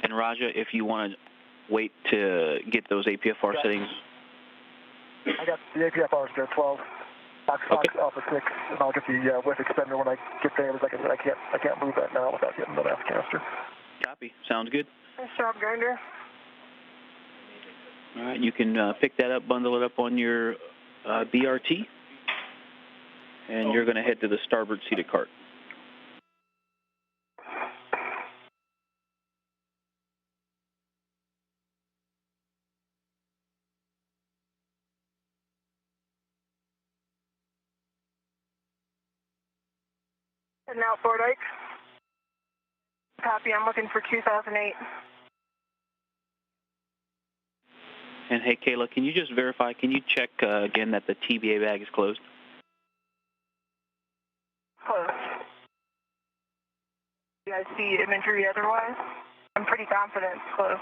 And Raja, if you want to wait to get those APFR settings. I got the APFRs there, 12. Box Alpha 6, and I'll get the width extender when I get there. Like I said, I can't move that now without getting the nav canister. Copy. Sounds good. Nice job, Grinder. All right, you can pick that up, bundle it up on your BRT, and you're going to head to the starboard seated cart. And outboard, Ike. Copy, I'm looking for 2008. And hey, Kayla, can you just verify, can you check again that the TBA bag is closed? Closed. Do you guys see imagery otherwise? I'm pretty confident it's closed.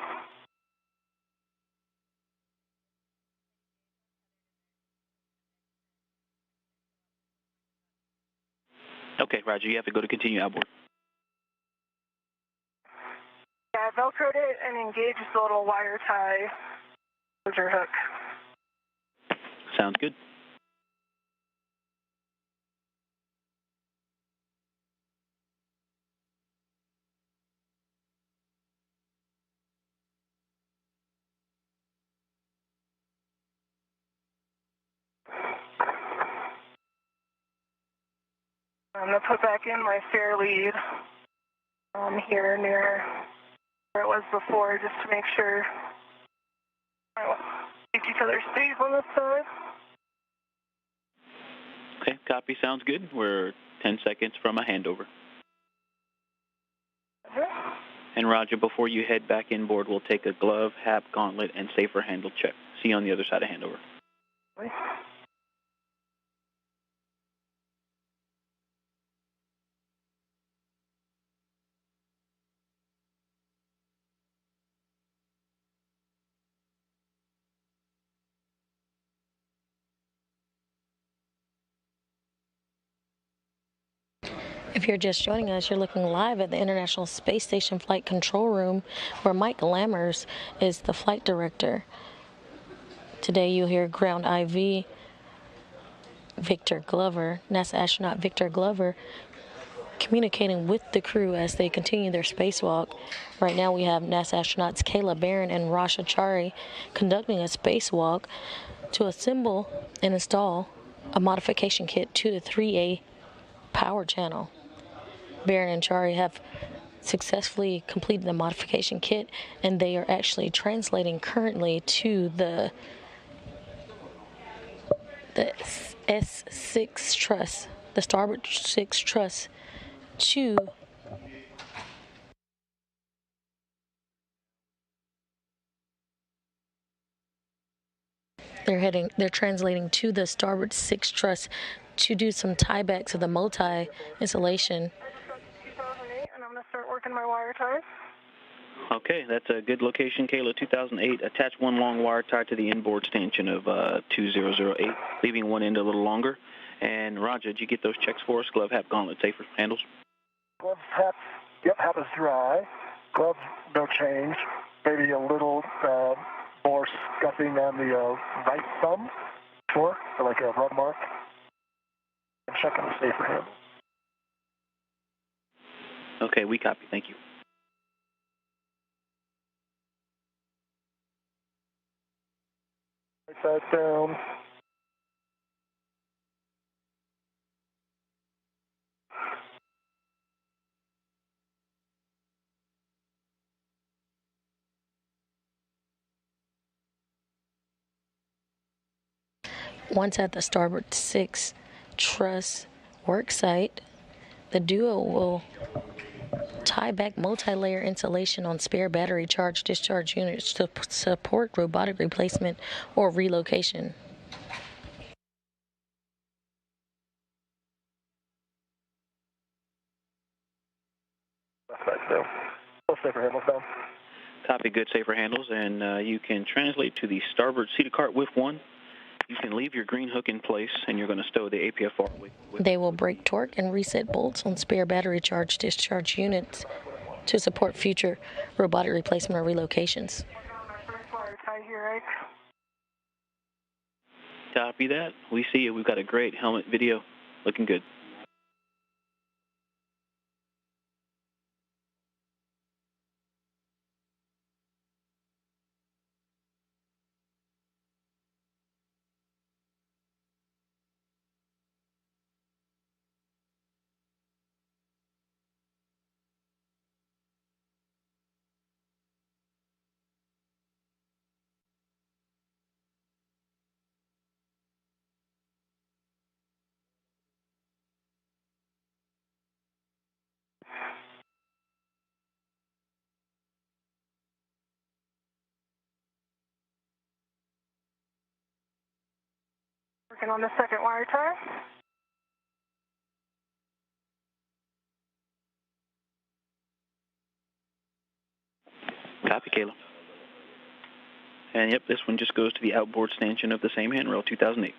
Okay, Roger, you have to go to continue outboard. Yeah, I velcroed it and engaged the little wire tie closure hook. Sounds good. I'm going to put back in my fair lead here near where it was before, just to make sure I won't take each other's space on this side. Okay, copy. Sounds good. We're 10 seconds from a handover. And Roger, before you head back inboard, we'll take a glove, HAP, gauntlet, and safer handle check. See you on the other side of handover. If you're just joining us, you're looking live at the International Space Station Flight Control Room, where Mike Lammers is the flight director. Today you'll hear Ground IV Victor Glover, NASA astronaut Victor Glover, communicating with the crew as they continue their spacewalk. Right now we have NASA astronauts Kayla Barron and Chari conducting a spacewalk to assemble and install a modification kit to the 3A power channel. Barron and Chari have successfully completed the modification kit, and they are actually translating currently to the S6 truss, the starboard 6 truss, to they're translating to the starboard 6 truss to do some tiebacks of the multi insulation. 2008, and I'm going to start working my wire ties. Okay, that's a good location, Kayla. 2008. Attach one long wire tie to the inboard stanchion of 2008, leaving one end a little longer. And Roger, did you get those checks for us? Glove, HAP, gauntlet, safer handles? Glove, HAP, yep, HAP is dry. Gloves, no change. Maybe a little more scuffing on the right thumb, sure, or like a rub mark. And check on the safer handle. Okay, we copy. Thank you. Right side down. Once at the starboard 6 truss work site, the duo will tie-back multi-layer insulation on spare battery charge discharge units to support robotic replacement or relocation. Safer handles down. Copy, good, safer handles, and you can translate to the starboard seated cart with one. You can leave your green hook in place, and you're going to stow the APFR with They will break torque and reset bolts on spare battery charge discharge units to support future robotic replacement or relocations. Copy that. We see you. We've got a great helmet video. Looking good. Working on the second wire tie. Copy, Kayla. And yep, this one just goes to the outboard stanchion of the same handrail, 2008.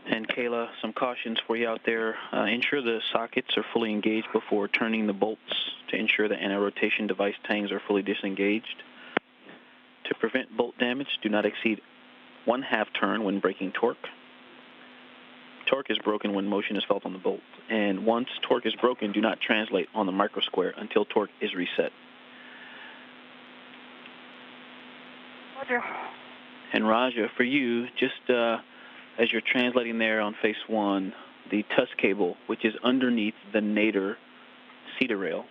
And Kayla, some cautions for you out there. Ensure the sockets are fully engaged before turning the bolts to ensure the anti-rotation device tangs are fully disengaged. To prevent bolt damage, do not exceed 1/2 turn when breaking torque. Torque is broken when motion is felt on the bolt. And once torque is broken, do not translate on the microsquare until torque is reset. Roger. And Raja, for you, just as you're translating there on face one, the TUS cable, which is underneath the nadir cedar rail,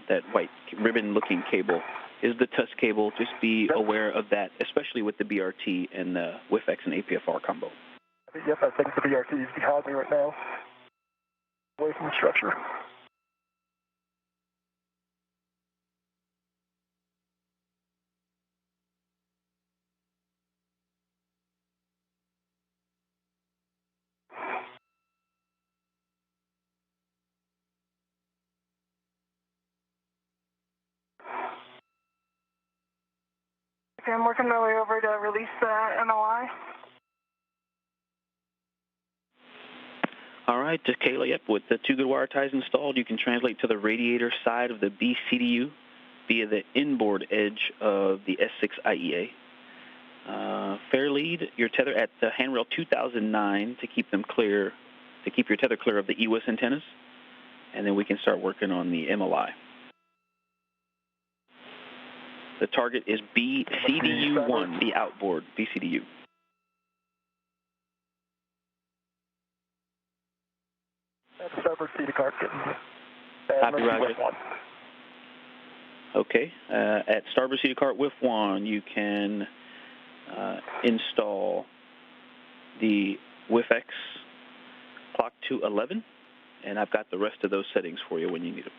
that white ribbon-looking cable, is the TUS cable. Just be aware of that, especially with the BRT and the WIFX and APFR combo. Yes, I think the BRT is behind me right now, away from the structure. Okay, I'm working my way over to release the MLI. All right, Kayla, yep, with the 2 good wire ties installed, you can translate to the radiator side of the BCDU via the inboard edge of the S6 IEA. Fair lead your tether at the handrail 2009 to keep your tether clear of the EWIS antennas, and then we can start working on the MLI. The target is BCDU1, the outboard BCDU. Starboard seated cart getting Copy, Roger. Okay, at starboard seated cart with one, you can install the WIFX clock to 11, and I've got the rest of those settings for you when you need them.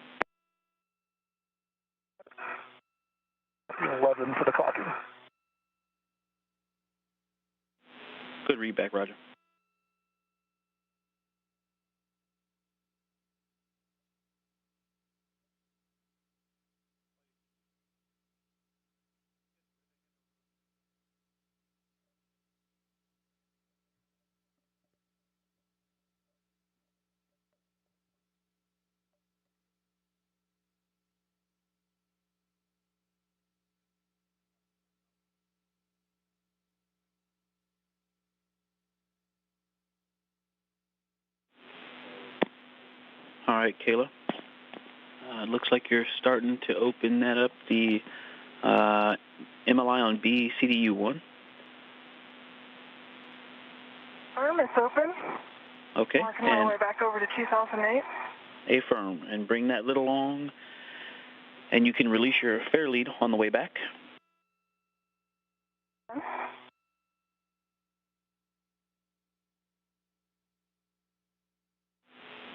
11 for the clocking. Good readback, Roger. right, Kayla. Looks like you're starting to open that up, the MLI on B CDU1. It's open. Okay. Working my way back over to 2008. Affirm, and bring that lid along, and you can release your fair lead on the way back.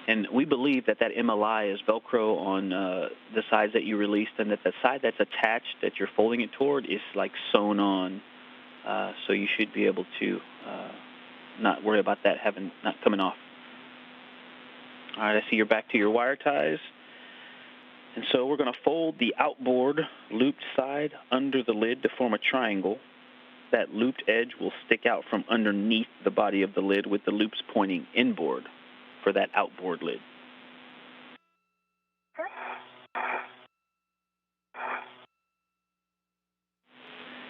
And we believe that MLI is Velcro on the sides that you released, and that the side that's attached, that you're folding it toward, is like sewn on. So you should be able to not worry about that not coming off. All right, I see you're back to your wire ties. And so we're going to fold the outboard looped side under the lid to form a triangle. That looped edge will stick out from underneath the body of the lid with the loops pointing inboard for that outboard lid.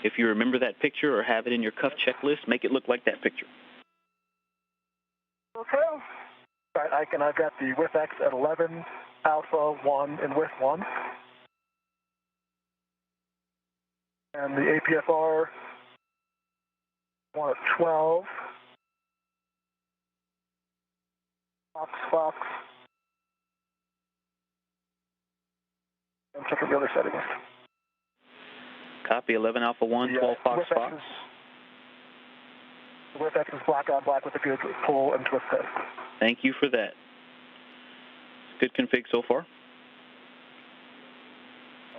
If you remember that picture or have it in your cuff checklist, make it look like that picture. Okay. All right, I've got the width X at 11, alpha 1, and width 1. And the APFR 1 at 12. Fox. And check the other settings. Copy 11 Alpha 1, 12 Fox. The width X is black on black with a good pull and twist test. Thank you for that. Good config so far.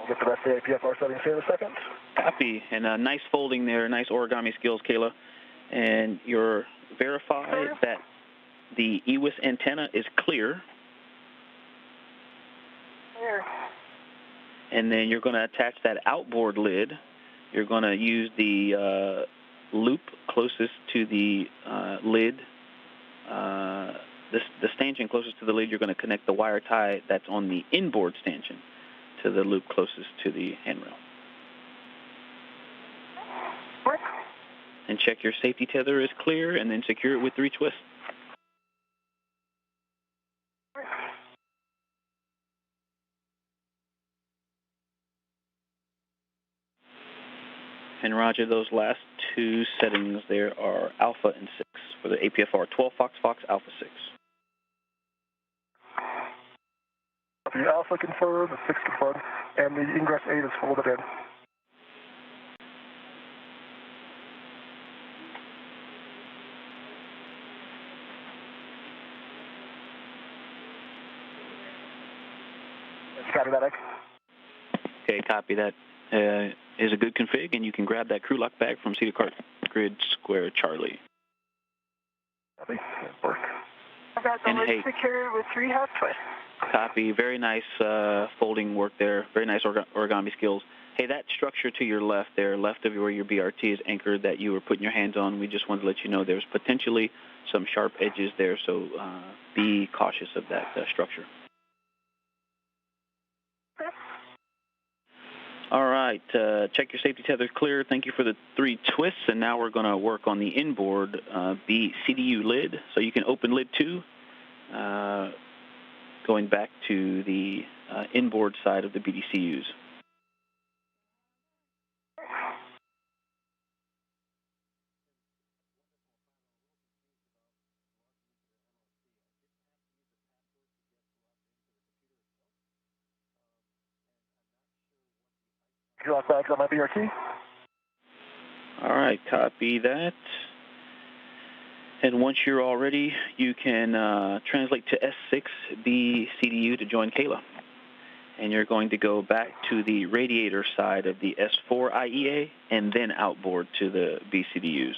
I'll get the rest of the APFR settings here in a second. Copy. And nice folding there, nice origami skills, Kayla. And you're verified that the EWIS antenna is clear. Clear. And then you're going to attach that outboard lid. You're going to use the loop closest to the lid. The stanchion closest to the lid, you're going to connect the wire tie that's on the inboard stanchion to the loop closest to the handrail. And check your safety tether is clear, and then secure it with 3 twists. And roger, those last 2 settings there are alpha and 6 for the APFR 12 Fox, alpha 6. The alpha confirmed, the 6 confirmed, and the ingress 8 is folded in. Copy that, X. Okay, copy that. Is a good config, and you can grab that crew lock bag from Cedar Cart Grid Square Charlie. Copy. Work. I've got the lid secured with 3 half twists. Copy. Very nice folding work there. Very nice origami skills. Hey, that structure to your left there, left of where your BRT is anchored that you were putting your hands on, we just wanted to let you know there's potentially some sharp edges there, so be cautious of that structure. All right, check your safety tether clear. Thank you for the 3 twists, and now we're going to work on the inboard CDU lid. So you can open lid 2, going back to the inboard side of the BDCUs. Lock bags on my BRT. All right, copy that. And once you're all ready, you can translate to S6B CDU to join Kayla. And you're going to go back to the radiator side of the S4 IEA and then outboard to the BCDUs.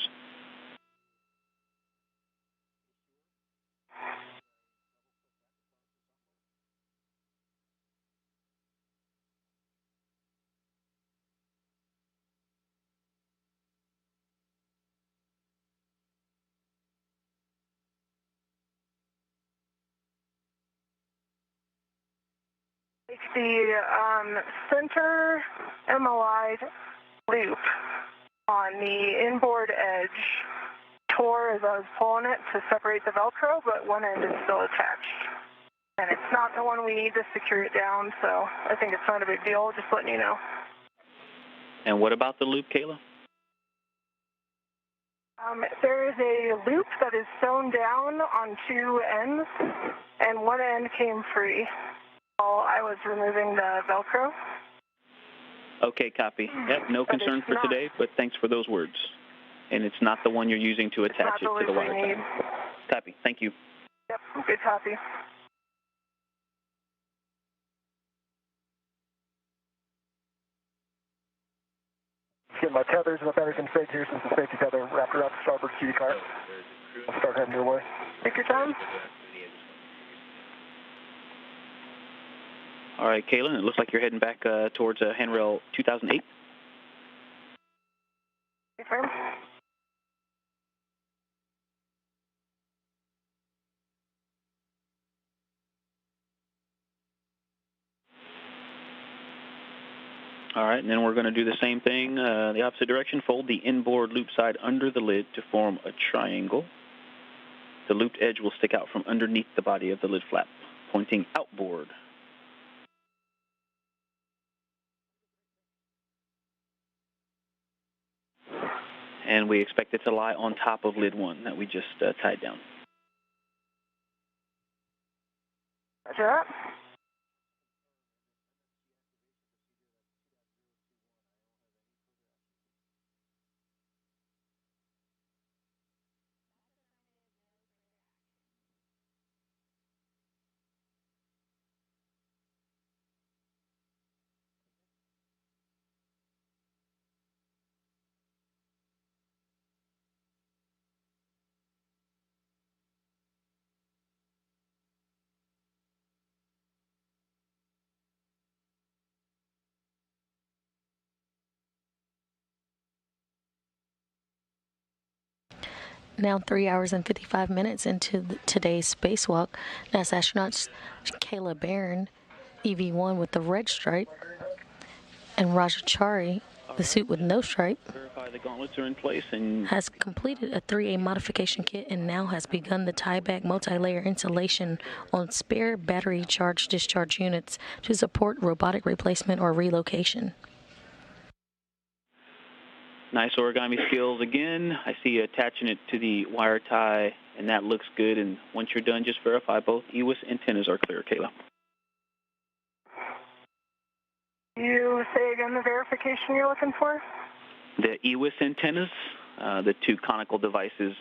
The center MLI loop on the inboard edge tore as I was pulling it to separate the Velcro, but one end is still attached. And it's not the one we need to secure it down, so I think it's not a big deal, just letting you know. And what about the loop, Kayla? There is a loop that is sewn down on two ends, and one end came free while I was removing the Velcro. Okay, copy. Yep, no concern for today, but thanks for those words. And it's not the one you're using to attach it to the wire tie. Copy. Thank you. Yep, good copy. Get my tethers and the better config here since the safety tether wrapped around the starboard key cart. I'll start heading your way. Take your time. All right, Kayla, it looks like you're heading back towards handrail 2008. Confirm. All right, and then we're going to do the same thing, the opposite direction. Fold the inboard loop side under the lid to form a triangle. The looped edge will stick out from underneath the body of the lid flap, pointing outboard. And we expect it to lie on top of lid 1 that we just tied down. Roger that. Now 3 hours and 55 minutes into today's spacewalk, NASA astronauts Kayla Barron, EV1 with the red stripe, and Chari, the suit with no stripe, Verify the gauntlets are in place and has completed a 3A modification kit and now has begun the tieback multi-layer installation on spare battery charge discharge units to support robotic replacement or relocation. nice origami skills again. I see you attaching it to the wire tie, and that looks good. And once you're done, just verify both EWIS antennas are clear, Kayla. You say again the verification you're looking for? The EWIS antennas, the two conical devices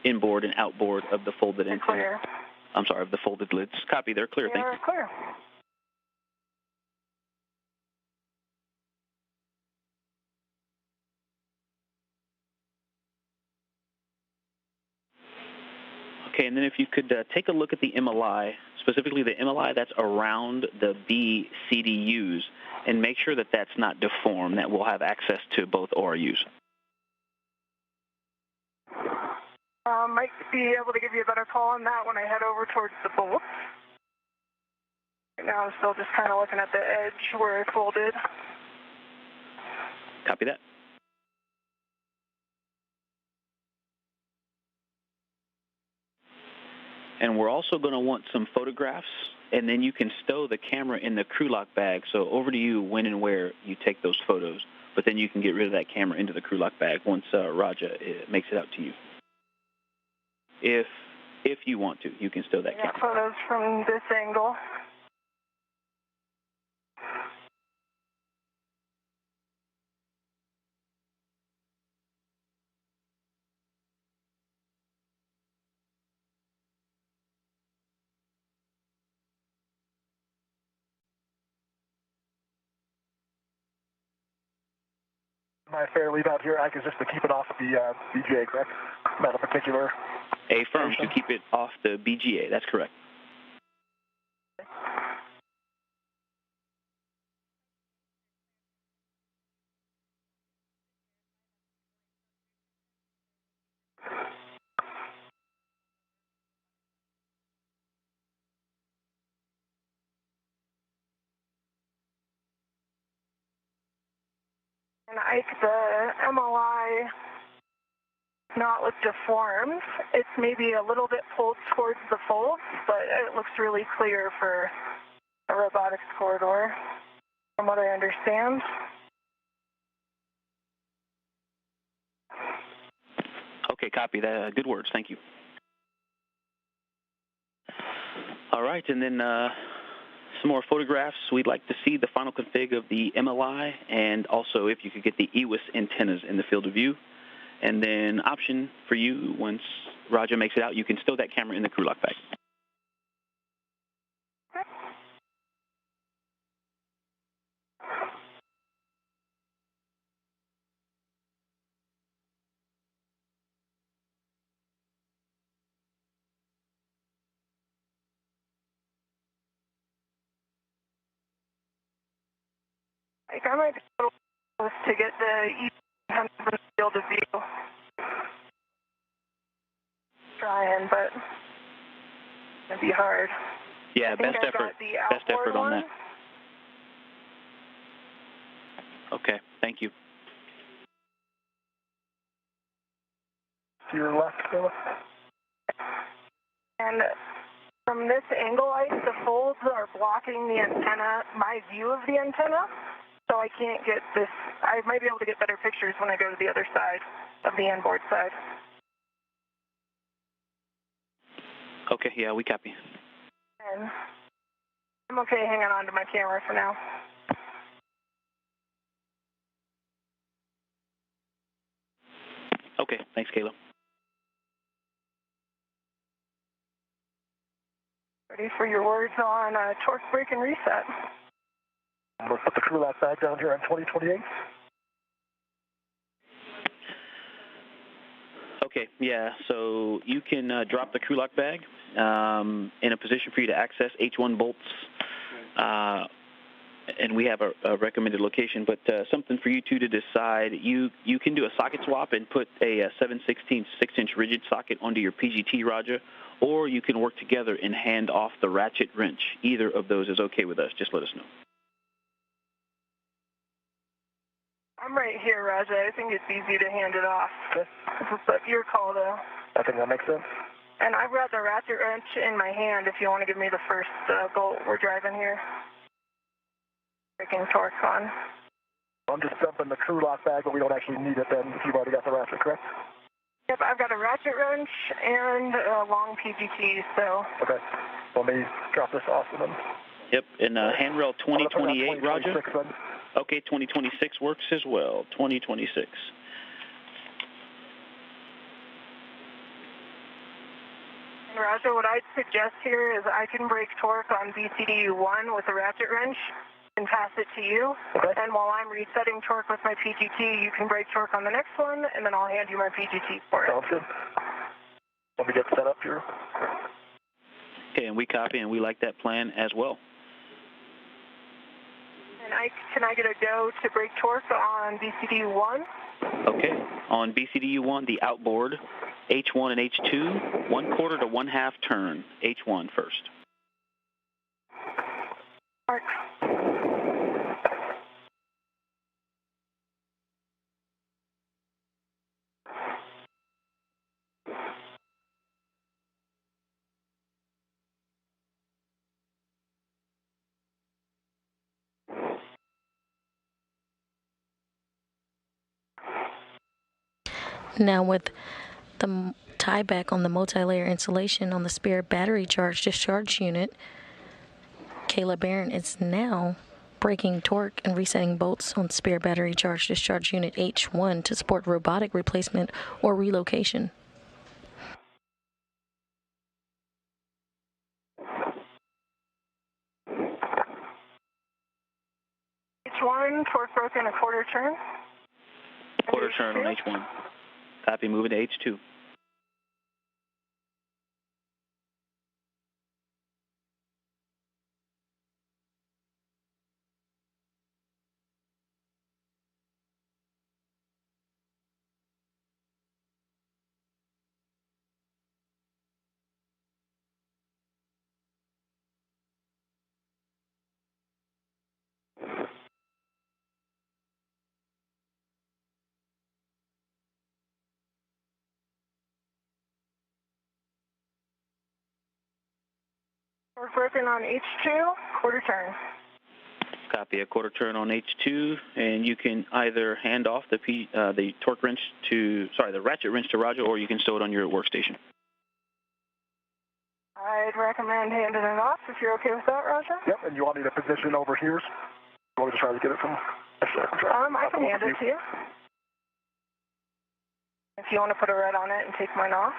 inboard and outboard of the folded antenna. Clear. I'm sorry, of the folded lids. Copy, they're clear. Thank you. They're clear. Okay, and then if you could take a look at the MLI, specifically the MLI that's around the B CDUs, and make sure that that's not deformed, that we'll have access to both ORUs. Might be able to give you a better call on that when I head over towards the bolts. Right now I'm still just kind of looking at the edge where I folded. Copy that. And we're also going to want some photographs, and then you can stow the camera in the crew lock bag. So over to you when and where you take those photos. But then you can get rid of that camera into the crew lock bag once Raja makes it out to you. If you want to, you can stow that camera. Photos from this angle. My fair leave out here, Ike, is just to keep it off the BGA, correct? Not a particular... Affirm, to keep it off the BGA. That's correct. And Ike, the MLI not look deformed. It's maybe a little bit pulled towards the folds, but it looks really clear for a robotics corridor, from what I understand. Okay, copy that. Good words. Thank you. All right, and then some more photographs. We'd like to see the final config of the MLI, and also if you could get the EWIS antennas in the field of view. And then option for you, once Roger makes it out, you can stow that camera in the crew lock bag. I might be a little close to get the antennas in the field of view. Trying, but it'd be hard. Yeah, best effort. Best effort on that. Okay, thank you. To your left, Kayla. And from this angle, the folds are blocking the antenna, my view of the antenna, so I can't get this. I might be able to get better pictures when I go to the other side of the onboard side. Okay, yeah, we copy. And I'm okay hanging on to my camera for now. Okay, thanks, Kayla. Ready for your words on torque, brake, and reset. I'm going to put the crew lock bag down here on 2028. Okay, yeah, so you can drop the crew lock bag in a position for you to access H1 bolts, and we have a recommended location, but something for you two to decide. You can do a socket swap and put a 7/16 6-inch rigid socket onto your PGT, Roger, or you can work together and hand off the ratchet wrench. Either of those is okay with us. Just let us know. I'm right here, Raja. I think it's easy to hand it off. Okay. But your call, though. I think that makes sense. And I've got the ratchet wrench in my hand if you want to give me the first bolt we're driving here. Breaking torque on. I'm just dumping the crew lock bag, but we don't actually need it then if you've already got the ratchet, correct? Yep, I've got a ratchet wrench and a long PGT, so... Okay. Let me drop this off and then... Yep, and handrail 2028, Roger? Okay, 2026 works as well. 2026. And Roger, what I'd suggest here is I can break torque on BCDU1 with a ratchet wrench and pass it to you. Okay. And while I'm resetting torque with my PGT, you can break torque on the next one, and then I'll hand you my PGT for it. Sounds good. Let me get set up here. Okay, and we copy, and we like that plan as well. And can I get a go to break torque on BCDU1? Okay, on BCDU1, the outboard, H1 and H2, 1/4 to 1/2 turn. H1 first. Mark. Now with the tieback on the multi-layer insulation on the spare battery charge discharge unit, Kayla Barron is now breaking torque and resetting bolts on spare battery charge discharge unit H1 to support robotic replacement or relocation. H1, torque broken, a 1/4 turn. 1/4 turn on H1. Copy, moving to H2. Torque broken on H2, quarter turn. Copy, a quarter turn on H2, and you can either hand off the torque wrench to, the ratchet wrench to Roger, or you can stow it on your workstation. I'd recommend handing it off if you're okay with that, Roger. Yep, and you want me to position over here? You want me to try to get it from? I can hand it to you. If you want to put a red on it and take mine off.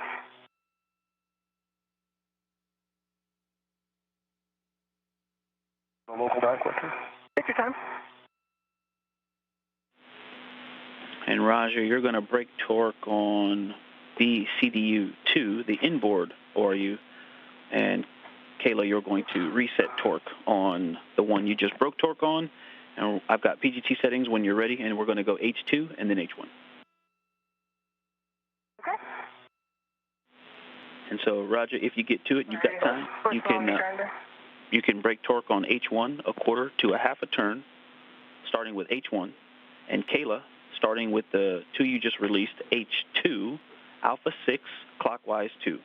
The local back with you. Take your time. And Roger, you're going to break torque on BCDU2, the inboard ORU, and Kayla, you're going to reset torque on the one you just broke torque on. And I've got PGT settings when you're ready, and we're going to go H2 and then H1. Okay. And so, Roger, if you get to it, you've got time. You can break torque on H1 a quarter to a half a turn, starting with H1. And Kayla, starting with the two you just released, H2, alpha 6, clockwise 2.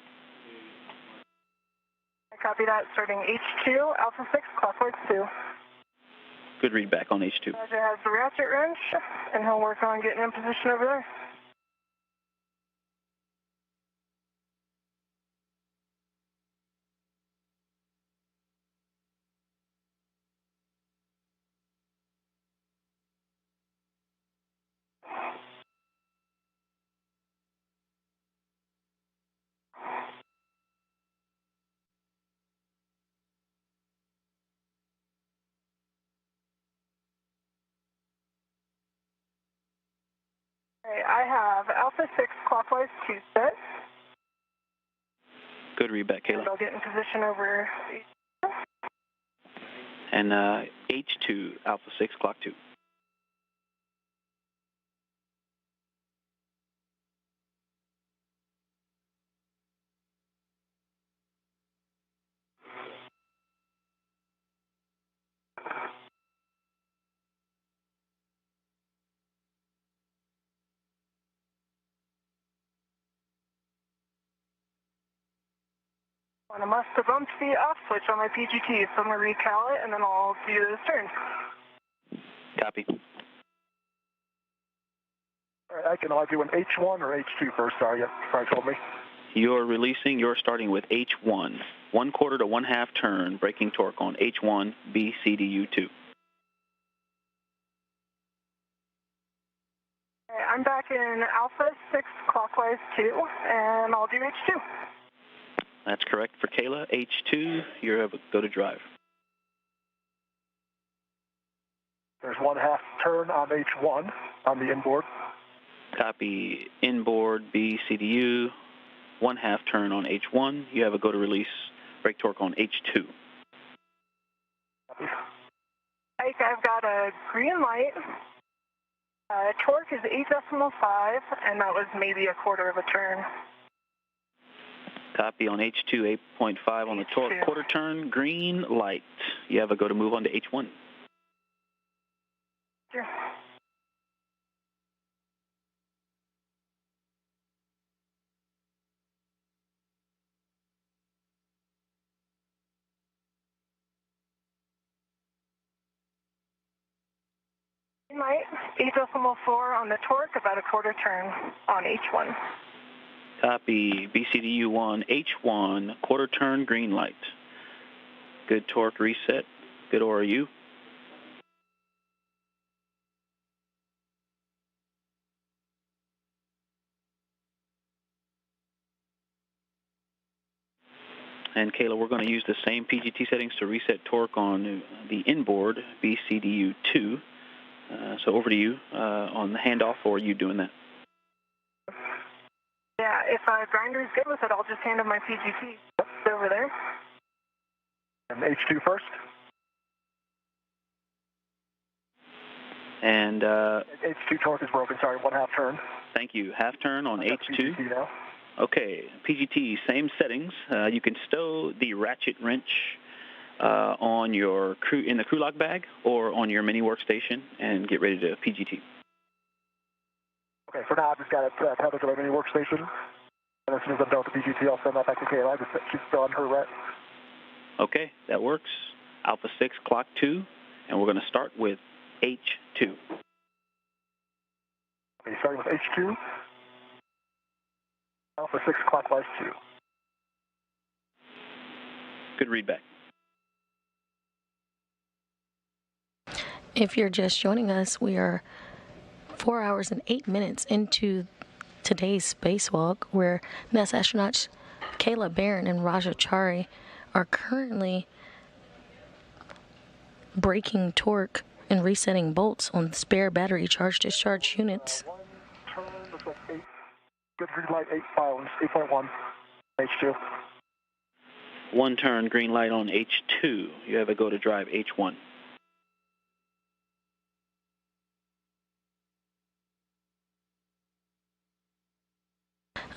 I copy that, starting H2, alpha 6, clockwise 2. Good read back on H2. Roger has the ratchet wrench, and he'll work on getting in position over there. Okay, I have alpha 6 clockwise 2 set. Good read back, Kayla. And I'll get in position over H2. And H2, alpha 6, clock 2. On a must to bump the off switch on my PGT, so I'm going to recal it, and then I'll do those turns. Copy. All right, I can either do an H1 or H2 first, sorry, you probably told me. You're starting with H1, 1 quarter to 1/2 turn, braking torque on H1, BCDU2. Okay, I'm back in alpha 6 clockwise 2, and I'll do H2. That's correct for Kayla. H2, you're able to go to drive. There's 1/2 turn on H1 on the inboard. Copy inboard BCDU, 1/2 turn on H1. You have a go to release brake torque on H2. Ike, I've got a green light. Torque is 8.5, and that was maybe a quarter of a turn. Copy on H2, 8.5 on the torque, quarter turn, green light. You have a go to move on to H1. Sure. Green light, 8.4 on the torque, about a quarter turn on H1. Copy, BCDU1, H1, quarter turn, green light. Good torque reset, good ORU. And Kayla, we're going to use the same PGT settings to reset torque on the inboard BCDU2. So over to you on the handoff, or are you doing that? Yeah, if Grinder's good with it, I'll just hand him my PGT. It's over there. And H2 first. And H2 torque is broken, sorry, 1/2 turn. Thank you. 1/2 turn on H2. PGT now. Okay, PGT, same settings. You can stow the ratchet wrench on your in the crew lock bag or on your mini workstation and get ready to PGT. Okay, for now I've just got it tethered to my mini workstation. And as soon as I'm done with the PGT, I'll send that back to Kayla. She's still on her ret. Okay, that works. Alpha 6, clock 2, and we're going to start with H2. Okay, starting with H2. Alpha 6, clockwise 2. Good readback. If you're just joining us, we are 4 hours and 8 minutes into today's spacewalk, where NASA astronauts Kayla Barron and Chari are currently breaking torque and resetting bolts on spare battery charge-discharge units. Turn, looks like 8. Good green light, 8 filings, 8.1, H2. 1 turn, green light on H2. You have a go to drive H1.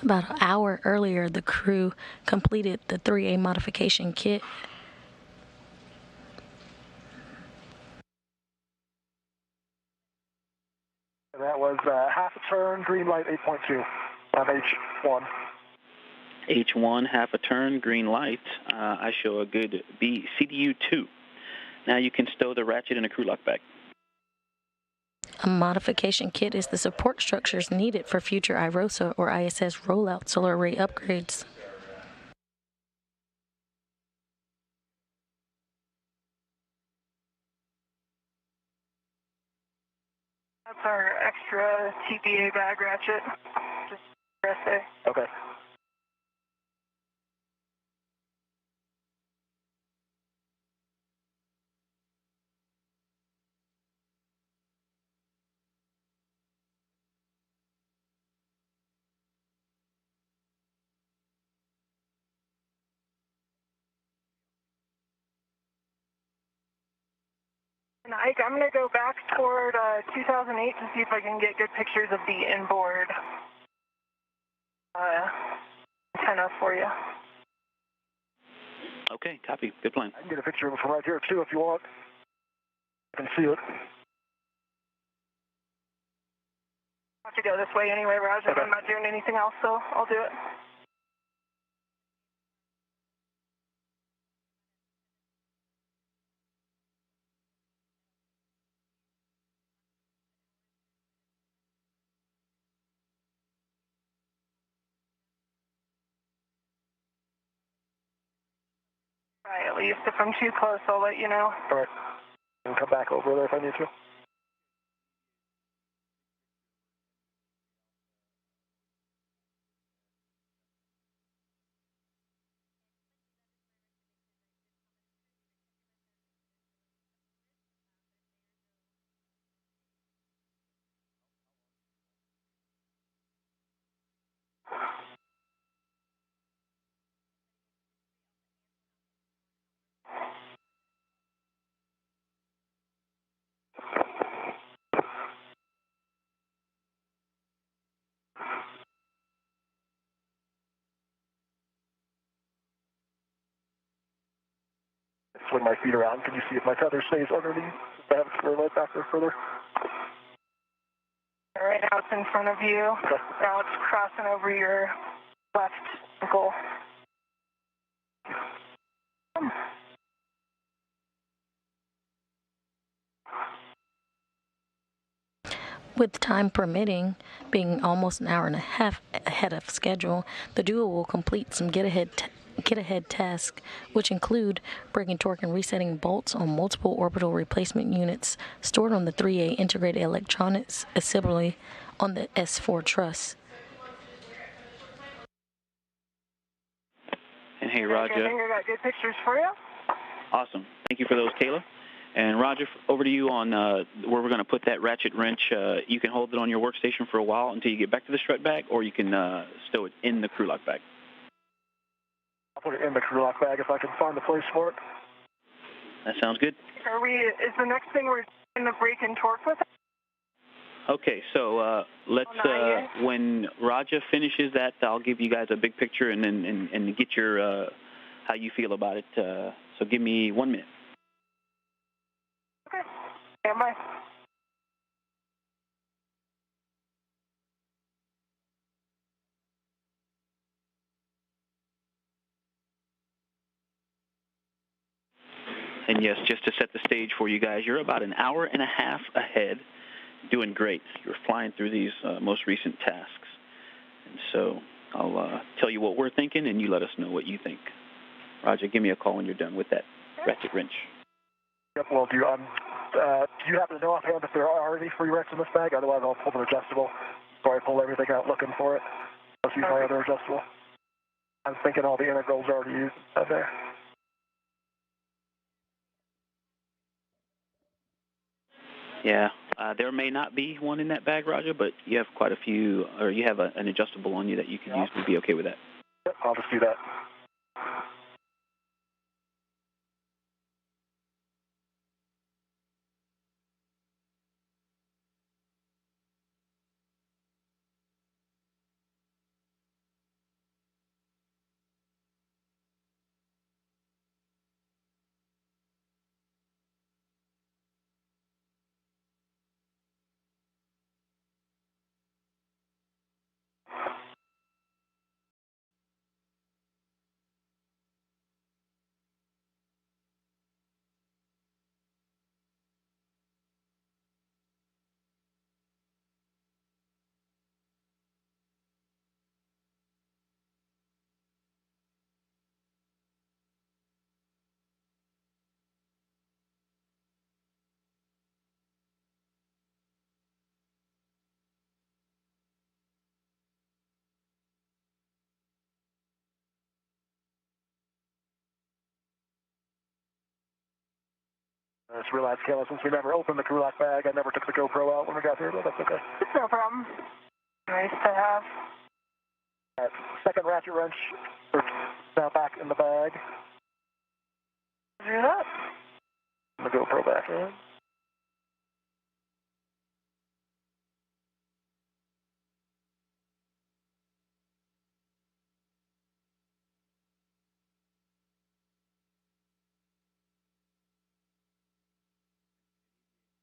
About an hour earlier, the crew completed the 3A modification kit. And that was half a turn, green light, 8.2 on H1. H1, half a turn, green light. I show a good B, CDU2. Now you can stow the ratchet in a crew lock bag. A modification kit is the support structures needed for future IROSA or ISS rollout solar array upgrades. That's our extra TPA bag ratchet. Just press A. Okay. And Ike, I'm going to go back toward 2008 to see if I can get good pictures of the inboard antenna for you. Okay, copy. Good plan. I can get a picture of it from right here, too, if you want. I can see it. I have to go this way anyway, Roger. Okay. I'm not doing anything else, so I'll do it. Right, at least if I'm too close, I'll let you know. All right. I can come back over there if I need to. Swing my feet around. Can you see if my tether stays underneath? If I have a square leg back there further? Right now it's in front of you. Okay. Now it's crossing over your left ankle. With time permitting, being almost an hour and a half ahead of schedule, the duo will complete some get-ahead tasks, which include breaking torque and resetting bolts on multiple orbital replacement units stored on the 3A integrated electronics assembly on the S4 truss. And hey, Roger. I think I got good pictures for you. Awesome. Thank you for those, Kayla. And Roger, over to you on where we're going to put that ratchet wrench. You can hold it on your workstation for a while until you get back to the strut bag, or you can stow it in the crew lock bag. I'll put it in the crew lock bag if I can find the place for it. That sounds good. Is the next thing we're in the break and torque with it? Okay, so let's, when Raja finishes that, I'll give you guys a big picture and then and get your, how you feel about it. So give me 1 minute. Okay. Stand by. And yes, just to set the stage for you guys, you're about an hour and a half ahead, doing great. You're flying through these most recent tasks. And so I'll tell you what we're thinking, and you let us know what you think. Roger, give me a call when you're done with that ratchet wrench. Yep, well, do you happen to know offhand if there are any free wrenches in this bag? Otherwise, I'll pull the adjustable. So I pull everything out looking for it. Let's use my other adjustable. I'm thinking all the integrals are already used out there. Yeah, there may not be one in that bag, Roger, but you have quite a few, or you have an adjustable on you that you can use to be okay with that. Yep, I'll just do that. I just realized, Kayla, since we never opened the crew lock bag, I never took the GoPro out when we got here, but that's okay. It's no problem. Nice to have. All right, second ratchet wrench now back in the bag. Do that. The GoPro back in.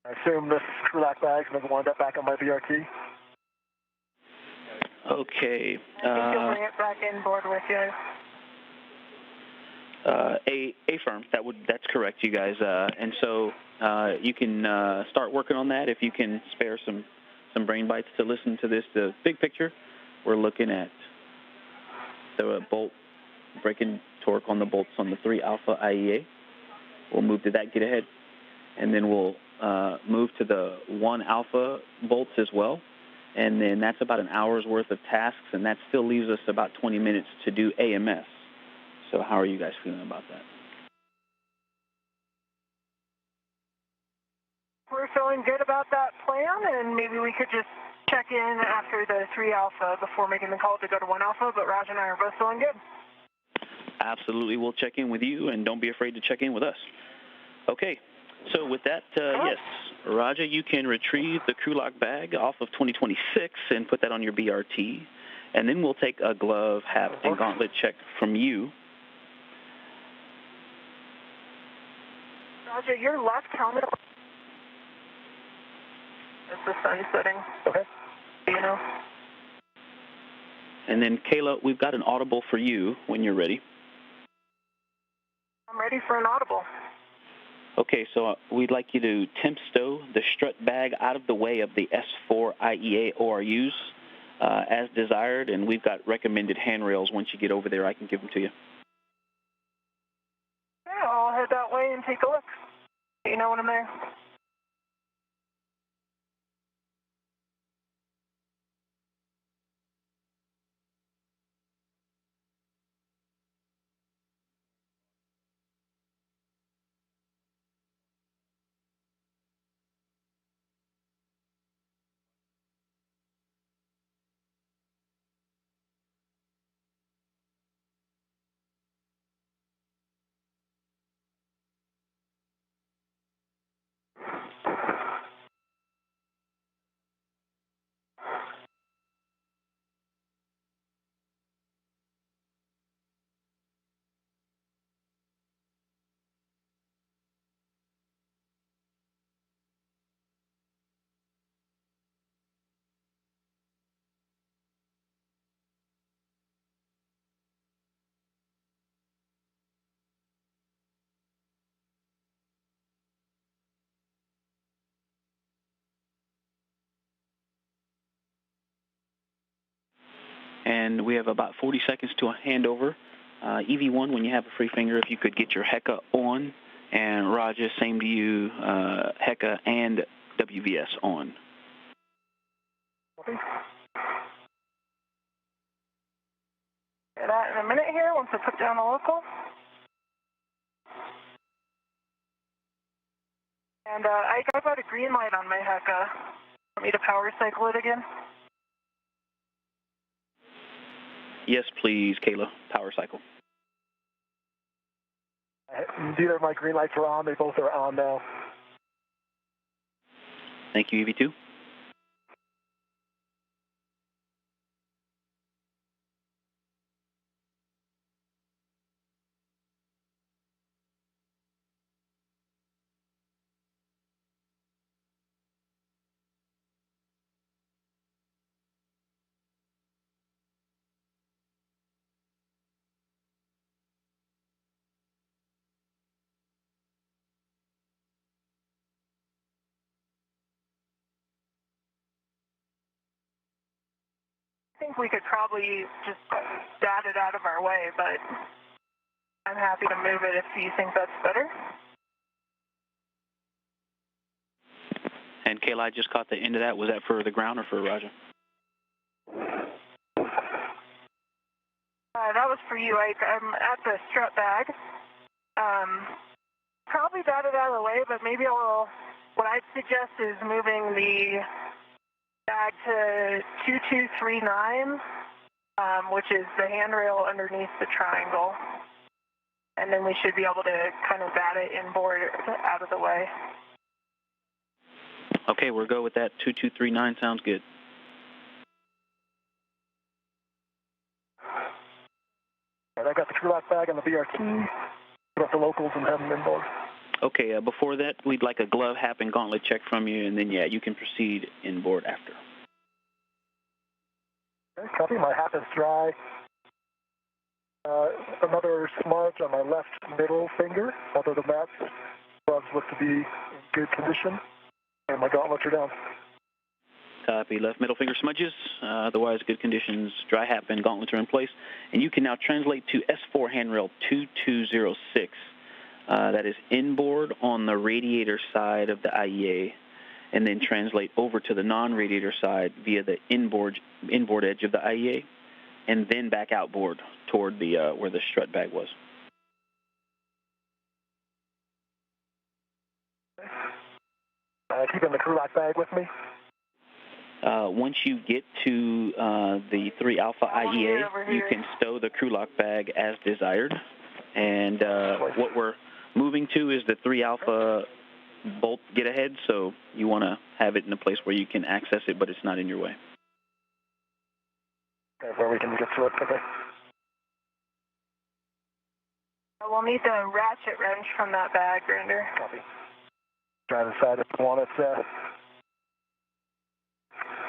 I assume this crew lock bag's going to wind up back on my BRT. Okay. I think you'll bring it back in board with you. Affirm. That's correct, you guys. And so you can start working on that if you can spare some brain bites to listen to this. The big picture, we're looking at the bolt breaking torque on the bolts on the 3 alpha IEA. We'll move to that, get ahead, and then we'll move to the 1 alpha bolts as well. And then that's about an hour's worth of tasks, and that still leaves us about 20 minutes to do AMS. So how are you guys feeling about that? We're feeling good about that plan, and maybe we could just check in after the 3 alpha before making the call to go to 1 alpha, but Raj and I are both feeling good. Absolutely, we'll check in with you, and don't be afraid to check in with us. Okay, so with that, yes, Raja, you can retrieve the crew lock bag off of 2026 and put that on your BRT, and then we'll take a glove, hat, and gauntlet check from you. Raja, your left helmet. It's the sun setting. Okay. You know. And then, Kayla, we've got an audible for you when you're ready. I'm ready for an audible. Okay, so we'd like you to temp stow the strut bag out of the way of the S4 IEA ORUs as desired, and we've got recommended handrails. Once you get over there, I can give them to you. Yeah, I'll head that way and take a look. You know when I'm there. And we have about 40 seconds to a handover. EV1, when you have a free finger, if you could get your HECA on. And Raja, same to you, HECA and WVS on. Okay. Get that in a minute here once I put down the local. And I got a green light on my HECA. Want me to power cycle it again? Yes, please, Kayla. Power cycle. Neither of my green lights are on. They both are on now. Thank you, EV2. I think we could probably just dot it out of our way, but I'm happy to move it if you think that's better. And Kayla, I just caught the end of that. Was that for the ground or for Raja? That was for you. I'm at the strut bag. Probably dot it out of the way, but maybe what I'd suggest is moving the bag to 2239, which is the handrail underneath the triangle. And then we should be able to kind of bat it inboard out of the way. Okay, we'll go with that. 2239 sounds good. And I got the crew lock bag and the BRT. Put up the locals and have them inboard. Okay, before that, we'd like a glove, hap, and gauntlet check from you, and then, yeah, you can proceed inboard after. Okay, copy. My hap is dry. Another smudge on my left middle finger. Other than that, gloves look to be in good condition, and my gauntlets are down. Copy. Left middle finger smudges, otherwise good conditions. Dry hap and gauntlets are in place. And you can now translate to S4 handrail 2206. That is inboard on the radiator side of the IEA, and then translate over to the non-radiator side via the inboard edge of the IEA, and then back outboard toward the where the strut bag was. Keeping the crew lock bag with me. Once you get to the 3 Alpha IEA, you can stow the crew lock bag as desired. And what we're moving to is the 3 Alpha bolt get ahead, so you want to have it in a place where you can access it, but it's not in your way. Okay, where we can get to it. Okay. We'll need the ratchet wrench from that bag, Grinder. Copy. Try to decide if you want it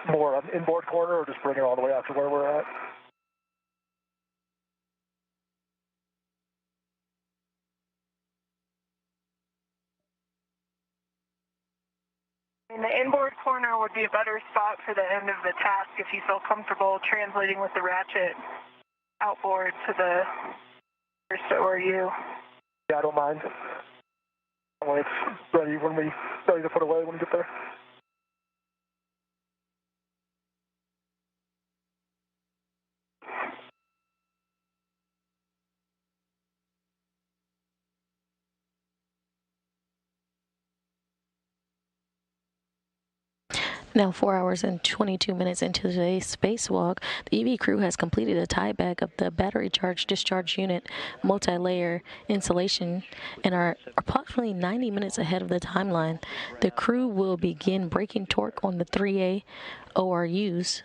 more on inboard corner or just bring it all the way out to where we're at. I mean, the inboard corner would be a better spot for the end of the task if you feel comfortable translating with the ratchet outboard to the first ORU. Yeah, I don't mind. When it's ready, ready to put away when we get there. Now, 4 hours and 22 minutes into today's spacewalk, the EV crew has completed a tieback of the battery charge discharge unit multi-layer insulation and are approximately 90 minutes ahead of the timeline. The crew will begin braking torque on the 3A ORUs,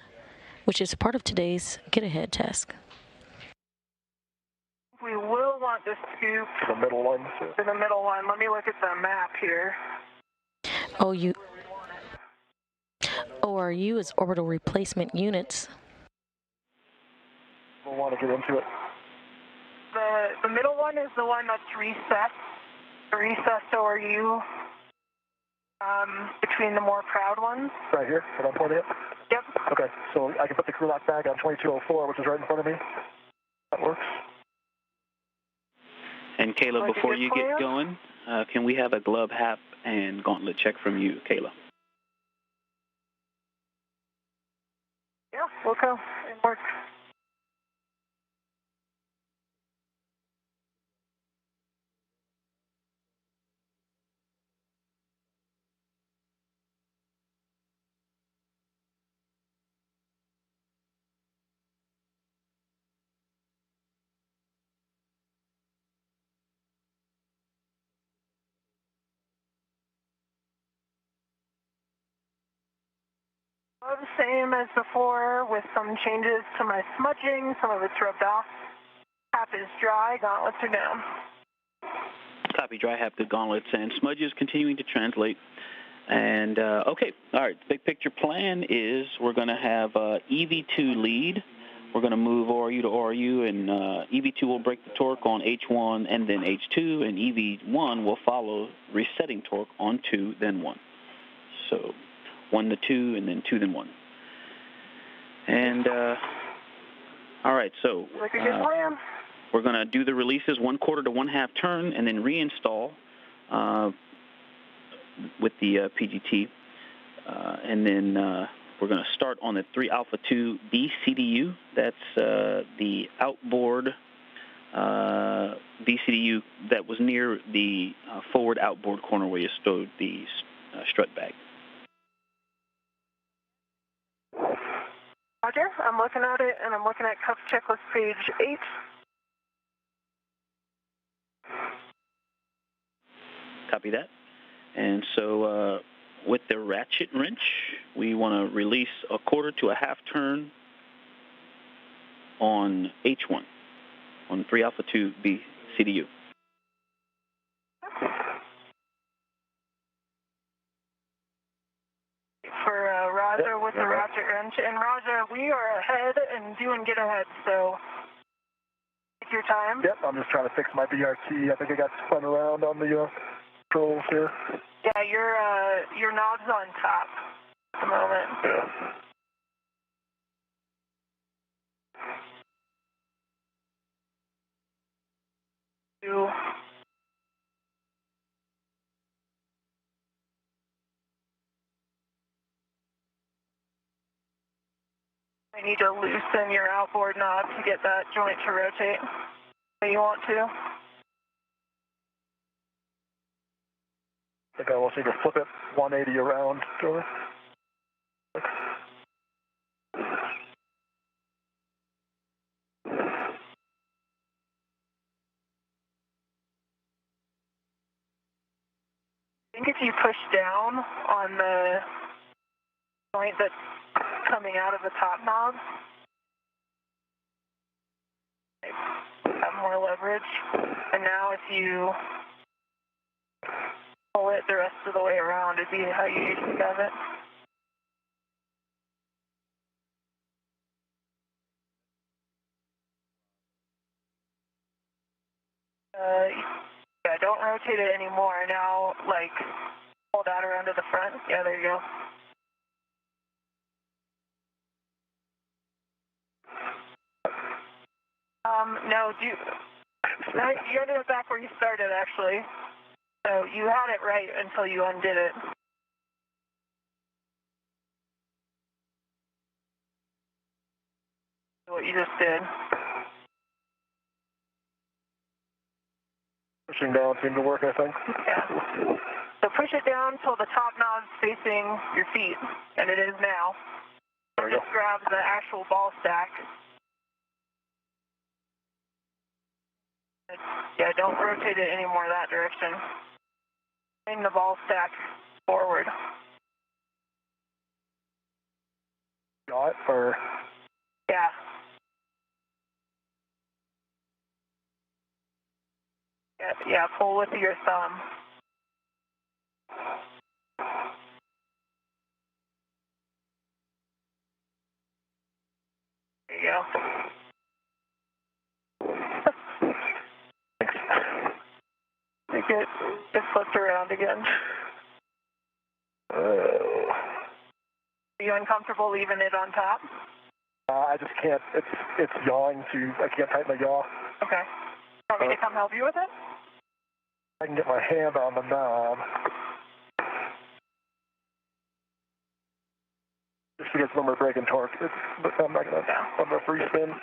which is part of today's get-ahead task. We will want to scoop the middle one. To the middle one. Let me look at the map here. ORU is orbital replacement units. We'll want to get into it. The middle one is the one that's recessed. The recessed ORU. Between the more proud ones. Right here, what I'm pointing at? Yep. Okay, so I can put the crew lock back on 2204, which is right in front of me. That works. And Kayla, before you get going, can we have a glove, hap, and gauntlet check from you, Kayla? Yeah, we'll go. It works. The same as before, with some changes to my smudging. Some of it's rubbed off. Hap is dry, gauntlets are down. Copy, dry hap, good gauntlets, and smudges continuing to translate. And, okay, all right, big picture plan is we're going to have EV2 lead. We're going to move ORU to ORU, and EV2 will break the torque on H1 and then H2, and EV1 will follow resetting torque on 2, then 1. So 1 to 2, and then 2, then 1. And, all right, so like a good plan. We're going to do the releases 1/4 to 1/2 turn, and then reinstall with the PGT. And then we're going to start on the 3 Alpha 2 BCDU. That's the outboard BCDU that was near the forward outboard corner where you stowed the strut bag. Roger, I'm looking at it, and I'm looking at cuff checklist page 8. Copy that. And so with the ratchet wrench, we want to release 1/4 to 1/2 turn on H1, on 3 Alpha 2 B CDU. For Roger with the ratchet wrench. And Roger, we are ahead and doing get ahead, so take your time. Yep, I'm just trying to fix my BRT. I think I got spun around on the controls here. Yeah, your knob's on top at the moment. Yeah. I need to loosen your outboard knob to get that joint to rotate the way you want to. I think I will see you flip it 180 around. I think if you push down on the joint that's coming out of the top knob, have more leverage. And now if you pull it the rest of the way around, it'd be how you usually have it. Yeah, don't rotate it anymore. Now, like, pull that around to the front. Yeah, there you go. No, you ended up back where you started, actually. So you had it right until you undid it. What you just did. Pushing down seemed to work, I think. Yeah. So push it down until the top knob's facing your feet, and it is now. There you Just go. grab the actual ball stack. Yeah, don't rotate it anymore that direction. Bring the ball stack forward. Got it, or? Yeah. Yeah, pull with your thumb. There you go. I think it flipped around again. Are you uncomfortable leaving it on top? I just can't. It's yawing I can't tighten the yaw. Okay. Want me to come help you with it? I can get my hand on the knob. Just because when we're breaking torque, I'm not going to, I'm going to free spin.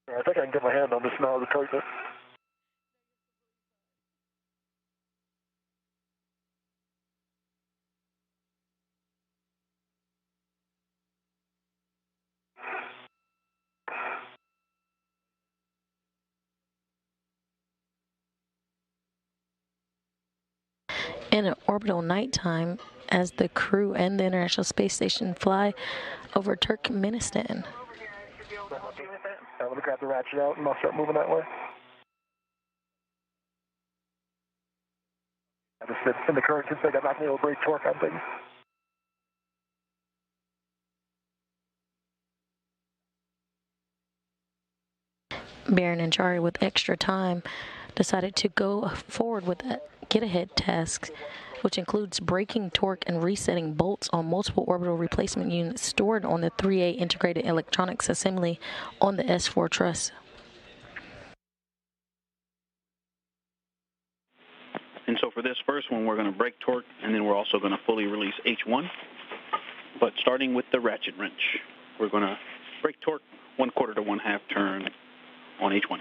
I think I can get my hand on this knob to tighten it. In an orbital nighttime, as the crew and the International Space Station fly over Turkmenistan. Let me grab the ratchet out and I'll start moving that way. I just said in the current config, I'm not going to be able to break torque on things. Barron and Chari, with extra time, decided to go forward with a get-ahead task, which includes breaking torque and resetting bolts on multiple orbital replacement units stored on the 3A integrated electronics assembly on the S4 truss. And so for this first one, we're going to break torque, and then we're also going to fully release H1. But starting with the ratchet wrench, we're going to break torque 1/4 to 1/2 turn on H1.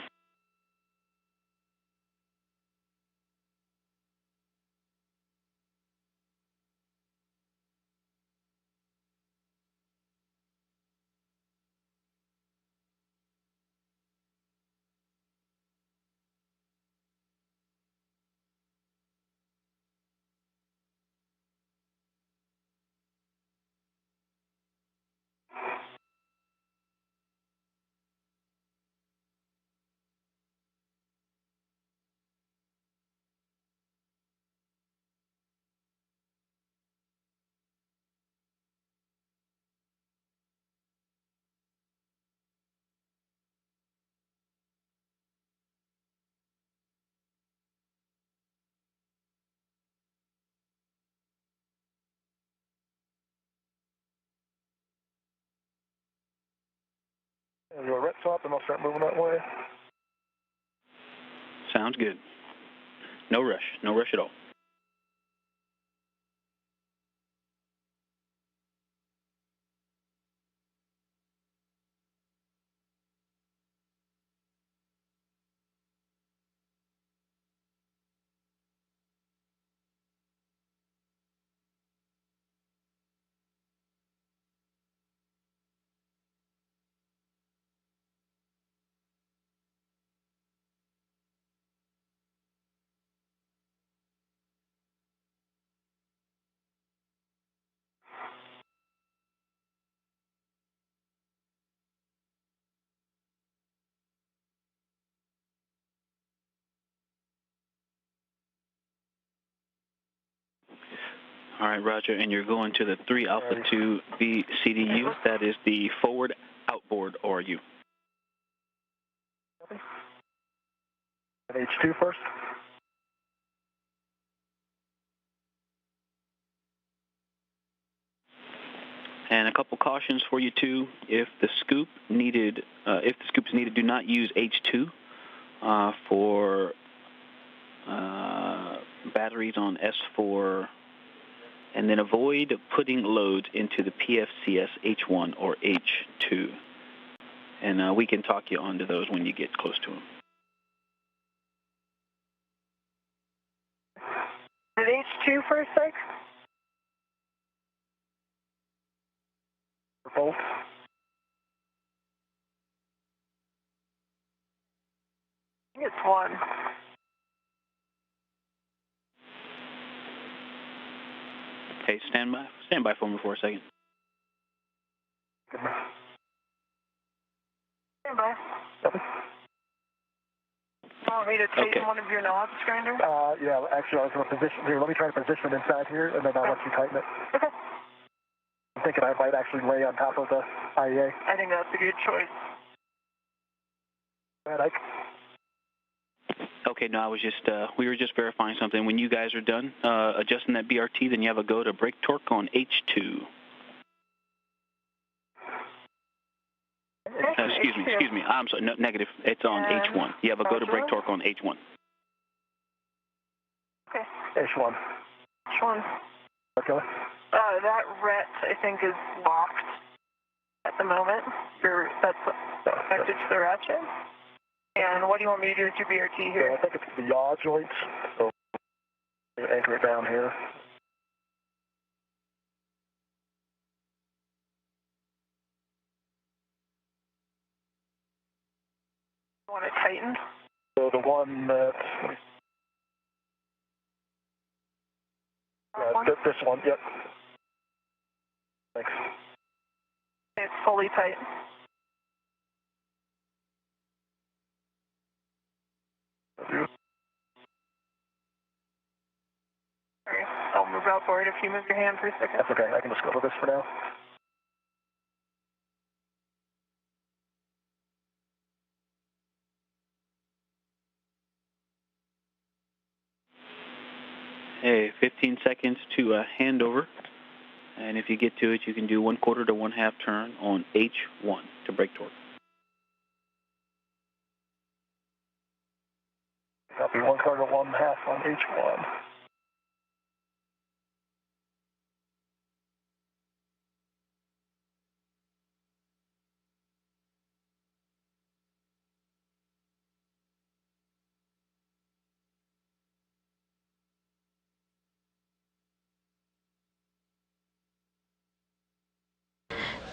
I'll do a ret swap and I'll start moving that way. Sounds good. No rush at all. All right, Roger, and you're going to the 3 Alpha 2 B CDU. That is the forward outboard RU. H2 first. And a couple cautions for you too. If the scoop is needed, do not use H2 for batteries on S4. And then avoid putting loads into the PFCS H1 or H2. And we can talk you onto those when you get close to them. Did H2 for a sec? For both. I think it's 1. Okay, stand by for me for a second. Stand by. You want me to tighten one of your knobs, Grinder? Yeah, actually, I was going to position here. Let me try to position it inside here, and then I'll let you tighten it. Okay. I'm thinking I might actually lay on top of the IEA. I think that's a good choice. Go ahead, Ike. Okay, no, I was just, we were just verifying something. When you guys are done adjusting that BRT, then you have a go to brake torque on H2. Excuse me. I'm sorry, no, negative. It's on H1. You have a go to brake torque on H1. Okay. H1. H1. Okay. That RET, I think, is locked at the moment. That's connected to the ratchet. And what do you want me to do with your BRT here? I think it's the yaw joint, so anchor it down here. You want it tightened? So the one that... this one, yep. Thanks. It's fully tight. Sorry, I'll move out for it if you move your hand for a second. That's okay, I can just go with this for now. Hey, 15 seconds to handover. And if you get to it, you can do 1/4 to 1/2 turn on H1 to brake torque. Copy, 1/4 to 1/2 on H1.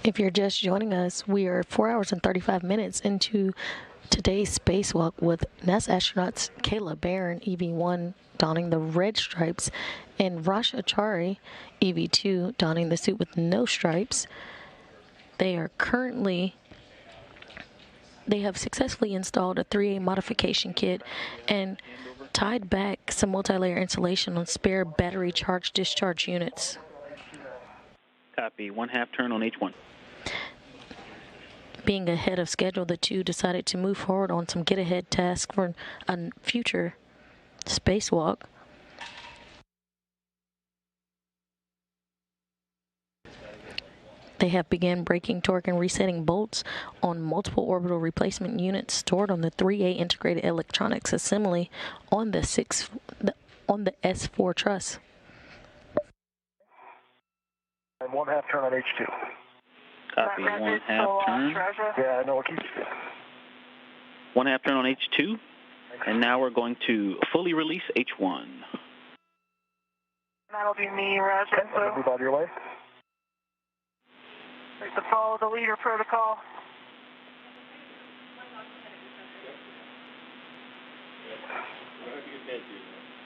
If you're just joining us, we are 4 hours and 35 minutes into today's spacewalk with NASA astronauts Kayla Barron, EV1, donning the red stripes, and Chari, EV2, donning the suit with no stripes. They have successfully installed a 3A modification kit and tied back some multi-layer insulation on spare battery charge discharge units. Copy, 1/2 turn on H1. Being ahead of schedule, the two decided to move forward on some get-ahead tasks for a future spacewalk. They have begun braking torque and resetting bolts on multiple orbital replacement units stored on the 3A integrated electronics assembly on the S4 truss. And 1/2 turn on H2. Copy, 1/2 turn. Yeah, I know it keeps... 1/2 turn on H2. And now we're going to fully release H1. That'll be me, Roger. So move out of your way. To follow the leader protocol.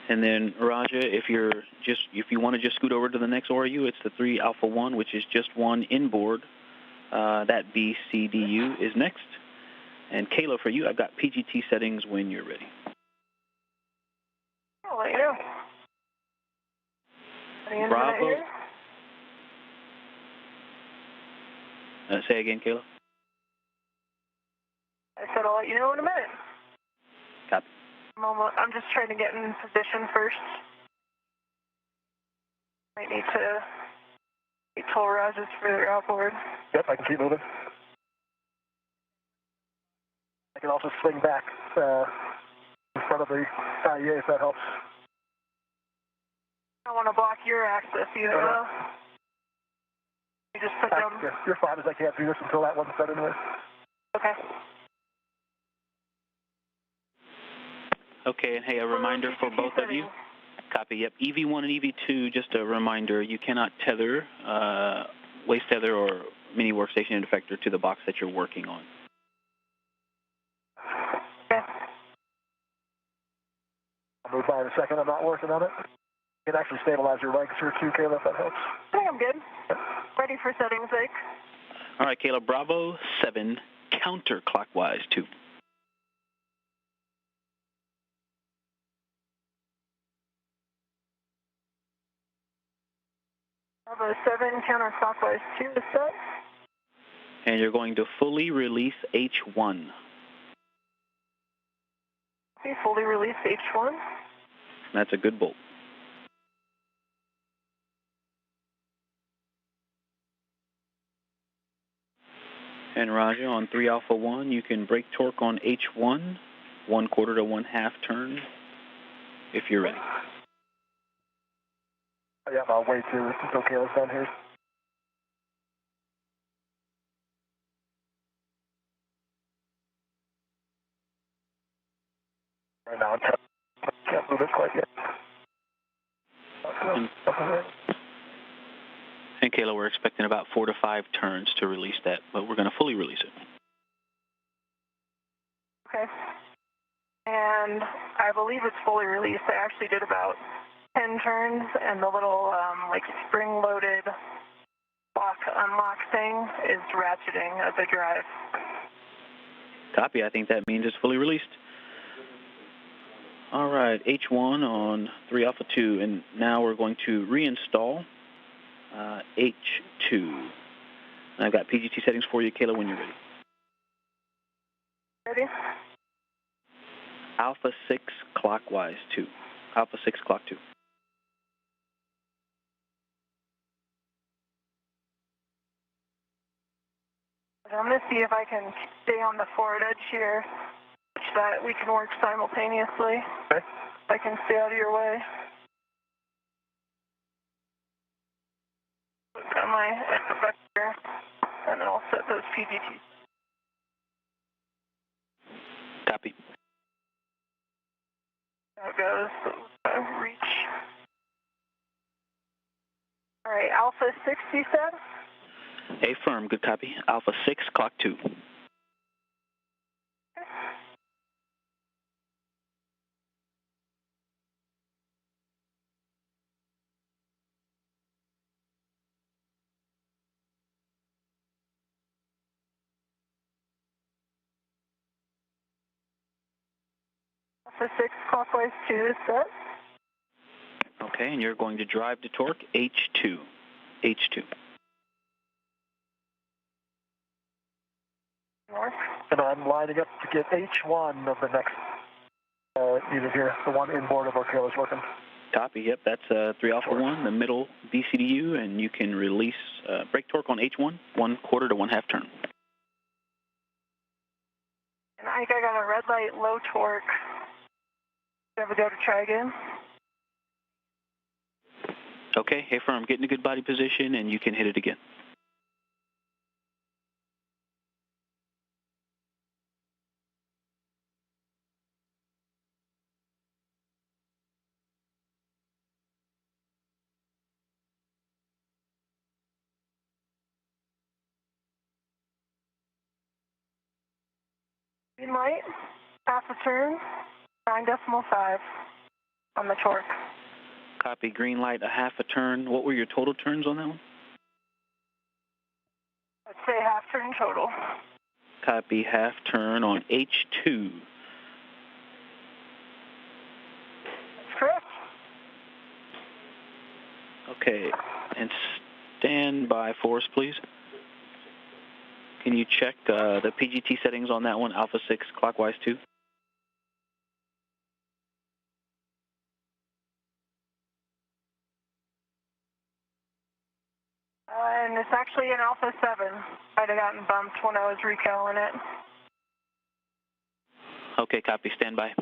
And then, Raja, if you want to just scoot over to the next ORU, it's the 3 Alpha 1, which is just one inboard. That BCDU is next. And Kayla, for you, I've got PGT settings when you're ready. I'll let you know. Bravo. Say again, Kayla. I said I'll let you know in a minute. Copy. I'm just trying to get in position first. Might need to toll Rogers further outboard. Yep, I can keep moving. I can also swing back in front of the IEA if that helps. I don't want to block your access either, though. You just put down... You're fine, as I can't do this until that one's set anyway. Okay. Okay, and hey, a reminder for both of you. Copy, yep. EV1 and EV2, just a reminder, you cannot tether, waste tether or mini workstation defector to the box that you're working on. Okay. I'll move by in a second. I'm not working on it. You can actually stabilize your legs here too, Kayla, if that helps. I think I'm good. Ready for settings, Ike. All right, Kayla, Bravo 7, counterclockwise 2. Bravo 7, counterclockwise 2 is set. And you're going to fully release H1. Fully release H1. That's a good bolt. And Roger, on 3 Alpha 1, you can brake torque on H1, 1/4 to 1/2 turn, if you're ready. Yeah, I'll wait until Kayla's done here. Right now, I can't move it quite yet. And Kayla, we're expecting about 4 to 5 turns to release that, but we're going to fully release it. Okay. And I believe it's fully released. I actually did about 10 turns, and the little like spring-loaded lock unlock thing is ratcheting the drive. Copy. I think that means it's fully released. All right, H1 on 3 Alpha 2, and now we're going to reinstall H2. And I've got PGT settings for you, Kayla, when you're ready. Ready? Alpha 6 clockwise 2. Alpha 6 clock 2. I'm going to see if I can stay on the forward edge here, such that we can work simultaneously. Okay. I can stay out of your way. Got my vector, and then I'll set those PGTs. Copy. There it goes. Reach. All right, Alpha 6, you said? Affirm, good copy. Alpha 6 clock 2. Alpha 6 clockwise 2 is set. Okay, and you're going to drive to torque H2. H2. North. And I'm lining up to get H1 of the next unit here, the one inboard of where Kayla's working. Copy, yep, that's 3 Alpha 1, the middle BCDU, and you can release brake torque on H1, 1/4 to 1/2 turn. And I think I got a red light, low torque. Ever go to try again? Okay, hey firm, get in a good body position and you can hit it again. Green light, half a turn, 9.5 on the torque. Copy, green light, a half a turn. What were your total turns on that one? I'd say half turn total. Copy, half turn on H2. That's correct. Okay, and stand by for us, please. Can you check the PGT settings on that one, Alpha 6 clockwise 2? And it's actually an Alpha 7. I'd have gotten bumped when I was recalling it. Okay, copy, stand by.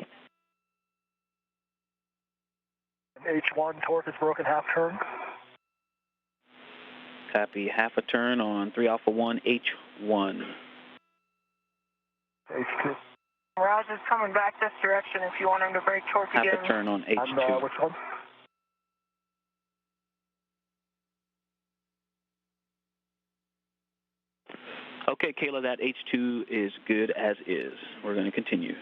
H1 torque is broken, half turn. Copy, half a turn on 3 Alpha 1, H1. H2. Raj is coming back this direction if you want him to brake torque again. Half a turn on H2. Which one? Okay, Kayla, that H2 is good as is. We're going to continue.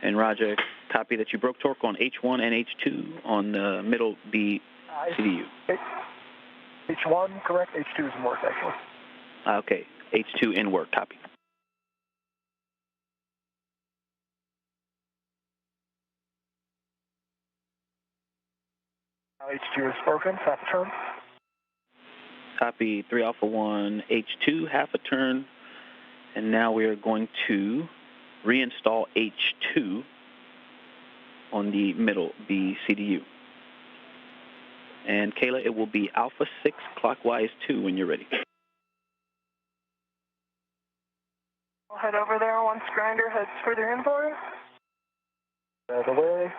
And Roger, copy that you broke torque on H1 and H2 on the middle B CDU. H1, correct? H2 is in work, actually. Okay, H2 in work, copy. H2 is broken, half a turn. Copy 3 Alpha 1, H2, half a turn. And now we are going to reinstall H2. on the middle, the CDU. And Kayla, it will be Alpha 6 clockwise 2 when you're ready. I'll head over there once Grinder heads further inboard. Out of the way.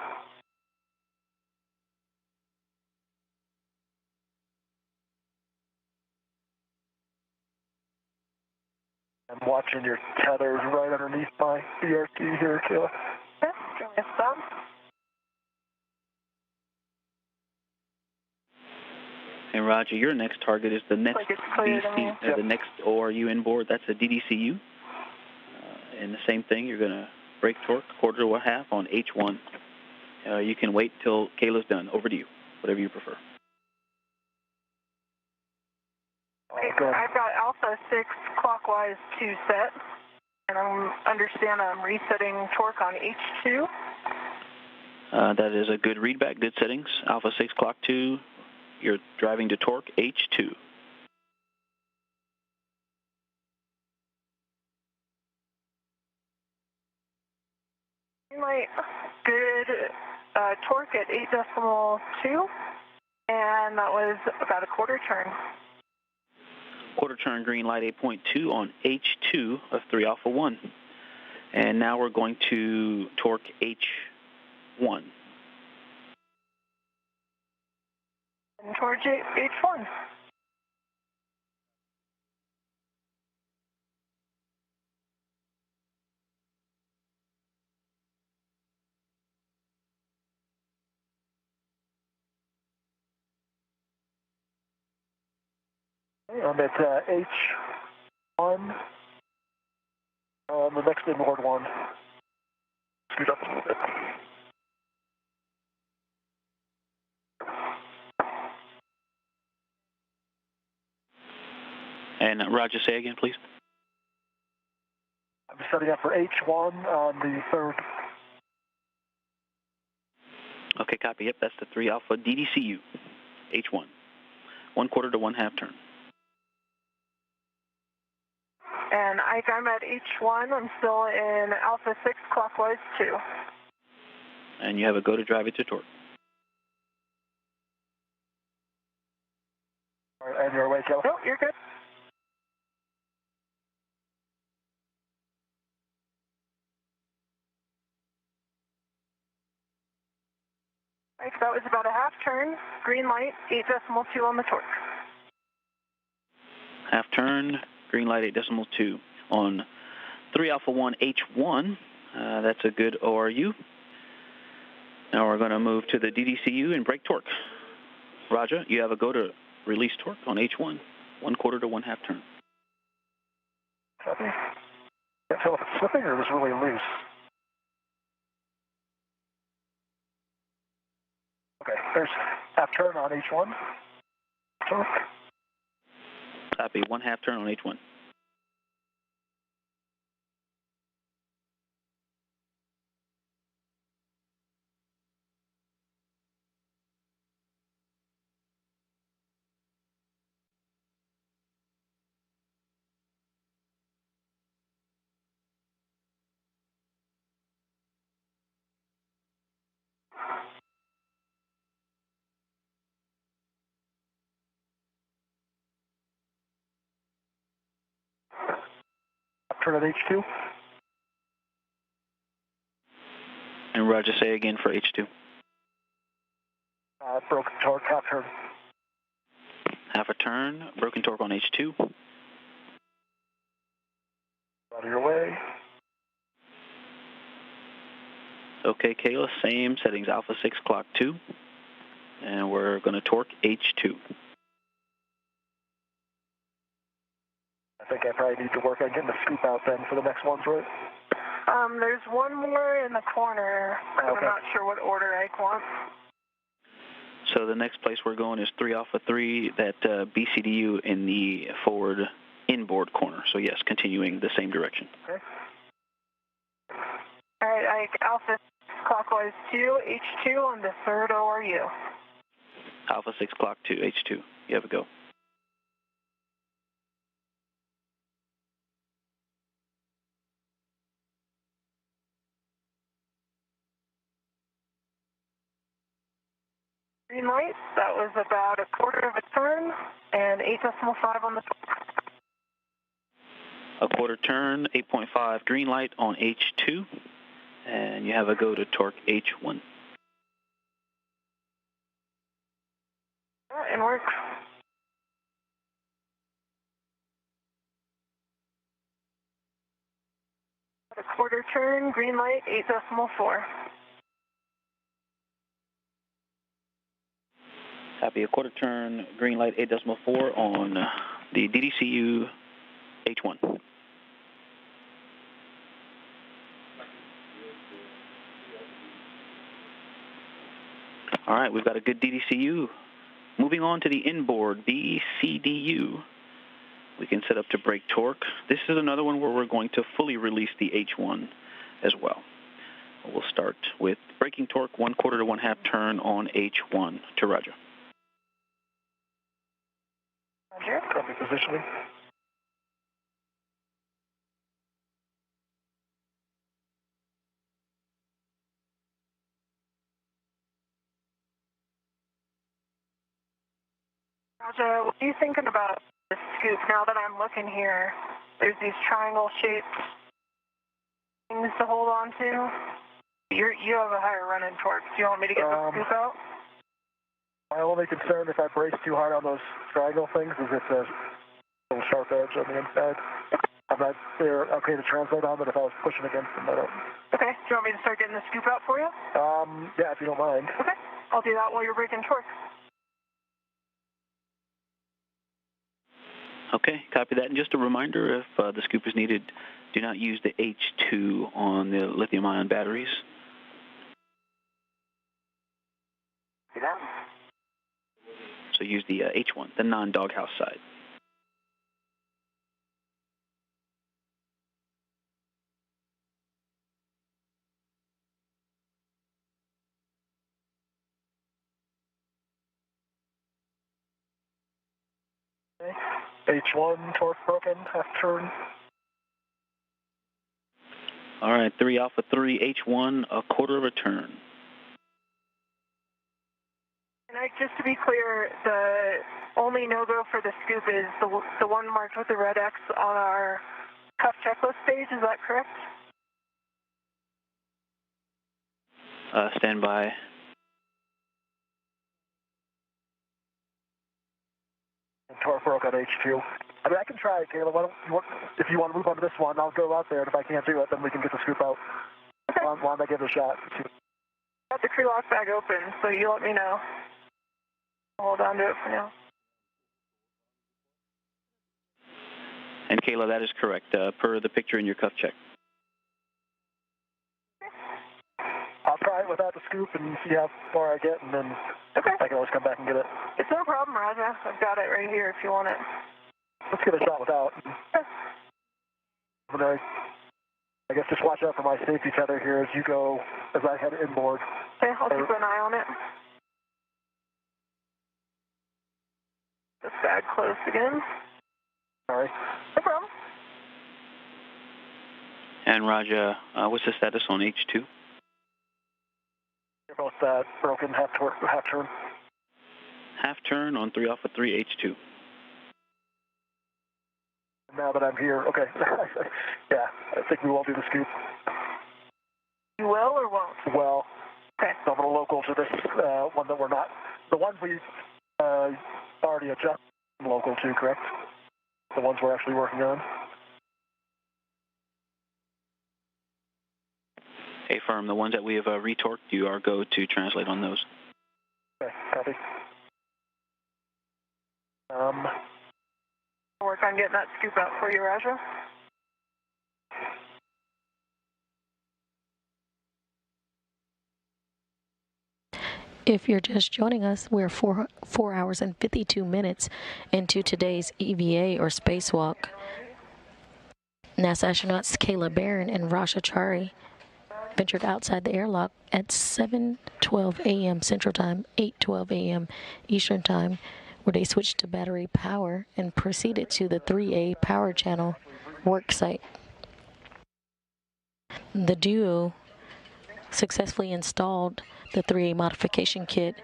I'm watching your tethers right underneath my BRT here, Kayla. Okay, give me a stop. And Roger, your next target is the next DC, the next ORU inboard. That's a DDCU. And the same thing, you're going to brake torque quarter to a half on H1. You can wait till Kayla's done. Over to you, whatever you prefer. Okay, I've got Alpha 6 clockwise 2 set, and I understand I'm resetting torque on H2. That is a good readback, good settings. Alpha 6 clock 2, you're driving to torque H2. My good torque at 8.2, and that was about a quarter turn. Quarter turn green light 8.2 on H2 of 3 Alpha 1. And now we're going to torque H1. And towards H1. I'm at H1 on the next inboard one. Scoot up a little bit. And Roger, say again, please. I'm setting up for H1 on the third. Okay, copy. Yep, that's the 3 Alpha DDCU, H1. 1/4 to 1/2 turn. And I'm at H1. I'm still in Alpha 6 clockwise 2. And you have a go to drive it to torque. All right, and your way, Kayla. No, you're good. All right, so that was about a half turn. Green light, 8.2 on the torque. Half turn, green light 8.2 on 3 Alpha 1 H1. That's a good ORU. Now we're going to move to the DDCU and brake torque. Roger, you have a go to release torque on H1, 1/4 to 1/2 turn. Copy. Can't tell if it's slipping or it was really loose. Okay, there's half turn on H1. Torque. Copy, 1/2 turn on H1. Turn at H2. And Roger, say again for H2. Broken torque, half turn. Half a turn, broken torque on H2. Out of your way. Okay, Kayla, same settings, Alpha 6 clock 2. And we're going to torque H2. I think I probably need to work on getting the scoop out then for the next ones, right? There's one more in the corner. Okay. I'm not sure what order I want. So the next place we're going is 3 Alpha 3, that BCDU in the forward inboard corner. So yes, continuing the same direction. Okay. All right, Alpha clockwise 2, H2 on the third ORU. Alpha 6 clock 2, H2. You have a go. Green light, that was about a quarter of a turn and 8.5 on the torque. A quarter turn, 8.5 green light on H2, and you have a go to torque H1. And work. A quarter turn, green light, 8.4. Copy, a quarter turn, green light, 8.4 on the DDCU H1. All right, we've got a good DDCU. Moving on to the inboard, BCDU. We can set up to brake torque. This is another one where we're going to fully release the H1 as well. We'll start with braking torque, 1/4 to 1/2 turn on H1 to Roger. Roger. Copy positioning. Roger, what are you thinking about the scoop now that I'm looking here? There's these triangle-shaped things to hold on to. You have a higher run-in torque. Do you want me to get the scoop out? My only concern if I brace too hard on those triangle things is it's a little sharp edge on the inside. I'm not there okay to translate on, but if I was pushing against them, I don't. Okay. Do you want me to start getting the scoop out for you? Yeah, if you don't mind. Okay. I'll do that while you're braking torque. Okay, copy that. And just a reminder, if the scoop is needed, do not use the H2 on the lithium-ion batteries. See that? So use the H1, the non-doghouse side. Okay. H1, torque broken, half turn. All right, 3 Alpha 3, H1, a quarter of a turn. And just to be clear, the only no-go for the scoop is the one marked with the red X on our cuff checklist page. Is that correct? Stand by. Torque broke on H2. I mean, I can try it, Kayla. If you want to move on to this one, I'll go out there, and if I can't do it, then we can get the scoop out. Okay. Why don't I give it a shot? Got the crew lock bag open, so you let me know. Hold on to it for now. And Kayla, that is correct, per the picture in your cuff check. I'll try it without the scoop and see how far I get, and then I can always come back and get it. It's no problem, Raja. I've got it right here if you want it. Let's give it a shot without. But I guess just watch out for my safety tether here as you go, as I head inboard. Okay, I'll keep an eye on it. This bag closed again. Sorry. No problem. And Raja, what's the status on H2? You're both broken, half turn. Half turn on 3 Alpha 3, H2. Now that I'm here, okay. Yeah, I think we will do the scoop. You will or won't? Well, okay. So I'm a local to this one that we're not. The ones we already adjusted local to, correct? The ones we're actually working on. Hey, firm, the ones that we have retorqued, you are go to translate on those. Okay, copy. I'll work on getting that scoop out for you, Raja. If you're just joining us, we're 4 hours and 52 minutes into today's EVA or Spacewalk. NASA astronauts Kayla Barron and Chari ventured outside the airlock at 7:12 a.m. Central Time, 8:12 a.m. Eastern Time, where they switched to battery power and proceeded to the 3A power channel work site. The duo successfully installed the 3A modification kit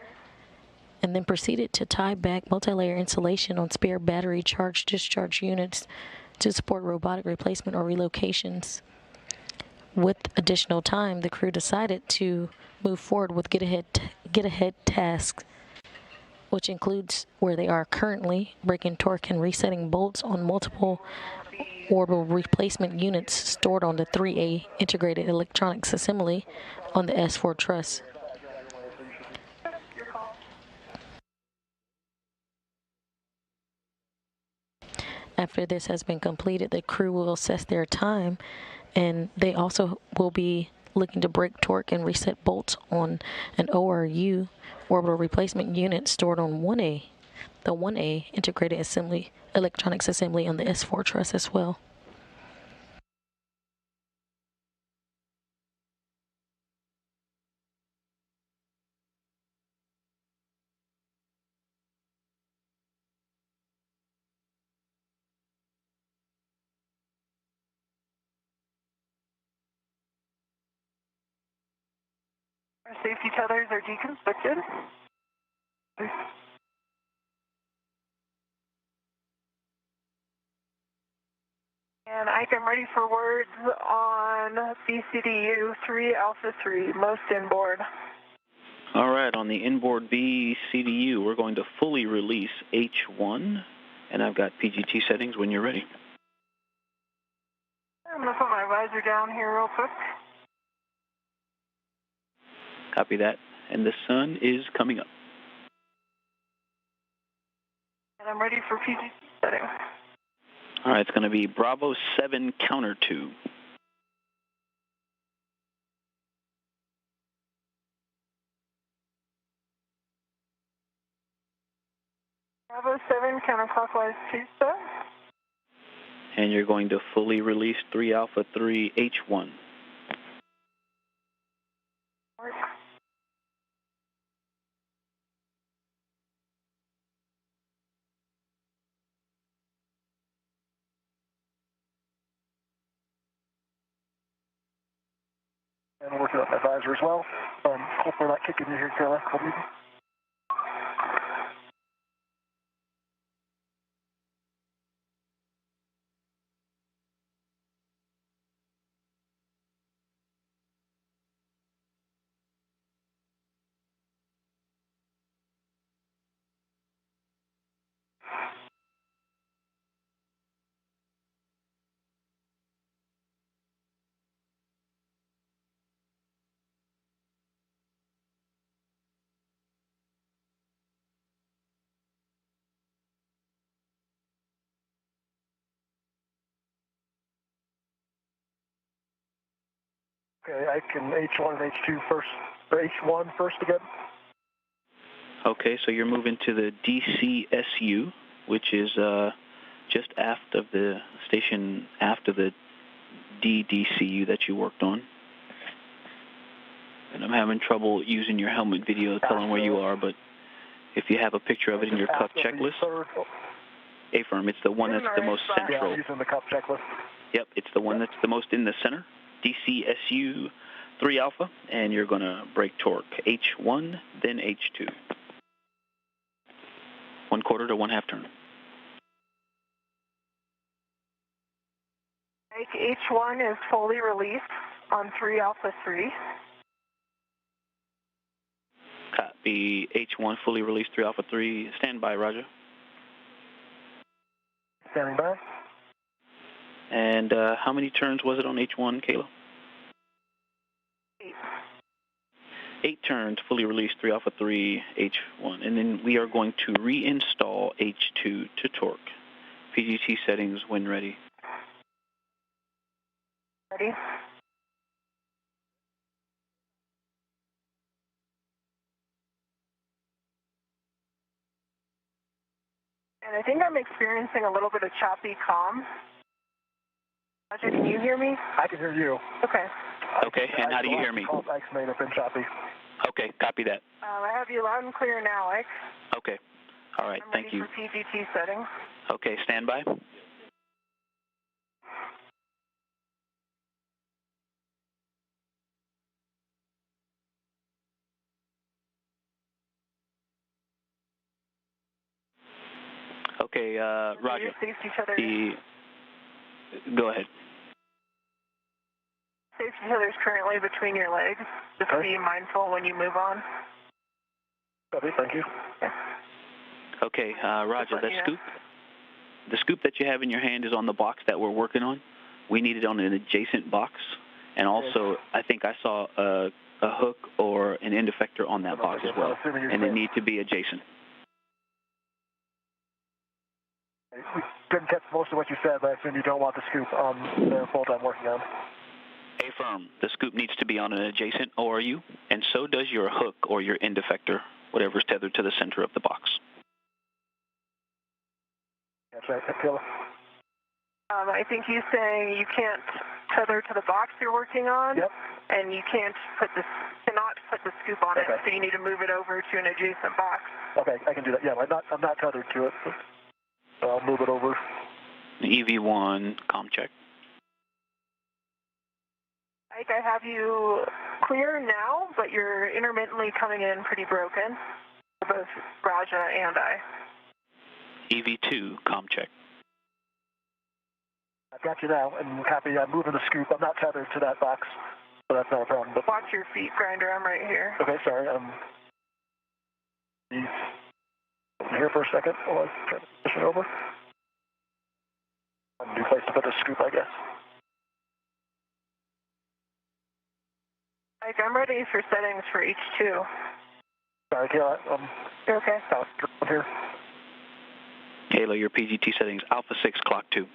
and then proceeded to tie back multi-layer insulation on spare battery charge-discharge units to support robotic replacement or relocations. With additional time, the crew decided to move forward with get-ahead tasks, which includes where they are currently, breaking torque and resetting bolts on multiple orbital replacement units stored on the 3A integrated electronics assembly on the S4 truss. After this has been completed, the crew will assess their time, and they also will be looking to break torque and reset bolts on an ORU, orbital replacement unit, stored on 1A, the 1A integrated electronics assembly on the S4 truss as well. Our safety tethers are deconstructed. And Ike, I'm ready for words on BCDU 3 Alpha 3, most inboard. All right, on the inboard BCDU, we're going to fully release H1, and I've got PGT settings when you're ready. I'm going to put my visor down here real quick. Copy that, and the sun is coming up. And I'm ready for PGT settings. All right, it's going to be Bravo 7 counter 2. Bravo 7 counterclockwise 2 star. And you're going to fully release 3 Alpha 3 H1. Work. And working on my visor as well. Hopefully not kicking you here, Kayla. Okay, I can H1 and H2 first, or H1 first again. Okay, so you're moving to the DCSU, which is just aft of the station, aft of the DDCU that you worked on. And I'm having trouble using your helmet video telling where you are, but if you have a picture of it in your cup checklist, affirm, it's the one that's the most central. Yeah, using the cup checklist. Yep, it's the one that's the most in the center. DCSU 3 Alpha, and you're going to break torque H1, then H2. 1/4 to 1/2 turn. H1 is fully released on 3 Alpha 3. Copy. H1 fully released 3 Alpha 3. Stand by, Roger. Standing by. And how many turns was it on H1, Kayla? 8. 8 turns, fully released 3 Alpha 3, H1. And then we are going to reinstall H2 to torque. PGT settings when ready. Ready? And I think I'm experiencing a little bit of choppy comm. Roger, can you hear me? I can hear you. Okay. Okay, and how do you hear me? Ike's may have been choppy. Okay, copy that. I have you loud and clear now, Ike. Okay. All right, thank you. I'm ready for PGT settings. Okay, stand by. Okay, Roger. Go ahead. Safety tether is currently between your legs. Just be mindful when you move on. Copy, thank you. Okay, Roger, the scoop that you have in your hand is on the box that we're working on. We need it on an adjacent box. And also, I think I saw a hook or an end effector on that box as well. And they need to be adjacent. We didn't catch most of what you said, but I assume you don't want the scoop on the bolt I'm working on. Affirm. The scoop needs to be on an adjacent ORU, and so does your hook or your end effector, whatever is tethered to the center of the box. That's right, Kayla. I think he's saying you can't tether to the box you're working on, and you cannot put the scoop on it, so you need to move it over to an adjacent box. Okay, I can do that. Yeah, I'm not tethered to it, so I'll move it over. EV1, comm check. Ike, I have you clear now, but you're intermittently coming in pretty broken, for both Raja and I. EV2, comm check. I've got you now, and copy. I'm moving the scoop. I'm not tethered to that box, so that's not a problem. But watch your feet, Grinder. I'm right here. Okay, sorry. He's here for a second while I try to push it over. A new place to put the scoop, I guess. Mike, I'm ready for settings for H2. Sorry, Kayla. You're okay? Here. Kayla, your PGT settings, Alpha 6, clock 2.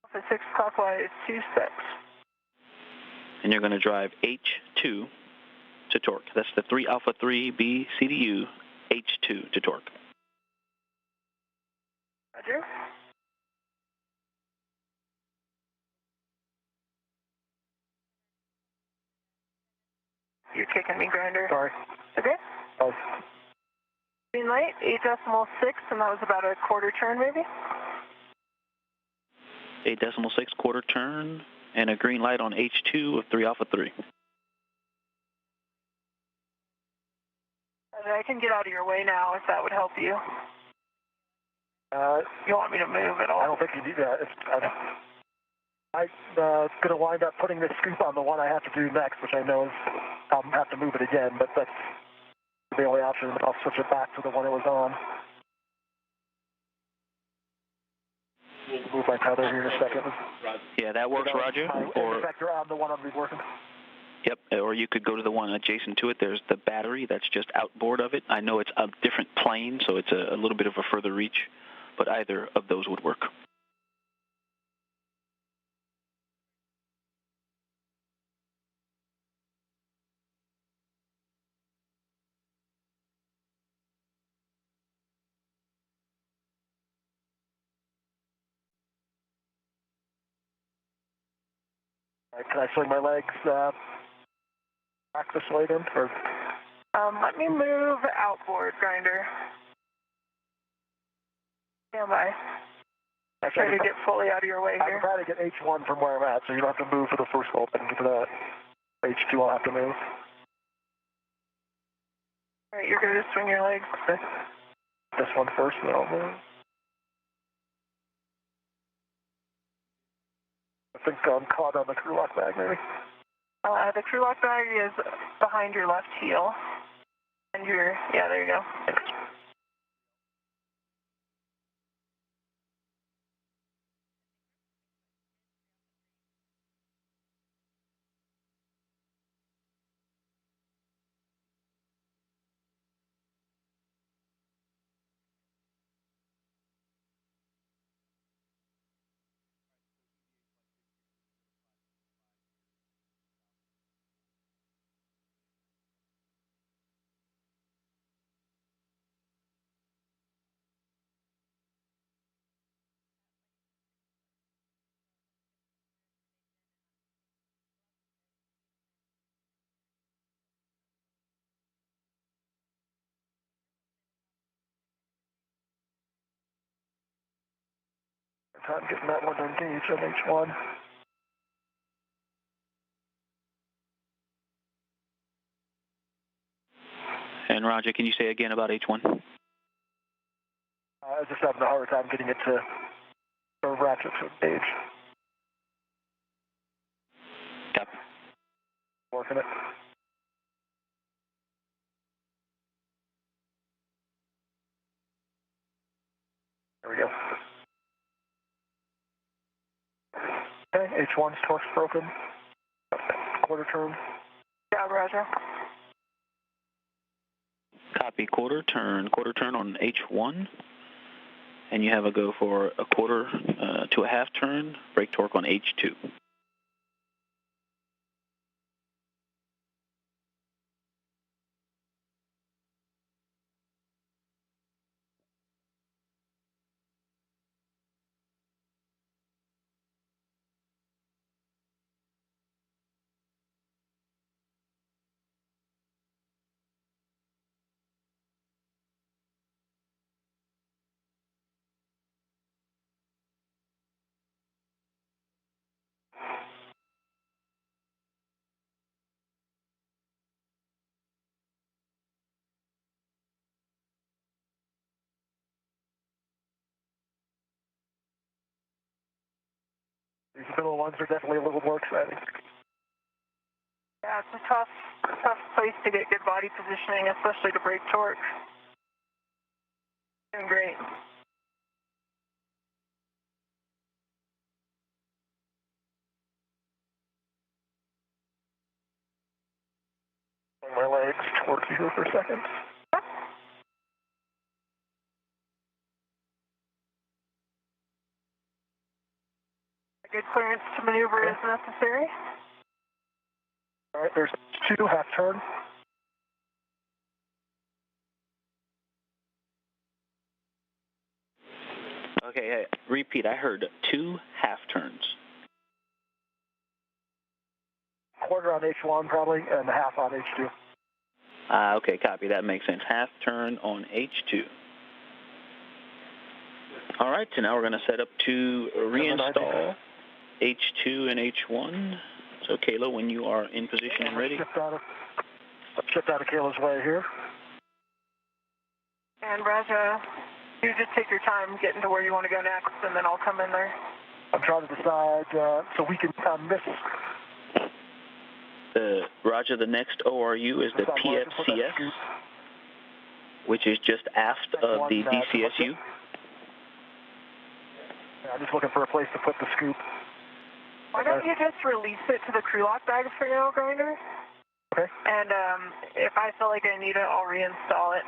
Alpha 6 clockwise, 26. And you're going to drive H2 to torque. That's the 3 Alpha 3 B CDU, H2 to torque. Roger. You're kicking me, Grinder. Sorry. Okay. Oh. Green light, 8.6, and that was about a quarter turn, maybe? 8.6 quarter turn, and a green light on H2 of 3 Alpha 3. I can get out of your way now if that would help you. You want me to move at all? I don't think you need that. I'm going to wind up putting this scoop on the one I have to do next, which I know is I'll have to move it again, but that's the only option. I'll switch it back to the one it was on. We'll move my tether here in a second. Yeah, that works, Roger. Or effector on the one I'm working. Yep, or you could go to the one adjacent to it. There's the battery that's just outboard of it. I know it's a different plane, so it's a little bit of a further reach, but either of those would work. Can I swing my legs back this way then? Or? Let me move outboard, Grinder. Stand by. Try to get fully out of your way here. I'm trying to get H1 from where I'm at, so you don't have to move for the first open. For that H2, I'll have to move. All right, you're going to swing your legs. Okay. This one first, then I'll move. I think I'm caught on the crew lock bag, maybe. The crew lock bag is behind your left heel. And yeah, there you go. Time getting that one engaged on H1. And Roger, can you say again about H1? I was just having a hard time getting it to ratchet to engage. Copy. Working it. There we go. Okay, H1's torque's broken. Quarter turn. Yeah, Roger. Copy, quarter turn on H1. And you have a go for a quarter to a half turn, brake torque on H2. These middle ones are definitely a little more exciting. Yeah, it's a tough place to get good body positioning, especially to brake torque. Doing great. My legs towards you for a second. Good clearance to maneuver is necessary. All right, there's 2 half turn. Okay, hey, repeat, I heard 2 half turns. Quarter on H1 probably, and half on H2. Okay, copy, that makes sense. Half turn on H2. All right, so now we're going to set up to reinstall H2 and H1. So Kayla, when you are in position and ready. Shift out of Kayla's way here. And Raja, you just take your time getting to where you want to go next, and then I'll come in there. I'm trying to decide so we can miss. Roger, the next ORU is the PFCS, which is just aft of the DCSU. Yeah, I'm just looking for a place to put the scoop. Why don't you just release it to the crew lock bag for now, Grinder? Okay. And if I feel like I need it, I'll reinstall it.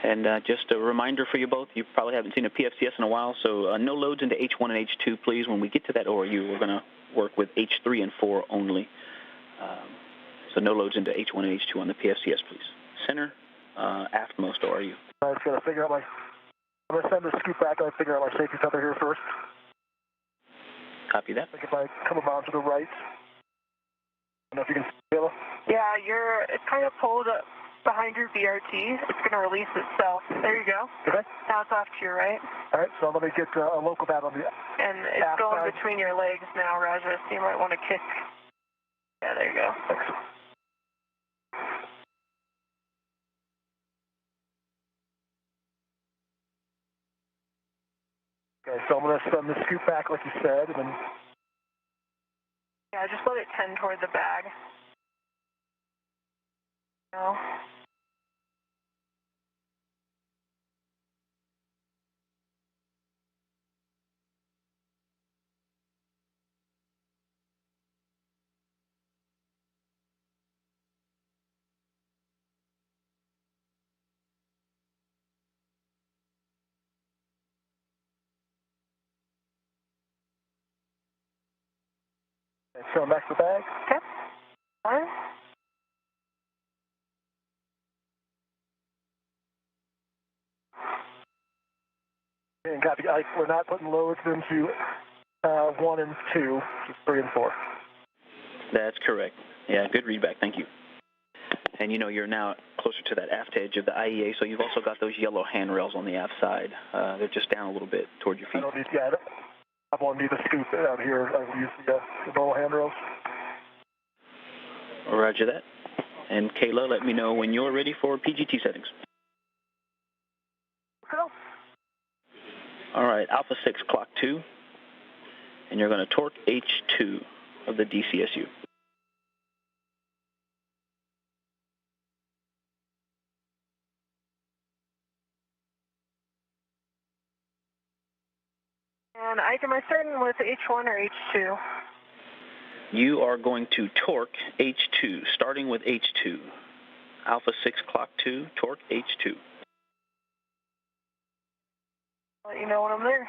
And just a reminder for you both, you probably haven't seen a PFCS in a while, so no loads into H1 and H2, please. When we get to that ORU, we're going to work with H3 and 4 only. So no loads into H1 and H2 on the PFCS, please. Center, aftmost ORU. I was going to figure out I'm going to send the scoop back. I'll figure out my safety tether here first. Copy that. I think if I come around to the right, I don't know if you can see it. Yeah, it's kind of pulled up behind your VRT. It's going to release itself. There you go. Okay. Now it's off to your right. All right, so let me get a local bat on the And it's going side. Between your legs now, Raja, so you might want to kick. Yeah, there you go. Thanks. Okay, so I'm going to send the scoop back like you said, and then... Yeah, just let it tend toward the bag. No. Okay, so back to the bag. Okay. Fine. And copy. We're not putting loads into 1 and 2, just 3 and 4. That's correct. Yeah, good readback. Thank you. And you know, you're now closer to that aft edge of the IEA, so you've also got those yellow handrails on the aft side. They're just down a little bit toward your feet. I won't need to scoot out here. I will use the normal handrails. Roger that. And Kayla, let me know when you're ready for PGT settings. Cool. All right, Alpha 6, clock 2. And you're going to torque H2 of the DCSU. And Ike, am I starting with H1 or H2? You are going to torque H2, starting with H2. Alpha 6, clock 2, torque H2. Let you know when I'm there.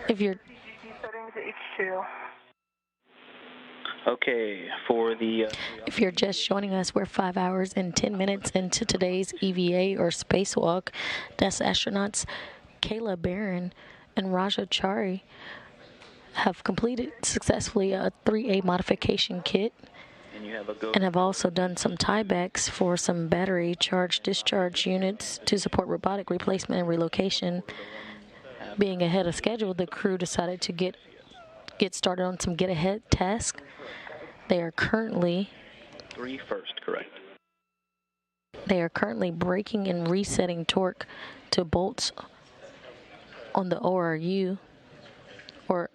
If you're settings H2. Okay, for the... If you're just joining us, we're 5 hours and 10 minutes into today's EVA or Spacewalk. NASA astronauts Kayla Barron and Raja Chari have completed successfully a 3A modification kit and have also done some tiebacks for some battery charge discharge units to support robotic replacement and relocation. Being ahead of schedule, the crew decided to get started on some get-ahead tasks. They are currently 3 first, correct. They are currently braking and resetting torque to bolts on the ORU, or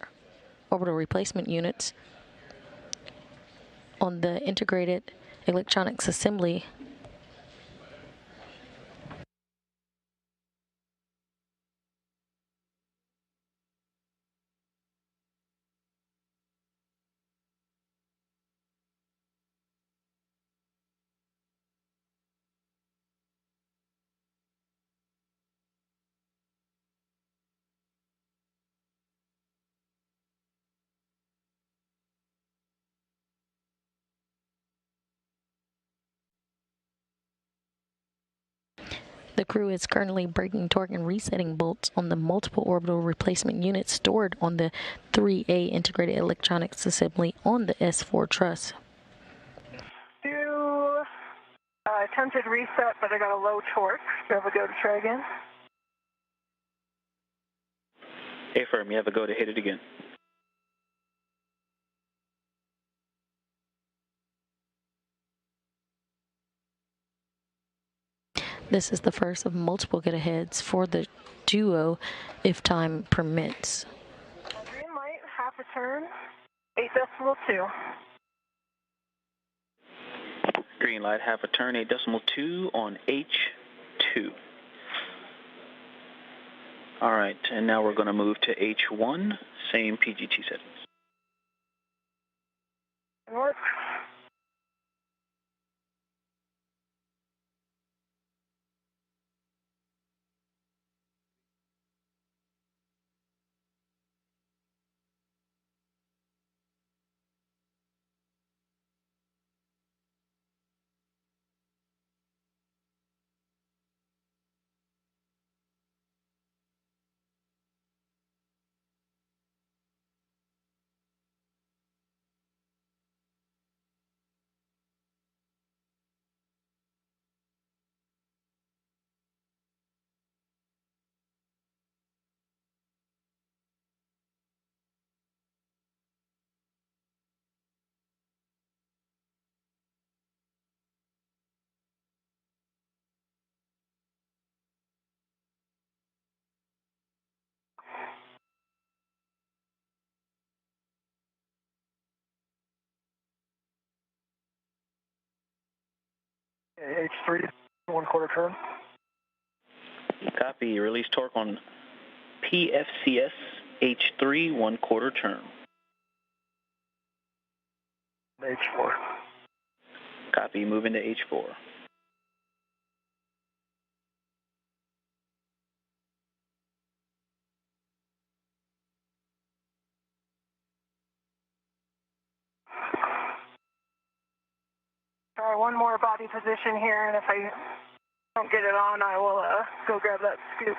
orbital replacement units, on the integrated electronics assembly. The crew is currently braking torque and resetting bolts on the multiple orbital replacement units stored on the 3A integrated electronics assembly on the S4 truss. Attempted reset, but I got a low torque. Do you have a go to try again? Affirm, you have a go to hit it again. This is the first of multiple get-aheads for the duo, if time permits. Green light, half a turn, 8.2. Green light, half a turn, 8.2 on H2. All right, and now we're going to move to H1, same PGT settings. North. H3, 1/4 turn. Copy. Release torque on PFCS H3 1/4 turn. H4. Copy, moving to H4. All right, one more body position here, and if I don't get it on, I will go grab that scoop.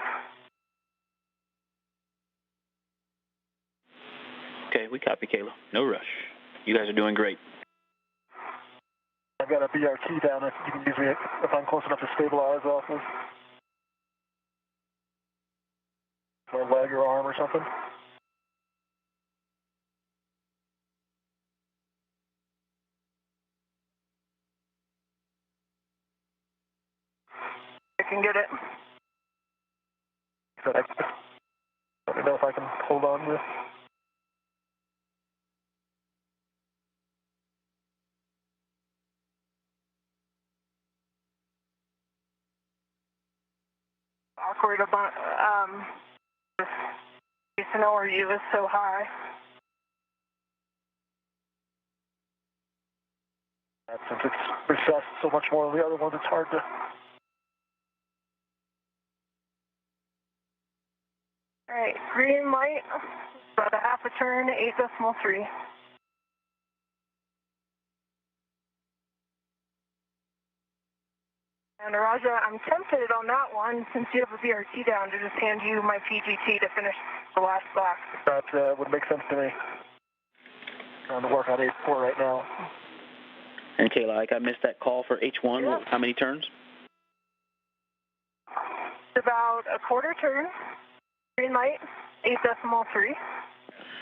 Okay, we copy, Kayla. No rush. You guys are doing great. I've got a BRT down if you can use me if I'm close enough to stabilize off of my leg or arm or something. I can get it. Let me know if I can hold on to it. Awkward about, to know where you is so high. Since it's recessed so much more than the other ones, it's hard to... All right, green light, about a half a turn, 8.3. And Raja, I'm tempted on that one, since you have a BRT down, to just hand you my PGT to finish the last box. That would make sense to me. Trying to work on H4 right now. And Kayla, I missed that call for H1. Yeah. How many turns? It's about a quarter turn, green light, 8.3.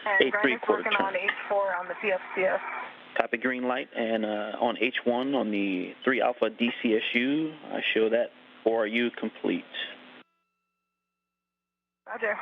And Grinder's working on H4 on the PFCS. Copy, green light. And on H1 on the 3 Alpha DCSU, I show that 4RU complete. Roger.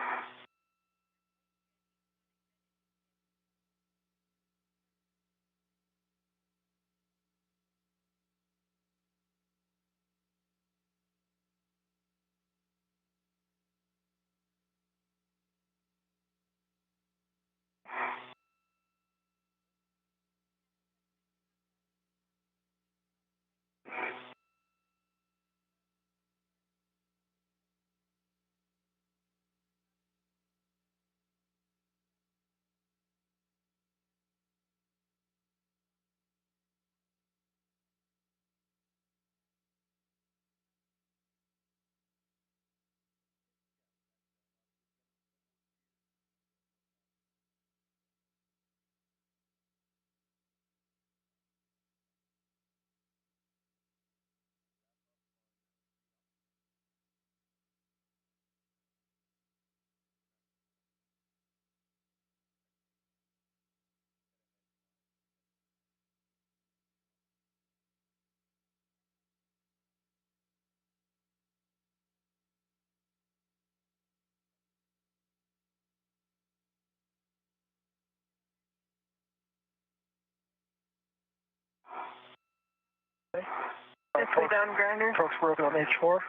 Nicely done, Grinder. Torque's broken on H4.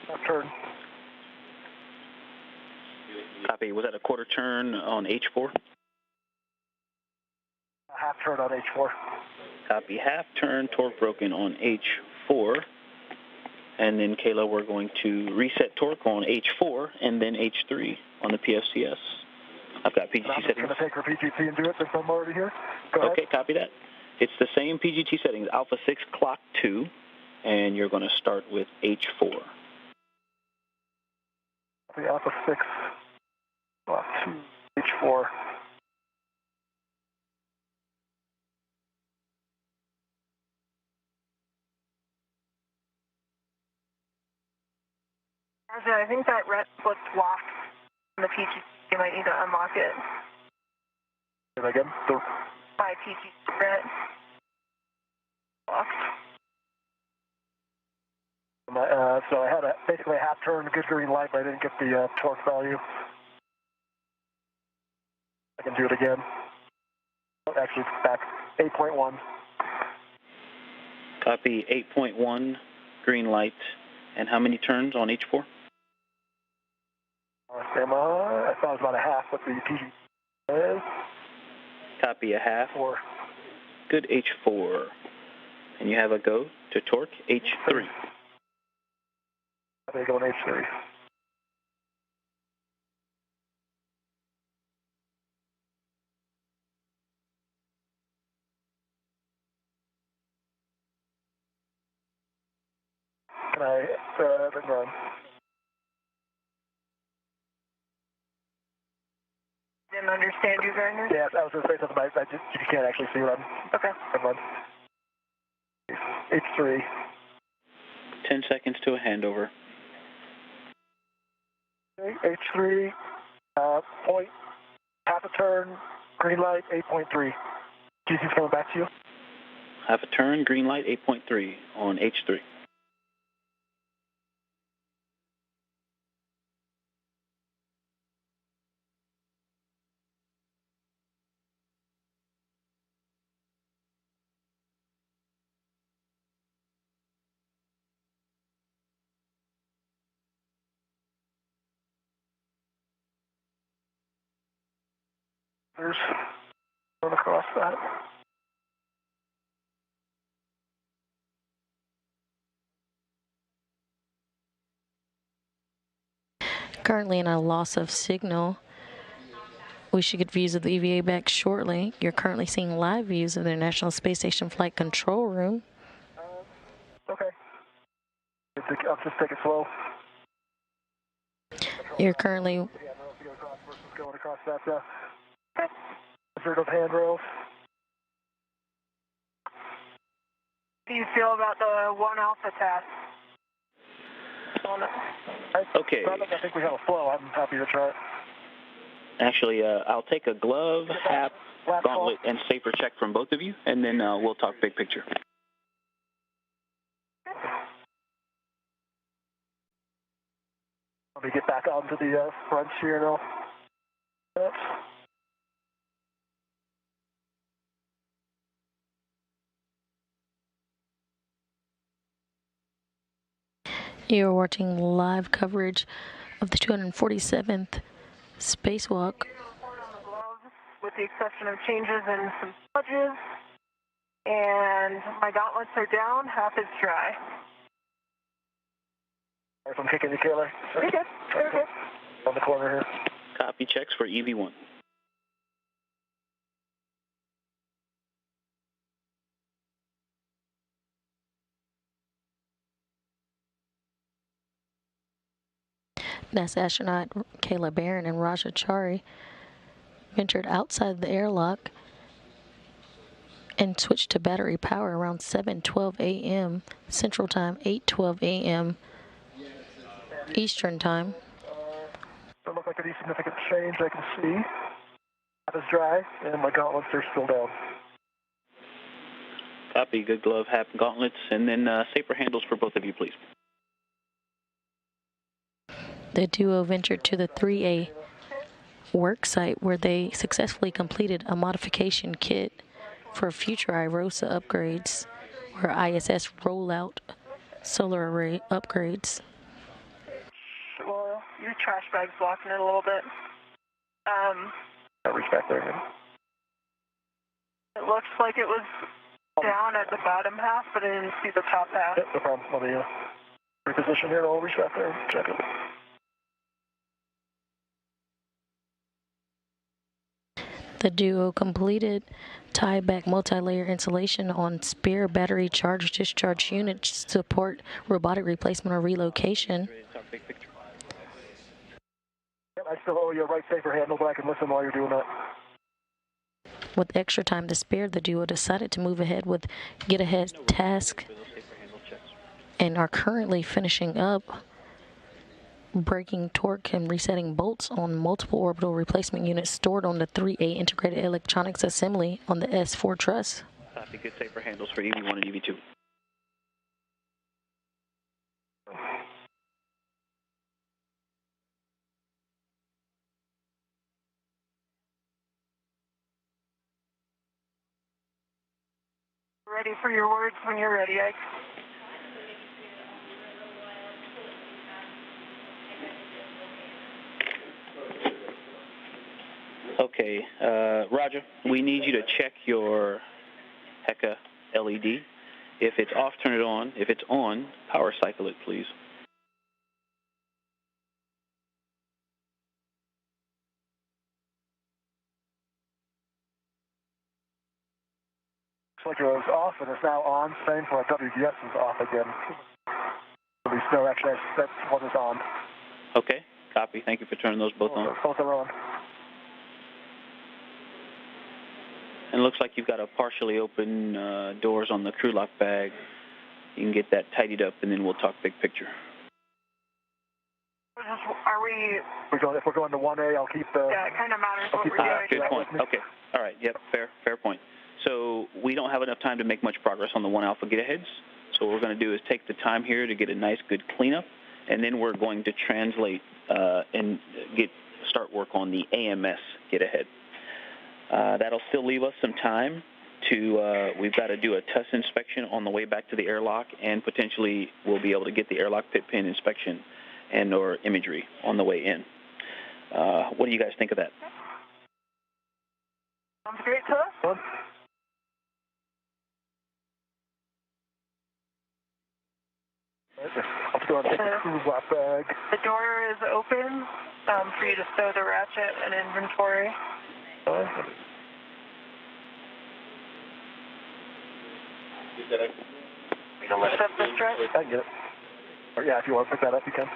Left turn. Copy. Was that a quarter turn on H4? A half turn on H4. Copy. Half turn, torque broken on H4. And then, Kayla, we're going to reset torque on H4 and then H3 on the PFCS. I've got PGT settings. I'm going to take her PGT and do it since I'm already here. Go ahead. Okay, copy that. It's the same PGT settings, Alpha 6, clock 2, and you're going to start with H4. The Alpha 6, clock 2, H4. I think that red looks locked on the PGT. You might need to unlock it. Say that again? My PGT red. Locked. So I had basically a half turn, good green light, but I didn't get the torque value. I can do it again. Actually, back 8.1. Copy 8.1, green light. And how many turns on H4? Am I thought it was about a half, what the PG is. Copy, a half. 4. Good, H4. And you have a go to torque, H3. I think going H3. Can I then run? Didn't understand you, Gardner. Yeah, I was going to say something, but you can't actually see what I'm... Okay. I'm run. H3. 10 seconds to a handover. H3, point, half a turn, green light, 8.3. GC's coming back to you. Half a turn, green light, 8.3 on H3. There's run across that. Currently in a loss of signal. We should get views of the EVA back shortly. You're currently seeing live views of the International Space Station Flight Control Room. Okay. I'll just take it slow. You're currently... Going across that, through those handrails. How do you feel about the 1 Alpha task? Okay. I think we have a flow. I'm happy to try it. Actually, I'll take a glove, hat, gauntlet, and safer check from both of you, and then we'll talk big picture. Let me get back onto the front here now. You're watching live coverage of the 247th Spacewalk. With the exception of changes in some smudges. And my gauntlets are down, half is dry. If I'm kicking you, Kayla. You're good. You're good. On the corner here. Copy checks for EV1. NASA astronaut Kayla Barron and Chari ventured outside the airlock and switched to battery power around 7:12 a.m. Central Time, 8:12 a.m. Eastern Time. Don't look like any significant change I can see. Half is dry, and my gauntlets are still down. Copy. Good glove, hat, and gauntlets, and then safer handles for both of you, please. The duo ventured to the 3A work site where they successfully completed a modification kit for future IROSA upgrades or ISS rollout solar array upgrades. Well, your trash bag's blocking it a little bit. I'll reach back there again. It looks like it was down at the bottom half, but I didn't see the top half. Yep, no problem. Let me reposition here and I'll reach back there and check it. The duo completed tie-back multi-layer insulation on spare battery charge-discharge units to support robotic replacement or relocation. Yep, I still owe you a right safer handle, but I can listen while you're doing that. With extra time to spare, the duo decided to move ahead with get-ahead task and are currently finishing up breaking torque and resetting bolts on multiple orbital replacement units stored on the 3A integrated electronics assembly on the S4 truss. Copy. Good safer handles for EV1 and EV2. Ready for your words when you're ready, Ike. Okay, Roger, we need you to check your HECA LED. If it's off, turn it on. If it's on, power cycle it, please. Looks like it was off and it's now on. Same for WDS is off again. At least no, actually, that's what is on. Okay, copy. Thank you for turning those both on. Both are on. And it looks like you've got a partially open doors on the crew lock bag. You can get that tidied up, and then we'll talk big picture. Are we... If we're going to 1A, I'll keep the... Yeah, it kind of matters what we're doing. Good point. Okay. All right. Yep. Fair point. So we don't have enough time to make much progress on the 1 alpha get-aheads. So what we're going to do is take the time here to get a nice, good cleanup, and then we're going to translate and start work on the AMS get-ahead. That'll still leave us some time to, we've got to do a test inspection on the way back to the airlock, and potentially we'll be able to get the airlock pit pin inspection and or imagery on the way in. What do you guys think of that? Sounds great to us. I'll go and take the crew lock bag. The door is open for you to stow the ratchet and inventory. You can lift up the strap? I can get it. Or yeah, if you want to pick that up, you can.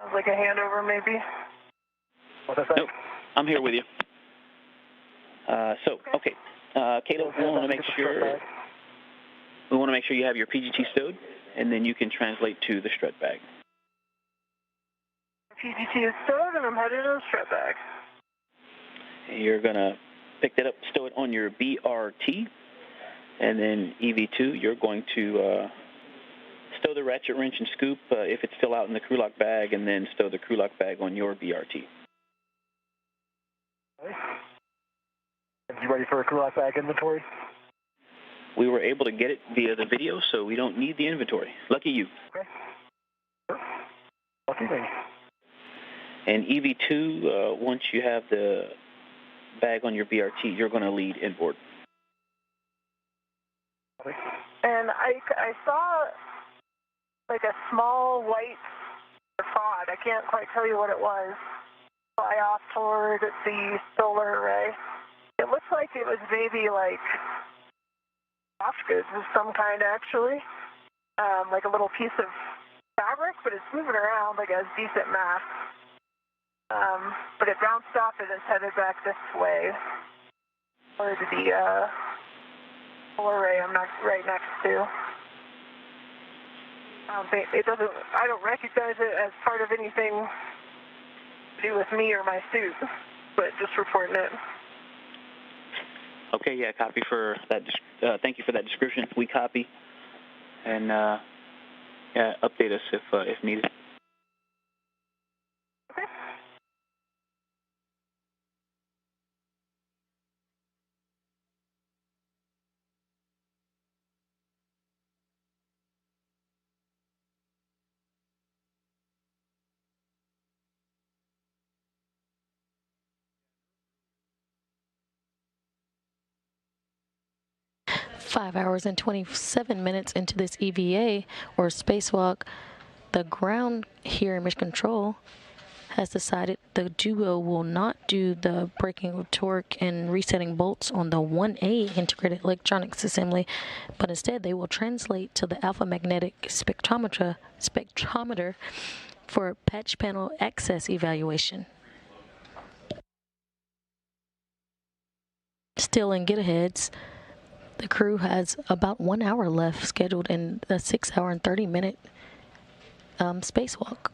Sounds like a handover, maybe. What's that say? Nope. I'm here with you. Okay. Kayla, we want to make sure you have your PGT stowed, and then you can translate to the strut bag. PGT is stowed, and I'm headed to the strut bag. You're going to pick that up, stow it on your BRT, and then EV2, you're going to stow the ratchet wrench and scoop if it's still out in the crew lock bag, and then stow the crew lock bag on your BRT. Okay. You ready for a crew lock bag inventory? We were able to get it via the video, so we don't need the inventory. Lucky you. Okay. Sure. Lucky me. And EV2, once you have the bag on your BRT, you're going to lead inboard. Okay. And I saw like a small white pod. I can't quite tell you what it was. Fly off toward the solar array. It looks like it was maybe like soft goods of some kind, actually. Like a little piece of fabric, but it's moving around like a decent mass. But it bounced off and it's headed back this way. Or to the solar array I'm not right next to. I don't recognize it as part of anything to do with me or my suit, but just reporting it. Okay, yeah, copy for that. Thank you for that description. We copy, and yeah, update us if needed. Okay. 5 hours and 27 minutes into this EVA, or spacewalk, the ground here in Mission Control has decided the duo will not do the breaking of torque and resetting bolts on the 1A integrated electronics assembly, but instead they will translate to the alpha magnetic spectrometer for patch panel access evaluation. Still in get-aheads, the crew has about 1 hour left scheduled in a 6 hour and 30-minute spacewalk.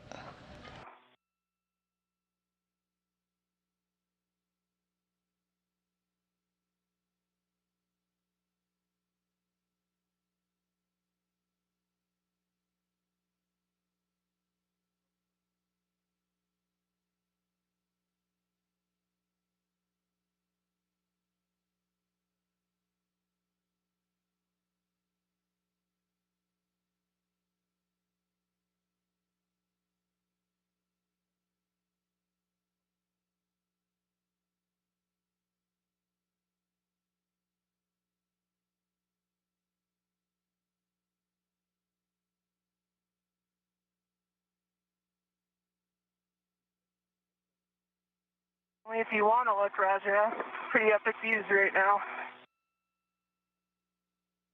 If you want to look, Roger, pretty epic views right now.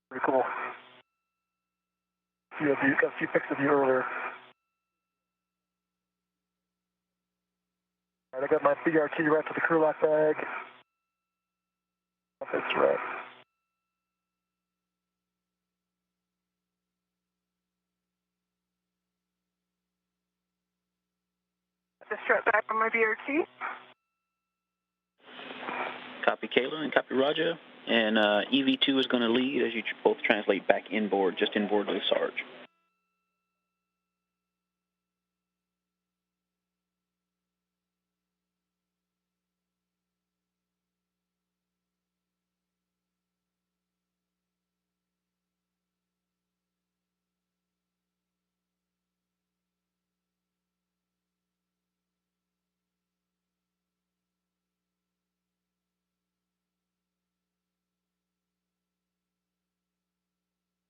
Pretty cool. You got a few pics of you earlier. All right, I got my BRT right to the crew lock bag. That's right. Just strap back on my BRT. Copy Kayla and copy Roger. And EV2 is going to lead as you both translate back inboard, just inboard to the Sarge.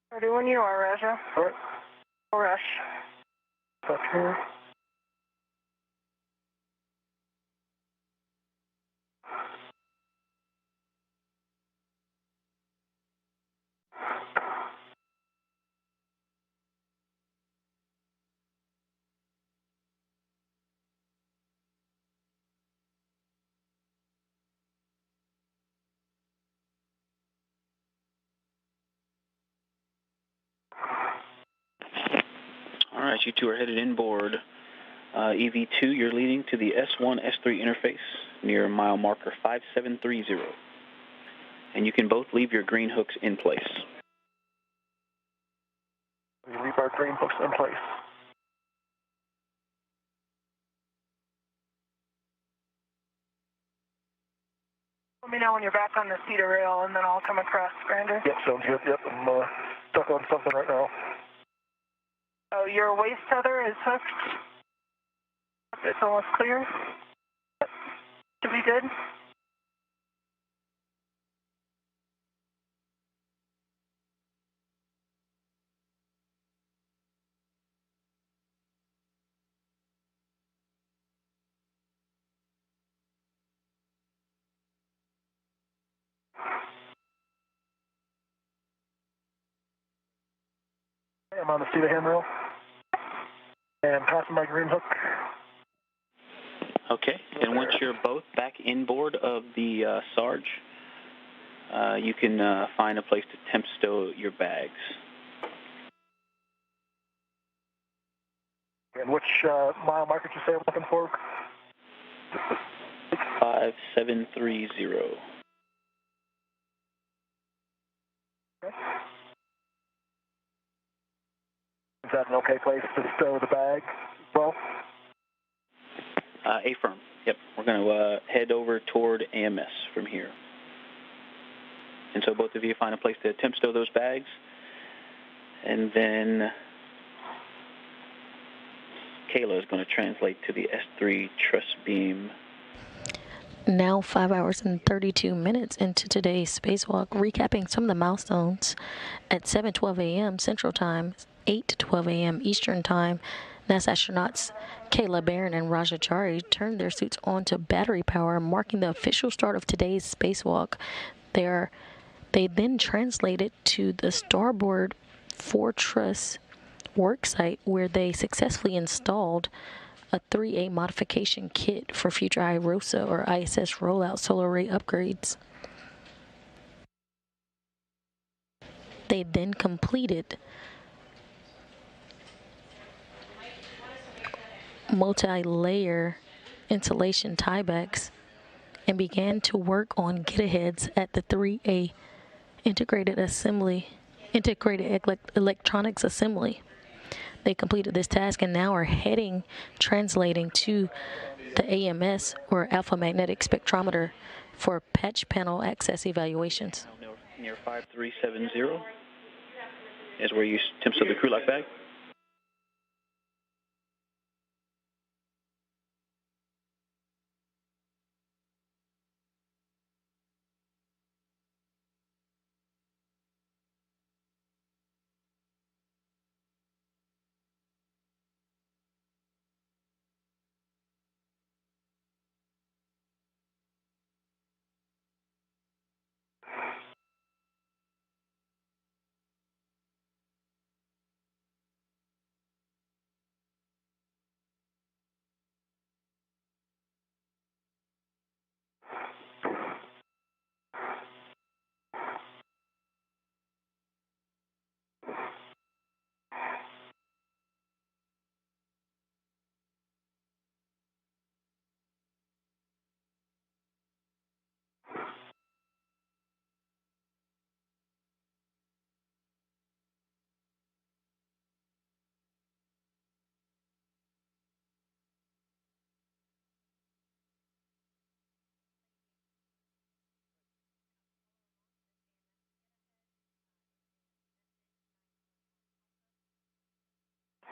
Ready when you are, Raja. All right. No rush. Touch here. All right, you two are headed inboard. EV2, you're leading to the S1, S3 interface near mile marker 5730. And you can both leave your green hooks in place. We leave our green hooks in place. Let me know when you're back on the cedar rail, and then I'll come across, Brander. Yep, sounds good. Yep, I'm stuck on something right now. Oh, your waist tether is hooked. It's almost clear. Should be good. I'm on the seat of handrail. And passing my green hook. Okay, and once you're both back inboard of the Sarge, you can find a place to temp stow your bags. And which mile marker did you say I'm looking for? 5730. Okay. Is that an okay place to stow the bag as well? A-firm. Yep, we're going to head over toward AMS from here. And so both of you find a place to temp stow those bags. And then Kayla is going to translate to the S3 truss beam. Now 5 hours and 32 minutes into today's spacewalk, recapping some of the milestones. At 7:12 a.m. Central Time, 8:12 a.m. Eastern Time, NASA astronauts Kayla Barron and Chari turned their suits on to battery power, marking the official start of today's spacewalk. They then translated to the starboard four-truss worksite, where they successfully installed a 3A modification kit for future IROSA or ISS rollout solar array upgrades. They then completed multi-layer insulation tiebacks and began to work on get-aheads at the 3A integrated electronics assembly. They completed this task and now are translating to the AMS or alpha magnetic spectrometer for patch panel access evaluations. Near 5370 is where you temp stow the crew lock bag.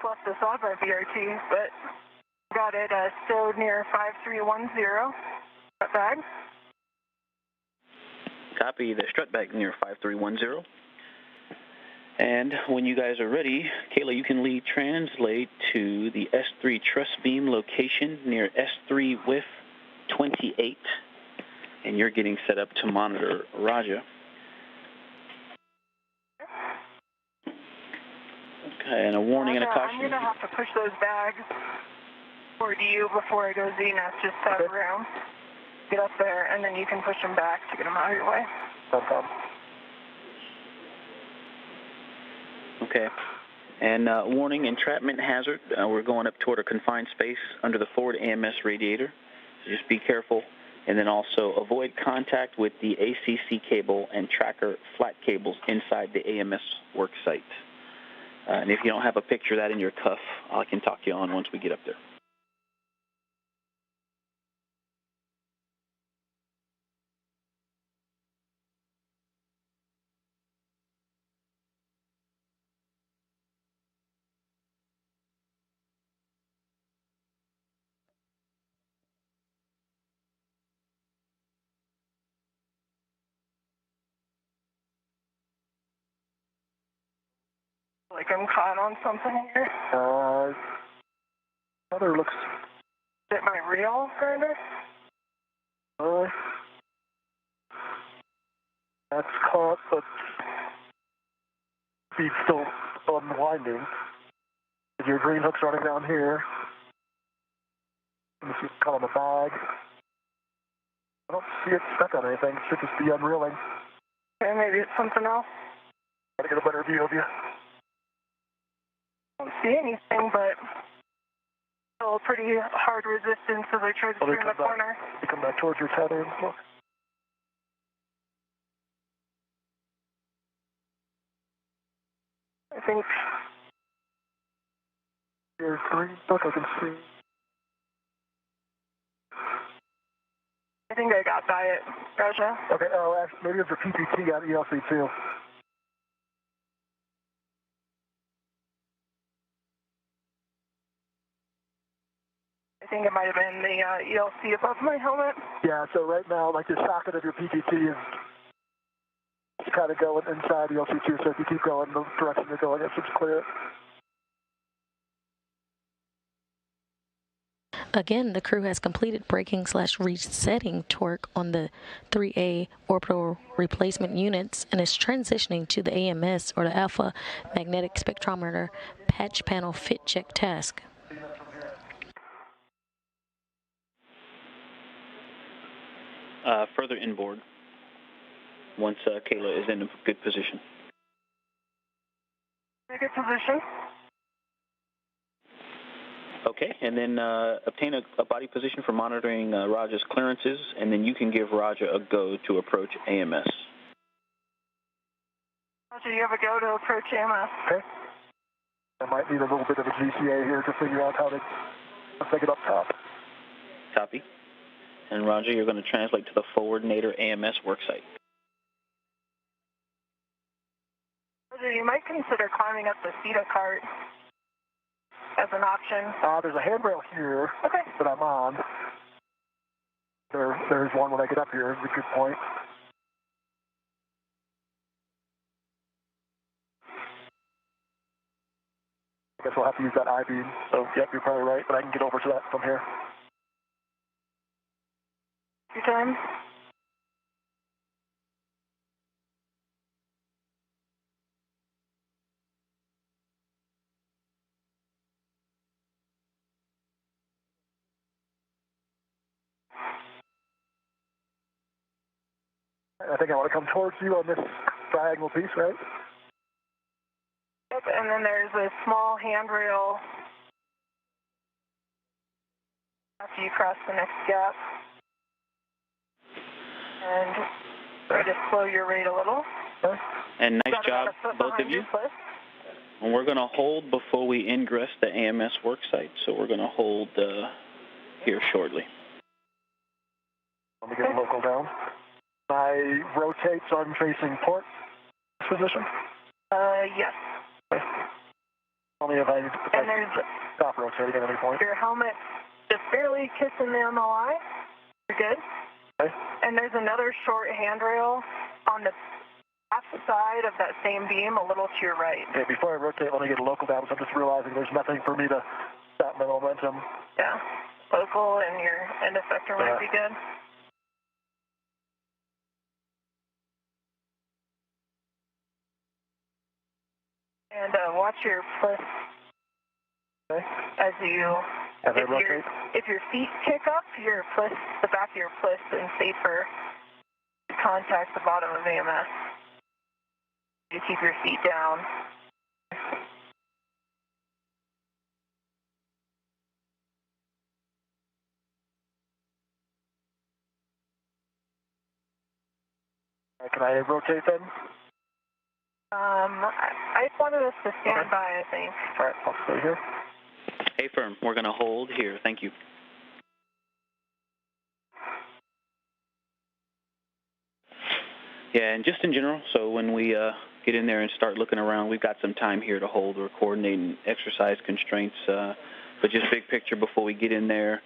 left this on my BRT, but got it stowed near 5310. Strut bag. Copy the strut bag near 5310. And when you guys are ready, Kayla, you can lead translate to the S3 truss beam location near S3 with 28, and you're getting set up to monitor Raja. Okay, and a warning and a caution. I'm going to have to push those bags toward you before I go Zenith, just to have room. Get up there, and then you can push them back to get them out of your way. No problem. Okay. And warning, entrapment hazard. We're going up toward a confined space under the forward AMS radiator. So just be careful. And then also avoid contact with the ACC cable and tracker flat cables inside the AMS work site. And if you don't have a picture of that in your cuff, I can talk you on once we get up there. Like I'm caught on something here. Other looks. Is it my reel grinder? That's caught, but feed's still unwinding. Your green hook's running down here. Let me see, caught on the bag. I don't see it stuck on anything. It should just be unreeling. Okay, maybe it's something else. Try to get a better view of you. I don't see anything, but still pretty hard resistance as I try to turn the corner. You come back towards your tether and look. I think your green hook I can see. I think I got by it, Raja. Okay, actually, maybe it's a PPT at ELC too. I think it might have been the ELC above my helmet. Yeah, so right now, like the socket of your PPT is kind of going inside ELC2, so if you keep going the direction you're going, it should clear it. Again, the crew has completed braking/resetting torque on the 3A orbital replacement units and is transitioning to the AMS, or the Alpha Magnetic Spectrometer patch panel fit check task. Further inboard once Kayla is in a good position. In a good position. Okay, and then obtain a body position for monitoring Raja's clearances, and then you can give Raja a go to approach AMS. Raja, you have a go to approach AMS. Okay. I might need a little bit of a GCA here to figure out how to take it up top. Copy. And Raja, you're going to translate to the forward Nader AMS worksite. Raja, you might consider climbing up the CETA cart as an option. There's a handrail here that I'm on. There's one when I get up here. It's a good point. I guess we'll have to use that I-beam. So, yep, you're probably right, but I can get over to that from here. Your time. I think I want to come towards you on this diagonal piece, right? Yep, and then there's a small handrail after you cross the next gap. And try to slow your rate a little. Okay. And nice job, both of you. And we're going to hold before we ingress the AMS worksite, so we're going to hold here shortly. Let me get a local down. I rotate so I'm facing port position? Yes. Okay. Only if I And there's stop rotating at any point. your helmet just barely kissing the MLI. You're good. Okay. And there's another short handrail on the left side of that same beam, a little to your right. Okay, before I rotate, let me get a local down, so I'm just realizing there's nothing for me to stop my momentum. Yeah. Local and your end effector might be good. And watch your plus as you, if your feet kick up, your plus, the back of your plus and safer to contact the bottom of AMS. You keep your feet down. Can I rotate then? I wanted us to stand by, I think. All right, I'll stay here. Hey, firm, we're going to hold here. Thank you. Yeah, and just in general, so when we get in there and start looking around, we've got some time here to hold. We're coordinating exercise constraints, but just big picture before we get in there,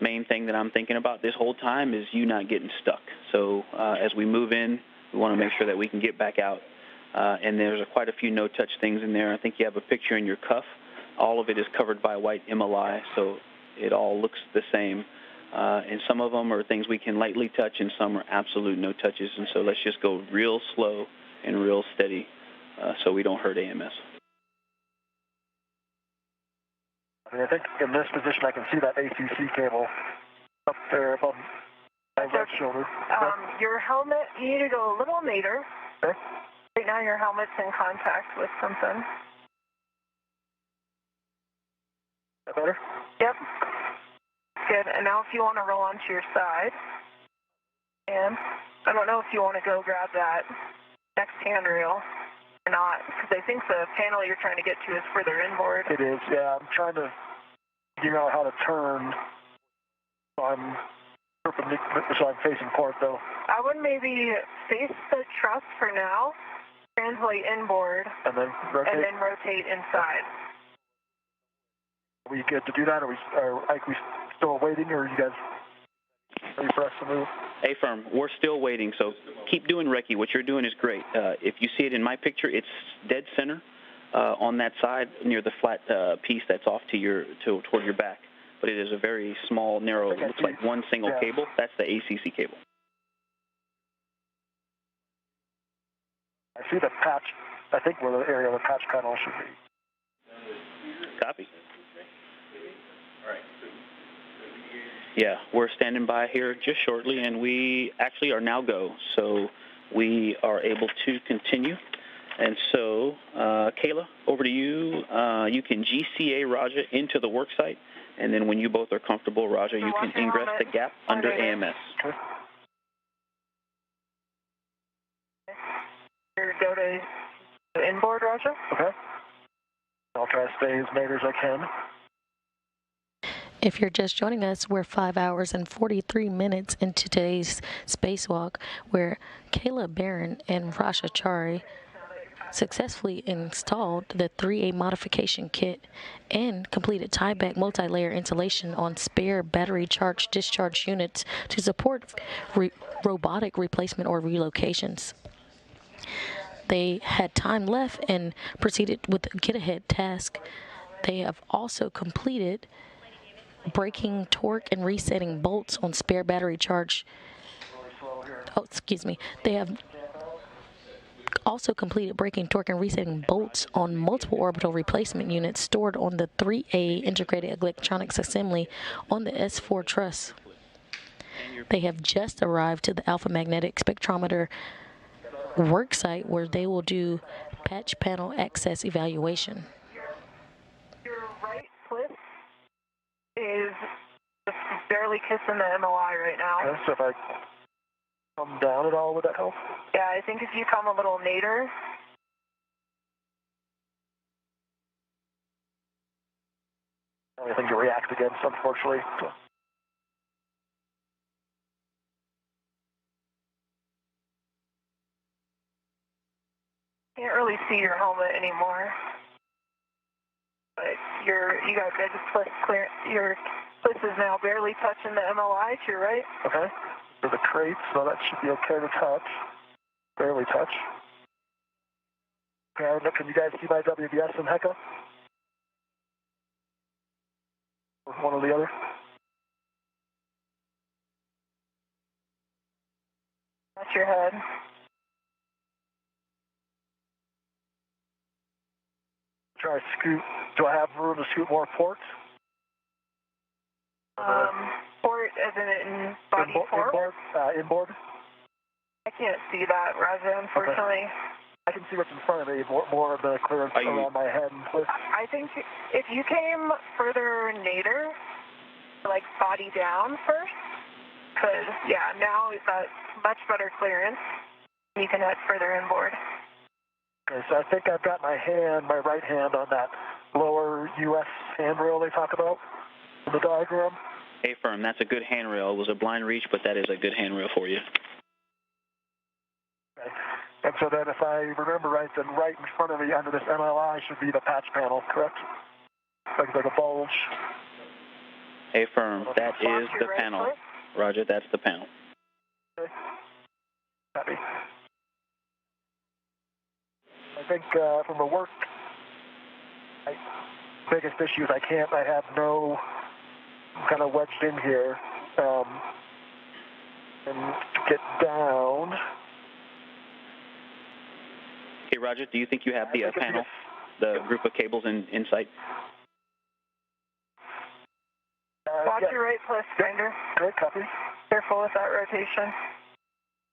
main thing that I'm thinking about this whole time is you not getting stuck. So as we move in, we want to make sure that we can get back out. And there's quite a few no-touch things in there. I think you have a picture in your cuff. All of it is covered by white MLI, so it all looks the same. And some of them are things we can lightly touch, and some are absolute no touches. And so let's just go real slow and real steady so we don't hurt AMS. I think in this position I can see that ACC cable up there above my left shoulder. Your helmet, you need to go a little nader. Okay. Right now your helmet's in contact with something. That better? Yep. Good. And now if you want to roll onto your side, and I don't know if you want to go grab that next handrail or not, because I think the panel you're trying to get to is further inboard. It is, yeah. I'm trying to figure out how to turn so I'm perpendicular, so I'm facing port, though. I would maybe face the truss for now, translate inboard, and then rotate inside. Are we good to do that? Are we still waiting, or are you guys ready for us to move? Hey, firm, we're still waiting, so keep doing recce. What you're doing is great. If you see it in my picture, it's dead center on that side near the flat piece that's off to toward your back. But it is a very small, narrow, looks like one single cable. That's the ACC cable. I see the patch. I think where the area of the patch panel should be. Copy. Yeah, we're standing by here just shortly, and we actually are now go. So we are able to continue. And so, Kayla, over to you. You can GCA Raja into the work site, and then when you both are comfortable, Raja, you can ingress the gap under AMS. Go to inboard, Raja. Okay. I'll try to stay as nader as I can. If you're just joining us, we're 5 hours and 43 minutes into today's spacewalk, where Kayla Barron and Rasha Chari successfully installed the 3A modification kit and completed tieback multi-layer insulation on spare battery charge discharge units to support robotic replacement or relocations. They had time left and proceeded with the get-ahead task. They have also completed breaking torque and resetting bolts on spare battery charge. They have also completed breaking torque and resetting bolts on multiple orbital replacement units stored on the 3A integrated electronics assembly on the S4 truss. They have just arrived to the alpha magnetic spectrometer work site where they will do patch panel access evaluation. Your right foot is just barely kissing the MLI right now. Okay, so if I come down at all, would that help? Yeah, I think if you come a little nader. Anything to react against, unfortunately. Can't really see your helmet anymore. But you got good clear. Your place is now barely touching the MLI to your right. Okay. For the crates, so that should be okay to touch. Barely touch. Okay, can you guys see my WBS and HECA? Or one or the other? That's your head. Try to scoot. Do I have room to scoot more ports? Port as in body port? Inboard? I can't see that, Raja, unfortunately. Okay. I can see what's in front of me, more of the clearance around my head. I think if you came further nadir, like body down first, because, yeah, now it's got much better clearance. You can head further inboard. Okay, so I think I've got my right hand on that lower U.S. handrail they talk about in the diagram. Affirm, that's a good handrail. It was a blind reach, but that is a good handrail for you. Okay. And so then if I remember right, then right in front of me under this MLI should be the patch panel, correct? Like a bulge. Affirm, that is the panel. Roger, that's the panel. Okay. Copy. I think from the work, biggest issue is I have no, I'm kind of wedged in here, and to get down. Okay, Roger, do you think you have the panel, the group of cables in sight? Watch your right plus finder. Good, copy. Careful with that rotation.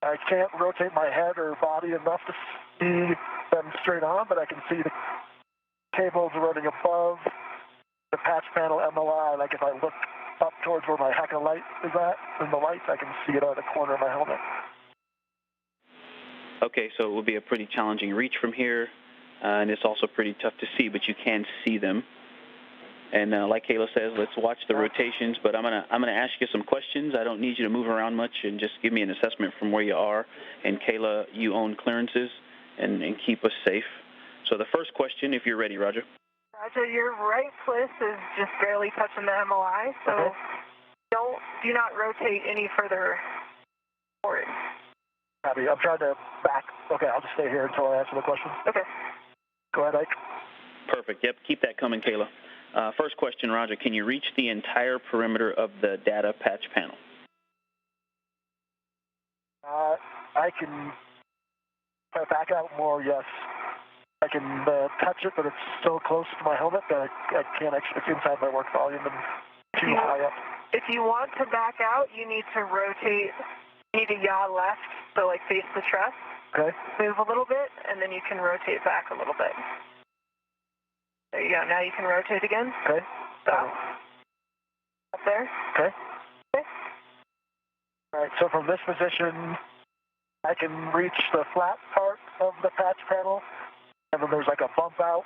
I can't rotate my head or body enough to see them straight on, but I can see the cables running above the patch panel MLI. Like if I look up towards where my HECA light is at, in the lights, I can see it out of the corner of my helmet. Okay, so it will be a pretty challenging reach from here, and it's also pretty tough to see, but you can see them. And like Kayla says, let's watch the rotations, but I'm gonna ask you some questions. I don't need you to move around much, and just give me an assessment from where you are. And Kayla, you own clearances, and keep us safe. So the first question, if you're ready, Roger. Roger, your right twist is just barely touching the MLI, so do not rotate any further forward. Copy. I'm trying to back. Okay, I'll just stay here until I answer the question. Okay. Go ahead, Ike. Perfect. Yep, keep that coming, Kayla. First question, Roger, can you reach the entire perimeter of the data patch panel? I can back out more, yes. I can touch it, but it's so close to my helmet that I can't actually, it's inside my work volume and too high up. If you want to back out, you need to rotate, you need to yaw left, so like face the truss. Okay. Move a little bit, and then you can rotate back a little bit. There you go. Now you can rotate again. Okay. Stop. Up there. Okay. Okay. All right, so from this position, I can reach the flat part of the patch panel, and then there's like a bump out.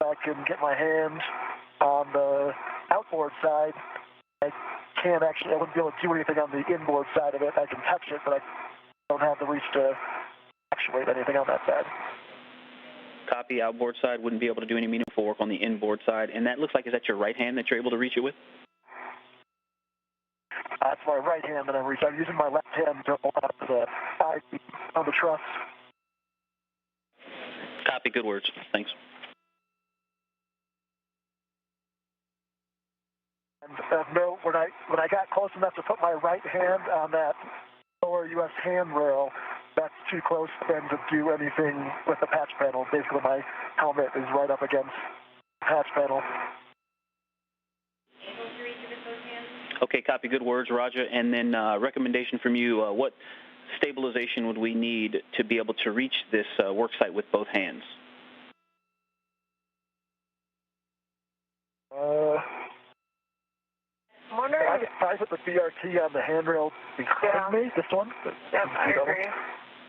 I can get my hand on the outboard side. I wouldn't be able to do anything on the inboard side of it. I can touch it, but I don't have the reach to actuate anything on that side. Copy. Outboard side wouldn't be able to do any meaningful work on the inboard side. And that looks like, is that your right hand that you're able to reach it with? That's my right hand that I'm reaching. I'm using my left hand to hold up the side on the truss. Copy. Good words. Thanks. And note, when I got close enough to put my right hand on that lower U.S. handrail, that's too close then to do anything with the patch panel. Basically, my helmet is right up against the patch panel. Okay, copy. Good words, Roger. And then recommendation from you, what stabilization would we need to be able to reach this work site with both hands? I put the BRT on the handrail behind me, this one? Yep, I agree.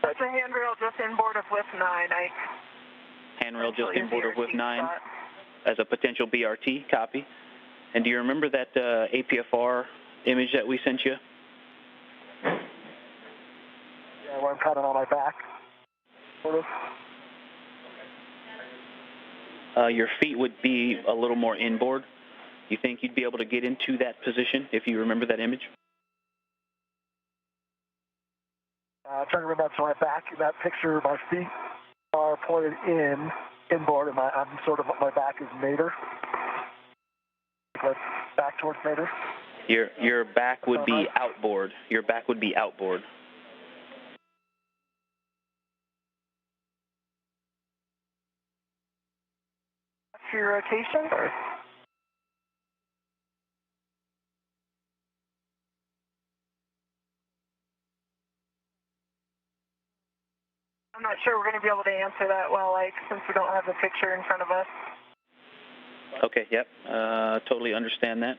That's a handrail just inboard of width 9. Handrail just inboard of width 9 as a potential BRT, copy. And do you remember that APFR image that we sent you? Yeah, where I'm kind of on my back, sort of. Your feet would be a little more inboard. You think you'd be able to get into that position if you remember that image? I'm trying to remember, so my back, in that picture, my feet are pointed inboard, and my back is nadir. Back towards nadir. Your back would be outboard. Your back would be outboard. That's your rotation? I'm not sure we're going to be able to answer that well, since we don't have the picture in front of us. Okay, yep. Totally understand that.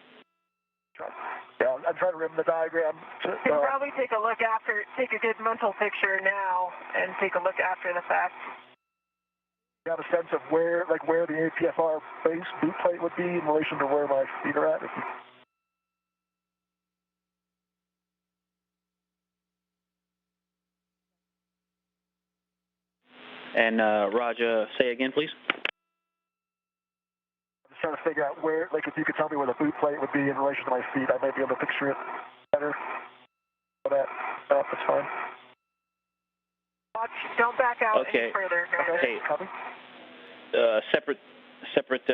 Yeah, I'm trying to remember the diagram. You can probably take a good mental picture now and take a look after the fact. You have a sense of where the APFR base boot plate would be in relation to where my feet are at? And Raja, say again, please. I'm just trying to figure out where, if you could tell me where the boot plate would be in relation to my feet, I might be able to picture it better. That's fine. Watch, don't back out any further. Okay. Copy. Separate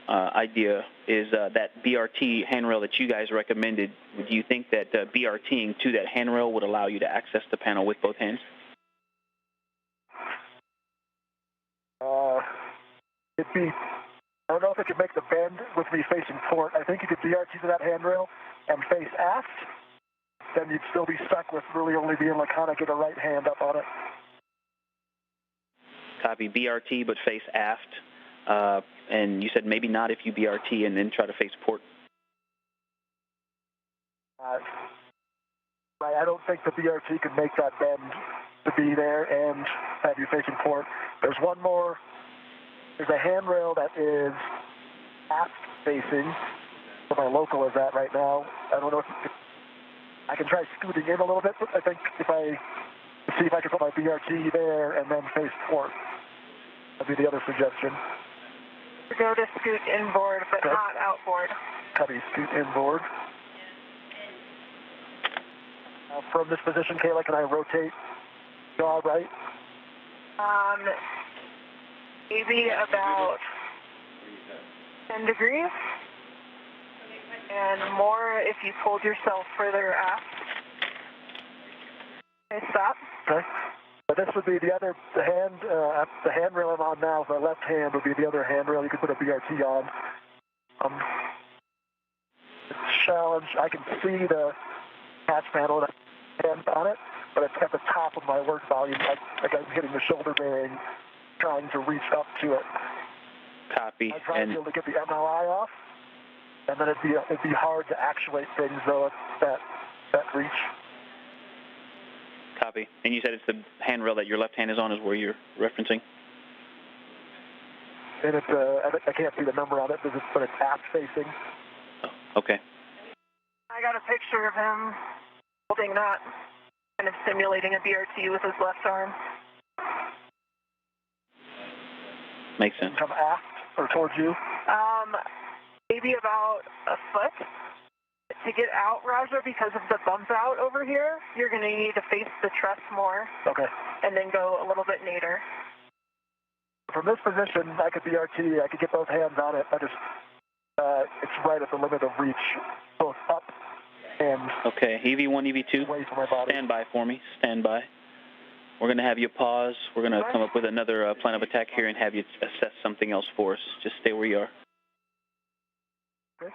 idea is that BRT handrail that you guys recommended. Do you think that BRTing to that handrail would allow you to access the panel with both hands? I don't know if it could make the bend with me facing port. I think you could BRT to that handrail and face aft. Then you'd still be stuck with really only being able to kind of get a right hand up on it. Copy. BRT, but face aft. And you said maybe not if you BRT and then try to face port. I don't think the BRT can make that bend to be there and have you facing port. There's one more. There's a handrail that is aft facing, where my local is at right now. I don't know if I can try scooting in a little bit, but I think see if I can put my BRT there and then face port. That'd be the other suggestion. Go to scoot inboard, but not outboard. Copy, scoot inboard. From this position, Kayla, can I rotate jaw right? Maybe about 10 degrees. And more if you pulled yourself further aft. Okay, stop. Okay. But this would be the handrail I'm on now, the left hand would be the other handrail you could put a BRT on. The challenge, I can see the hatch panel and I hand on it, but it's at the top of my work volume, like I'm hitting the shoulder bearing, trying to reach up to it. Copy. I try to be able to get the MLI off, and then it'd be hard to actuate things though at that reach. Copy. And you said it's the handrail that your left hand is on is where you're referencing? And it's I can't see the number on it, but it's aft facing. Oh, okay. I got a picture of him holding that, kind of simulating a BRT with his left arm. Makes sense. Come aft or towards you? Maybe about a foot. To get out, Raja, because of the bump out over here, you're going to need to face the truss more. Okay. And then go a little bit nadir. From this position, I could BRT. I could get both hands on it. It's right at the limit of reach, both up and okay. EV1, EV2, away from my body. Stand by for me. Stand by. We're going to have you pause. We're going to come up with another plan of attack here and have you assess something else for us. Just stay where you are. Okay.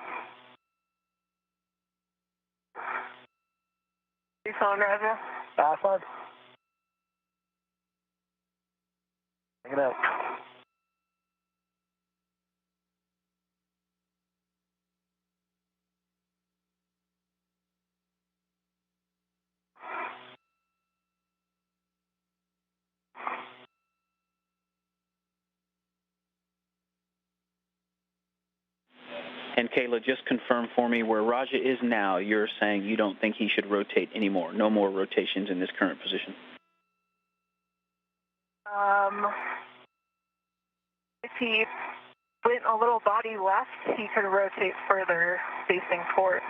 You phone, Raja? Fine. Hanging out. And Kayla, just confirm for me where Raja is now. You're saying you don't think he should rotate anymore. No more rotations in this current position. If he went a little body left, he could rotate further facing port.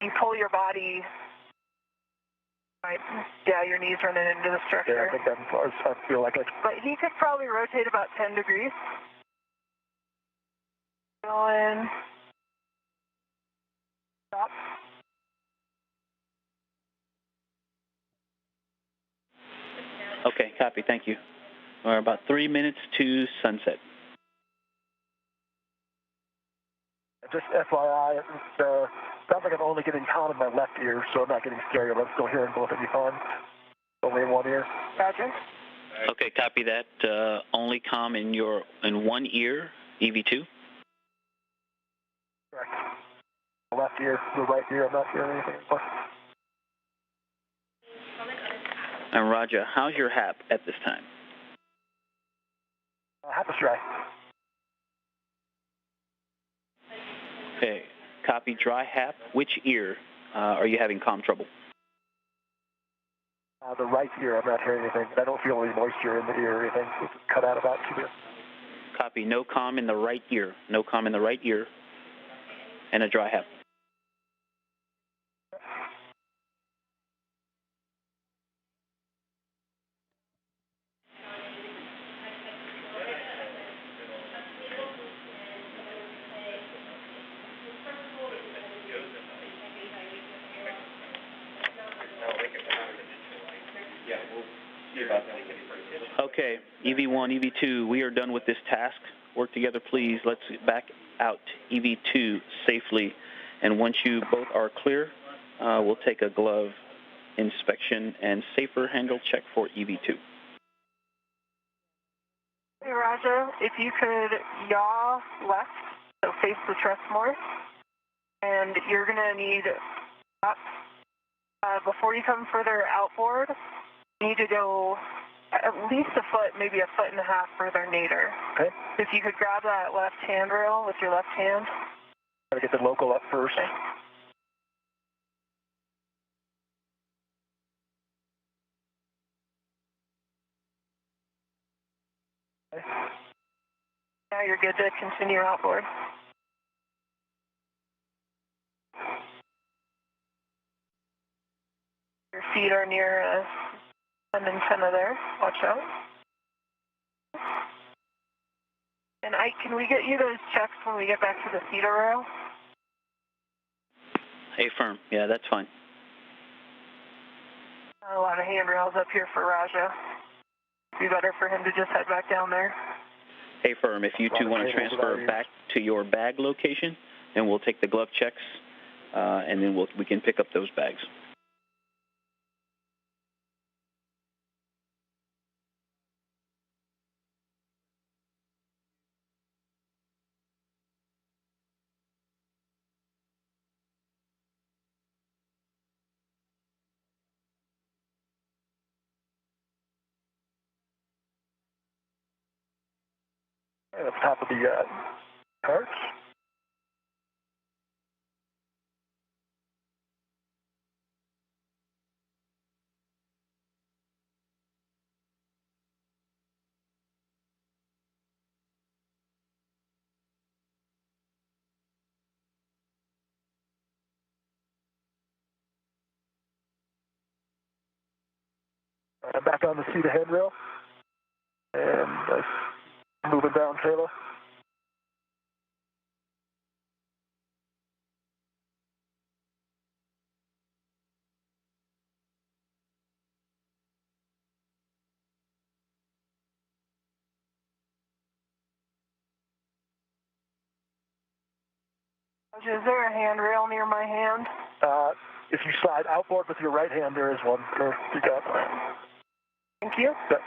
You pull your body, right? Yeah, your knees running into the structure. Yeah, I think that's close. I feel like it. But he could probably rotate about 10 degrees. Going. Stop. Okay, copy. Thank you. We're about 3 minutes to sunset. Just FYI, sounds like I'm only getting calm in my left ear, so I'm not getting stereo, but I'm still hearing both of you fine. Only in one ear. Roger. Okay, copy that. Only comm in one ear, EV2. Correct. The left ear, the right ear, I'm not hearing anything anymore. And Roger, how's your HAP at this time? HAP is dry. Okay, copy dry HAP. Which ear are you having comm trouble? The right ear, I'm not hearing anything. I don't feel any moisture in the ear or anything. It's cut out about 2 minutes. Copy, no comm in the right ear. No comm in the right ear. And a dry HAP. Okay, EV1, EV2, we are done with this task. Work together, please. Let's back out EV2 safely. And once you both are clear, we'll take a glove inspection and safer handle check for EV2. Hey, Raja, if you could yaw left, so face the truss more. And you're going to need, before you come further outboard, you need to go at least a foot, maybe a foot and a half further nadir. Okay. If you could grab that left handrail with your left hand. Gotta get the local up first. Okay. Now you're good to continue outboard. Your feet are near an antenna there. Watch out. And Ike, can we get you those checks when we get back to the feeder rail? Hey, firm. Yeah, that's fine. A lot of handrails up here for Raja. Be better for him to just head back down there. Hey, firm, if you two want to transfer back to your bag location, then we'll take the glove checks, and then we can pick up those bags. At the top of the carts. I'm back on the seat of handrail. And moving down, Kayla. Is there a handrail near my hand? If you slide outboard with your right hand, there is one. You got it. Thank you. Yeah.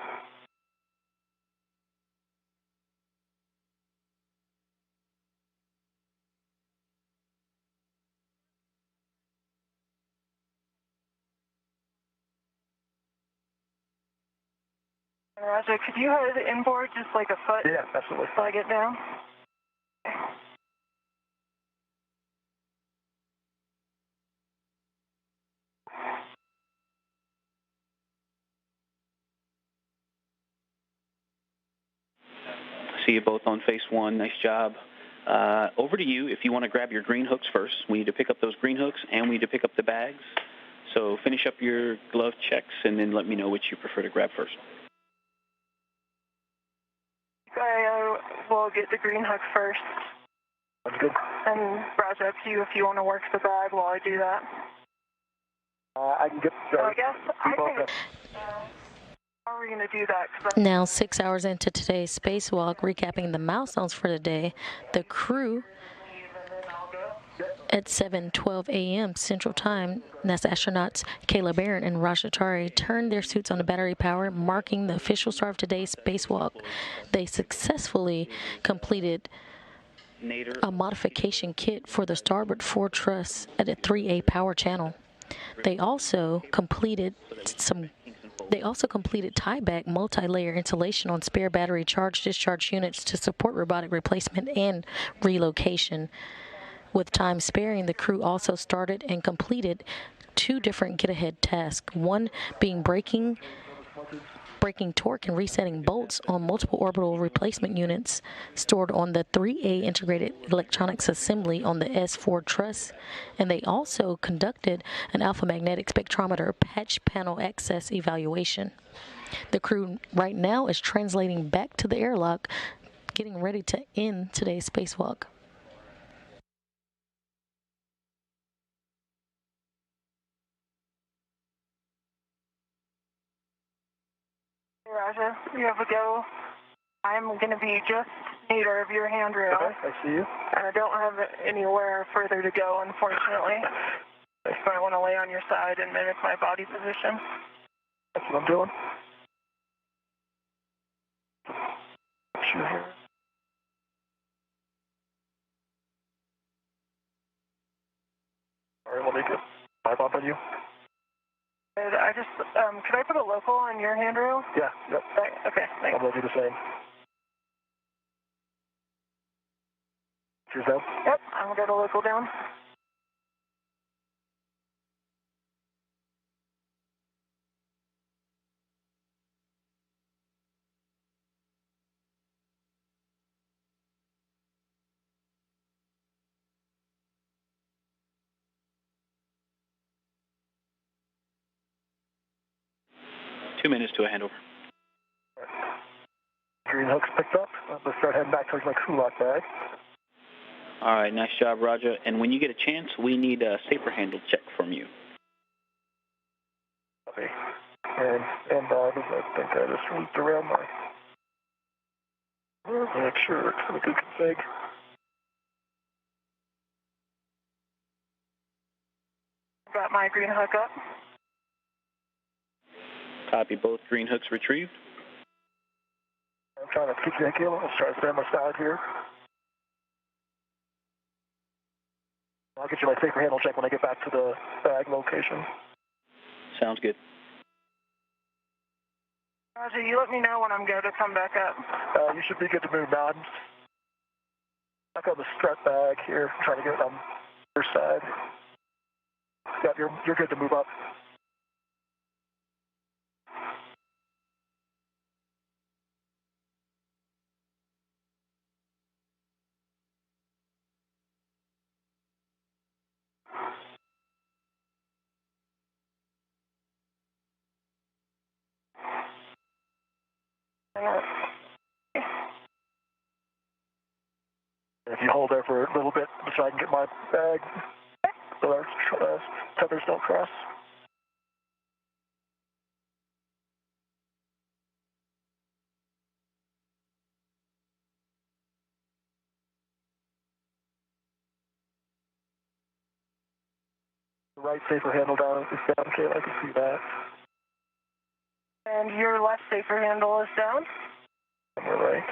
Raja, could you head inboard just like a foot? Yeah, absolutely. Till I get down? See you both on phase one. Nice job. Over to you if you want to grab your green hooks first. We need to pick up those green hooks, and we need to pick up the bags. So finish up your glove checks, and then let me know which you prefer to grab first. I will get the green hook first. That's good. And Roger, up to you if you want to work the bag while I do that. I can get the... I guess I can... How are we going to do that? Now, 6 hours into today's spacewalk, recapping the milestones for the day, the crew at 7:12 a.m. Central Time, NASA astronauts Kayla Barron and Chari turned their suits on to battery power, marking the official start of today's spacewalk. They successfully completed a modification kit for the starboard fore truss at a 3A power channel. They also completed tieback multi-layer insulation on spare battery charge-discharge units to support robotic replacement and relocation. With time sparing, the crew also started and completed 2 different get-ahead tasks, one being breaking torque and resetting bolts on multiple orbital replacement units stored on the 3A integrated electronics assembly on the S4 truss, and they also conducted an alpha magnetic spectrometer patch panel access evaluation. The crew right now is translating back to the airlock, getting ready to end today's spacewalk. Raja, you have a go. I'm going to be just near of your handrail. Okay, I see you. And I don't have anywhere further to go, unfortunately. So I want to lay on your side and mimic my body position. That's what I'm doing. Sure here. All right, let me get my bump on you. I just, could I put a local on your handrail? Yeah, yep. Okay, thanks. I'm going to do the same. Cheers down? Yep, I'm going to get a local down. Two minutes to a handover. Green hooks picked up. Let's start heading back towards my crew lock bag. All right, nice job, Roger. And when you get a chance, we need a safer handle check from you. Okay. And I think I just looped around my... Make sure it's in a good config. Got my green hook up. Copy, both green hooks retrieved. I'm trying to keep you, Kayla. Let's try to stay on my side here. I'll get you my safer handle check when I get back to the bag location. Sounds good. Roger, you let me know when I'm good to come back up. You should be good to move now. I'm back on the strut bag here. I'm trying to get it on your side. Yeah, you're good to move up. If you hold there for a little bit so I can get my bag so our tethers don't cross. The right safer handle down is down, Kayla. I can see that. And your left safer handle is down? And we're right.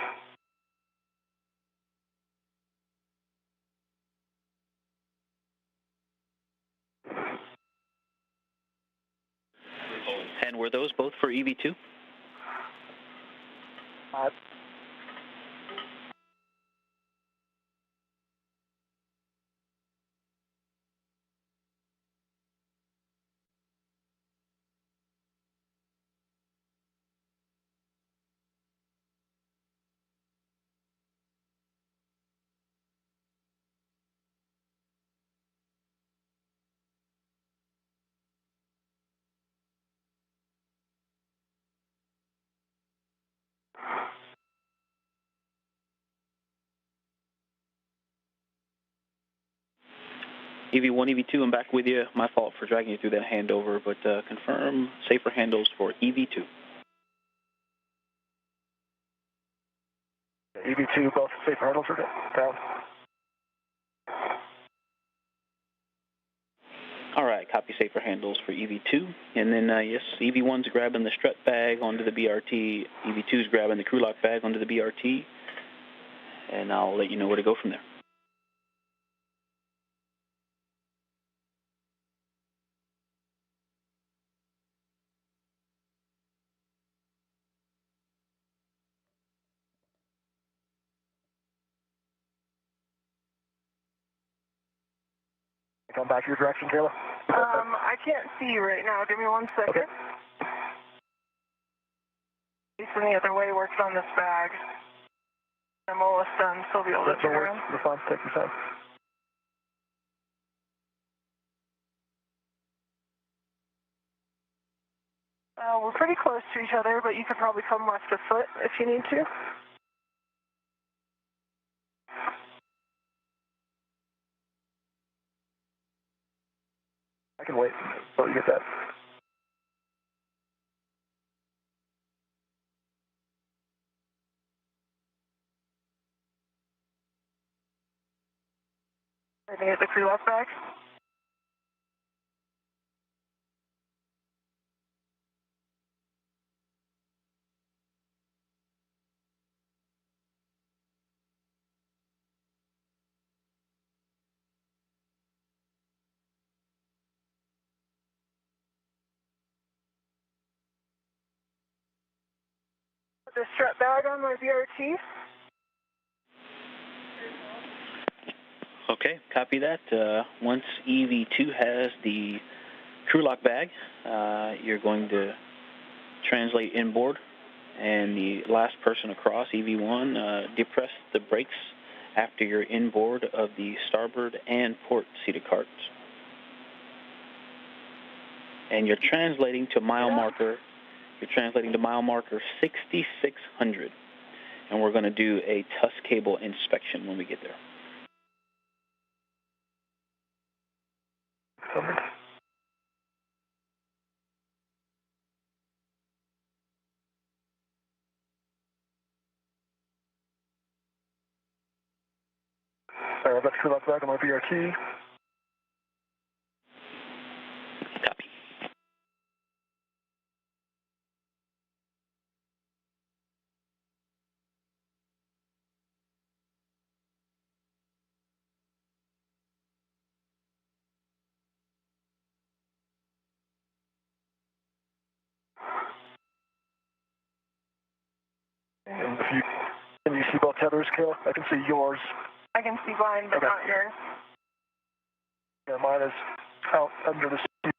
And were those both for EV2? EV1, EV2, I'm back with you. My fault for dragging you through that handover, but confirm safer handles for EV2. EV2, both safer handles are down. All right, copy safer handles for EV2. And then, yes, EV1's grabbing the strut bag onto the BRT. EV2's grabbing the crew lock bag onto the BRT. And I'll let you know where to go from there. Come back your direction, Kayla. I can't see you right now. Give me 1 second. Okay. Facing the other way, working on this bag. I'm almost done, so I'll be able to turn around. You're fine. Take your time. We're pretty close to each other, but you could probably come left a foot if you need to. I can wait until you get that. Ready to get the crew lock bag? Put the strap bag on my BRT. Okay, copy that. Once EV2 has the crew lock bag, you're going to translate inboard, and the last person across, EV1, depress the brakes after you're inboard of the starboard and port seated carts. And you're translating to mile marker. You're translating to mile marker 6600, and we're going to do a TUS cable inspection when we get there. I've got crew lock bag on my BRT. Copy. And can you see both tethers, Kayla? I can see yours. I can see mine, but not yours. Yeah, mine is out under the seat.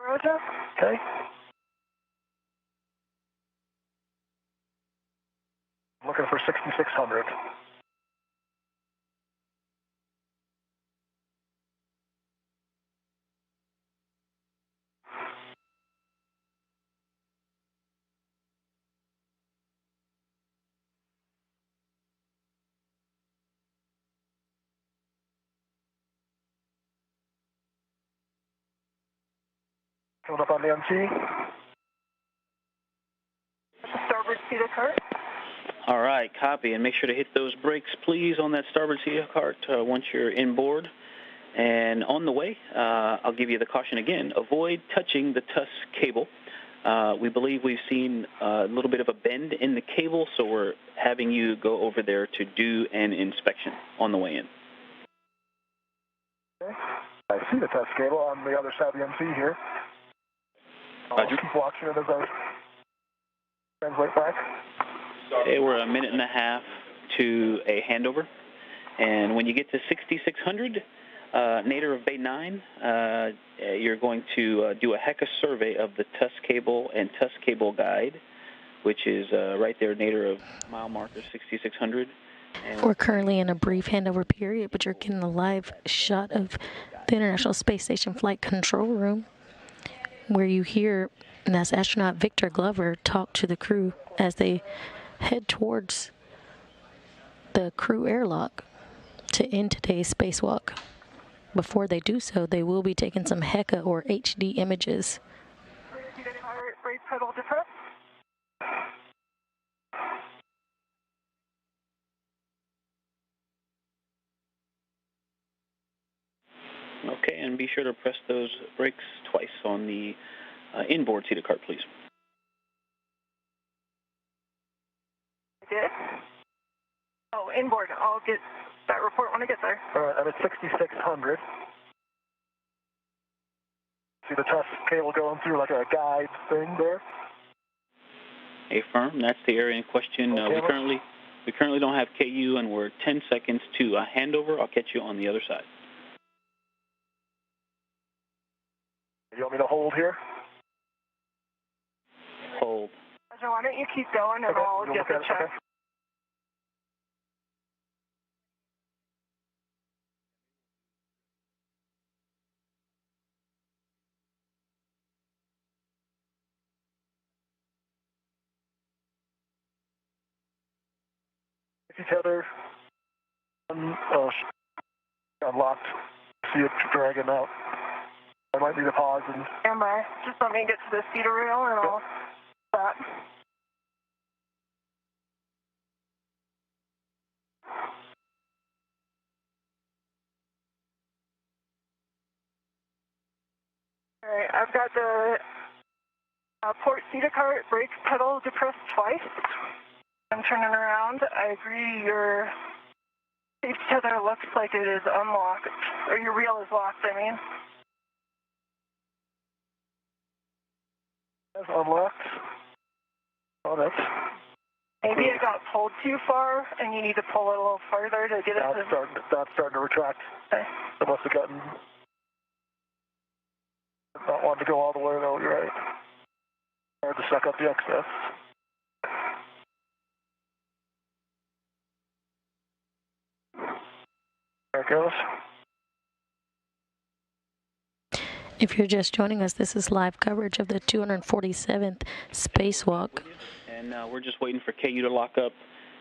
Roger? Okay. I'm looking for 6600. Coming up on the MT. Starboard seated cart. All right, copy, and make sure to hit those brakes, please, on that starboard seated cart once you're inboard. And on the way, I'll give you the caution again, avoid touching the TUS cable. We believe we've seen a little bit of a bend in the cable, so we're having you go over there to do an inspection on the way in. Okay. I see the TUS cable on the other side of the MC here. I'll keep watching it as I translate back. Okay, we're a minute and a half to a handover. And when you get to 6600, Nader of Bay 9, you're going to do a HECA survey of the TUS cable and TUS cable guide, which is right there, Nader of mile marker 6600. We're currently in a brief handover period, but you're getting a live shot of the International Space Station Flight Control Room, where you hear NASA astronaut Victor Glover talked to the crew as they head towards the crew airlock to end today's spacewalk. Before they do so, they will be taking some HECA or HD images. Brake pedal depress. Okay, and be sure to press those brakes twice on the inboard seated cart, please. I did. Oh, inboard. I'll get that report when I get there. All right, I'm at 6,600. See the test cable going through like a guide thing there? Affirm, that's the area in question. We currently don't have KU, and we're 10 seconds to a handover. I'll catch you on the other side. You want me to hold here? Hold. Roger, why don't you keep going and I'll get the check. Okay. Tether unlocked. See it dragging out. I might need to pause and. Am I? Just let me get to the cedar rail and I'll stop. All right, I've got the port cedar cart brake pedal depressed twice. I'm turning around. I agree your safety tether looks like it is unlocked, or your reel is locked, I mean. It's unlocked. Oh, that's... Maybe it got pulled too far, and you need to pull it a little further to get it to... That's starting to retract. Okay. It must have gotten... Not wanting to go all the way, though, you're right. Hard to suck up the excess. There it goes. If you're just joining us, this is live coverage of the 247th Spacewalk. And we're just waiting for KU to lock up.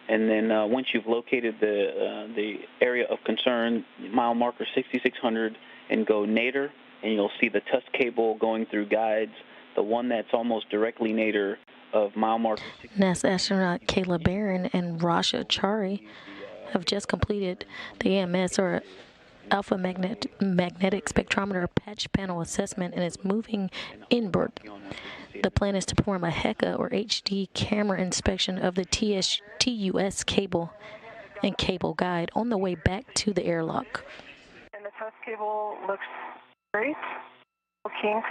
And then once you've located the area of concern, mile marker 6600, and go nadir, and you'll see the tusk cable going through guides, the one that's almost directly nadir of mile marker 6600. NASA astronaut Kayla Barron and Chari have just completed the AMS, or alpha magnetic spectrometer patch panel assessment, and it's moving inboard. The plan is to perform a HECA or HD camera inspection of the TUS cable and cable guide on the way back to the airlock. And the test cable looks great. No kinks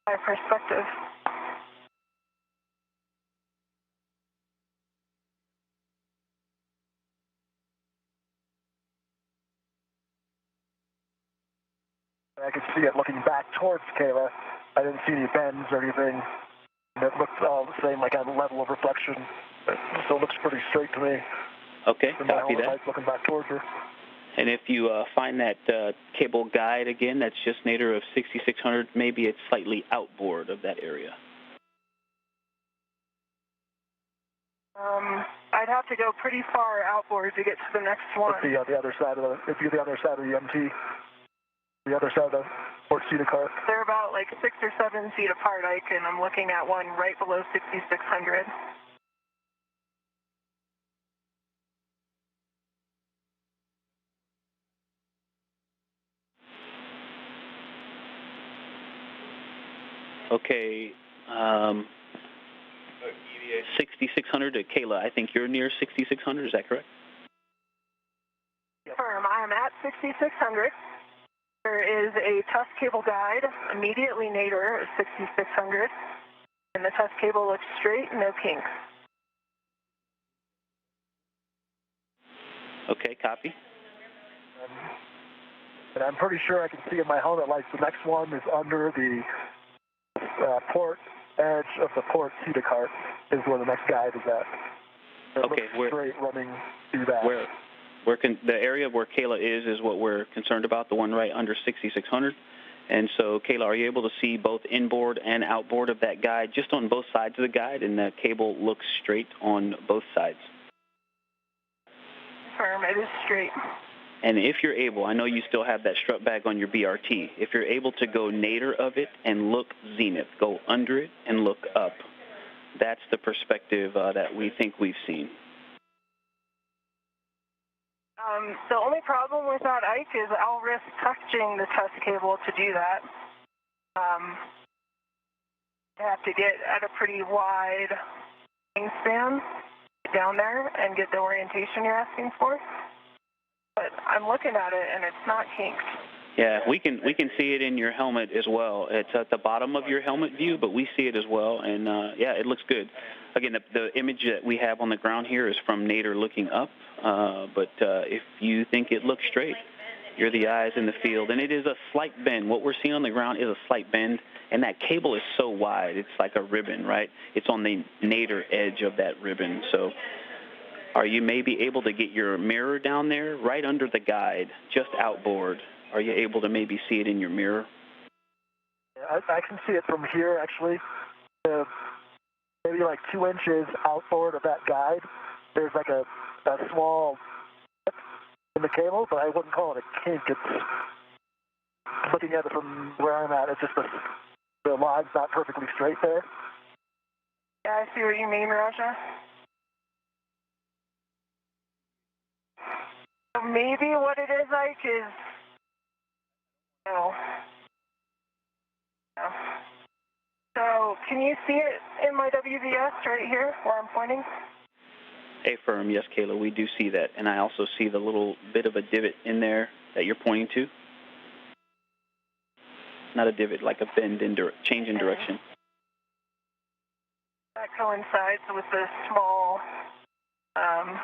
by perspective. I could see it looking back towards Kayla. I didn't see any bends or anything. It looked all the same, like on level of reflection. So it looks pretty straight to me. Okay, copy that. Looking back towards her. And if you find that cable guide again, that's just nadir of 6600, maybe it's slightly outboard of that area. I'd have to go pretty far outboard to get to the next one. It'd be the other side of the MT. The other side of the port seated car. They're about like 6 or 7 feet apart, Ike, and I'm looking at one right below 6600. Okay, 6600 to Kayla. I think you're near 6600. Is that correct? Firm. I am at 6600. There is a tusk cable guide immediately nadir at 6600, and the tusk cable looks straight, no kinks. Okay, copy. And I'm pretty sure I can see in my helmet lights the next one is under the port edge of the port seated cart is where the next guide is at. Okay, we're straight running through that. The area where Kayla is what we're concerned about, the one right under 6600. And so, Kayla, are you able to see both inboard and outboard of that guide, just on both sides of the guide, and the cable looks straight on both sides? Firm, it is straight. And if you're able, I know you still have that strut bag on your BRT, if you're able to go nadir of it and look zenith, go under it and look up, that's the perspective that we think we've seen. The only problem with that, Ike, is I'll risk touching the test cable to do that. I have to get at a pretty wide wingspan down there and get the orientation you're asking for. But I'm looking at it and it's not kinked. Yeah, we can see it in your helmet as well. It's at the bottom of your helmet view, but we see it as well, and yeah, it looks good. Again, the image that we have on the ground here is from nadir looking up, but if you think it looks straight, you're the eyes in the field, and it is a slight bend. What we're seeing on the ground is a slight bend, and that cable is so wide, it's like a ribbon, right? It's on the nadir edge of that ribbon, so are you maybe able to get your mirror down there right under the guide, just outboard? Are you able to maybe see it in your mirror? I can see it from here, actually. Maybe like 2 inches outboard of that guide. There's like a small dip in the cable, but I wouldn't call it a kink. It's looking at it from where I'm at. It's just the line's not perfectly straight there. Yeah, I see what you mean, Raja. So maybe what it is, Ike, is no. So can you see it in my WVS right here where I'm pointing? Affirm, yes, Kayla, we do see that. And I also see the little bit of a divot in there that you're pointing to. Not a divot, like a bend in change in direction. That coincides with the small, I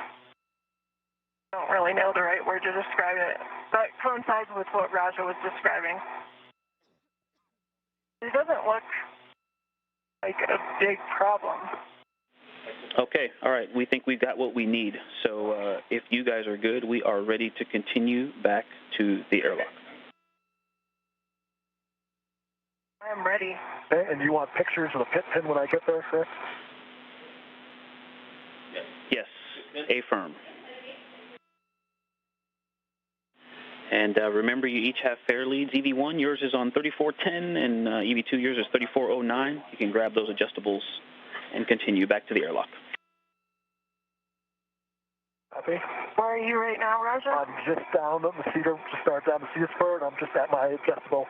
don't really know the right word to describe it. That coincides with what Raja was describing. It doesn't look like a big problem. Okay, all right. We think we've got what we need. So if you guys are good, we are ready to continue back to the airlock. I am ready. Okay, and you want pictures of the pit pin when I get there, correct? Yes, affirm. And remember, you each have fare leads. EV1, yours is on 3410, and EV2, yours is 3409. You can grab those adjustables and continue back to the airlock. Copy. Where are you right now, Raja? I'm just down the cedar, just started down the cedar spur, and I'm just at my adjustable.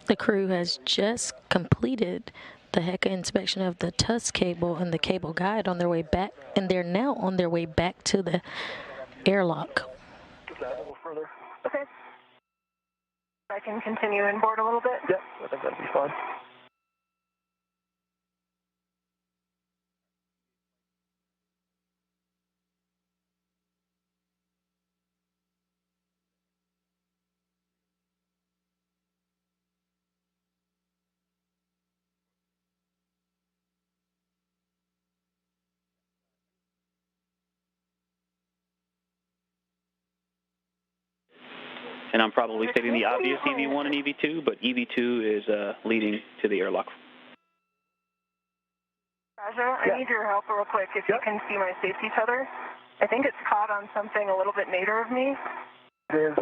The crew has just completed the HECA inspection of the TUS cable and the cable guide on their way back, and they're now on their way back to the airlock. Get that a little further. Okay. I can continue inboard a little bit? Yep, I think that'll be fine. And I'm probably stating the obvious, EV1 and EV2, but EV2 is leading to the airlock. Raja, I need your help real quick. If you can see my safety tether, I think it's caught on something a little bit nadir of me. It is,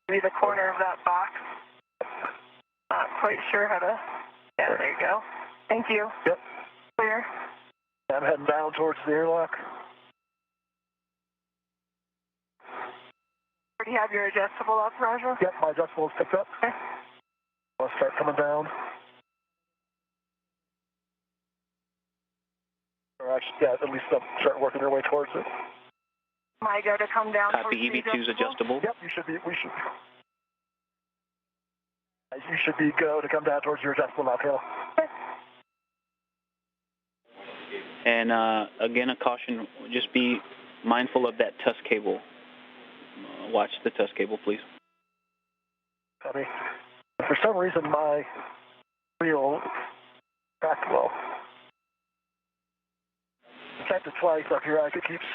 maybe the corner of that box. Not quite sure how to, yeah, there you go. Thank you. Yep. Clear. I'm heading down towards the airlock. Already have your adjustable up, Raja? Yep, my adjustable is picked up. Okay. I'll start coming down. Or actually, yeah, at least start working your way towards it. Am I go to come down towards Copy, the EV2's adjustable. Yep, we should be go to come down towards your adjustable now, Kayla. Okay. And again, a caution, just be mindful of that TUS cable. Watch the TUS cable, please. Copy. For some reason, my wheel cracked low. Checked it twice up here. It keeps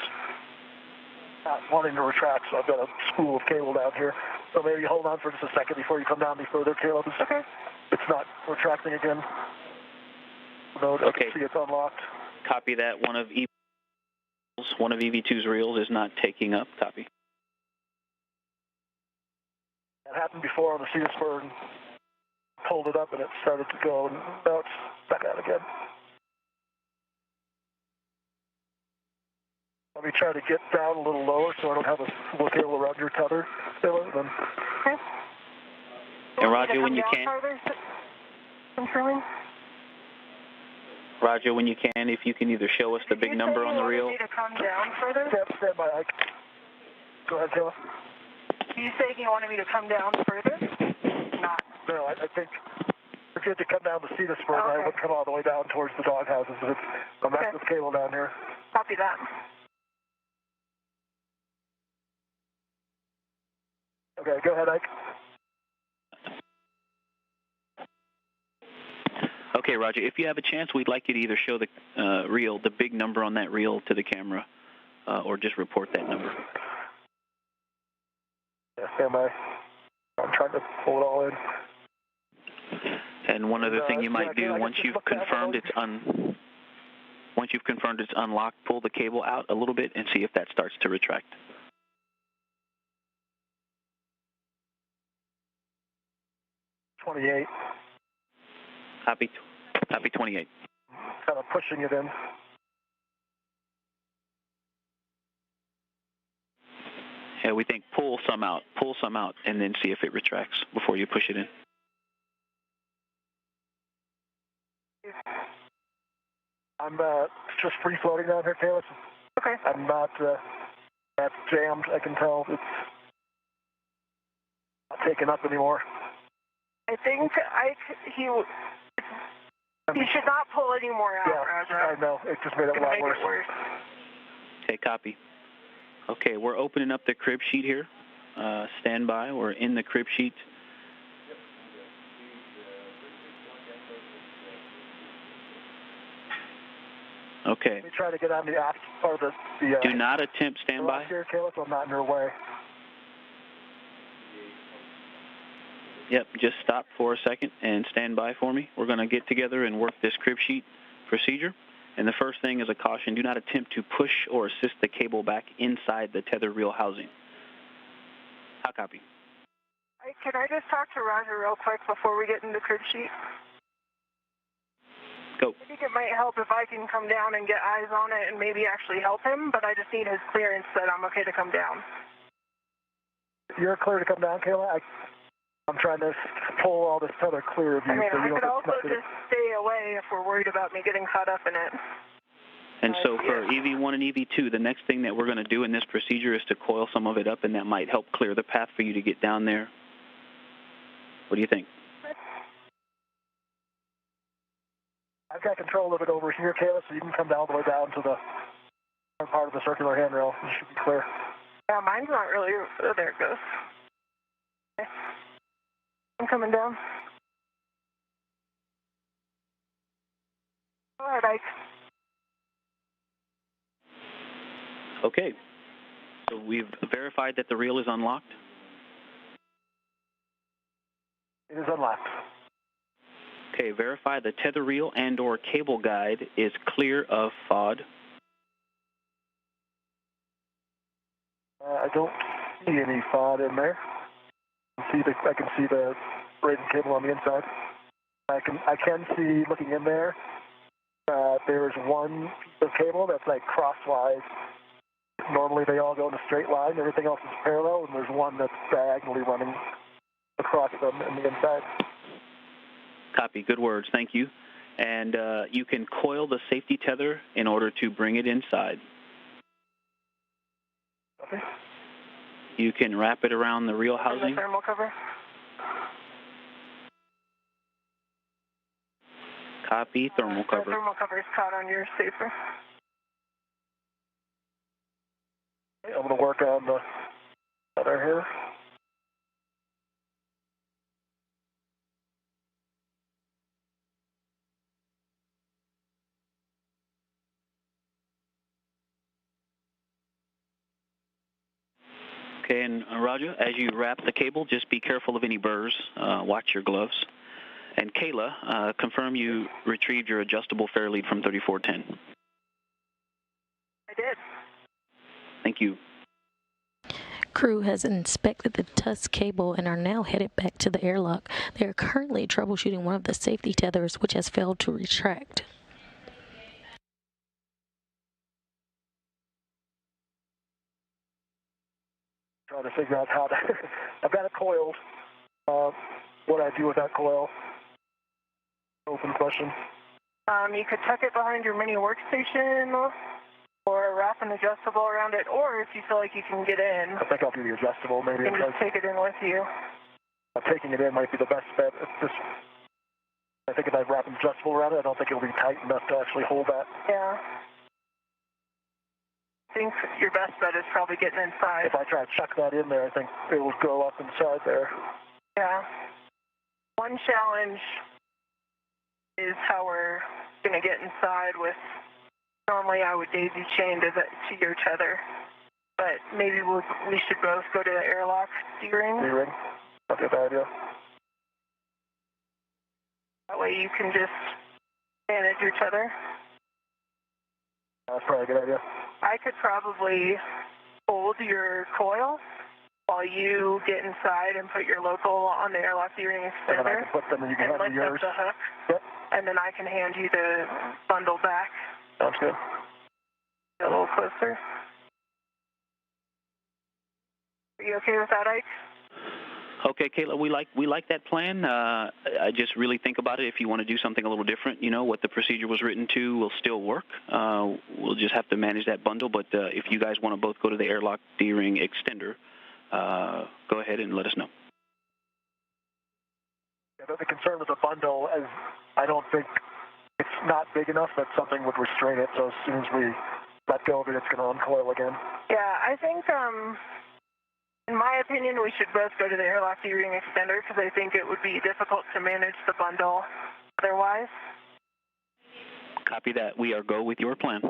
not wanting to retract, so I've got a spool of cable down here. So maybe hold on for just a second before you come down any further, Caleb. Okay. It's not retracting again. No, I can see it's unlocked. Copy that. One of EV2's reels is not taking up. Copy. That happened before on the Cedarspur and pulled it up and it started to go, and now it's back out again. Let me try to get down a little lower so I don't have a full cable around your tether. Then. Okay. And Roger, when you can. Confirming. Roger, when you can, if you can either show us the big number on the reel. You to come down further? Stand by, Ike. Go ahead, Kayla. You saying you wanted me to come down further? Not. No, I think we're good to come down to Cedarspur, and I would come all the way down towards the dog houses. I'm back with cable down here. Copy that. Okay, go ahead, Ike. Okay, Roger. If you have a chance, we'd like you to either show the reel, the big number on that reel to the camera, or just report that number. Yeah, stand by. I'm trying to pull it all in. And one other thing you might do, once you've confirmed it's unlocked, pull the cable out a little bit and see if that starts to retract. $28. Copy 28. Kind of pushing it in. Yeah, we think pull some out, and then see if it retracts before you push it in. I'm just free floating down here, Kayla. Okay. I'm not jammed. I can tell it's not taken up anymore. I think he should not pull any more out. Yeah, I know. It just made it a lot worse. Okay, copy. Okay, we're opening up the crib sheet here. Stand by. We're in the crib sheet. Okay. Let me try to get on the aft part of the do not attempt standby. Here, Kayla, so I'm not in your way. Yep, just stop for a second and stand by for me. We're going to get together and work this crib sheet procedure. And the first thing is a caution, do not attempt to push or assist the cable back inside the tether reel housing. How copy? Can I just talk to Roger real quick before we get into crib sheet? Go. I think it might help if I can come down and get eyes on it and maybe actually help him, but I just need his clearance that I'm okay to come down. You're clear to come down, Kayla? I'm trying to pull all this tether clear of you. I mean, so you I could also just stay away if we're worried about me getting caught up in it. And so for EV1 and EV2, the next thing that we're going to do in this procedure is to coil some of it up, and that might help clear the path for you to get down there. What do you think? I've got control of it over here, Kayla, so you can come all the way down to the part of the circular handrail. You should be clear. Yeah, mine's not really... Oh, there it goes. Okay. I'm coming down. Go ahead, Ike. Okay. So we've verified that the reel is unlocked? It is unlocked. Okay, verify the tether reel and or cable guide is clear of FOD. I don't see any FOD in there. I can see the braided cable on the inside. I can see, looking in there, there's one piece of cable that's like crosswise. Normally they all go in a straight line. Everything else is parallel, and there's one that's diagonally running across them in the inside. Copy. Good words. Thank you. And you can coil the safety tether in order to bring it inside. Okay. You can wrap it around the reel housing. And the thermal cover. Copy. Thermal cover. The thermal cover is caught on your safer. I'm going to work on the tether here. Okay, and Roger, as you wrap the cable, just be careful of any burrs. Watch your gloves. And Kayla, confirm you retrieved your adjustable fare lead from 3410. I did. Thank you. Crew has inspected the TUS cable and are now headed back to the airlock. They are currently troubleshooting one of the safety tethers, which has failed to retract. Trying to figure out how to. I've got it coiled. What do I do with that coil? Open question. You could tuck it behind your mini workstation, or wrap an adjustable around it, or if you feel like you can get in. I think I'll do the adjustable, maybe. You can just take it in with you. Taking it in might be the best bet. It's just, I think if I wrap an adjustable around it, I don't think it'll be tight enough to actually hold that. Yeah. I think your best bet is probably getting inside. If I try to chuck that in there, I think it will go up inside there. Yeah. One challenge is how we're going to get inside with, normally I would daisy chain to your tether, but maybe we should both go to the airlock D-ring. D-ring? Not a bad idea. That way you can just manage your tether. That's probably a good idea. I could probably hold your coil while you get inside and put your local on the airlock D-ring extender. And then I can put them and you can have yours. The hook. Yep. And then I can hand you the bundle back. Sounds good. A little closer. Are you okay with that, Ike? Okay, Kayla, we like that plan. I just really think about it. If you want to do something a little different, you know, what the procedure was written to will still work. We'll just have to manage that bundle. But if you guys want to both go to the airlock D-ring extender, go ahead and let us know. Yeah, the concern with the bundle is I don't think it's not big enough that something would restrain it. So as soon as we let go of it, it's going to uncoil again. Yeah, I think, in my opinion, we should both go to the airlock D-ring extender because I think it would be difficult to manage the bundle otherwise. Copy that. We are go with your plan.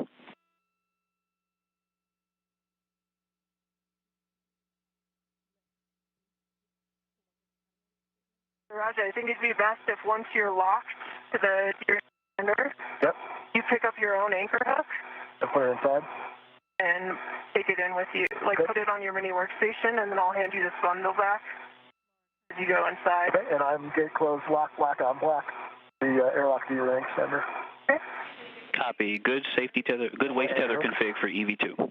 Roger, I think it'd be best if once you're locked to the D-ring extender, yep, you pick up your own anchor hook. And put it inside? And take it in with you. Like, put it on your mini workstation, and then I'll hand you this bundle back as you go inside. Okay, and I'm gate closed, lock, black on black, the airlock D-ring extender. Okay. Copy. Good safety tether, good waist tether config for EV2.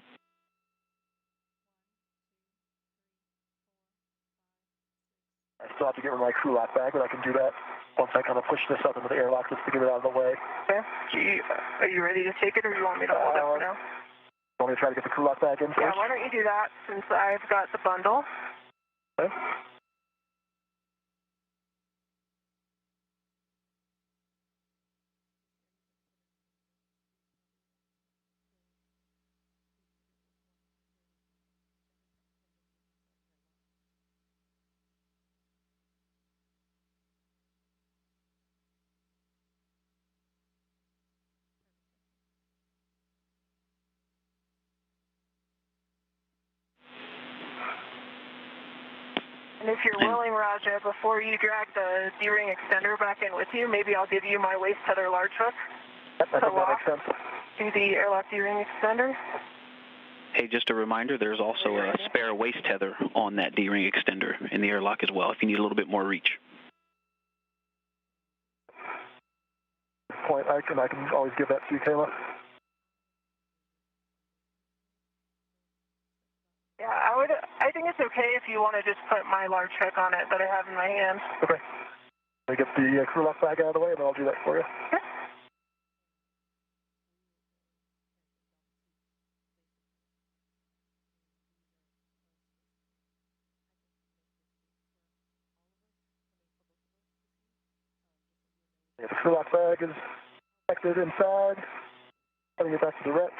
I still have to get rid of my crew lock bag, but I can do that once I kind of push this up into the airlock just to get it out of the way. Okay. Are you ready to take it, or do you want me to hold it for now? You want me to try to get the crew lock bag in first? Yeah, why don't you do that since I've got the bundle? Okay. And if you're willing, Raja, before you drag the D-ring extender back in with you, maybe I'll give you my waist tether large hook to lock to the airlock D-ring extender. Hey, just a reminder, there's also a spare waist tether on that D-ring extender in the airlock as well, if you need a little bit more reach. Point, I can always give that to you, Kayla. Yeah, I think it's okay if you want to just put my large hook on it that I have in my hand. Okay. Let me get the crew lock bag out of the way, and I'll do that for you. Okay. Yeah, the crew lock bag is connected inside. Let me get back to the Rex.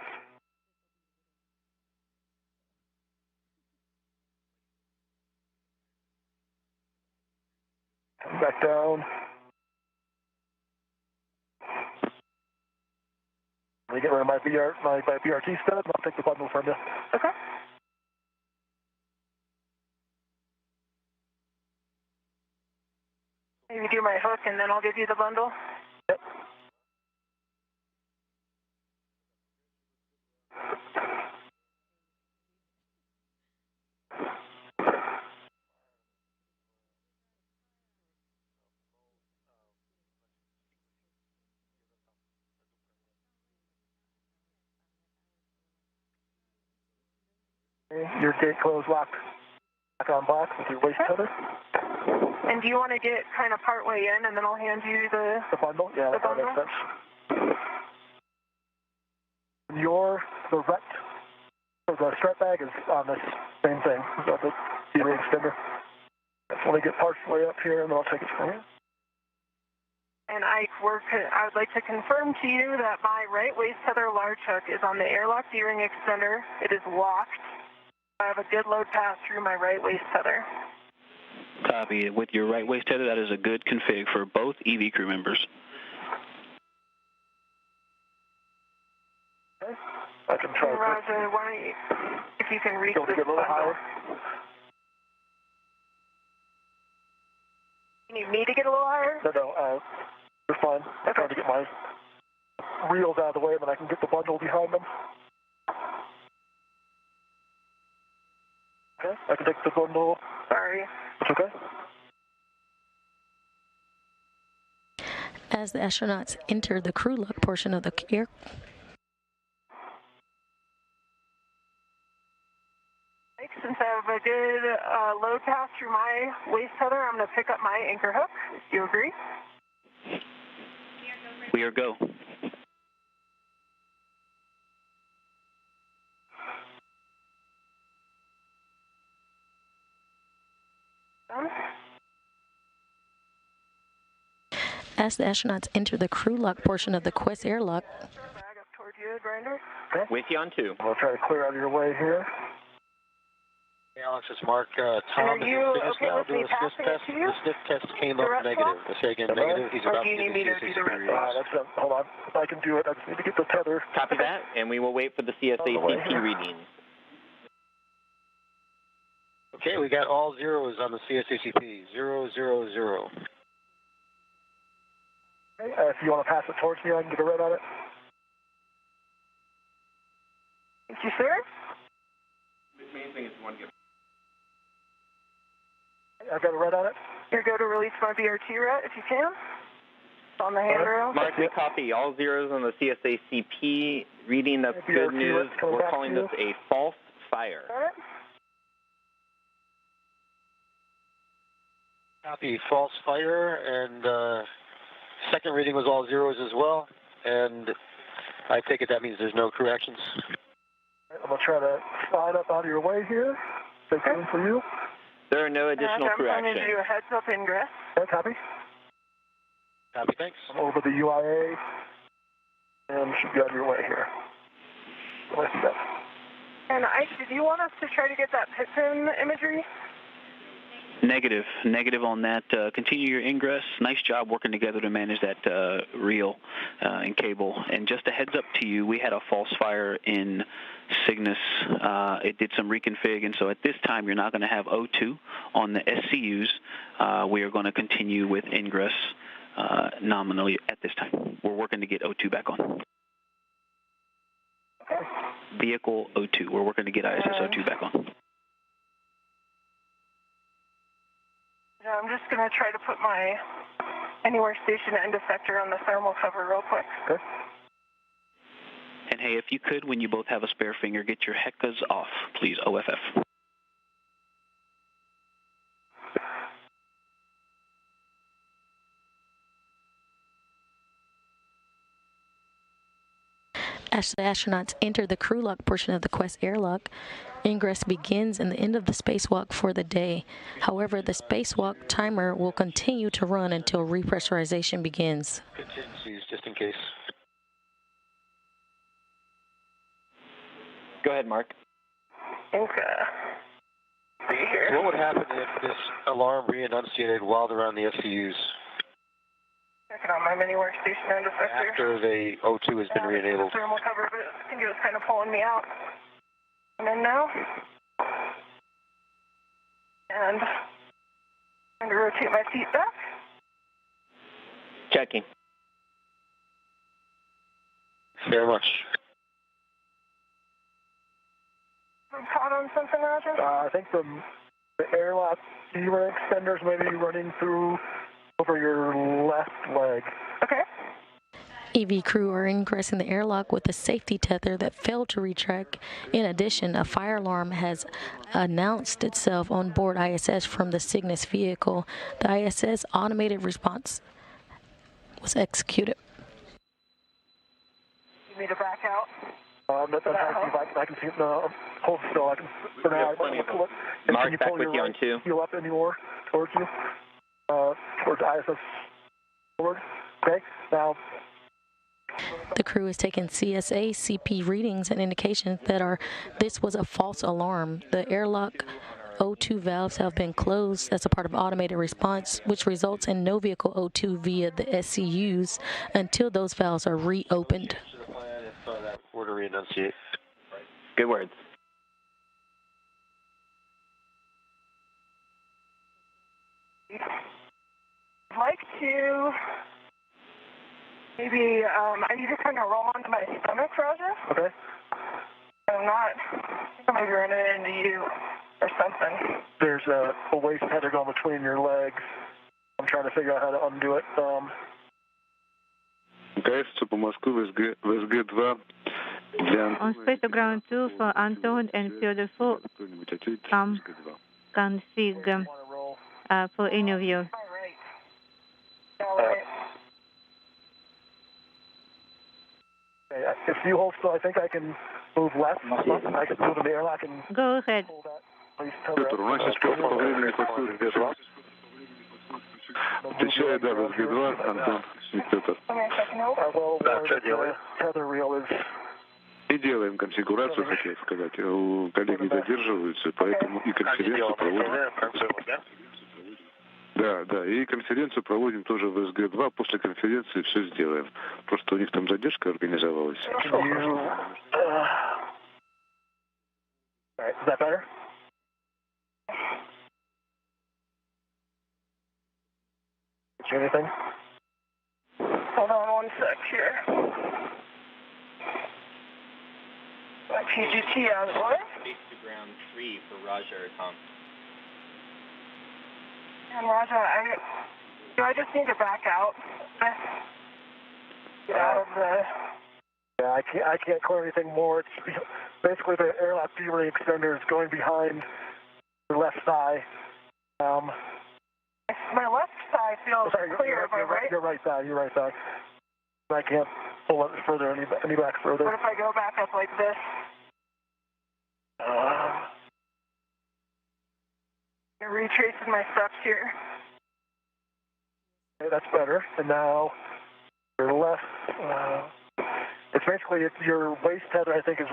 Come back down. Let me get rid of my BRT stud, and I'll take the bundle from you. Okay. Maybe do my hook and then I'll give you the bundle. Yep. Your gate closed, locked. Back on box with your waist tether. And do you want to get kind of part way in, and then I'll hand you the bundle? Yeah, that makes sense. The strap bag is on this same thing. The heater extender. Just want to get parts way up here, and then I'll take it from here. And I would like to confirm to you that my right waist tether large hook is on the airlock D-ring extender. It is locked. I have a good load pass through my right waist tether. Copy. With your right waist tether, that is a good config for both EV crew members. Okay. I can try. Roger, if you can reach this get a little higher. You need me to get a little higher? No, you're fine. I'm trying to get my reels out of the way, and then I can get the bundle behind them. Okay, I can take the bundle. Sorry. It's okay. As the astronauts enter the crew lock portion of the air. Since I have a good load pass through my waist tether, I'm going to pick up my anchor hook. Do you agree? We are go. As the astronauts enter the crew lock portion of the Quest airlock. Bag up toward you, Grinder. Okay. With you on 2. I'll try to clear out of your way here. Hey, Alex, it's Mark. Tom are you okay with me passing it to you? The sniff test came up negative. Let's say again, negative. He's about to do you need me to do the rest? Hold on. If I can do it, I just need to get the tether. Copy that, and we will wait for the CSACP reading. Okay, we got all zeros on the CSACP. 0, 0, 0. Okay, if you want to pass it towards me, I can get a red on it. Thank you, sir. The main thing is you want to get. I've got a red on it. You're going to release my BRT ret if you can. It's on the handrail. Mark, we copy all zeros on the CSACP reading. That's good news. We're calling this a false fire. Copy, false fire, and second reading was all zeros as well, and I take it that means there's no crew actions. I'm going to try to slide up out of your way here. Take room for you. There are no additional crew I'm actions. going to do a heads-up ingress. Okay, copy. Copy, thanks. I'm over the UIA, and should be out of your way here. Let's see that. And Ike, did you want us to try to get that pit pin imagery? Negative. Negative on that. Continue your ingress. Nice job working together to manage that reel and cable. And just a heads up to you, we had a false fire in Cygnus. It did some reconfig, and so at this time you're not going to have O2 on the SCUs. We are going to continue with ingress nominally at this time. We're working to get O2 back on. Vehicle O2. We're working to get ISS O2 back on. I'm just going to try to put my anywhere station end effector on the thermal cover real quick. Okay. And hey, if you could, when you both have a spare finger, get your heckas off, please, OFF. As the astronauts enter the crew lock portion of the Quest airlock, ingress begins and the end of the spacewalk for the day. However, the spacewalk timer will continue to run until repressurization begins. Contingencies, just in case. Go ahead, Mark. Okay. What would happen if this alarm re-enunciated while they're on the SCUs? Checking on my anywhere station end effector. After the O2 has been re-enabled. Thermal cover, but I think it was kind of pulling me out. I'm in now. And I'm going to rotate my seat back. Checking. Very much. Caught on something, Roger? I think the airlock D-ring extenders may be running through over your left leg. Okay. EV crew are ingressing the airlock with a safety tether that failed to retract. In addition, a fire alarm has announced itself on board ISS from the Cygnus vehicle. The ISS automated response was executed. You need to back out? I can see the hold still. I can for now. Mark, back with you on 2. Heel up any more towards you, towards ISS forward. Okay, now. The crew is taking CSA CP readings and indications that this was a false alarm. The airlock O2 valves have been closed as a part of automated response, which results in no vehicle O2 via the SCUs until those valves are reopened. Order re-enunciate. Good words. I'd like to maybe, I need to kind of roll onto my stomach, Roger. Okay. I'm not, I think I might be running into you or something. There's a waist tether going between your legs. I'm trying to figure out how to undo it. Гайфцу по Москве ВСГ-2. On space to ground 2 for Anton and Fyodor 4, come config for interview. If you hold still, I think I can move left. I can move in the airlock and go ahead. Петр, у нас сейчас по времени подходит где-то. Отвечаю, да, ВСГ-2, Антон и Петр. И делаем конфигурацию, хотел сказать. Коллеги задерживаются, поэтому и конференцию проводим. Да, и конференцию проводим тоже в СГ-2. После конференции все сделаем. Просто у них там задержка организовалась. Is that better? Anything? Hold on 1 sec here. PGT out of the way. Space to ground 3 for Roger, Tom. And Roger, I just need to back out. Get out of the... Yeah, I can't clear anything more. It's basically the airlock D-ring extender is going behind your left thigh. My left side feels clear, but right? Your right side. I can't pull it further, any back further. What if I go back up like this? You're retracing my steps here. Okay, that's better. And now your left, it's basically your waist tether, I think, is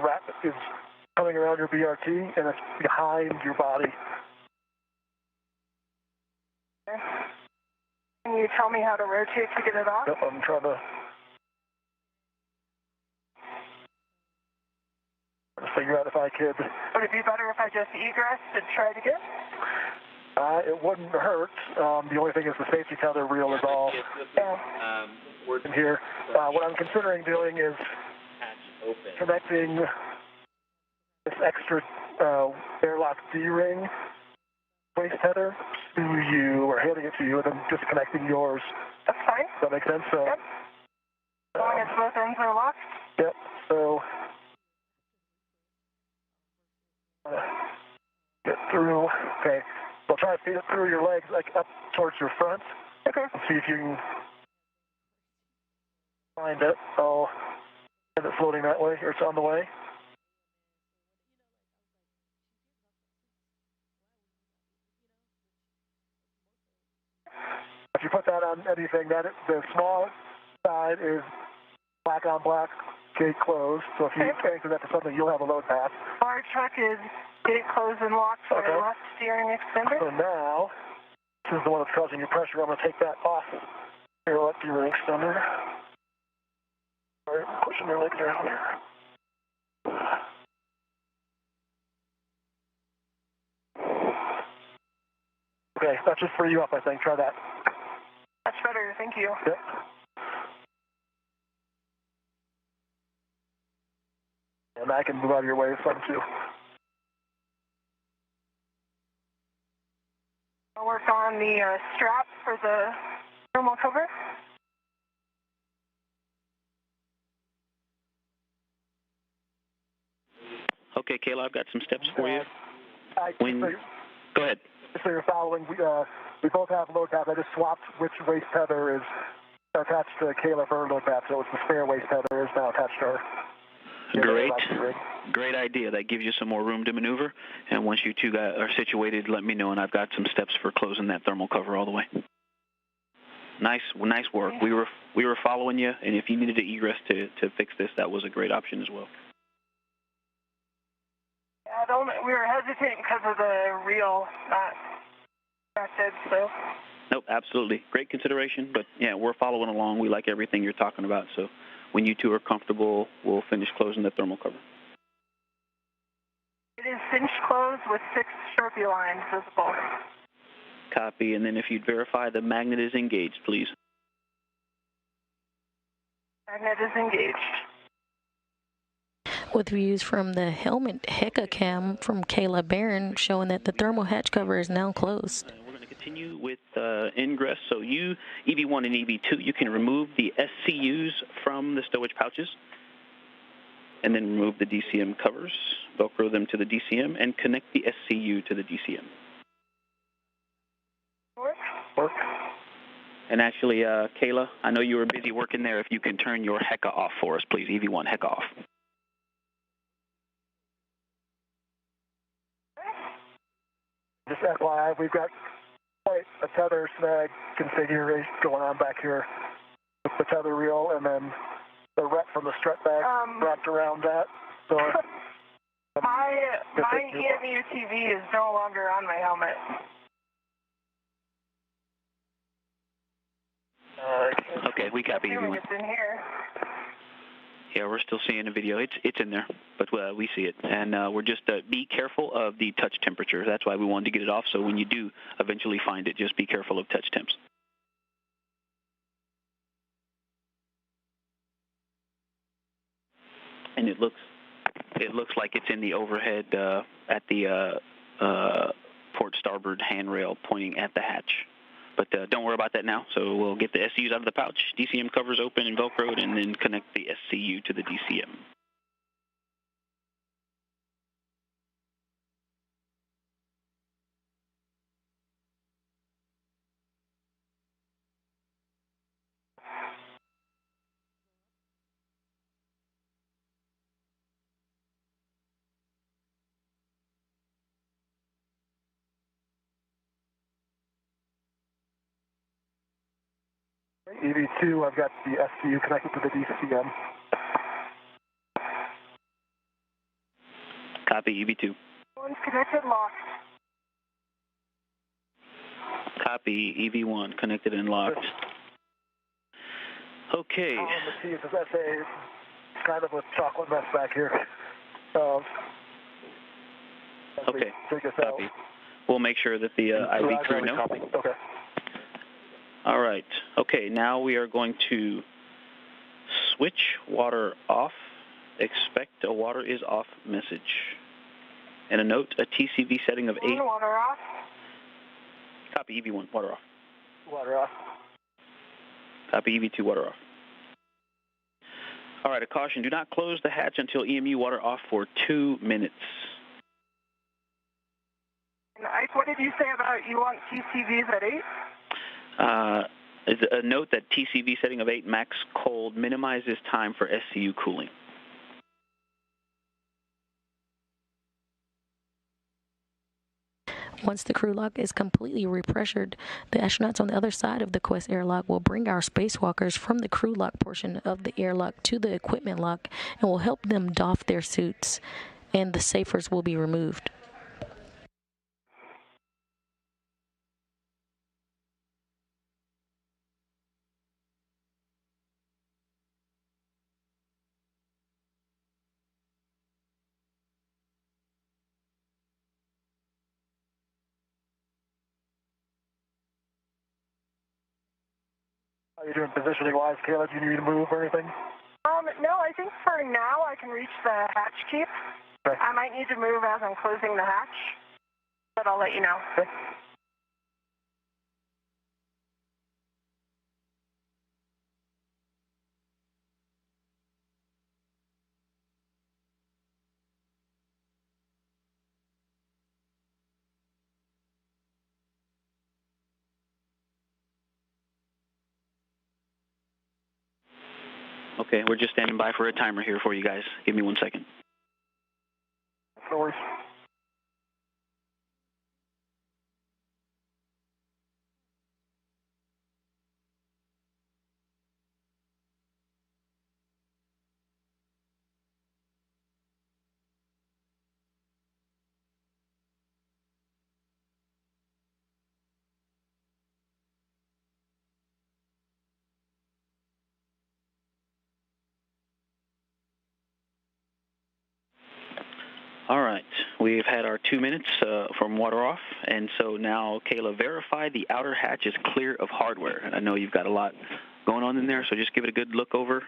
coming around your BRT, and it's behind your body. Okay. Can you tell me how to rotate to get it off? Yep, I'm trying to figure out if I could. Would it be better if I just egress and try it again? It wouldn't hurt. The only thing is the safety tether reel is all in here. What I'm considering doing is connecting this extra airlock D-ring waist tether to you, or handing it to you, and then disconnecting yours. That's fine. Does that make sense? So, yep. As long as both ends are locked? Yep. So, get through. Okay. So try to feed it through your legs, like up towards your front. Okay. See if you can find it. I'll have it floating that way, or it's on the way. If you put that on anything, the small side is black on black, gate closed. So if you anchor that to something, you'll have a load pass. Our truck is gate closed and locked for the left steering extender. So now, this is the one that's causing you pressure. I'm going to take that off your left steering extender. All right, pushing your leg down here. Okay, that should free you up, I think. Try that. That's better, thank you. Yep. And I can move out of your way some too. I'll work on the strap for the thermal cover. Okay, Kayla, I've got some steps for you. Go ahead. So you're following, we both have load path. I just swapped which waist tether is attached to Kayla for her load path, so it's the spare waist tether is now attached to her. Great idea. That gives you some more room to maneuver. And once you two are situated, let me know, and I've got some steps for closing that thermal cover all the way. Nice work. We were following you, and if you needed to egress to fix this, that was a great option as well. We were hesitating because of the reel not connected, so. Nope, absolutely. Great consideration, but yeah, we're following along. We like everything you're talking about, so when you two are comfortable, we'll finish closing the thermal cover. It is cinched closed with 6 Sharpie lines visible. Copy, and then if you'd verify the magnet is engaged, please. Magnet is engaged. With views from the helmet HECA cam from Kayla Barron showing that the thermal hatch cover is now closed. We're going to continue with ingress. So you, EV1 and EV2, you can remove the SCUs from the stowage pouches and then remove the DCM covers, Velcro them to the DCM, and connect the SCU to the DCM. Work. And actually, Kayla, I know you were busy working there. If you can turn your HECA off for us, please. EV1, HECA off. Just FYI, we've got quite a tether snag configuration going on back here with the tether reel and then the rep from the strut bag wrapped around that. So my EMU TV is no longer on my helmet. Okay, we copy you. It's in here. Yeah, we're still seeing the video. It's in there, but we see it. And we're just be careful of the touch temperature. That's why we wanted to get it off, so when you do eventually find it, just be careful of touch temps. And it looks like it's in the overhead at the port starboard handrail pointing at the hatch. But don't worry about that now. So we'll get the SCUs out of the pouch, DCM covers open and Velcroed, and then connect the SCU to the DCM. EV2, I've got the SCU connected to the DCM. Copy, EV2. One's connected, locked. Copy, EV1, connected and locked. Okay. The T is SA, kind of a chocolate mess back here. Okay, copy. We'll make sure that the IV crew knows. Okay. All right. Okay, now we are going to switch water off. Expect a water is off message. And a note, a TCV setting of 8. Water off. Copy, EV1, water off. Water off. Copy, EV2, water off. All right, a caution, do not close the hatch until EMU water off for 2 minutes. And Ike, what did you say about you want TCVs at 8? A note that TCV setting of 8 max cold minimizes time for SCU cooling. Once the crew lock is completely repressured, the astronauts on the other side of the Quest airlock will bring our spacewalkers from the crew lock portion of the airlock to the equipment lock and will help them doff their suits, and the safers will be removed. How are you doing positioning-wise, Kayla? Do you need me to move or anything? No, I think for now I can reach the hatch keep. Okay. I might need to move as I'm closing the hatch, but I'll let you know. Okay. Okay, we're just standing by for a timer here for you guys. Give me 1 second. No worries. All right, we've had our 2 minutes from water off, and so now, Kayla, verify the outer hatch is clear of hardware. And I know you've got a lot going on in there, so just give it a good look over,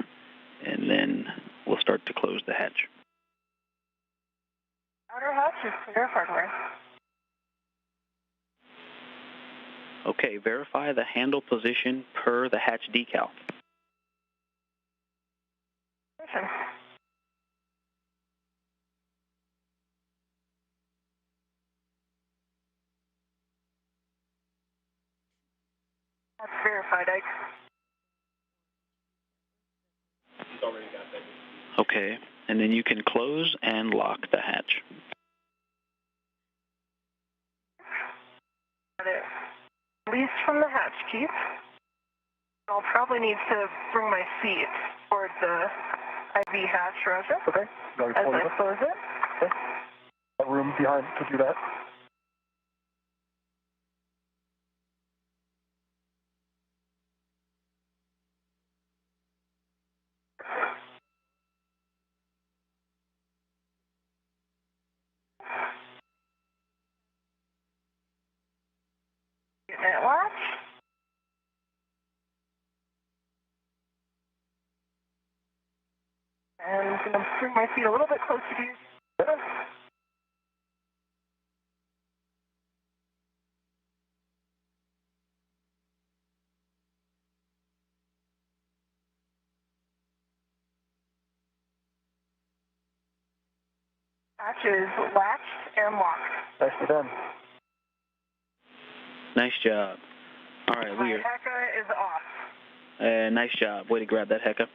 and then we'll start to close the hatch. Outer hatch is clear of hardware. Okay, verify the handle position per the hatch decal. Listen. That's verified, Ike. He's already got that. Okay, and then you can close and lock the hatch. Got it. Released from the hatch keep. I'll probably need to bring my seat toward the IV hatch, Roger. Okay. As I close it. Okay. That room behind to do that. Getting it latch. And I'm going to bring my seat a little bit closer to you. Hatch is latched and locked. Nicely done. Nice job. All right, My HECA is off. nice job. Way to grab that, HECA.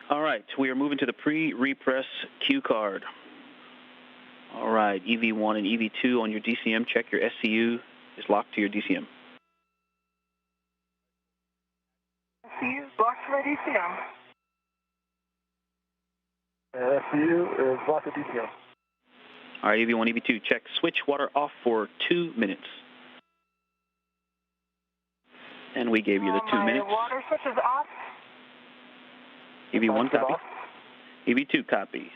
All right, we are moving to the pre-repress cue card. All right, EV1 and EV2 on your DCM. Check your SCU is locked to your DCM. SCU is locked to my DCM. SCU is locked to DCM. All right, EV1, EV2, check switch water off for 2 minutes. And we gave you the 2 minutes. My water switch is off. EV1 copy. EV2 copy.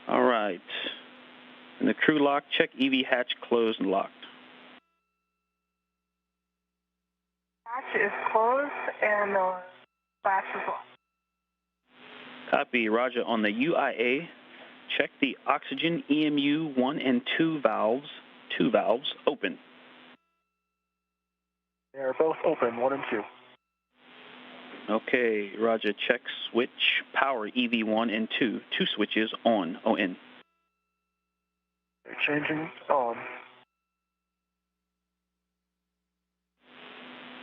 All right. And the crew lock, check EV hatch closed and locked. Hatch is closed and the latch is locked. Copy, Roger. On the UIA, check the oxygen EMU 1 and 2 valves, open. They are both open, 1 and 2. Okay, Roger. Check switch power EV1 and 2. 2 switches on, ON. They're changing on.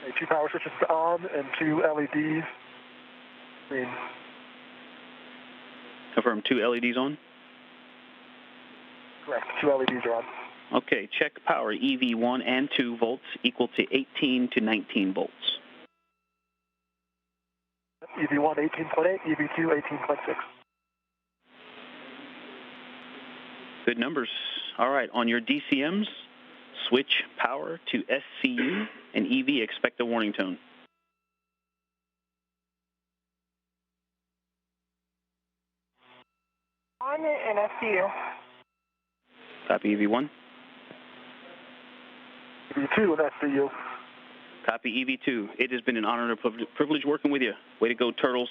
Okay, 2 power switches on and 2 LEDs green. Confirm 2 LEDs on? Correct, 2 LEDs are on. Okay, check power EV1 and 2 volts equal to 18 to 19 volts. EV1 18.8, EV2 18.6. Good numbers. All right, on your DCMs, switch power to SCU and EV, expect a warning tone. On and SCU. Copy EV1. EV2 and SCU. Copy EV2. It has been an honor and a privilege working with you. Way to go, Turtles.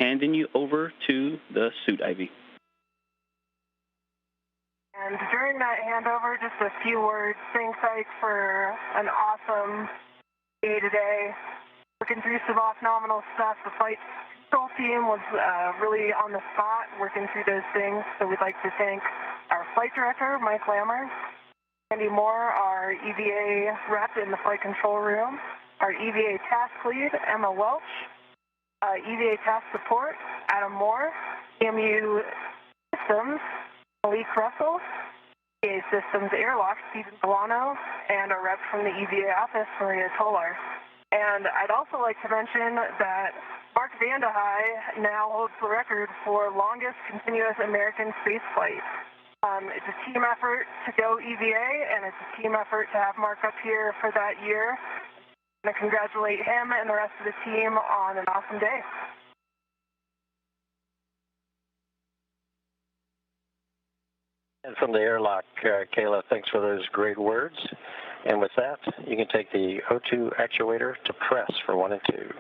handing you over to the suit, Ivy. And during that handover, just a few words. Thanks, Ike, for an awesome day today. Working through some off-nominal stuff. The flight control team was really on the spot working through those things. So we'd like to thank our flight director, Mike Lammer, Andy Moore, our EVA rep in the flight control room, our EVA task lead, Emma Welch, EVA task support, Adam Moore, EMU Systems, Malik Russell, EVA Systems Airlock, Stephen Delano, and our rep from the EVA office, Maria Tolar. And I'd also like to mention that Mark Vande Hei now holds the record for longest continuous American space flight. It's a team effort to go EVA, and it's a team effort to have Mark up here for that year. I'm going to congratulate him and the rest of the team on an awesome day. And from the airlock, Kayla, thanks for those great words. And with that, you can take the O2 actuator to press for 1 and 2.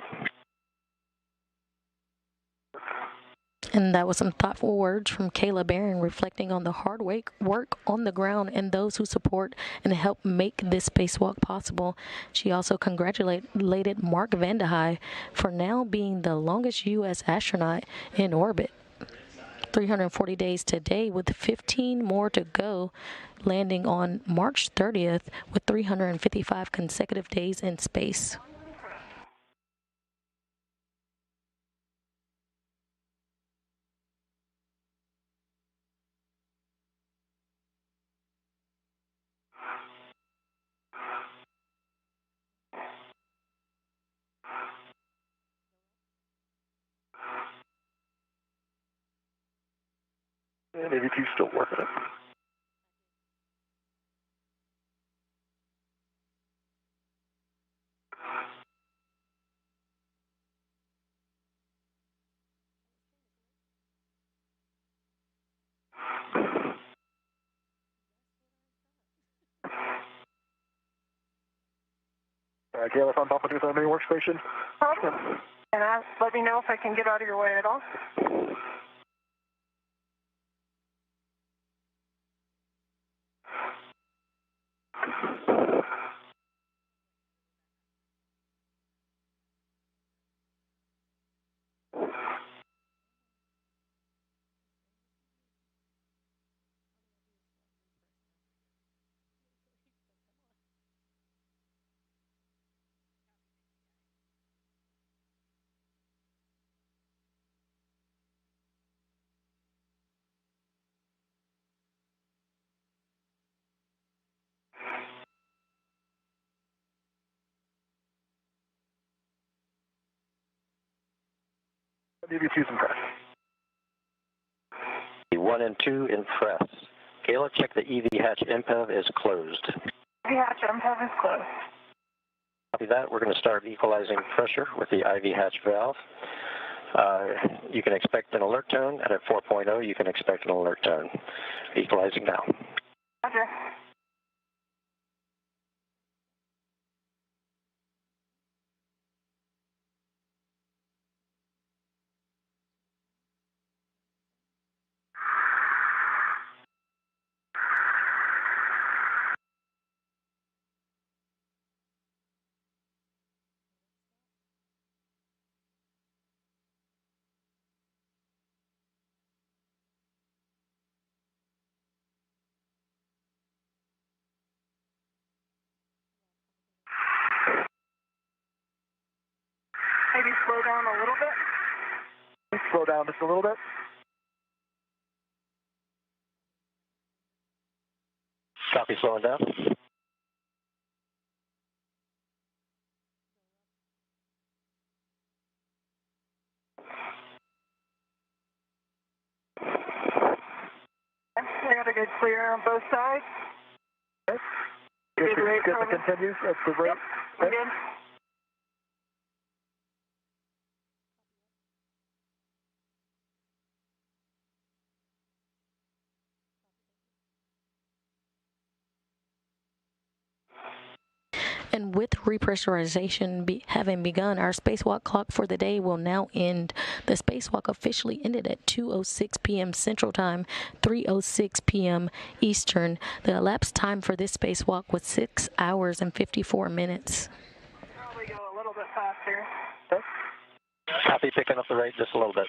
And that was some thoughtful words from Kayla Barron reflecting on the hard work on the ground and those who support and help make this spacewalk possible. She also congratulated Mark Vande Hei for now being the longest U.S. astronaut in orbit. 340 days today with 15 more to go, landing on March 30th with 355 consecutive days in space. And EDT's still working it. Kayla, on top of this main workstation. Awesome. And let me know if I can get out of your way at all. EDT's in press. 1 and 2 in press. Kayla, check the EV hatch MPEV is closed. EV hatch MPEV is closed. Copy that. We're going to start equalizing pressure with the IV hatch valve. You can expect an alert tone, and at 4.0, you can expect an alert tone. Equalizing now. Roger. Maybe slow down a little bit. Slow down just a little bit. Copy, slowing down. I got a good clear on both sides. Okay. Get the continues. That's the rate. Yep, we're good. And with repressurization having begun, our spacewalk clock for the day will now end. The spacewalk officially ended at 2:06 p.m. Central Time, 3:06 p.m. Eastern. The elapsed time for this spacewalk was 6 hours and 54 minutes. Probably go a little bit faster. Okay. Copy, picking up the rate just a little bit.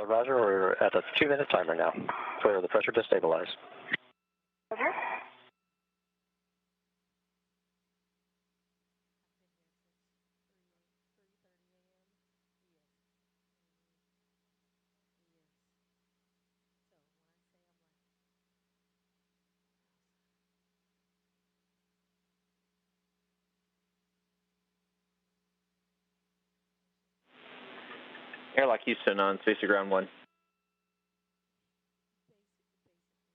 Roger, we're at a 2-minute timer now for the pressure to stabilize. Roger. Airlock Houston on Space to Ground 1.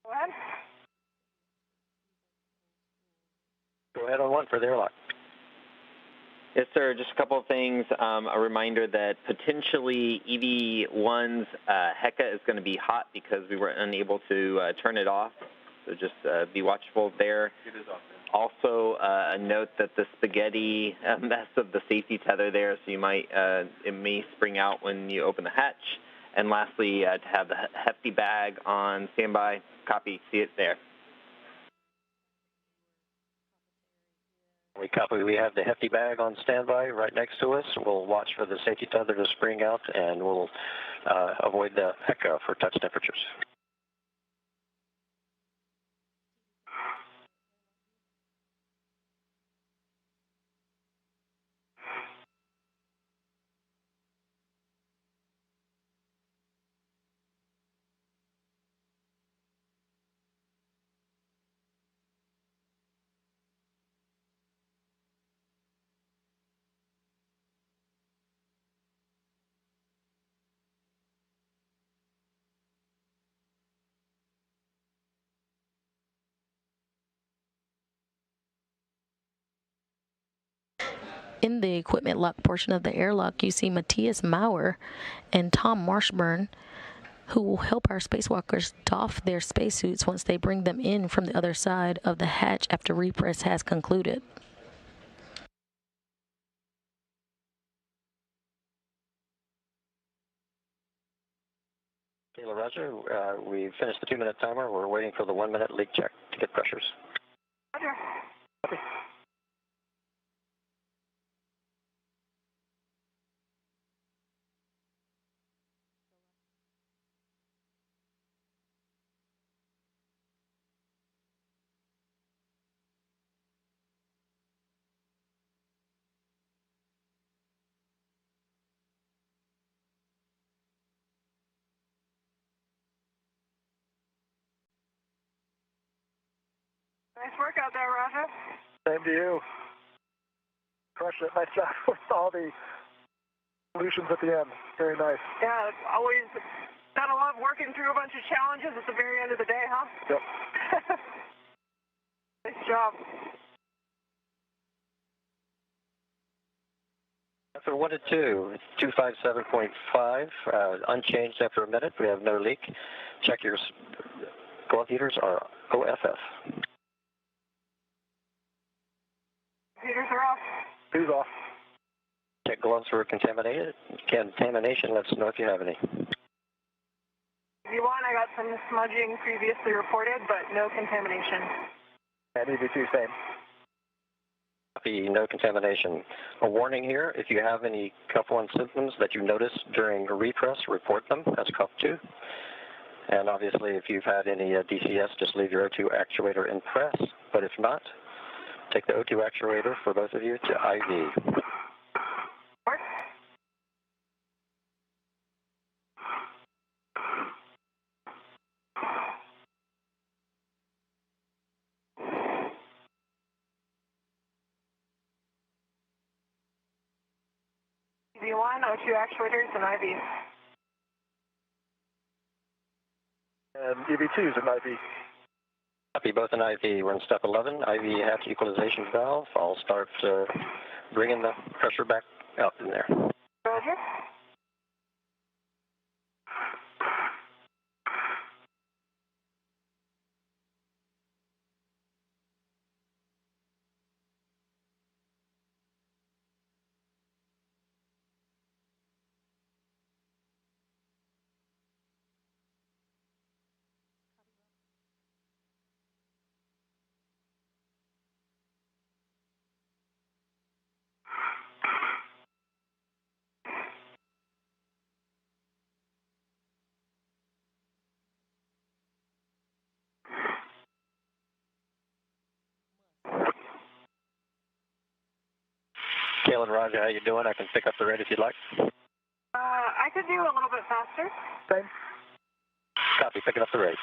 Go ahead. Go ahead on 1 for the airlock. Yes, sir. Just a couple of things. A reminder that potentially EV1's HECA is going to be hot because we were unable to turn it off. So just be watchful there. It is off. Also, a note that the spaghetti mess of the safety tether there, so you might it may spring out when you open the hatch. And lastly, to have the hefty bag on standby. Copy. See it there. We copy. We have the hefty bag on standby right next to us. We'll watch for the safety tether to spring out, and we'll avoid the HECA for touch temperatures. In the equipment lock portion of the airlock, you see Matthias Maurer and Tom Marshburn, who will help our spacewalkers doff their spacesuits once they bring them in from the other side of the hatch after repress has concluded. Kayla, Roger. We finished the 2-minute timer. We're waiting for the 1-minute leak check to get pressures. Roger. Copy. Nice work out there, Roger. Same to you. Crushed it. Nice job with all the solutions at the end. Very nice. Yeah, it's always gotta love working through a bunch of challenges at the very end of the day, huh? Yep. Nice job. After 1 to 2, 257.5, unchanged after a minute. We have no leak. Check your glove heaters are OFF. Heaters are off. Who's off? Check gloves for contamination. Let us know if you have any. V1, I got some smudging previously reported, but no contamination. And EV2, same. Copy, no contamination. A warning here, if you have any cuff 1 symptoms that you notice during a repress, report them. That's cuff 2. And obviously, if you've had any DCS, just leave your O2 actuator in press. But if not, take the O2 actuator for both of you to IV. V1, O2 actuators, and IV. And EV2 is an IV. Copy, both in IV. We're in step 11, IV hatch equalization valve. I'll start bringing the pressure back out in there. Roger. Kayla and Roger, how you doing? I can pick up the rate if you'd like. I could do a little bit faster. Same. Copy, picking up the rate.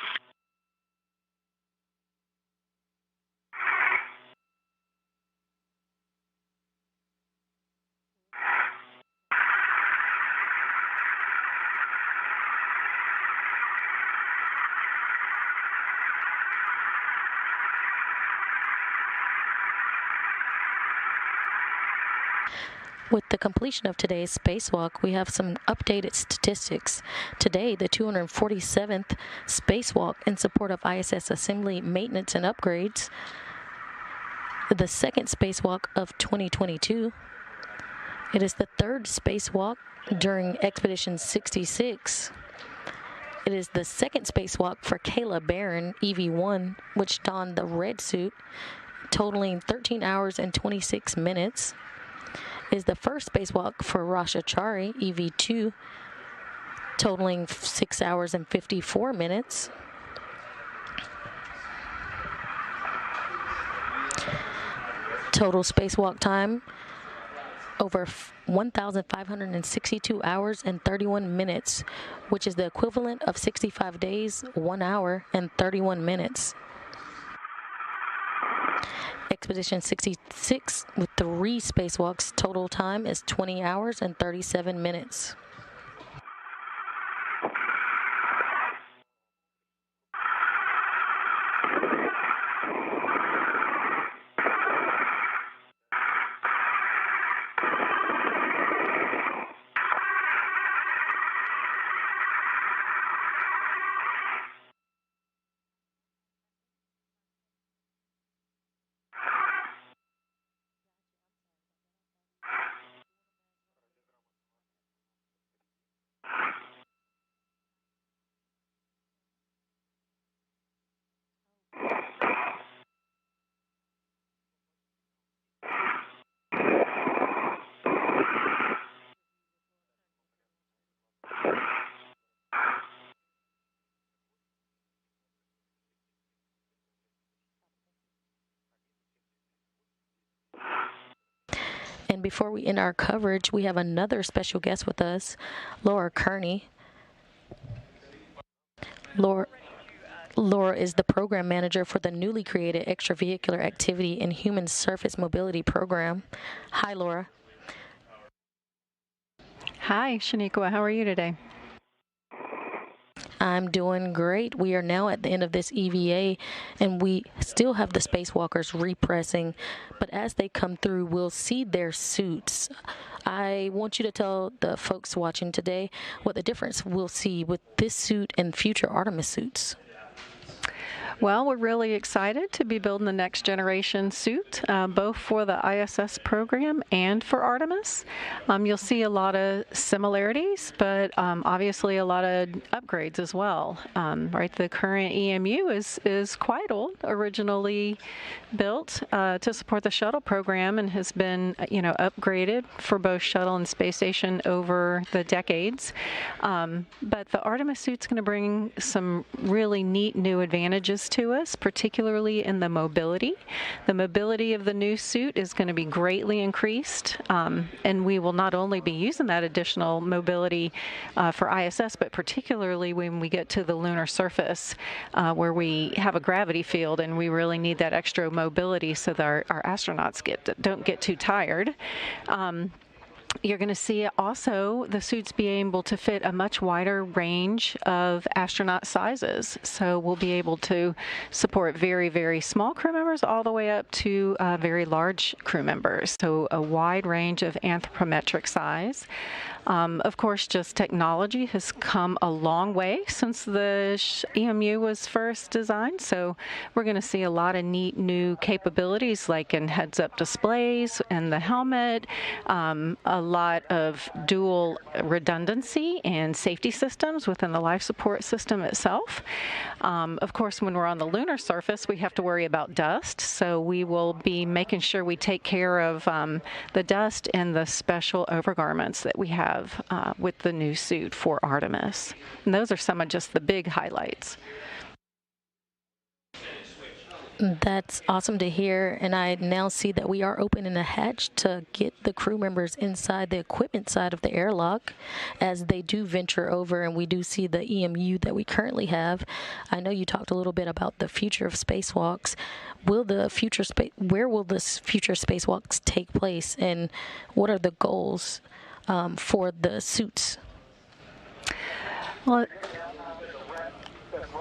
With the completion of today's spacewalk, we have some updated statistics. Today, the 247th spacewalk in support of ISS assembly, maintenance, and upgrades. The second spacewalk of 2022. It is the third spacewalk during Expedition 66. It is the second spacewalk for Kayla Barron, EV1, which donned the red suit, totaling 13 hours and 26 minutes. Is the first spacewalk for Chari, EV2, totaling 6 hours and 54 minutes. Total spacewalk time over 1,562 hours and 31 minutes, which is the equivalent of 65 days, 1 hour, and 31 minutes. Expedition 66 with 3 spacewalks, total time is 20 hours and 37 minutes. And before we end our coverage, we have another special guest with us, Laura Kearney. Laura is the program manager for the newly created Extravehicular Activity and Human Surface Mobility Program. Hi, Laura. Hi, Shaniqua. How are you today? I'm doing great. We are now at the end of this EVA, and we still have the spacewalkers repressing, but as they come through, we'll see their suits. I want you to tell the folks watching today what the difference we'll see with this suit and future Artemis suits. Well, we're really excited to be building the next generation suit, both for the ISS program and for Artemis. You'll see a lot of similarities, but obviously a lot of upgrades as well. Right, the current EMU is quite old, originally built to support the shuttle program, and has been upgraded for both shuttle and space station over the decades. But the Artemis suit's going to bring some really neat new advantages to us, particularly in the mobility. The mobility of the new suit is going to be greatly increased, and we will not only be using that additional mobility for ISS, but particularly when we get to the lunar surface, where we have a gravity field and we really need that extra mobility so that our astronauts don't get too tired. You're going to see also the suits be able to fit a much wider range of astronaut sizes. So we'll be able to support very, very small crew members all the way up to very large crew members. So a wide range of anthropometric size. Of course, just technology has come a long way since the EMU was first designed. So we're going to see a lot of neat new capabilities, like in heads-up displays and the helmet, a lot of dual redundancy and safety systems within the life support system itself. Of course, when we're on the lunar surface, we have to worry about dust. So we will be making sure we take care of the dust in the special overgarments that we have with the new suit for Artemis. And those are some of just the big highlights. That's awesome to hear, and I now see that we are opening a hatch to get the crew members inside the equipment side of the airlock as they do venture over, and we do see the EMU that we currently have. I know you talked a little bit about the future of spacewalks. Where will the future spacewalks take place, and what are the goals for the suits? Well,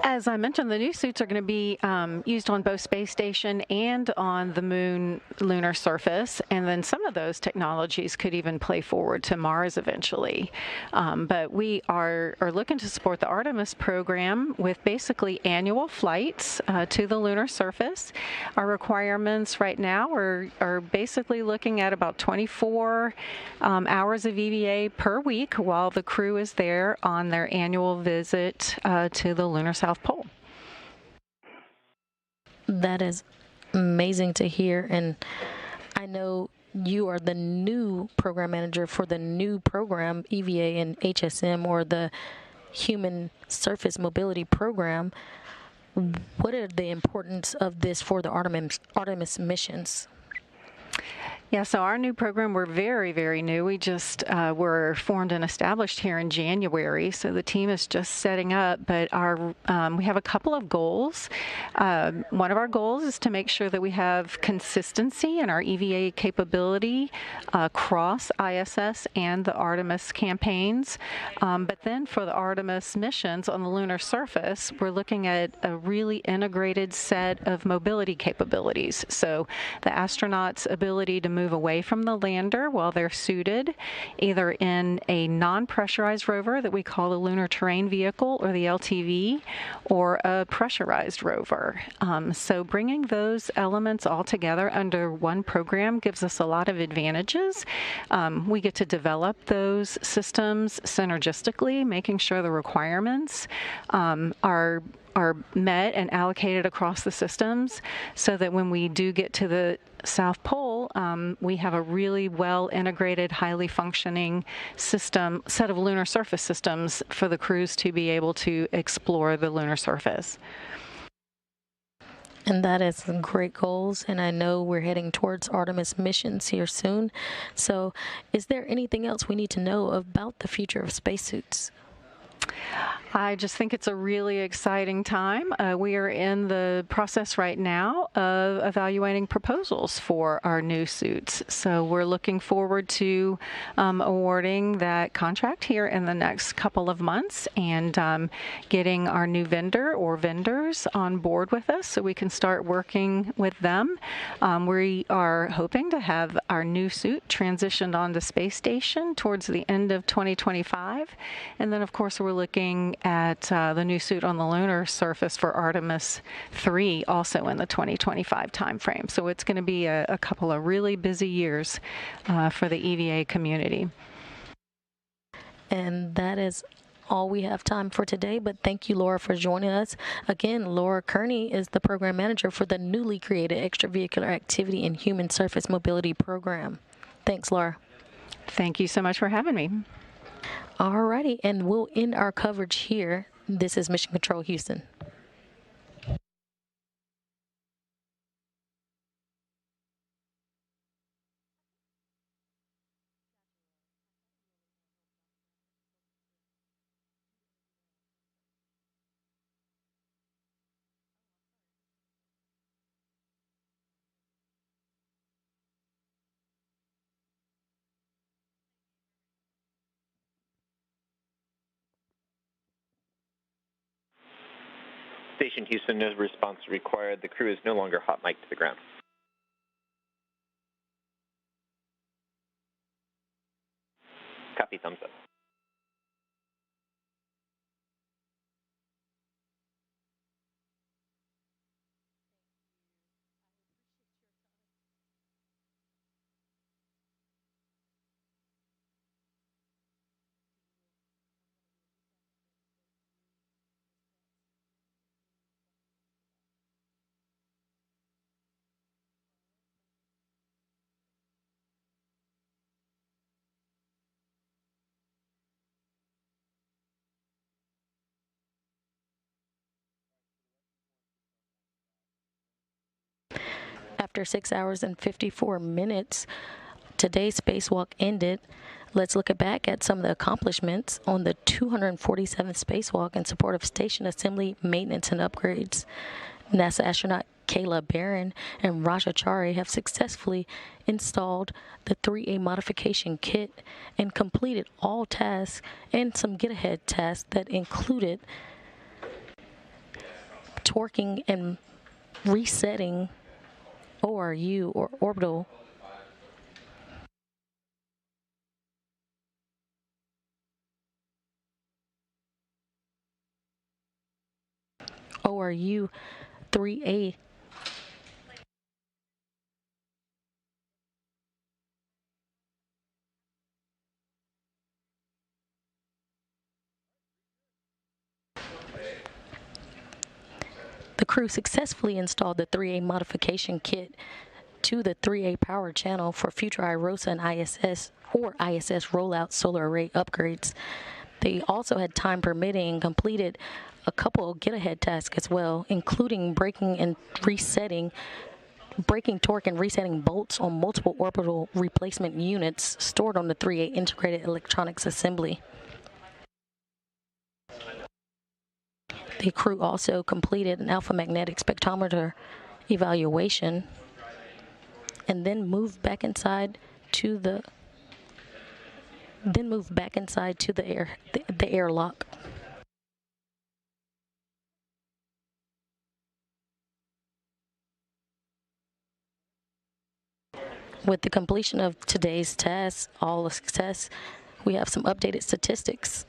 as I mentioned, the new suits are going to be used on both space station and on the moon lunar surface, and then some of those technologies could even play forward to Mars eventually. But we are looking to support the Artemis program with basically annual flights to the lunar surface. Our requirements right now are basically looking at about 24 hours of EVA per week while the crew is there on their annual visit to the lunar South Pole. That is amazing to hear, and I know you are the new program manager for the new program, EVA and HSM, or the Human Surface Mobility Program. What are the importance of this for the Artemis missions? Yeah, so our new program, we're very, very new. We just were formed and established here in January, so the team is just setting up. But we have a couple of goals. One of our goals is to make sure that we have consistency in our EVA capability across ISS and the Artemis campaigns. But then for the Artemis missions on the lunar surface, we're looking at a really integrated set of mobility capabilities. So the astronauts' ability to move away from the lander while they're suited, either in a non-pressurized rover that we call the Lunar Terrain Vehicle, or the LTV, or a pressurized rover. So bringing those elements all together under one program gives us a lot of advantages. We get to develop those systems synergistically, making sure the requirements are met and allocated across the systems, so that when we do get to the South Pole, we have a really well integrated, highly functioning set of lunar surface systems for the crews to be able to explore the lunar surface. And that is some great goals, and I know we're heading towards Artemis missions here soon. So is there anything else we need to know about the future of spacesuits? I just think it's a really exciting time. We are in the process right now of evaluating proposals for our new suits. So we're looking forward to awarding that contract here in the next couple of months and getting our new vendor or vendors on board with us so we can start working with them. We are hoping to have our new suit transitioned on the space station towards the end of 2025. And then, of course, we're looking at the new suit on the lunar surface for Artemis 3 also in the 2025 timeframe. So it's going to be a couple of really busy years for the EVA community. And that is all we have time for today, but thank you, Laura, for joining us. Again, Laura Kearney is the program manager for the newly created Extravehicular Activity and Human Surface Mobility Program. Thanks, Laura. Thank you so much for having me. Alrighty, and we'll end our coverage here. This is Mission Control Houston. Station Houston, no response required. The crew is no longer hot mic'd to the ground. Copy, thumbs up. After 6 hours and 54 minutes, today's spacewalk ended. Let's look back at some of the accomplishments on the 247th spacewalk in support of station assembly, maintenance, and upgrades. NASA astronaut Kayla Barron and Chari have successfully installed the 3A modification kit and completed all tasks and some get-ahead tasks that included torquing and resetting ORU, or orbital ORU 3A The crew successfully installed the 3A modification kit to the 3A power channel for future IROSA and ISS or ISS rollout solar array upgrades. They also had time permitting and completed a couple of get-ahead tasks as well, including breaking torque and resetting bolts on multiple orbital replacement units stored on the 3A integrated electronics assembly. The crew also completed an alpha magnetic spectrometer evaluation and then moved back inside to the airlock. With the completion of today's tasks, all a success, we have some updated statistics.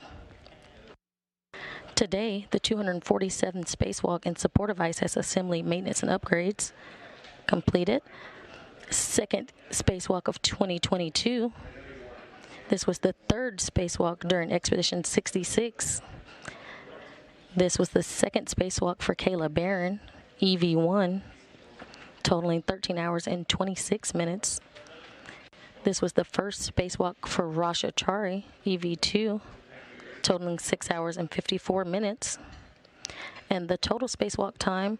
Today, the 247th spacewalk in support of ISS assembly, maintenance, and upgrades completed. Second spacewalk of 2022. This was the third spacewalk during Expedition 66. This was the second spacewalk for Kayla Barron, EV1, totaling 13 hours and 26 minutes. This was the first spacewalk for Chari, EV2, totaling 6 hours and 54 minutes. And the total spacewalk time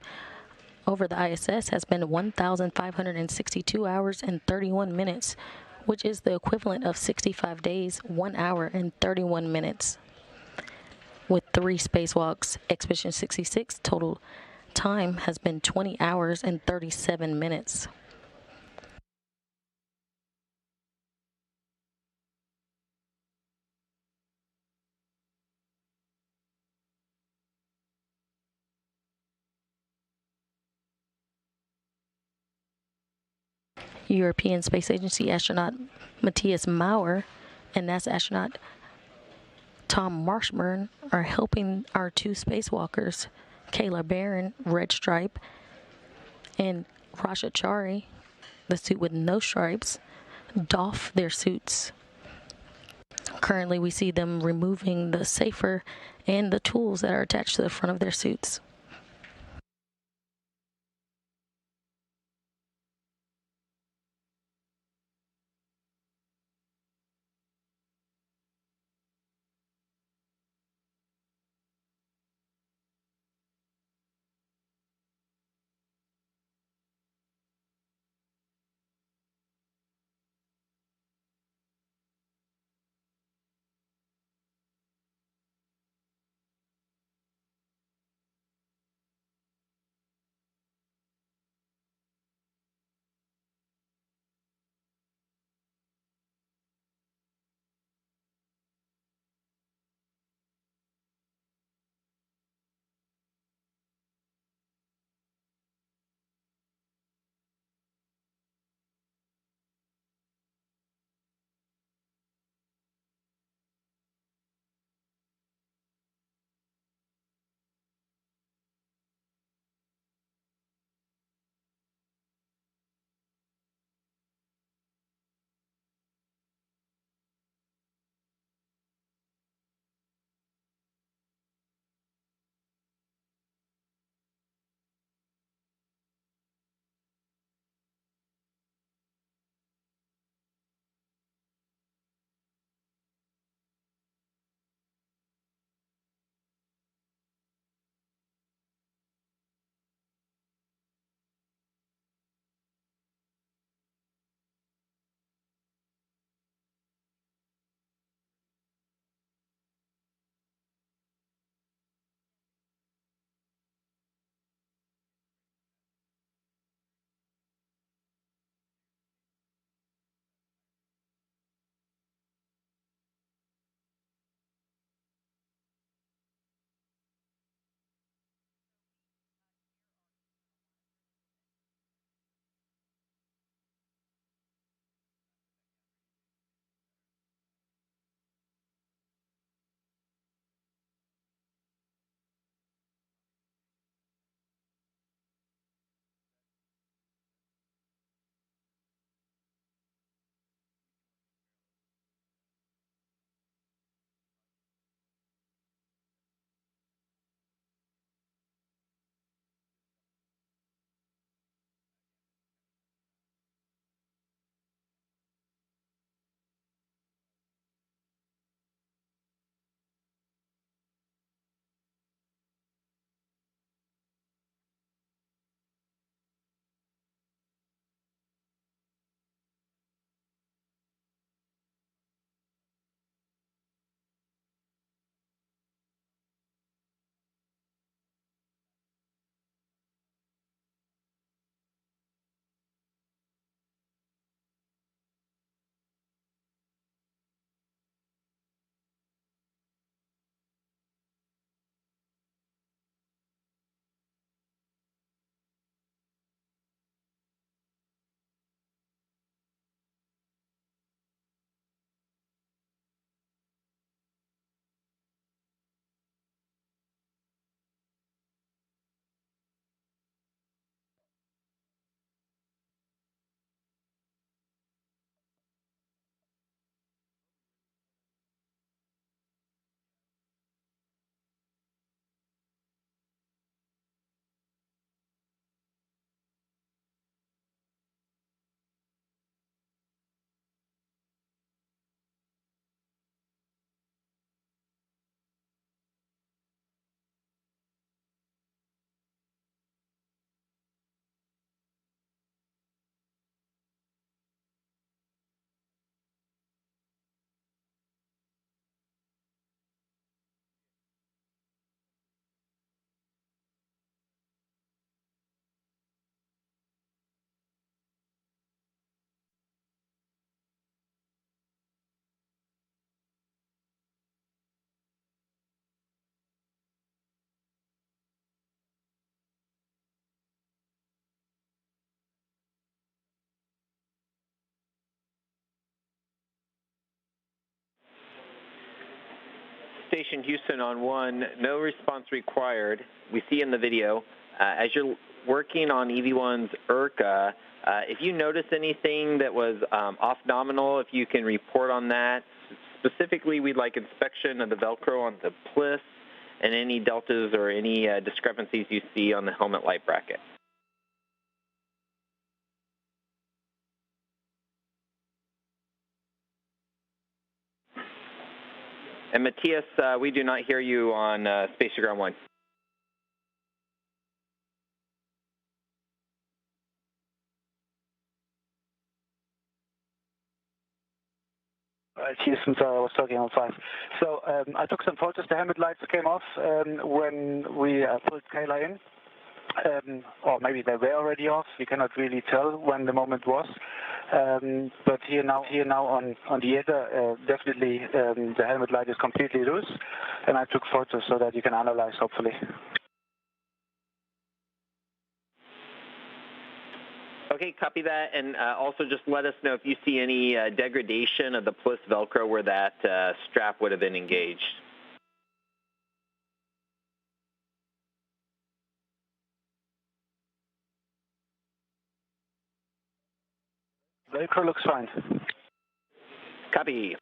over the ISS has been 1,562 hours and 31 minutes, which is the equivalent of 65 days, 1 hour, and 31 minutes. with 3 spacewalks. Expedition 66 total time has been 20 hours and 37 minutes. European Space Agency astronaut Matthias Maurer and NASA astronaut Tom Marshburn are helping our 2 spacewalkers, Kayla Barron, red stripe, and Rasha Chari, the suit with no stripes, doff their suits. Currently, we see them removing the safer and the tools that are attached to the front of their suits. Station Houston on 1, no response required. We see in the video, as you're working on EV1's ERCA, if you notice anything that was off nominal, if you can report on that. Specifically, we'd like inspection of the Velcro on the PLIS and any deltas or any discrepancies you see on the helmet light bracket. And Matthias, we do not hear you on Space to Ground 1. Houston, sorry, I was talking on 5. So I took some photos. The helmet lights came off when we pulled Kayla in. Or maybe they were already off. We cannot really tell when the moment was. But here now on the other, definitely the helmet light is completely loose. And I took photos so that you can analyze, hopefully. Okay, copy that, and also just let us know if you see any degradation of the PLIS Velcro where that strap would have been engaged. Velcro looks fine. Copy.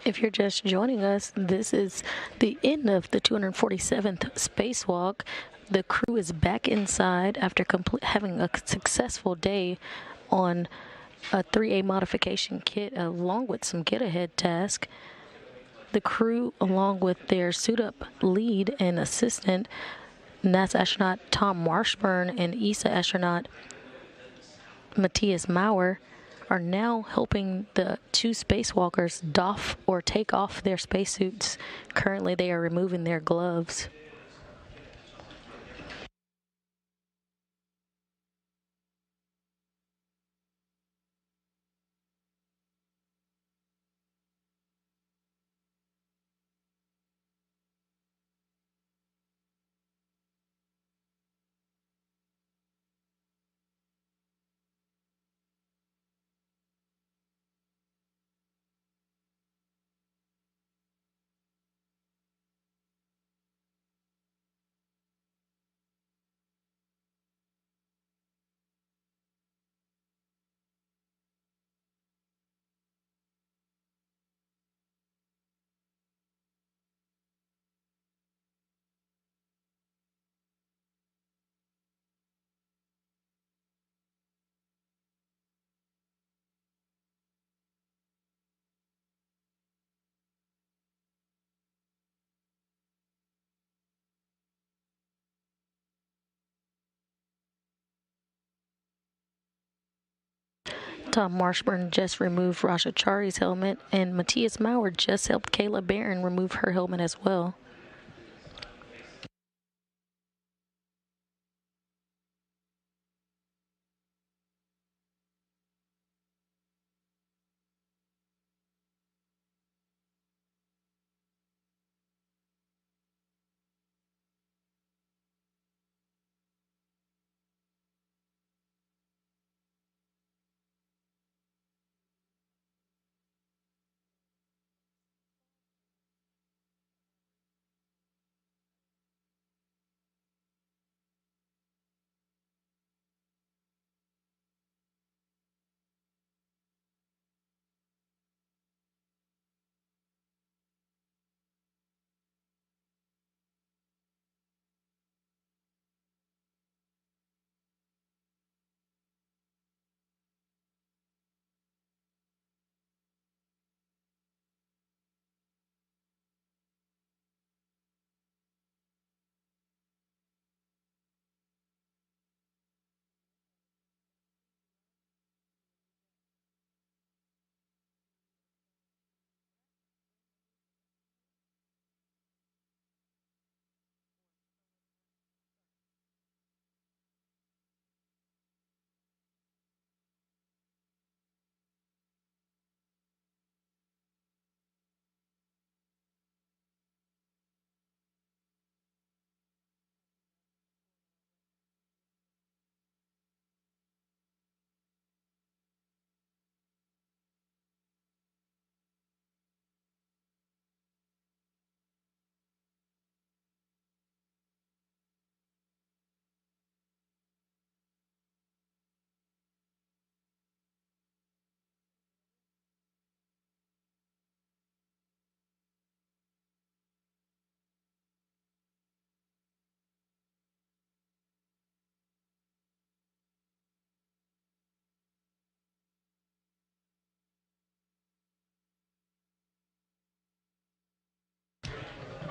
If you're just joining us, this is the end of the 247th spacewalk. The crew is back inside after having a successful day on a 3A modification kit along with some get-ahead tasks. The crew, along with their suit-up lead and assistant, NASA astronaut Tom Marshburn and ESA astronaut Matthias Maurer, are now helping the two spacewalkers doff or take off their spacesuits. Currently, they are removing their gloves. Tom Marshburn just removed Chari's helmet, and Matthias Maurer just helped Kayla Barron remove her helmet as well.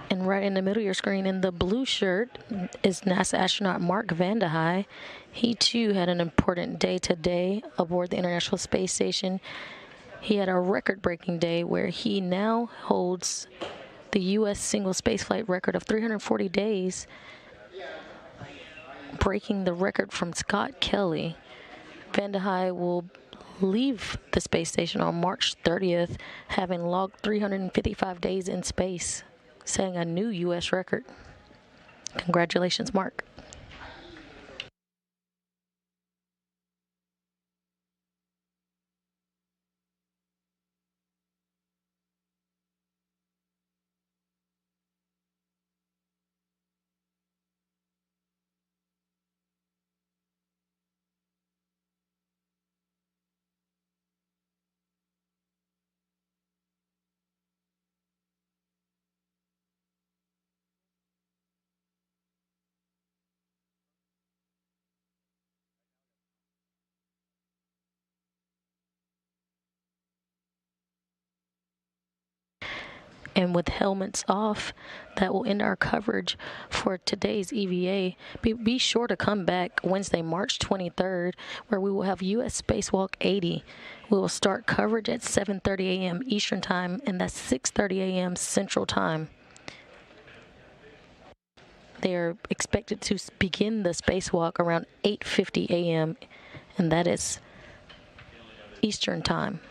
And right in the middle of your screen in the blue shirt is NASA astronaut Mark Vande Hei. He too had an important day today aboard the International Space Station. He had a record-breaking day where he now holds the U.S. single spaceflight record of 340 days, breaking the record from Scott Kelly. Vande Hei will leave the space station on March 30th, having logged 355 days in space, setting a new U.S. record. Congratulations, Mark. And with helmets off, that will end our coverage for today's EVA. Be sure to come back Wednesday, March 23rd, where we will have U.S. Spacewalk 80. We will start coverage at 7:30 a.m. Eastern Time, and that's 6:30 a.m. Central Time. They are expected to begin the spacewalk around 8:50 a.m., and that is Eastern Time.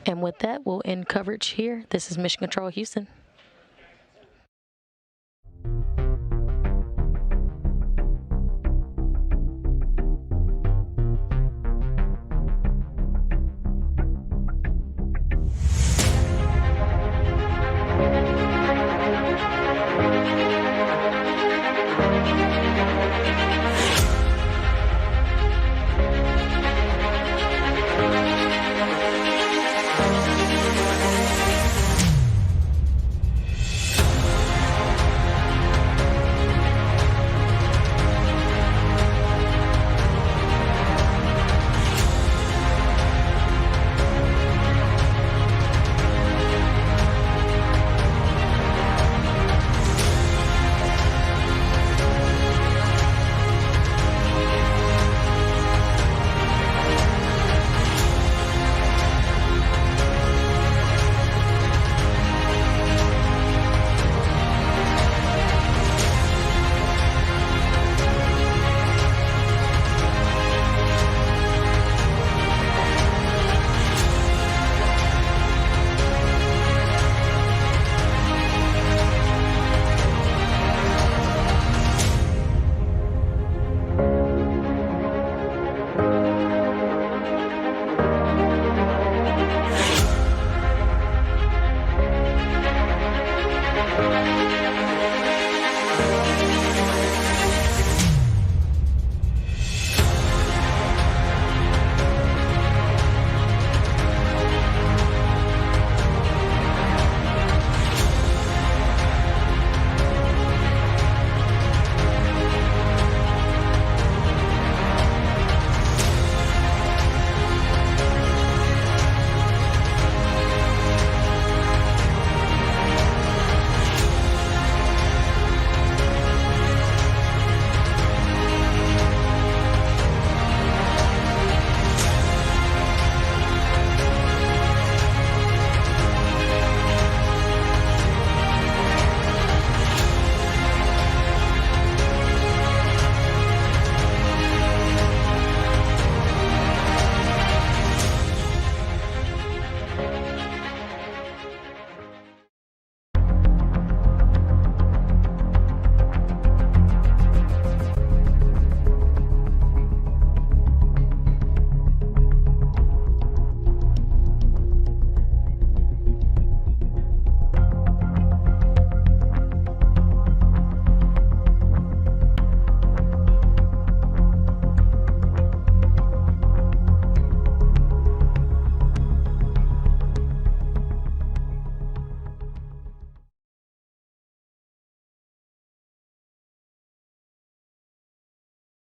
And with that, we'll end coverage here. This is Mission Control Houston.